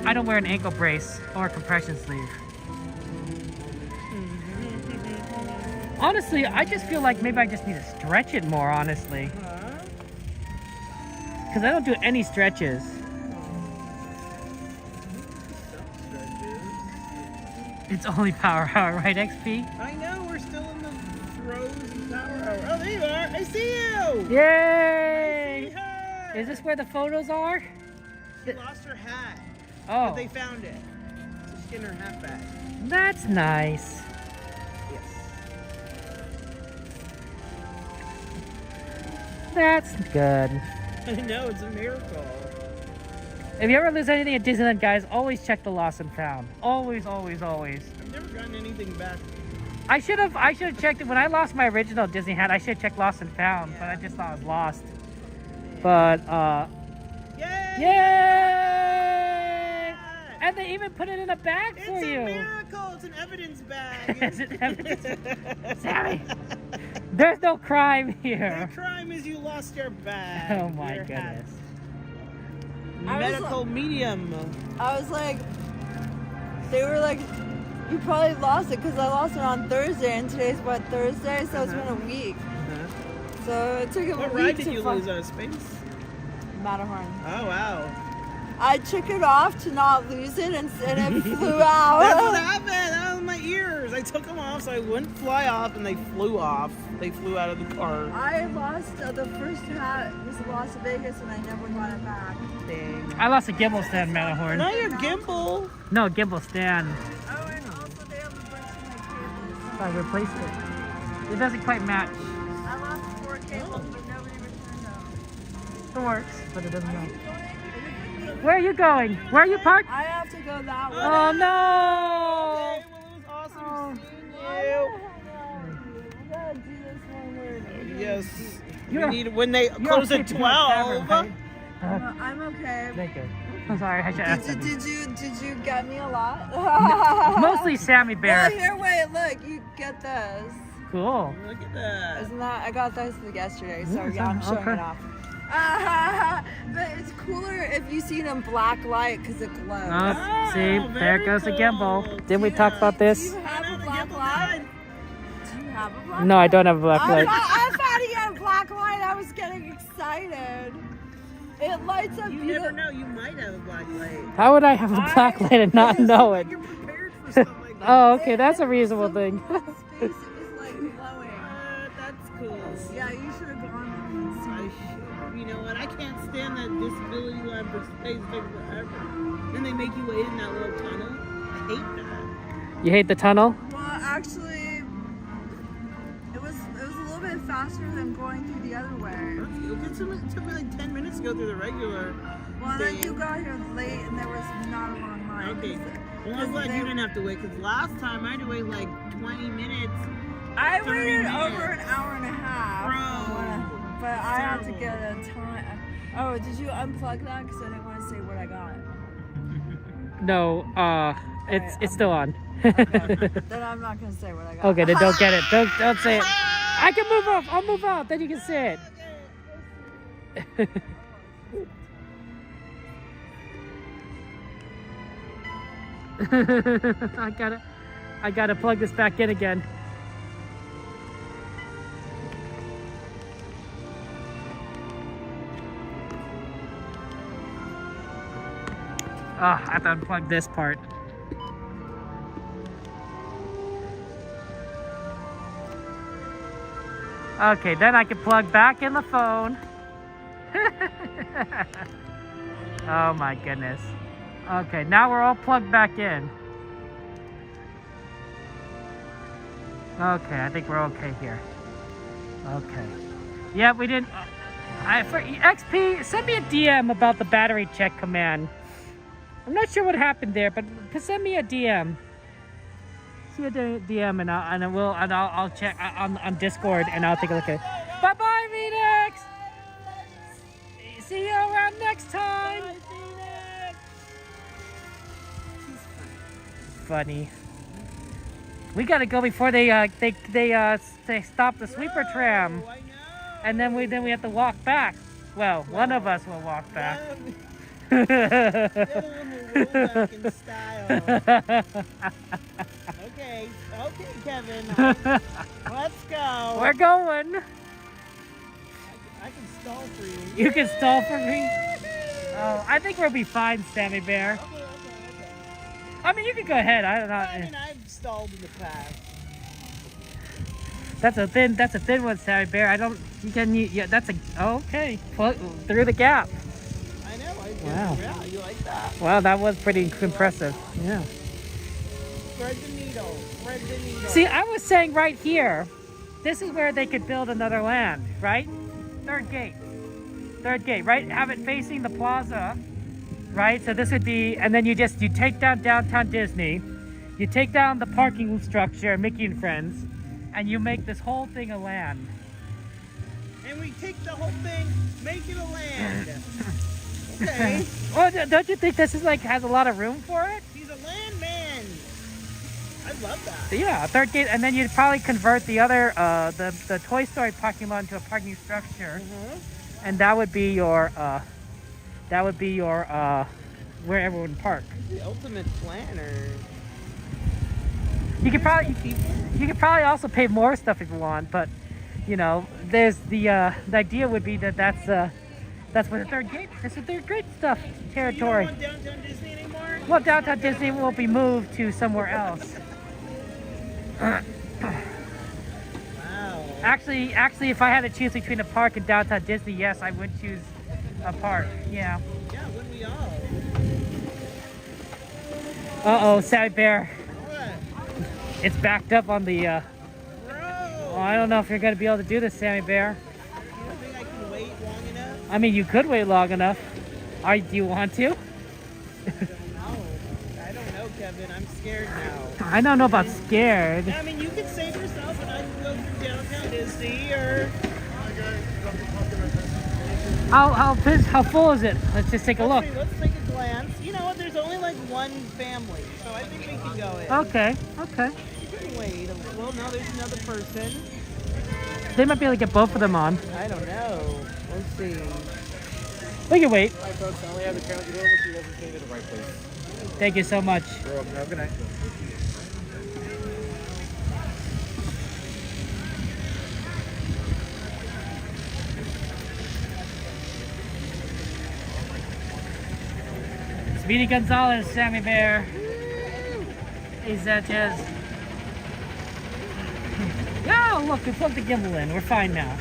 I don't wear an ankle brace or a compression sleeve. Honestly, I just feel like maybe I just need to stretch it more, honestly. Because I don't do any stretches. It's only power hour, right, XP? I know, we're still in the throes of power hour. Oh, there you are. I see you. Yay! I see her. Is this where the photos are? She lost her hat. Oh. But they found it. So she's getting her hat back. That's nice. Yes. That's good. I know, it's a miracle. If you ever lose anything at Disneyland, guys, always check the lost and found. Always, always, always. I've never gotten anything back. I should have checked it when I lost my original Disney hat. I should have checked lost and found, but I just thought it was lost. But yay! And they even put it in a bag for you. It's a miracle. It's an evidence bag. Is it evidence? Sammy, there's no crime here. The crime is you lost your bag. Oh my your hat. goodness. Medical medium. I was like, they were like, you probably lost it because I lost it on Thursday and today's what, Thursday? So it's been a week. So it took him What a ride week did to you find lose out of space? Matterhorn. Oh, wow. I took it off to not lose it and it flew out. That's what happened. That was my ears. I took them off so I wouldn't fly off and they flew off. They flew out of the car. I lost the first hat was Las Vegas and I never got it back. Dang. I lost a gimbal stand, Matterhorn. Not your gimbal. No, a gimbal stand. Oh, and also they have a bunch of my cables. I replaced it. It doesn't quite match. I lost 4 cables, but nobody returned them. It works, but it doesn't match. Where are you going? Where are you parked? I have to go that way. Oh no! Okay, well, it was awesome seeing you. I gotta do this one word. Yes. When they close at 12. I'm okay. Thank you. I'm sorry, I should ask Did you get me a lot? Mostly Sammy Bear. Well, here, wait, look, you get this. Cool. Look at that. Isn't that? I got this yesterday, so Yeah, yeah, I'm showing okay. it off. But it's cooler if you see it in black light because it glows. Oh, see, there goes the gimbal. Didn't we talk about Do this? you have a black light? Do you have a black No, I don't have a black light. I thought he had a black light. I was getting excited. It lights up. You never know. You might have a black light. How would I have a black light and not know it? Oh, okay, that's a reasonable thing. Space is like glowing. That's cool. Yeah, you should have gone and seen. You know what? I can't stand that disability lab for space takes forever. Then they make you wait in that little tunnel. I hate that. You hate the tunnel? Well, actually, it was a little bit faster than going through the other way. It took me like 10 minutes to go through the regular. Well, then thing. you got here late and there was not a long line. Okay. Well, I'm glad you didn't have to wait because last time I had to wait like 20 minutes. I 30 waited minutes. over an hour and a half. But I had to get a time. Oh, did you unplug that? Because I didn't want to say what I got. No, it's still on. Then I'm not going to say what I got. Okay, then don't get it. Don't say it. I can move off. I'll move out. Then you can say it. I gotta plug this back in again. Oh, I have to unplug this part. Okay, then I can plug back in the phone. Oh my goodness. Okay, now we're all plugged back in. Okay, I think we're okay here. Okay. Yeah, we didn't... for XP, send me a DM about the battery check command. I'm not sure what happened there, but send me a DM. Send me a DM and I'll check on Discord and I'll take a look at it. Bye bye, Phoenix. See you around next time. Funny. We gotta go before they stop the sleeper tram, and then we have to walk back. Well, one of us will walk back. Okay, Kevin. Let's go. We're going. I can stall for you. You can stall for me? Oh, I think we'll be fine, Sammy Bear. Okay. I mean, you can go ahead. I don't know. I mean, I've stalled in the past. That's a thin one, Sammy Bear. Yeah, that's okay. Through the gap. I know. Wow. Yeah, you like that. Wow, that was pretty impressive. Yeah. Thread the needle. See, I was saying right here, this is where they could build another land, right? Third gate, right? Have it facing the plaza, right? So this would be, and then you take down downtown Disney, you take down the parking structure, Mickey and Friends, and you make this whole thing a land. And we take the whole thing, make it a land. Okay. Well, don't you think this is has a lot of room for it? He's a land man. I love that. Yeah, third gate, and then you'd probably convert the other, the Toy Story parking lot into a parking structure, and that would be your, where everyone would park. The ultimate planner. You could probably also pay more stuff if you want, but you know, there's the idea would be that's where the third gate. This is third gate stuff territory. So you don't want downtown Disney anymore? Well, downtown Disney will be moved to somewhere else. Wow. Actually, if I had to choose between a park and downtown Disney, yes, I would choose a park. Yeah. Yeah, wouldn't we all? Uh-oh, Sammy Bear. What? It's backed up on the, Bro! Oh, I don't know if you're going to be able to do this, Sammy Bear. You don't think I can wait long enough? I mean, you could wait long enough. Do you want to? I don't know, Kevin. I'm scared now. I don't know about scared. I mean, you can save yourself and I can go through downtown Disney or... How full is it? Let's just take a look. Let's take a glance. You know what? There's only like one family, so I think we can go in. Okay. You can wait. Well, no, there's another person. They might be able to get both of them on. I don't know. Let's see. We can wait. Hi, folks. I only have the channel available so you guys came to the right place. Thank you so much. You're welcome. Have a good night. Speedy Gonzalez, Sammy Bear. Is that just... Oh, look, we plugged the gimbal in. We're fine now.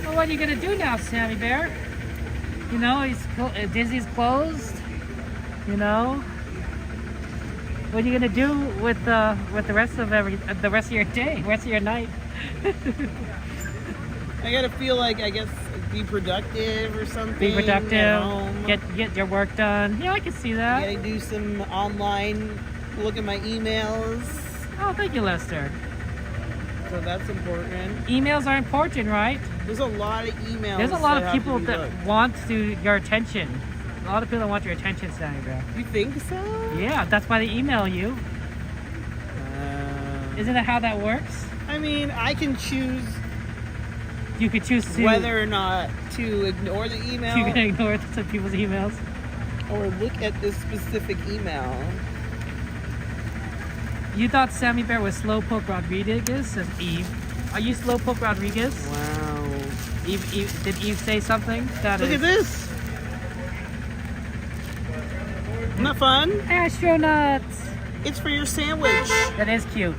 Well, what are you going to do now, Sammy Bear? You know, Disney's closed. You know? What are you going to do with the rest of the rest of your day, rest of your night? I gotta feel like, I guess, be productive or something. Be productive. Get your work done. Yeah, I can see that. I gotta do some online, look at my emails. Oh, thank you, Lester. So that's important. Emails are important, right? There's a lot of emails. There's a lot that of people have to be that looked. want your attention. A lot of people that want your attention, Sammy Bear. You think so? Yeah, that's why they email you. Isn't that how that works? I mean, I can choose. You could choose to whether or not to ignore the email. You can ignore some people's emails. Or look at this specific email. You thought Sammy Bear was Slowpoke Rodriguez? Says Eve. Are you Slowpoke Rodriguez? Wow. Eve, did Eve say something? Look at this. Isn't that fun? Astronauts. It's for your sandwich. That is cute.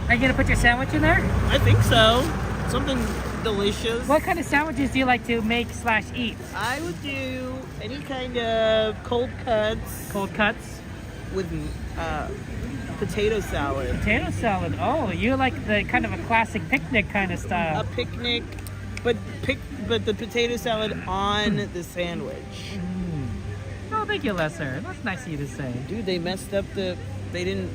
Are you gonna put your sandwich in there? I think so. Something delicious. What kind of sandwiches do you like to make / eat? I would do any kind of cold cuts. Cold cuts? With potato salad. Potato salad. Oh, you like the kind of a classic picnic kind of style. A picnic, but the potato salad on the sandwich. Oh, thank you, Lesser. That's nice of you to say. Dude, they messed up they didn't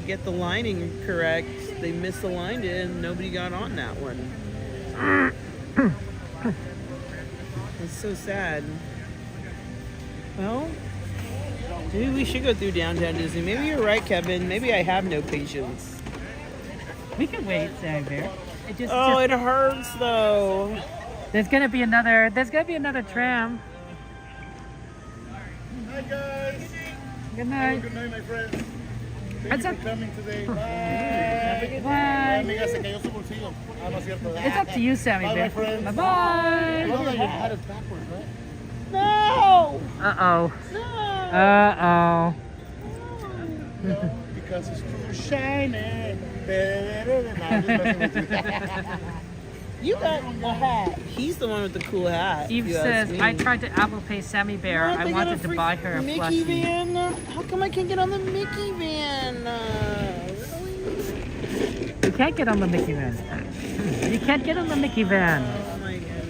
get the lining correct. They misaligned it and nobody got on that one. It's so sad. Well, maybe we should go through downtown Disney. Maybe you're right, Kevin. Maybe I have no patience. We can wait, Sammy Bear. It hurts though. There's gonna be another tram. Hi guys. Good night. Good night, my friends. It's Thank you for coming today. Bye. Bye. Amiga, se cayó su bolsillo. Ah, no es cierto. It's up to you, Sammy Bye, Bear. my friends. Bye-bye. I love that your hat is backwards, right? No! Uh-oh. No! Uh-oh. Because it's too shiny. Nah, I'm just messing with you. You got the hat. He's the one with the cool hat. Eve if you ask says, me. I tried to Apple Pay Sammy Bear. What, I they got wanted a to buy her a Mickey plushie. van? How come I can't get on the Mickey van? You can't get on the Mickey van. You can't get on the Mickey van. Oh my goodness.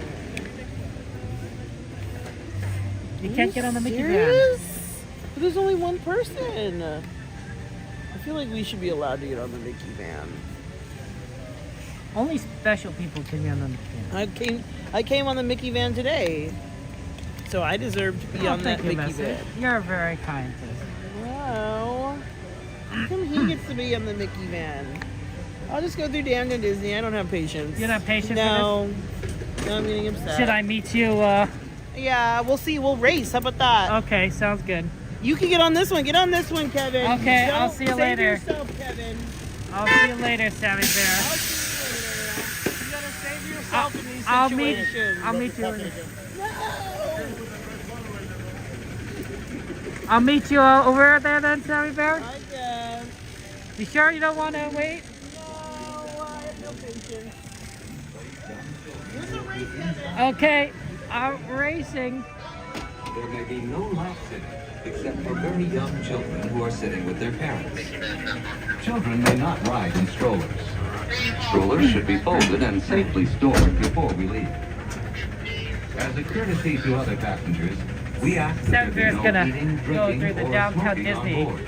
You can't get on the Mickey serious? But there's only one person. I feel like we should be allowed to get on the Mickey van. Only special people can be on the Mickey van. I came on the Mickey van today. So I deserve to be on that thank you, Mickey Leslie. van. You're very kind person. Wow. How come he gets to be on the Mickey van? I'll just go through downtown Disney. I don't have patience. You don't have patience No. No, I'm getting upset. Should I meet you? Yeah, we'll see. We'll race. How about that? Okay, sounds good. You can get on this one. Get on this one, Kevin. Okay, Don't I'll see you save later. yourself, Kevin. I'll see you later, Sammy Bear. I'll see you later. You gotta save yourself in these I'll situations. meet you later. I'll meet you over there then, Sammy Bear. I guess. You sure you don't want to wait? No, I have no patience. Where's the race, Kevin? Okay, I'm racing. There may be no lap sitting, except for very young children who are sitting with their parents. Children may not ride in strollers. Strollers should be folded and safely stored before we leave. As a courtesy to other passengers, we ask that there be no eating, go drinking, through the or downtown smoking on Disney. board.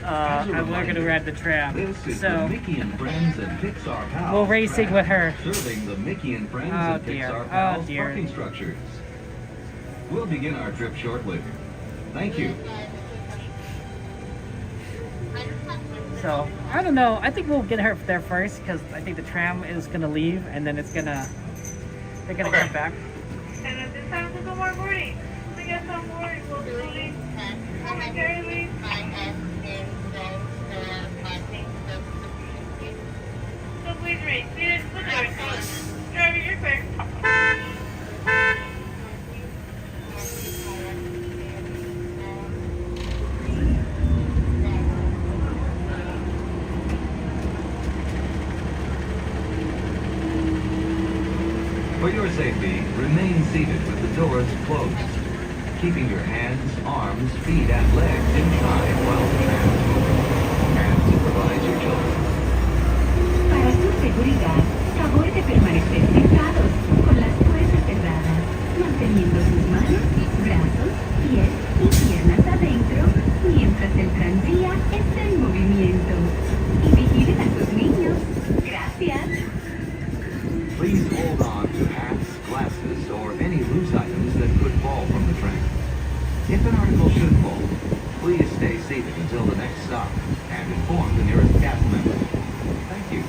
And we're gonna ride the tram. This is So the Mickey and Friends and Pixar Pals. we're racing with her. Serving the Mickey and Friends Oh and dear. Pixar Oh Pals dear. parking structures. We'll begin our trip shortly. Thank you. So, I don't know. I think we'll get her there first because I think the tram is going to leave and then they're going to come back. And at this time, we'll go more boarding. We get some more, we'll leave. Momentarily. So please remain seated. Driver, you're clear. For your safety, remain seated with the doors closed, keeping your hands, arms, feet, and legs inside while the tram is moving. And supervise your children. Para su seguridad, favor de permanecer sentados con las puertas cerradas, manteniendo sus manos, brazos, pies y piernas adentro mientras el tranvía está en movimiento. Y vigilen a sus niños. Gracias. Please hold on to hats, glasses, or any loose items that could fall from the train. If an article should fall, please stay seated until the next stop and inform the nearest cast member. Thank you.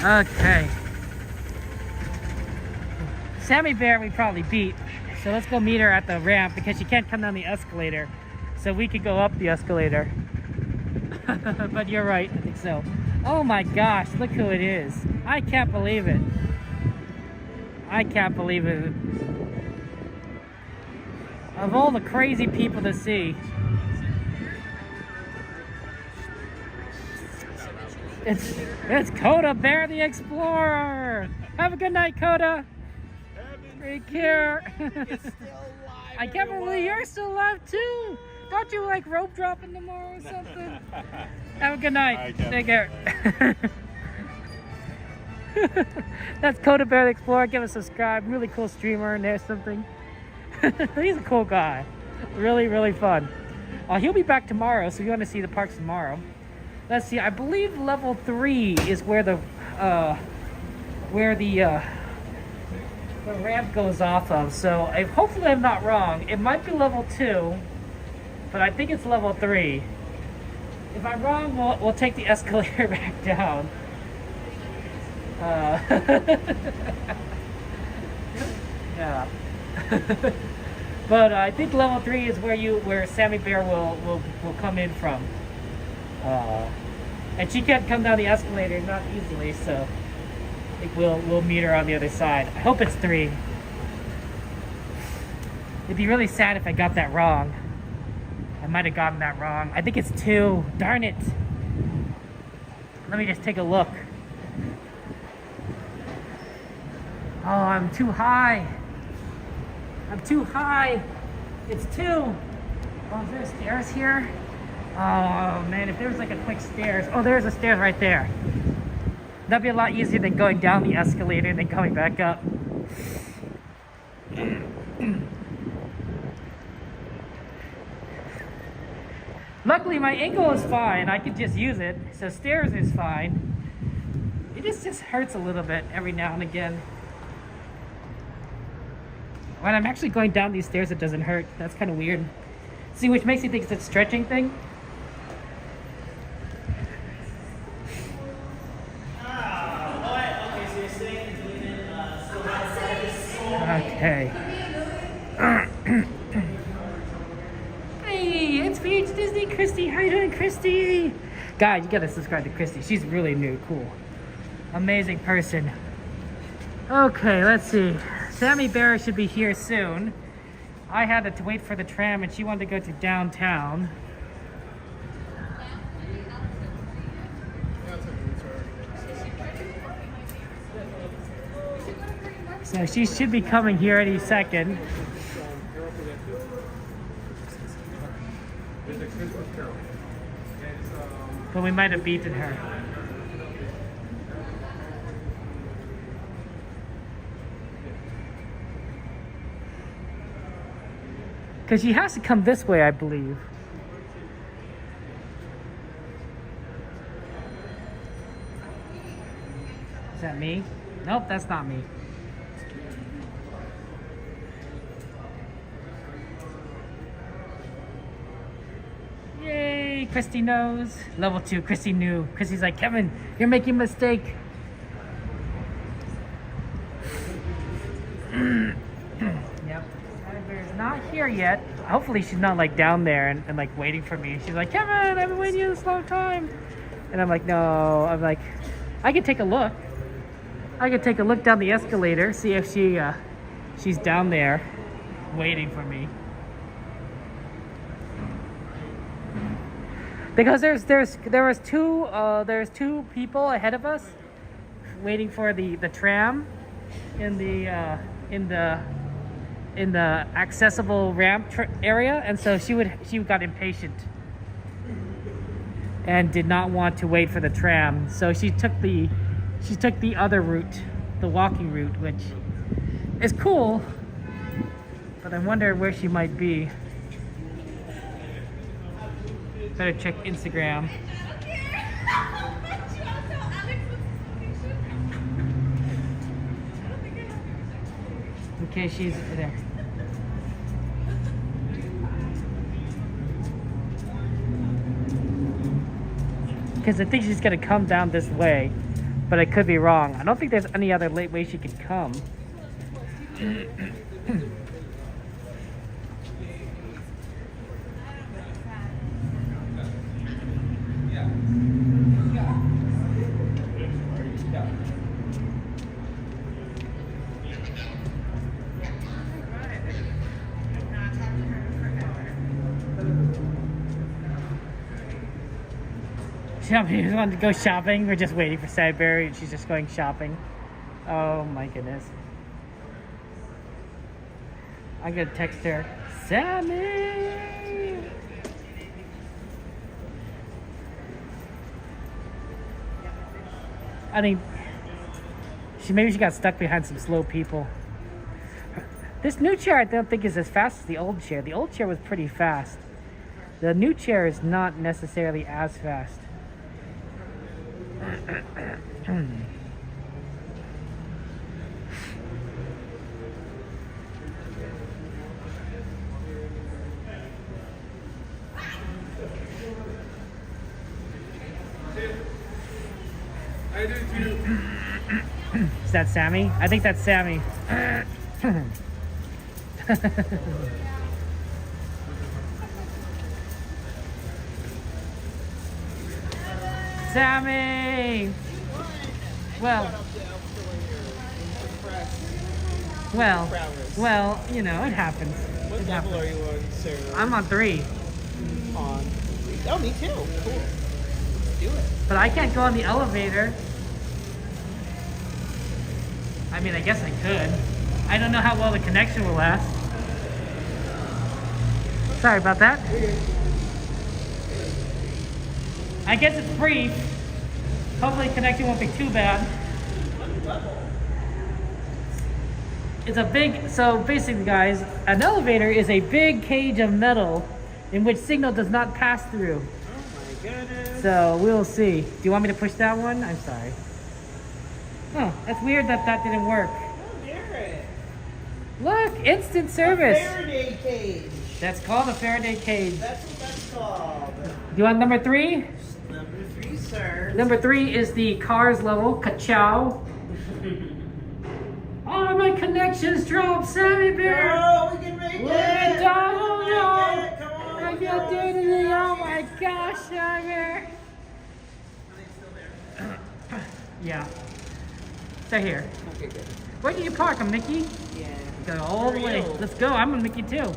Okay. Sammy Bear we probably beat. So let's go meet her at the ramp because she can't come down the escalator. So we could go up the escalator. But you're right, I think so. Oh my gosh, look who it is. I can't believe it. I can't believe it. Of all the crazy people to see. It's Coda Bear the Explorer. Have a good night, Coda. Take care. I can't believe you're still alive too. Don't you like rope dropping tomorrow or something? Have a good night. Take care. That's Coda Bear the Explorer. Give us a subscribe. Really cool streamer and there's something. He's a cool guy. Really, really fun. He'll be back tomorrow, so if you want to see the parks tomorrow. Let's see. I believe level 3 is where the ramp goes off of. So hopefully I'm not wrong. It might be level 2, but I think it's level 3. If I'm wrong, we'll take the escalator back down. Yeah. But I think level 3 is where Sammy Bear will come in from. And she can't come down the escalator, not easily, so I think we'll meet her on the other side. I hope it's 3. It'd be really sad if I got that wrong. I might have gotten that wrong. I think it's 2. Darn it. Let me just take a look. Oh, I'm too high. I'm too high. It's 2. Oh, is there stairs here? Oh man, if there was like a quick stairs. Oh, there's a stairs right there. That'd be a lot easier than going down the escalator and then coming back up. Luckily, my ankle is fine. I could just use it. So stairs is fine. It just hurts a little bit every now and again. When I'm actually going down these stairs, it doesn't hurt. That's kind of weird. See, which makes you think it's a stretching thing. Okay. Hey, it's Beach Disney Christy. How you doing, Christy? Guys, you gotta subscribe to Christy. She's really new, cool, amazing person. Okay, let's see. Sammy Bear should be here soon. I had to wait for the tram, and she wanted to go to downtown. So she should be coming here any second. But we might have beaten her. Because she has to come this way, I believe. Is that me? Nope, that's not me. Yay, Christy knows. Level 2, Christy knew. Christy's like, Kevin, you're making a mistake. Yep. Bear's not here yet. Hopefully she's not like down there and like waiting for me. She's like, Kevin, I've been waiting you this long time. And I'm like, no. I'm like, I can take a look. I could take a look down the escalator, see if she's down there waiting for me. Because there's two people ahead of us waiting for the tram in the accessible ramp area, and so she got impatient and did not want to wait for the tram. So she took the other route, the walking route, which is cool, but I wonder where she might be. Better check Instagram. Okay, she's there. Because I think she's gonna come down this way, but I could be wrong. I don't think there's any other late way she could come. She wanted to go shopping. We're just waiting for Sadberry, and she's just going shopping. Oh my goodness. I'm gonna text her, Sammy! I think maybe she got stuck behind some slow people. This new chair I don't think is as fast as the old chair. The old chair was pretty fast. The new chair is not necessarily as fast. Is that Sammy? I think that's Sammy. Sammy! Well, you know, it happens. What level are you on, Sarah? I'm on 3. On. Oh, me too. Cool. Let's do it. But I can't go on the elevator. I mean, I guess I could. I don't know how well the connection will last. Sorry about that. I guess it's brief. Hopefully connection won't be too bad. It's a big, so basically guys, an elevator is a big cage of metal in which signal does not pass through. Oh my goodness. So we'll see. Do you want me to push that one? I'm sorry. Oh, that's weird that that didn't work. Oh, Garrett. Look, instant service. A Faraday cage. That's called a Faraday cage. That's what that's called. Do you want number 3? Number 3, sir. Number 3 is the cars level. Ka-chow. Oh, my connections dropped, Sammy Bear. Oh, we can make it. I feel dirty. Oh my gosh, Sammy Bear. Yeah. They're here. Okay, good. Where did you park them, Mickey? Yeah. Go all the way. Let's go. I'm a Mickey too.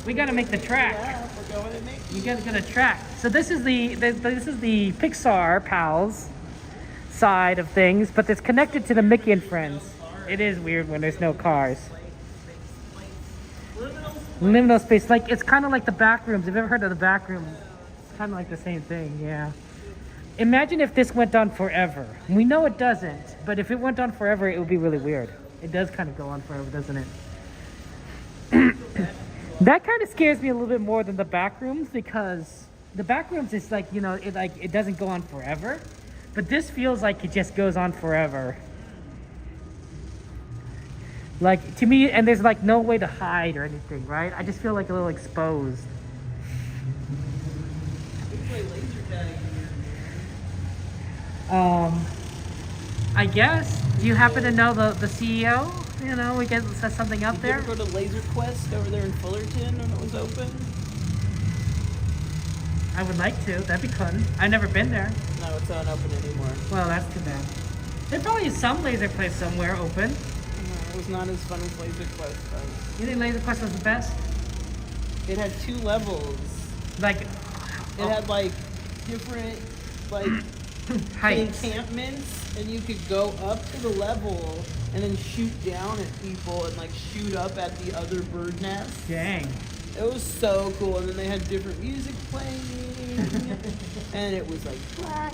We gotta make the track. Yeah, we're going to Mickey. You gotta go to track. So this is the Pixar pals side of things, but it's connected to the Mickey and Friends. It is weird when there's no cars. Liminal space, like it's kind of like the back rooms. Have you ever heard of the back rooms? It's kind of like the same thing, yeah. Imagine if this went on forever. We know it doesn't, but if it went on forever, it would be really weird. It does kind of go on forever, doesn't it? That kind of scares me a little bit more than the back rooms, because the back rooms is like, you know, it doesn't go on forever, but this feels like it just goes on forever. Like, to me, and there's like no way to hide or anything, right? I just feel like a little exposed. I guess. Do you happen to know the CEO? You know, we get set something up there. Did you ever go to Laser Quest over there in Fullerton when it was open? I would like to. That'd be fun. I've never been there. No, it's not open anymore. Well, that's too bad. There probably is some laser place somewhere open. It was not as fun as Laser Quest, though. You think Laser Quest was the best? It had 2 levels. Like, it had like different like encampments, and you could go up to the level and then shoot down at people and like shoot up at the other bird nests. Dang. It was so cool, and then they had different music playing, and it was like black.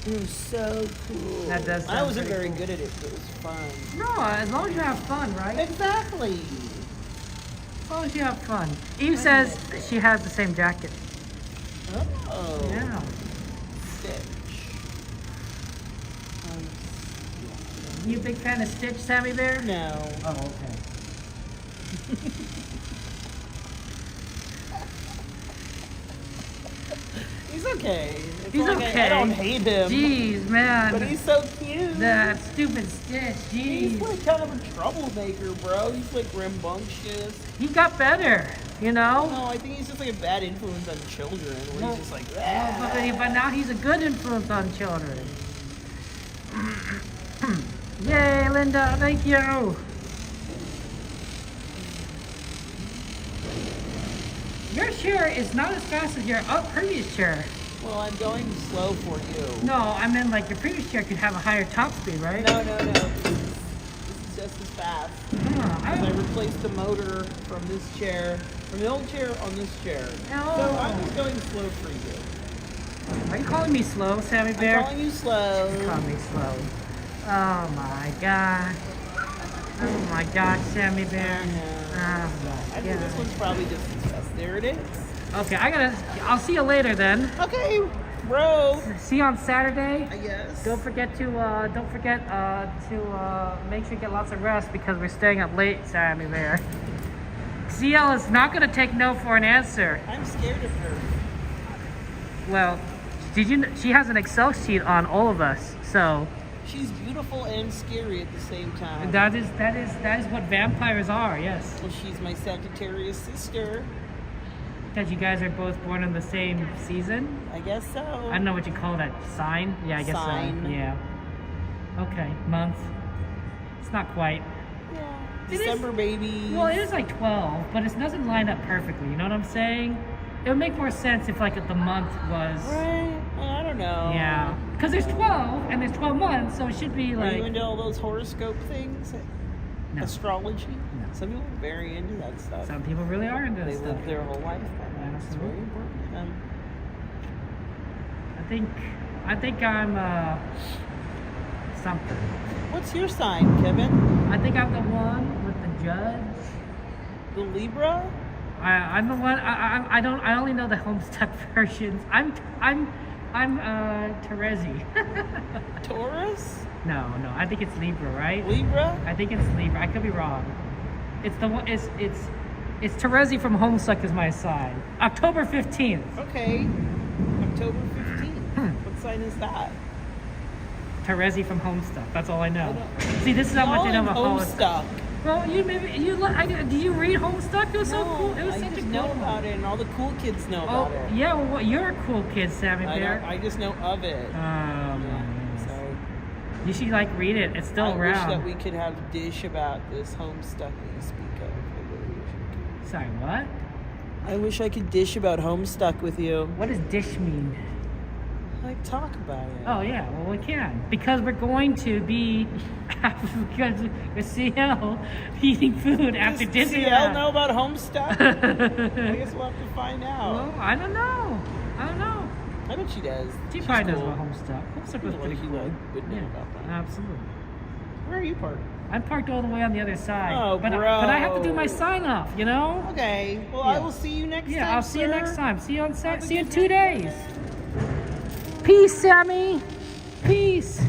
It was so cool. That does sound I wasn't pretty very cool. good at it, but it was fun. No, as long as you have fun, right? Exactly. As long as you have fun. Eve says that she has the same jacket. Oh. Yeah. Stitch. You a big fan of Stitch, Sammy Bear? No. Oh, okay. He's okay. It's He's like okay. I don't hate him. Jeez, man. But he's so cute. That stupid Stitch, jeez. He's like kind of a troublemaker, bro. He's like rambunctious. He got better, you know? No, I think he's just like a bad influence on children. Where he's just like, But now he's a good influence on children. Yay, Linda, thank you. Your chair is not as fast as your previous chair. Well, I'm going slow for you. No, I meant like your previous chair could have a higher top speed, right? No. This is just as fast. I replaced the motor from this chair, from the old chair on this chair. No. So I'm just going slow for you. Are you calling me slow, Sammy Bear? I'm calling you slow. Call me slow. Oh my god. Oh my gosh, Sammy Bear. I think this one's probably just as fast. There it is. Okay, I'll see you later then. Okay, bro. See you on Saturday. Yes. Don't forget to make sure you get lots of rest because we're staying up late, Sammy Bear. CL is not gonna take no for an answer. I'm scared of her. Well, she has an Excel sheet on all of us, so She's beautiful and scary at the same time. that is what vampires are, yes. Well, she's my Sagittarius sister. Because you guys are both born in the same season? I guess so. I don't know what you call that. Sign? Yeah, I guess Sign. so. Yeah. Okay, month. It's not quite. December, baby. Well, it is like 12, but it doesn't line up perfectly. You know what I'm saying? It would make more sense if like the month was. Right? I don't know. Yeah. Because there's 12 and there's 12 months, so it should be Are like. you into all those horoscope things? No. Astrology? No. Some people are very into that stuff. Some people really are into that They stuff. live their whole life by that. It's Absolutely. very important to them. I think I'm something. What's your sign, Kevin? I think I'm the one with the judge. The Libra? I'm the one. I don't. I only know the Homestuck versions. I'm Terezi. Taurus? No. I think it's Libra, right? Libra? I think it's Libra. I could be wrong. It's the one. It's Terezi from Homestuck is my sign. October 15th. Okay. October 15th. What sign is that? Terezi from Homestuck. That's all I know. See, this is how much I know about Homestuck. Well, do you read Homestuck? It was so cool. It was I such a just good know one. about it, and all the cool kids know about it. Yeah, well, you're a cool kid, Sammy Bear. I just know of it. So you should read it. It's still I around. wish that we could have dish about this Homestuck that you speak of. I really wish we could. Sorry, what? I wish I could dish about Homestuck with you. What does dish mean? Like talk about it. Oh yeah, well we can because we're going to be because with CL eating food after Does Disneyland. CL know about Homestuck? I guess we'll have to find out. Well, I don't know. I bet she does. She She's probably knows cool. about Homestuck. Homestuck was Like pretty she cool. would know about that. Absolutely. Where are you parked? I'm parked all the way on the other side. Oh, but bro. But I have to do my sign off, you know? Okay. Well, Yeah. I will see you next time. Yeah, I'll see you sir. next time. See you on Saturday. See you in 2 days. Peace, Sammy. Peace.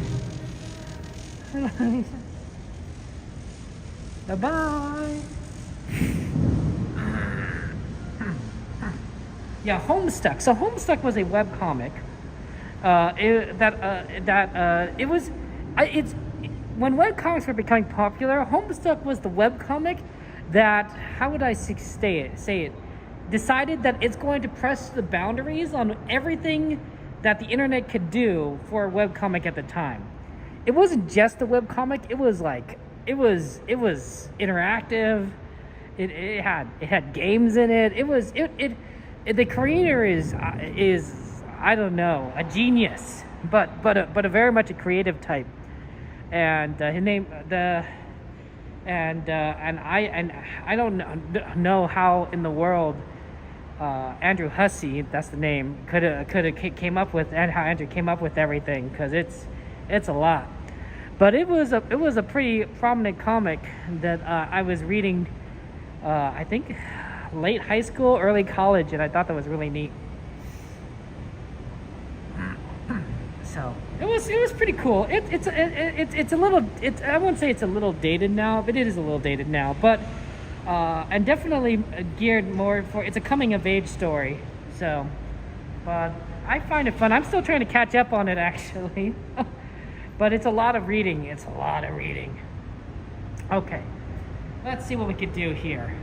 Bye-bye. Yeah, Homestuck. So Homestuck was a webcomic. When webcomics were becoming popular, Homestuck was the webcomic that, how would I say it, decided that it's going to press the boundaries on everything that the internet could do for a webcomic at the time. It wasn't just a webcomic, it was interactive. It had games in it. The creator is I don't know, a genius, but a very much a creative type. And his name I don't know how in the world Andrew Hussey, that's the name, could have came up with, and how Andrew came up with everything, because it's a lot. But it was a pretty prominent comic that I was reading, I think late high school, early college, and I thought that was really neat. So it was pretty cool. It's a little, I wouldn't say it's a little dated now, but it is a little dated now. But and definitely geared more for, it's a coming of age story. So, but I find it fun. I'm still trying to catch up on it actually, but it's a lot of reading. Okay, let's see what we could do here.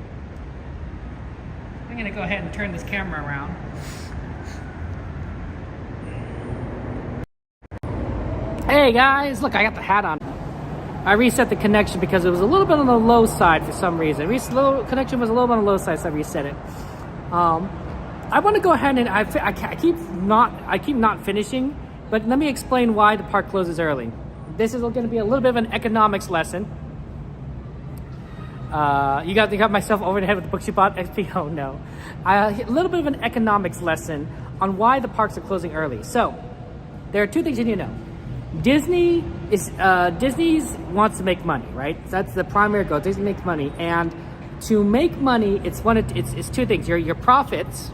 I'm gonna go ahead and turn this camera around. Hey guys, look, I got the hat on. I reset the connection because it was a little bit on the low side for some reason. Connection was a little bit on the low side, so I reset it. I want to go ahead and I keep not finishing, but let me explain why the park closes early. This is going to be a little bit of an economics lesson. You got myself over the head with the books you bought XP. Oh no, a little bit of an economics lesson on why the parks are closing early. So there are two things you need to know. Disney wants to make money, right? So that's the primary goal. Disney makes money, and to make money, it's two things. Your profits,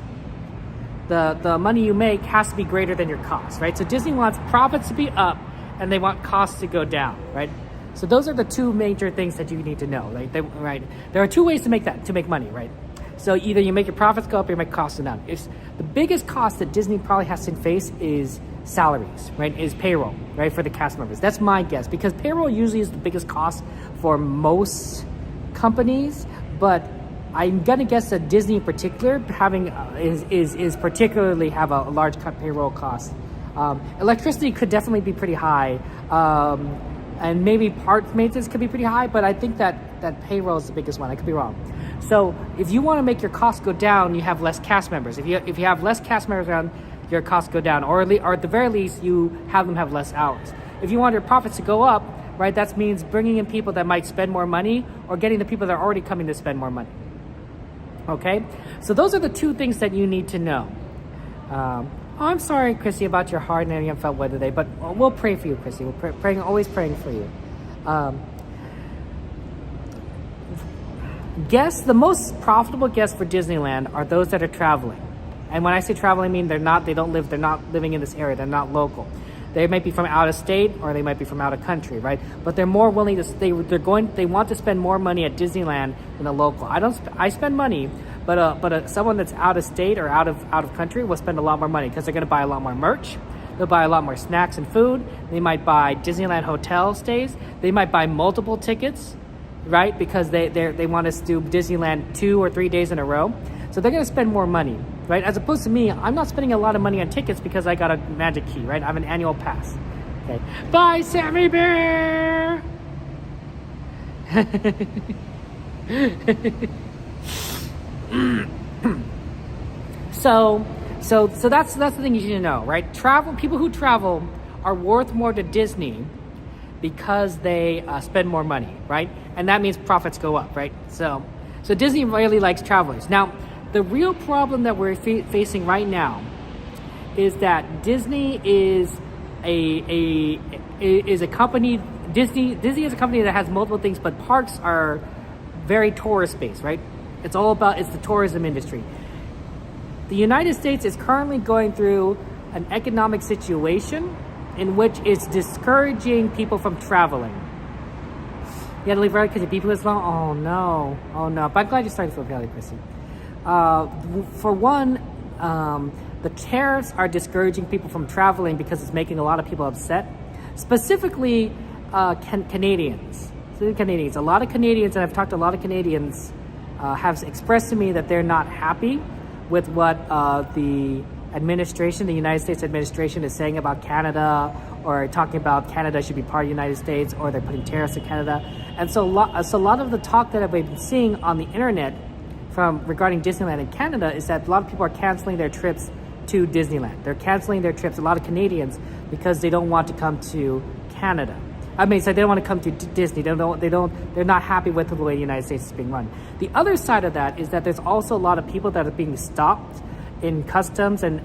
the money you make has to be greater than your costs, right? So Disney wants profits to be up, and they want costs to go down, right? So those are the two major things that you need to know, right? There are two ways to make money, right? So either you make your profits go up or you make costs go down. The biggest cost that Disney probably has to face is salaries, right? Is payroll, right? For the cast members. That's my guess, because payroll usually is the biggest cost for most companies, but I'm gonna guess that Disney in particular is particularly have a large payroll cost. Electricity could definitely be pretty high, and maybe parts maintenance could be pretty high, but I think that payroll is the biggest one. I could be wrong. So if you want to make your costs go down, you have less cast members. If you have less cast members around, your costs go down, or at the very least, you have them have less hours. If you want your profits to go up, right, that means bringing in people that might spend more money, or getting the people that are already coming to spend more money. Okay, so those are the two things that you need to know. I'm sorry, Chrissy, about your hard and unfelt weather day, but we'll pray for you, Chrissy. We're always praying for you. The most profitable guests for Disneyland are those that are traveling. And when I say traveling, I mean they're not living in this area. They're not local. They might be from out of state, or they might be from out of country, right? But they're more willing to. They want to spend more money at Disneyland than a local. I spend money, but someone that's out of state or out of country will spend a lot more money, because they're going to buy a lot more merch. They'll buy a lot more snacks and food. They might buy Disneyland hotel stays. They might buy multiple tickets, right? Because they want to do Disneyland 2 or 3 days in a row. So they're going to spend more money, right? As opposed to me, I'm not spending a lot of money on tickets because I got a magic key, right? I have an annual pass. Okay. Bye, Sammy Bear! So that's the thing you need to know, right? People who travel are worth more to Disney because they spend more money, right? And that means profits go up, right? So Disney really likes travelers. Now, the real problem that we're facing right now is that Disney is a company. Disney is a company that has multiple things, but parks are very tourist based, right? It's the tourism industry. The United States is currently going through an economic situation in which it's discouraging people from traveling. You gotta leave early because your beep was long? Oh no. But I'm glad you started to feel better, Chrissy. For one, the tariffs are discouraging people from traveling because it's making a lot of people upset. Specifically, Canadians. A lot of Canadians, and I've talked to a lot of Canadians, have expressed to me that they're not happy with what the United States administration is saying about Canada, or talking about Canada should be part of the United States, or they're putting tariffs on Canada. And so a lot of the talk that I've been seeing on the internet regarding Disneyland in Canada is that a lot of people are canceling their trips to Disneyland. They're canceling their trips, a lot of Canadians, because they don't want to come to Canada. So they don't want to come to Disney. They're not happy with the way the United States is being run. The other side of that is that there's also a lot of people that are being stopped in customs and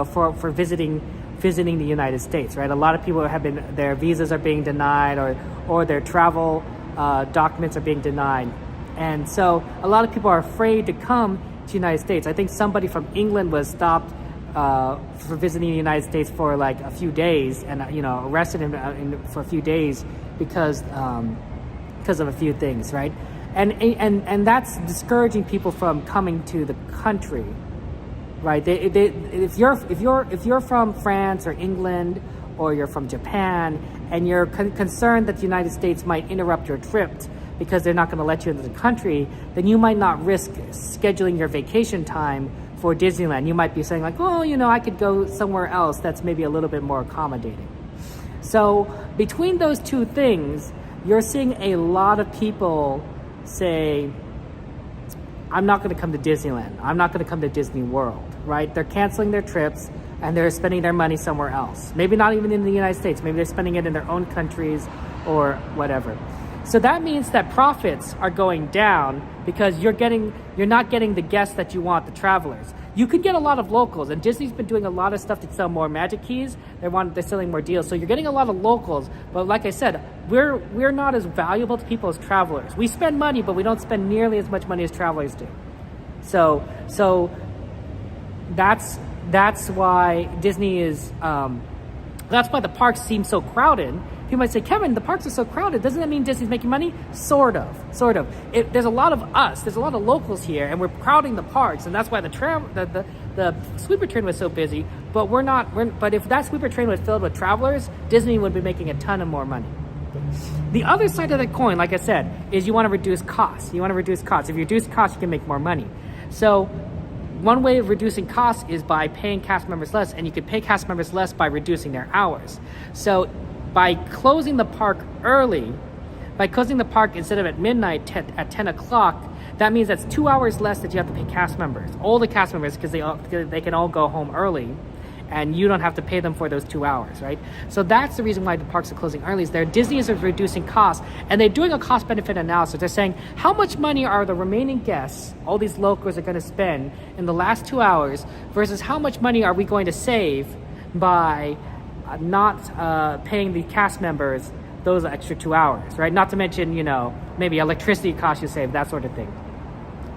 for visiting the United States, right? A lot of people their visas are being denied, or their travel documents are being denied. And so a lot of people are afraid to come to the United States. I think somebody from England was stopped for visiting the United States for like a few days, and arrested him for a few days because of a few things, right? And that's discouraging people from coming to the country, right? If you're from France or England, or you're from Japan, and you're concerned that the United States might interrupt your trip because they're not going to let you into the country, then you might not risk scheduling your vacation time for Disneyland. You might be saying like, well, I could go somewhere else that's maybe a little bit more accommodating. So between those two things, you're seeing a lot of people say, I'm not going to come to Disneyland. I'm not going to come to Disney World, right? They're canceling their trips and they're spending their money somewhere else. Maybe not even in the United States. Maybe they're spending it in their own countries or whatever. So that means that profits are going down because you're not getting the guests that you want, the travelers. You could get a lot of locals, and Disney's been doing a lot of stuff to sell more Magic Keys. They're selling more deals, so you're getting a lot of locals. But like I said, we're not as valuable to people as travelers. We spend money, but we don't spend nearly as much money as travelers do. So that's why Disney is. That's why the parks seem so crowded. You might say, Kevin, the parks are so crowded. Doesn't that mean Disney's making money? Sort of. There's a lot of us. There's a lot of locals here, and we're crowding the parks, and that's why the sweeper train was so busy. But But if that sweeper train was filled with travelers, Disney would be making a ton of more money. The other side of the coin, like I said, is you want to reduce costs. If you reduce costs, you can make more money. So one way of reducing costs is by paying cast members less, and you could pay cast members less by reducing their hours. So by closing the park early, instead of at midnight at 10 o'clock, that means that's 2 hours less that you have to pay cast members, all the cast members, because they can all go home early, and you don't have to pay them for those 2 hours, right? So that's the reason why the parks are closing early. Disney is reducing costs, and they're doing a cost-benefit analysis. They're saying, how much money are the remaining guests, all these locals, are going to spend in the last 2 hours versus how much money are we going to save by not paying the cast members those extra 2 hours, right? Not to mention, maybe electricity costs you save, that sort of thing.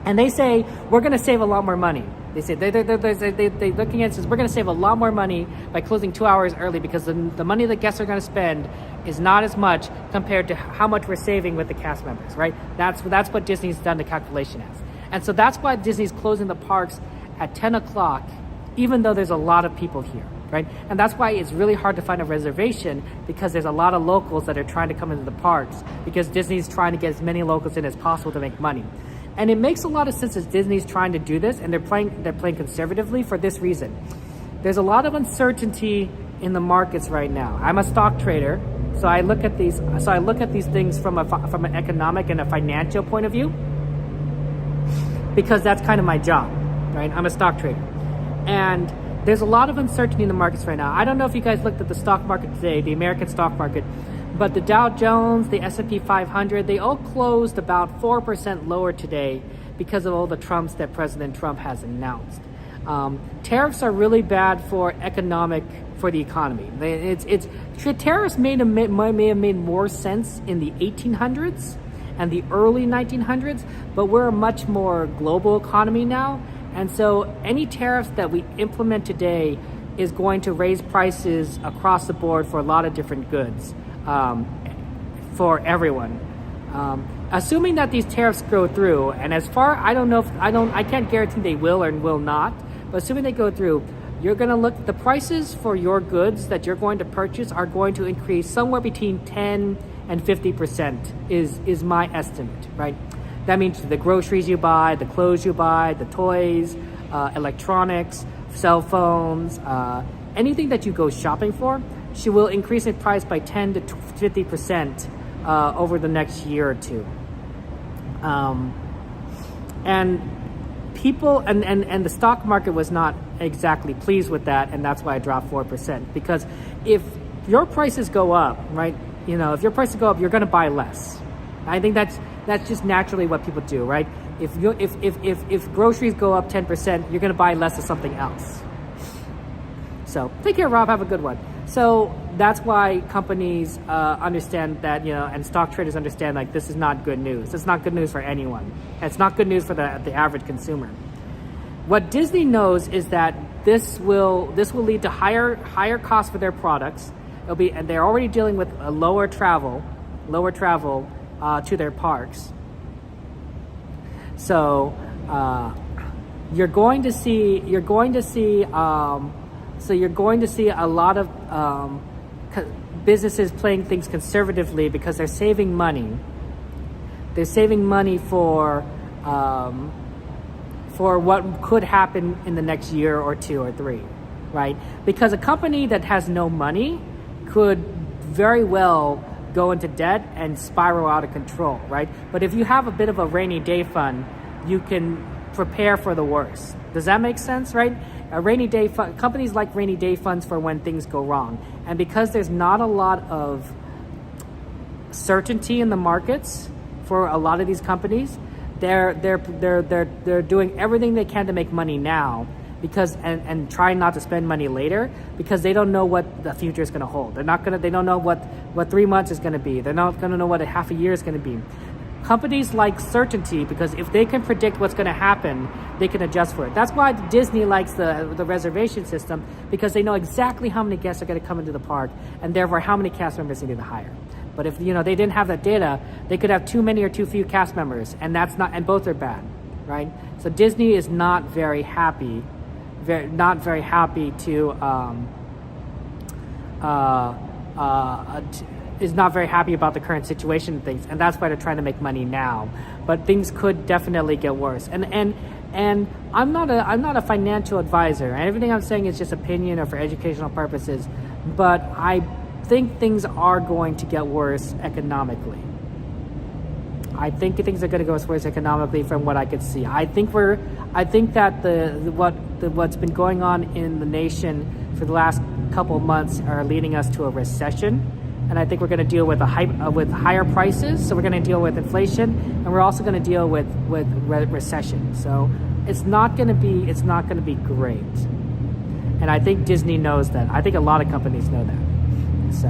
And they say, we're going to save a lot more money. They say, they're looking at it, says, we're going to save a lot more money by closing 2 hours early because the money the guests are going to spend is not as much compared to how much we're saving with the cast members, right? That's what Disney's done the calculation as. And so that's why Disney's closing the parks at 10 o'clock, even though there's a lot of people here. Right? And that's why it's really hard to find a reservation, because there's a lot of locals that are trying to come into the parks, because Disney's trying to get as many locals in as possible to make money. And it makes a lot of sense as Disney's trying to do this, and they're playing conservatively for this reason. There's a lot of uncertainty in the markets right now. I'm a stock trader, so I look at these things from an economic and a financial point of view, because that's kind of my job, right? I'm a stock trader. And there's a lot of uncertainty in the markets right now. I don't know if you guys looked at the stock market today, the American stock market, but the Dow Jones, the S&P 500, they all closed about 4% lower today because of all the Trumps that President Trump has announced. Tariffs are really bad for the economy. Tariffs may have made more sense in the 1800s and the early 1900s, but we're a much more global economy now. And so any tariffs that we implement today is going to raise prices across the board for a lot of different goods for everyone. Assuming that these tariffs go through, and I can't guarantee they will or will not, but assuming they go through, you're going to look, the prices for your goods that you're going to purchase are going to increase somewhere between 10 and 50% is my estimate, right? That means the groceries you buy, the clothes you buy, the toys, electronics, cell phones, anything that you go shopping for, she will increase in price by 10 to 50% over the next year or two. And people and the stock market was not exactly pleased with that, and that's why I dropped 4%. Because if your prices go up, right? If your prices go up, you're going to buy less. I think that's just naturally what people do, right? If groceries go up 10%, you're going to buy less of something else. So take care, Rob. Have a good one. So that's why companies understand that, and stock traders understand, like, this is not good news. It's not good news for anyone. It's not good news for the average consumer. What Disney knows is that this will lead to higher costs for their products. And they're already dealing with a lower travel to their parks. So you're going to see a lot of businesses playing things conservatively because they're saving money. They're saving money for what could happen in the next year or two or three, right? Because a company that has no money could very well go into debt and spiral out of control, right? But if you have a bit of a rainy day fund, you can prepare for the worst. Does that make sense, right? A rainy day fund, companies like rainy day funds for when things go wrong. And because there's not a lot of certainty in the markets for a lot of these companies, they're doing everything they can to make money now, because and trying not to spend money later because they don't know what the future is going to hold. They don't know what 3 months is going to be. They're not going to know what a half a year is going to be. Companies like certainty because if they can predict what's going to happen, they can adjust for it. That's why Disney likes the reservation system because they know exactly how many guests are going to come into the park and therefore how many cast members they need to hire. But if they didn't have that data, they could have too many or too few cast members, and both are bad, right? So Disney is not very happy, is not very happy about the current situation and things, and that's why they're trying to make money now. But things could definitely get worse. And I'm not a financial advisor, and everything I'm saying is just opinion or for educational purposes. But I think things are going to get worse economically. I think things are going to go worse economically from what I could see. I think that what's been going on in the nation for the last couple of months are leading us to a recession. And I think we're going to deal with with higher prices. So we're going to deal with inflation, and we're also going to deal with recession. So it's not going to be great. And I think Disney knows that. I think a lot of companies know that. So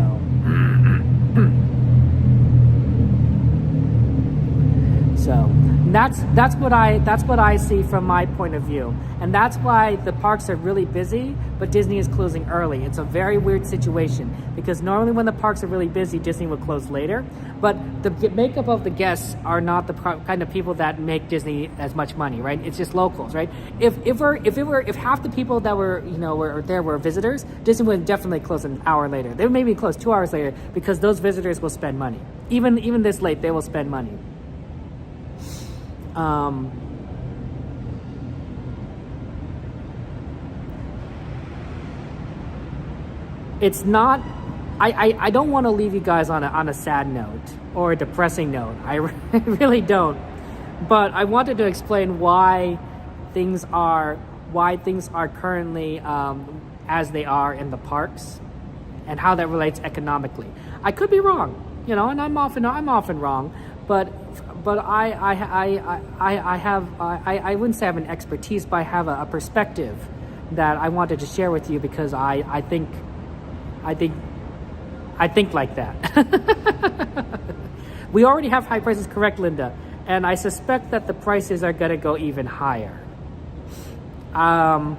that's what I see from my point of view, and that's why the parks are really busy, but Disney is closing early. It's a very weird situation because normally when the parks are really busy, Disney will close later. But the makeup of the guests are not the kind of people that make Disney as much money, right? It's just locals, right? If half the people that were visitors, Disney would definitely close an hour later. They would maybe close 2 hours later because those visitors will spend money. Even this late, they will spend money. It's not. I don't want to leave you guys on a sad note or a depressing note. I really don't. But I wanted to explain why things are currently as they are in the parks, and how that relates economically. I could be wrong, and I'm often wrong, but I wouldn't say I have an expertise, but I have a perspective that I wanted to share with you because I think like that. We already have high prices, correct, Linda? And I suspect that the prices are going to go even higher. I'm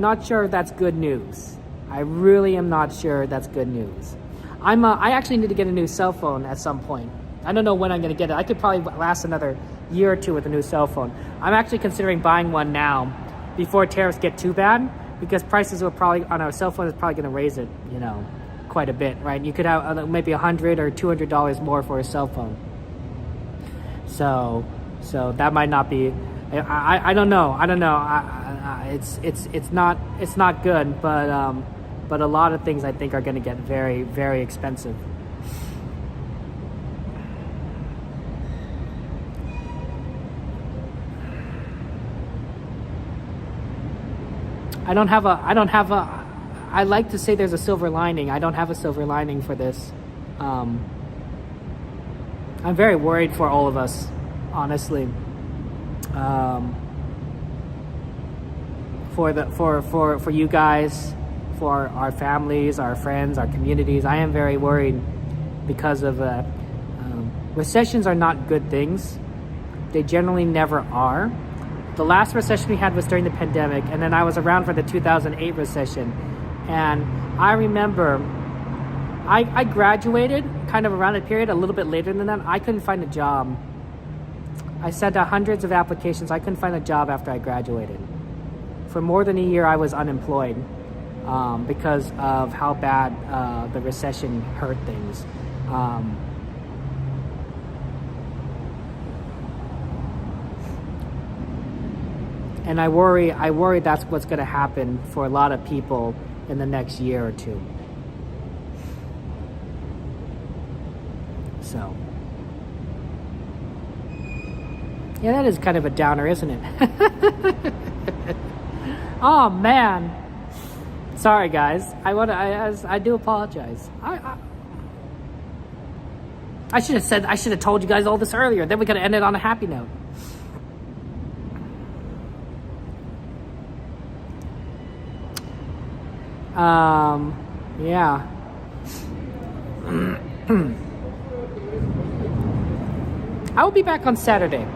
not sure that's good news. I really am not sure that's good news. I actually need to get a new cell phone at some point. I don't know when I'm going to get it. I could probably last another year or two with a new cell phone. I'm actually considering buying one now before tariffs get too bad, because prices will probably on our cell phone is probably going to raise it, quite a bit, right? You could have maybe $100 or $200 more for a cell phone. So that might not be. I don't know. It's not good, but a lot of things I think are going to get very, very expensive. I like to say there's a silver lining. I don't have a silver lining for this. I'm very worried for all of us, honestly. For you guys, for our families, our friends, our communities. I am very worried because of recessions are not good things. They generally never are. The last recession we had was during the pandemic, and then I was around for the 2008 recession. And I remember I graduated kind of around that period, a little bit later than that. I couldn't find a job. I sent out hundreds of applications. I couldn't find a job after I graduated. For more than a year, I was unemployed because of how bad the recession hurt things. And I worry that's what's going to happen for a lot of people in the next year or two. So, yeah, that is kind of a downer, isn't it? Oh man, sorry guys. I do apologize. I should have told you guys all this earlier. Then we could have ended on a happy note. Yeah. I will be back on Saturday.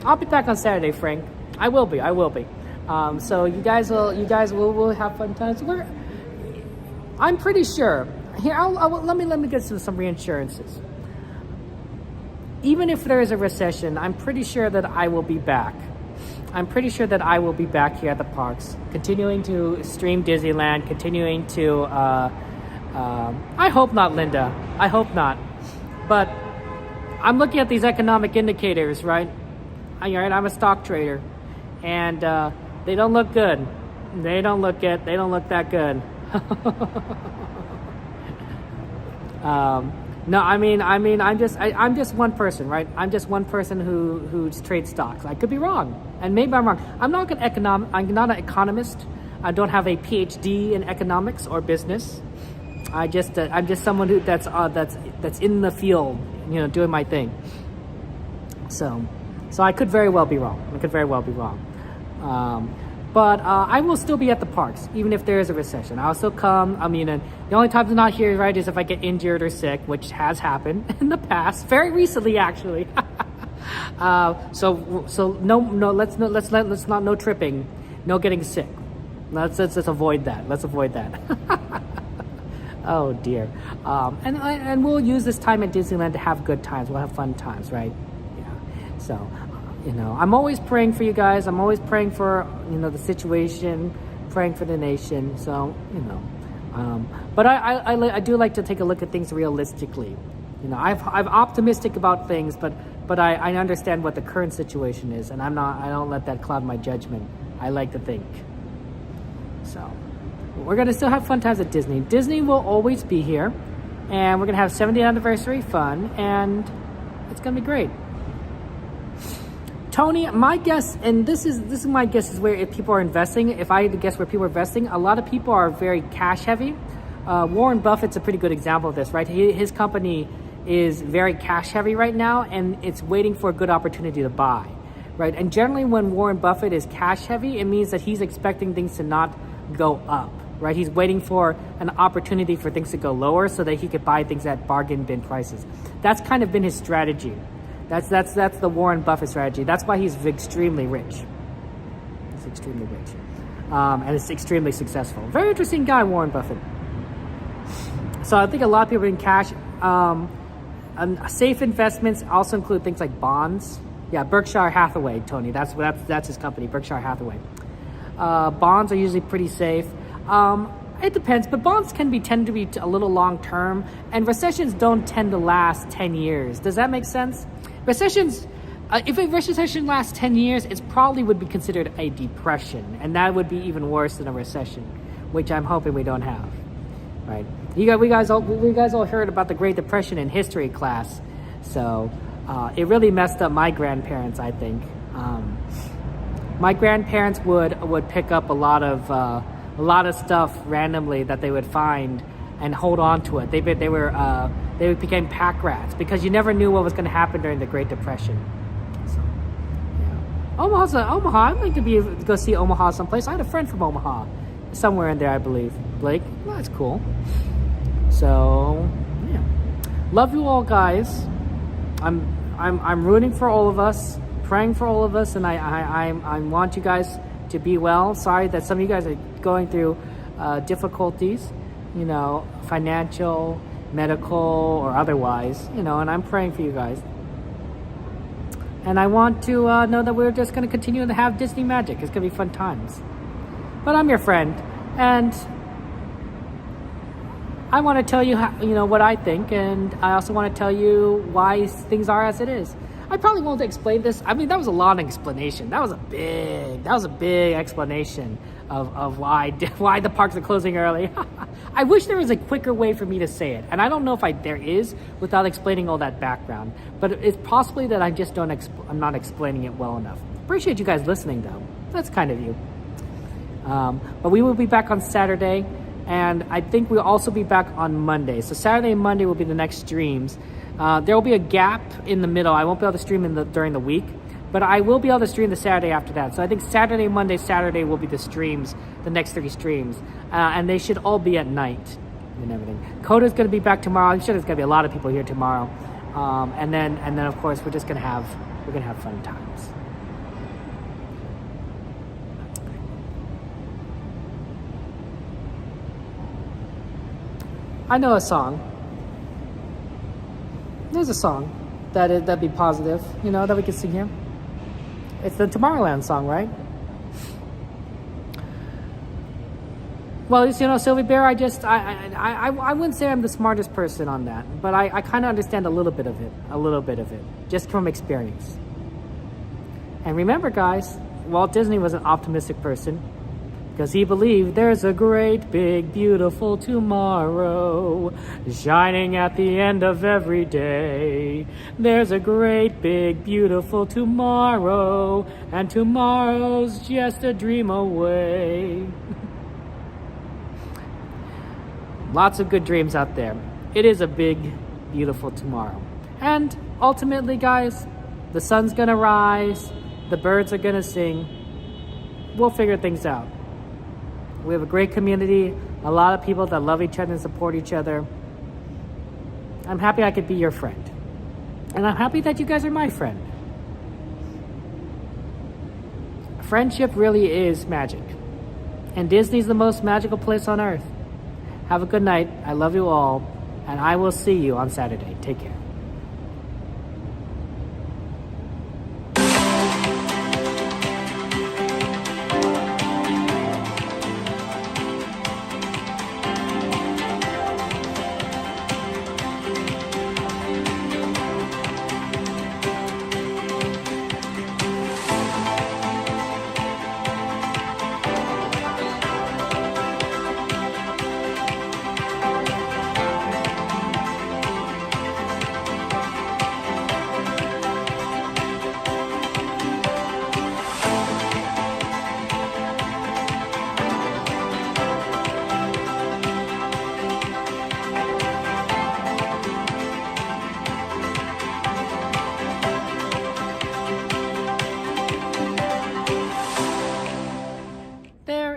I'll be back on Saturday, Frank. I will be. So you guys will have fun times. I'm pretty sure. Here, let me get some reassurances. Even if there is a recession, I'm pretty sure that I will be back. I'm pretty sure that I will be back here at the parks, continuing to stream Disneyland, continuing to. I hope not, Linda. I hope not. But I'm looking at these economic indicators, right? I'm a stock trader, and they don't look good. They don't look that good. No, I'm just one person, right? I'm just one person who trades stocks. I could be wrong, and maybe I'm wrong. I'm not I'm not an economist. I don't have a PhD in economics or business. I'm just someone that's in the field, doing my thing. So I could very well be wrong. But I will still be at the parks, even if there is a recession. I'll still come. The only time I'm not here, right, is if I get injured or sick, which has happened in the past, very recently, actually. So no tripping, no getting sick. Let's avoid that. Let's avoid that. Oh dear. And we'll use this time at Disneyland to have good times. We'll have fun times, right? Yeah. So. I'm always praying for you guys. I'm always praying for, the situation, praying for the nation. So, but I do like to take a look at things realistically. I'm optimistic about things, but I understand what the current situation is, and I don't let that cloud my judgment. I like to think. So, we're gonna still have fun times at Disney. Disney will always be here, and we're gonna have 70th anniversary fun, and it's gonna be great. Tony, my guess, and this is my guess, is where if people are investing, if I had to guess where people are investing, a lot of people are very cash heavy. Warren Buffett's a pretty good example of this, right? His company is very cash heavy right now, and it's waiting for a good opportunity to buy, right? And generally when Warren Buffett is cash heavy, it means that he's expecting things to not go up, right? He's waiting for an opportunity for things to go lower so that he could buy things at bargain bin prices. That's kind of been his strategy. That's the Warren Buffett strategy. That's why he's extremely rich. He's extremely rich. And it's extremely successful. Very interesting guy, Warren Buffett. So I think a lot of people in cash. Safe investments also include things like bonds. Yeah, Berkshire Hathaway, Tony. That's his company, Berkshire Hathaway. Bonds are usually pretty safe. It depends, but bonds tend to be a little long term, and recessions don't tend to last 10 years. Does that make sense? Recessions, if a recession lasts 10 years, it probably would be considered a depression, and that would be even worse than a recession, which I'm hoping we don't have, right? We guys all heard about the Great Depression in history class, so it really messed up my grandparents, I think. My grandparents would pick up a lot of stuff randomly that they would find and hold on to it. They became pack rats because you never knew what was going to happen during the Great Depression. So, yeah. Omaha. I'd like to go see Omaha someplace. I had a friend from Omaha, somewhere in there, I believe. Blake. Well, that's cool. So, yeah. Love you all, guys. I'm rooting for all of us, praying for all of us, and I want you guys to be well. Sorry that some of you guys are going through difficulties, financial, medical, or otherwise, and I'm praying for you guys. And I want to know that we're just going to continue to have Disney magic. It's going to be fun times. But I'm your friend, and I want to tell you what I think, and I also want to tell you why things are as it is. I probably won't explain this. I mean, that was a long explanation. That was a big explanation of why the parks are closing early. I wish there was a quicker way for me to say it, and I don't know if there is without explaining all that background. But it's possibly that I just I'm not explaining it well enough. Appreciate you guys listening, though. That's kind of you. But we will be back on Saturday, and I think we'll also be back on Monday. So Saturday and Monday will be the next streams. There will be a gap in the middle. I won't be able to stream during the week, But I will be able to stream the Saturday after that. So I think Saturday, Monday, Saturday will be the streams, the next 3 streams. And they should all be at night and everything. Coda's going to be back tomorrow. I'm sure there's going to be a lot of people here tomorrow. And then of course we're going to have fun times. I know a song. There's a song that'd be positive, you know, that we could sing here. It's the Tomorrowland song, right? Well, you know, Sylvie Bear, I wouldn't say I'm the smartest person on that, but I kind of understand a little bit of it, just from experience. And remember, guys, Walt Disney was an optimistic person because he believed there's a great, big, beautiful tomorrow shining at the end of every day. There's a great, big, beautiful tomorrow, and tomorrow's just a dream away. Lots of good dreams out there. It is a big, beautiful tomorrow. And ultimately, guys, the sun's gonna rise, the birds are gonna sing. We'll figure things out. We have a great community, a lot of people that love each other and support each other. I'm happy I could be your friend. And I'm happy that you guys are my friend. Friendship really is magic. And Disney's the most magical place on earth. Have a good night. I love you all. And I will see you on Saturday. Take care.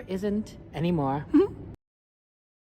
Isn't anymore.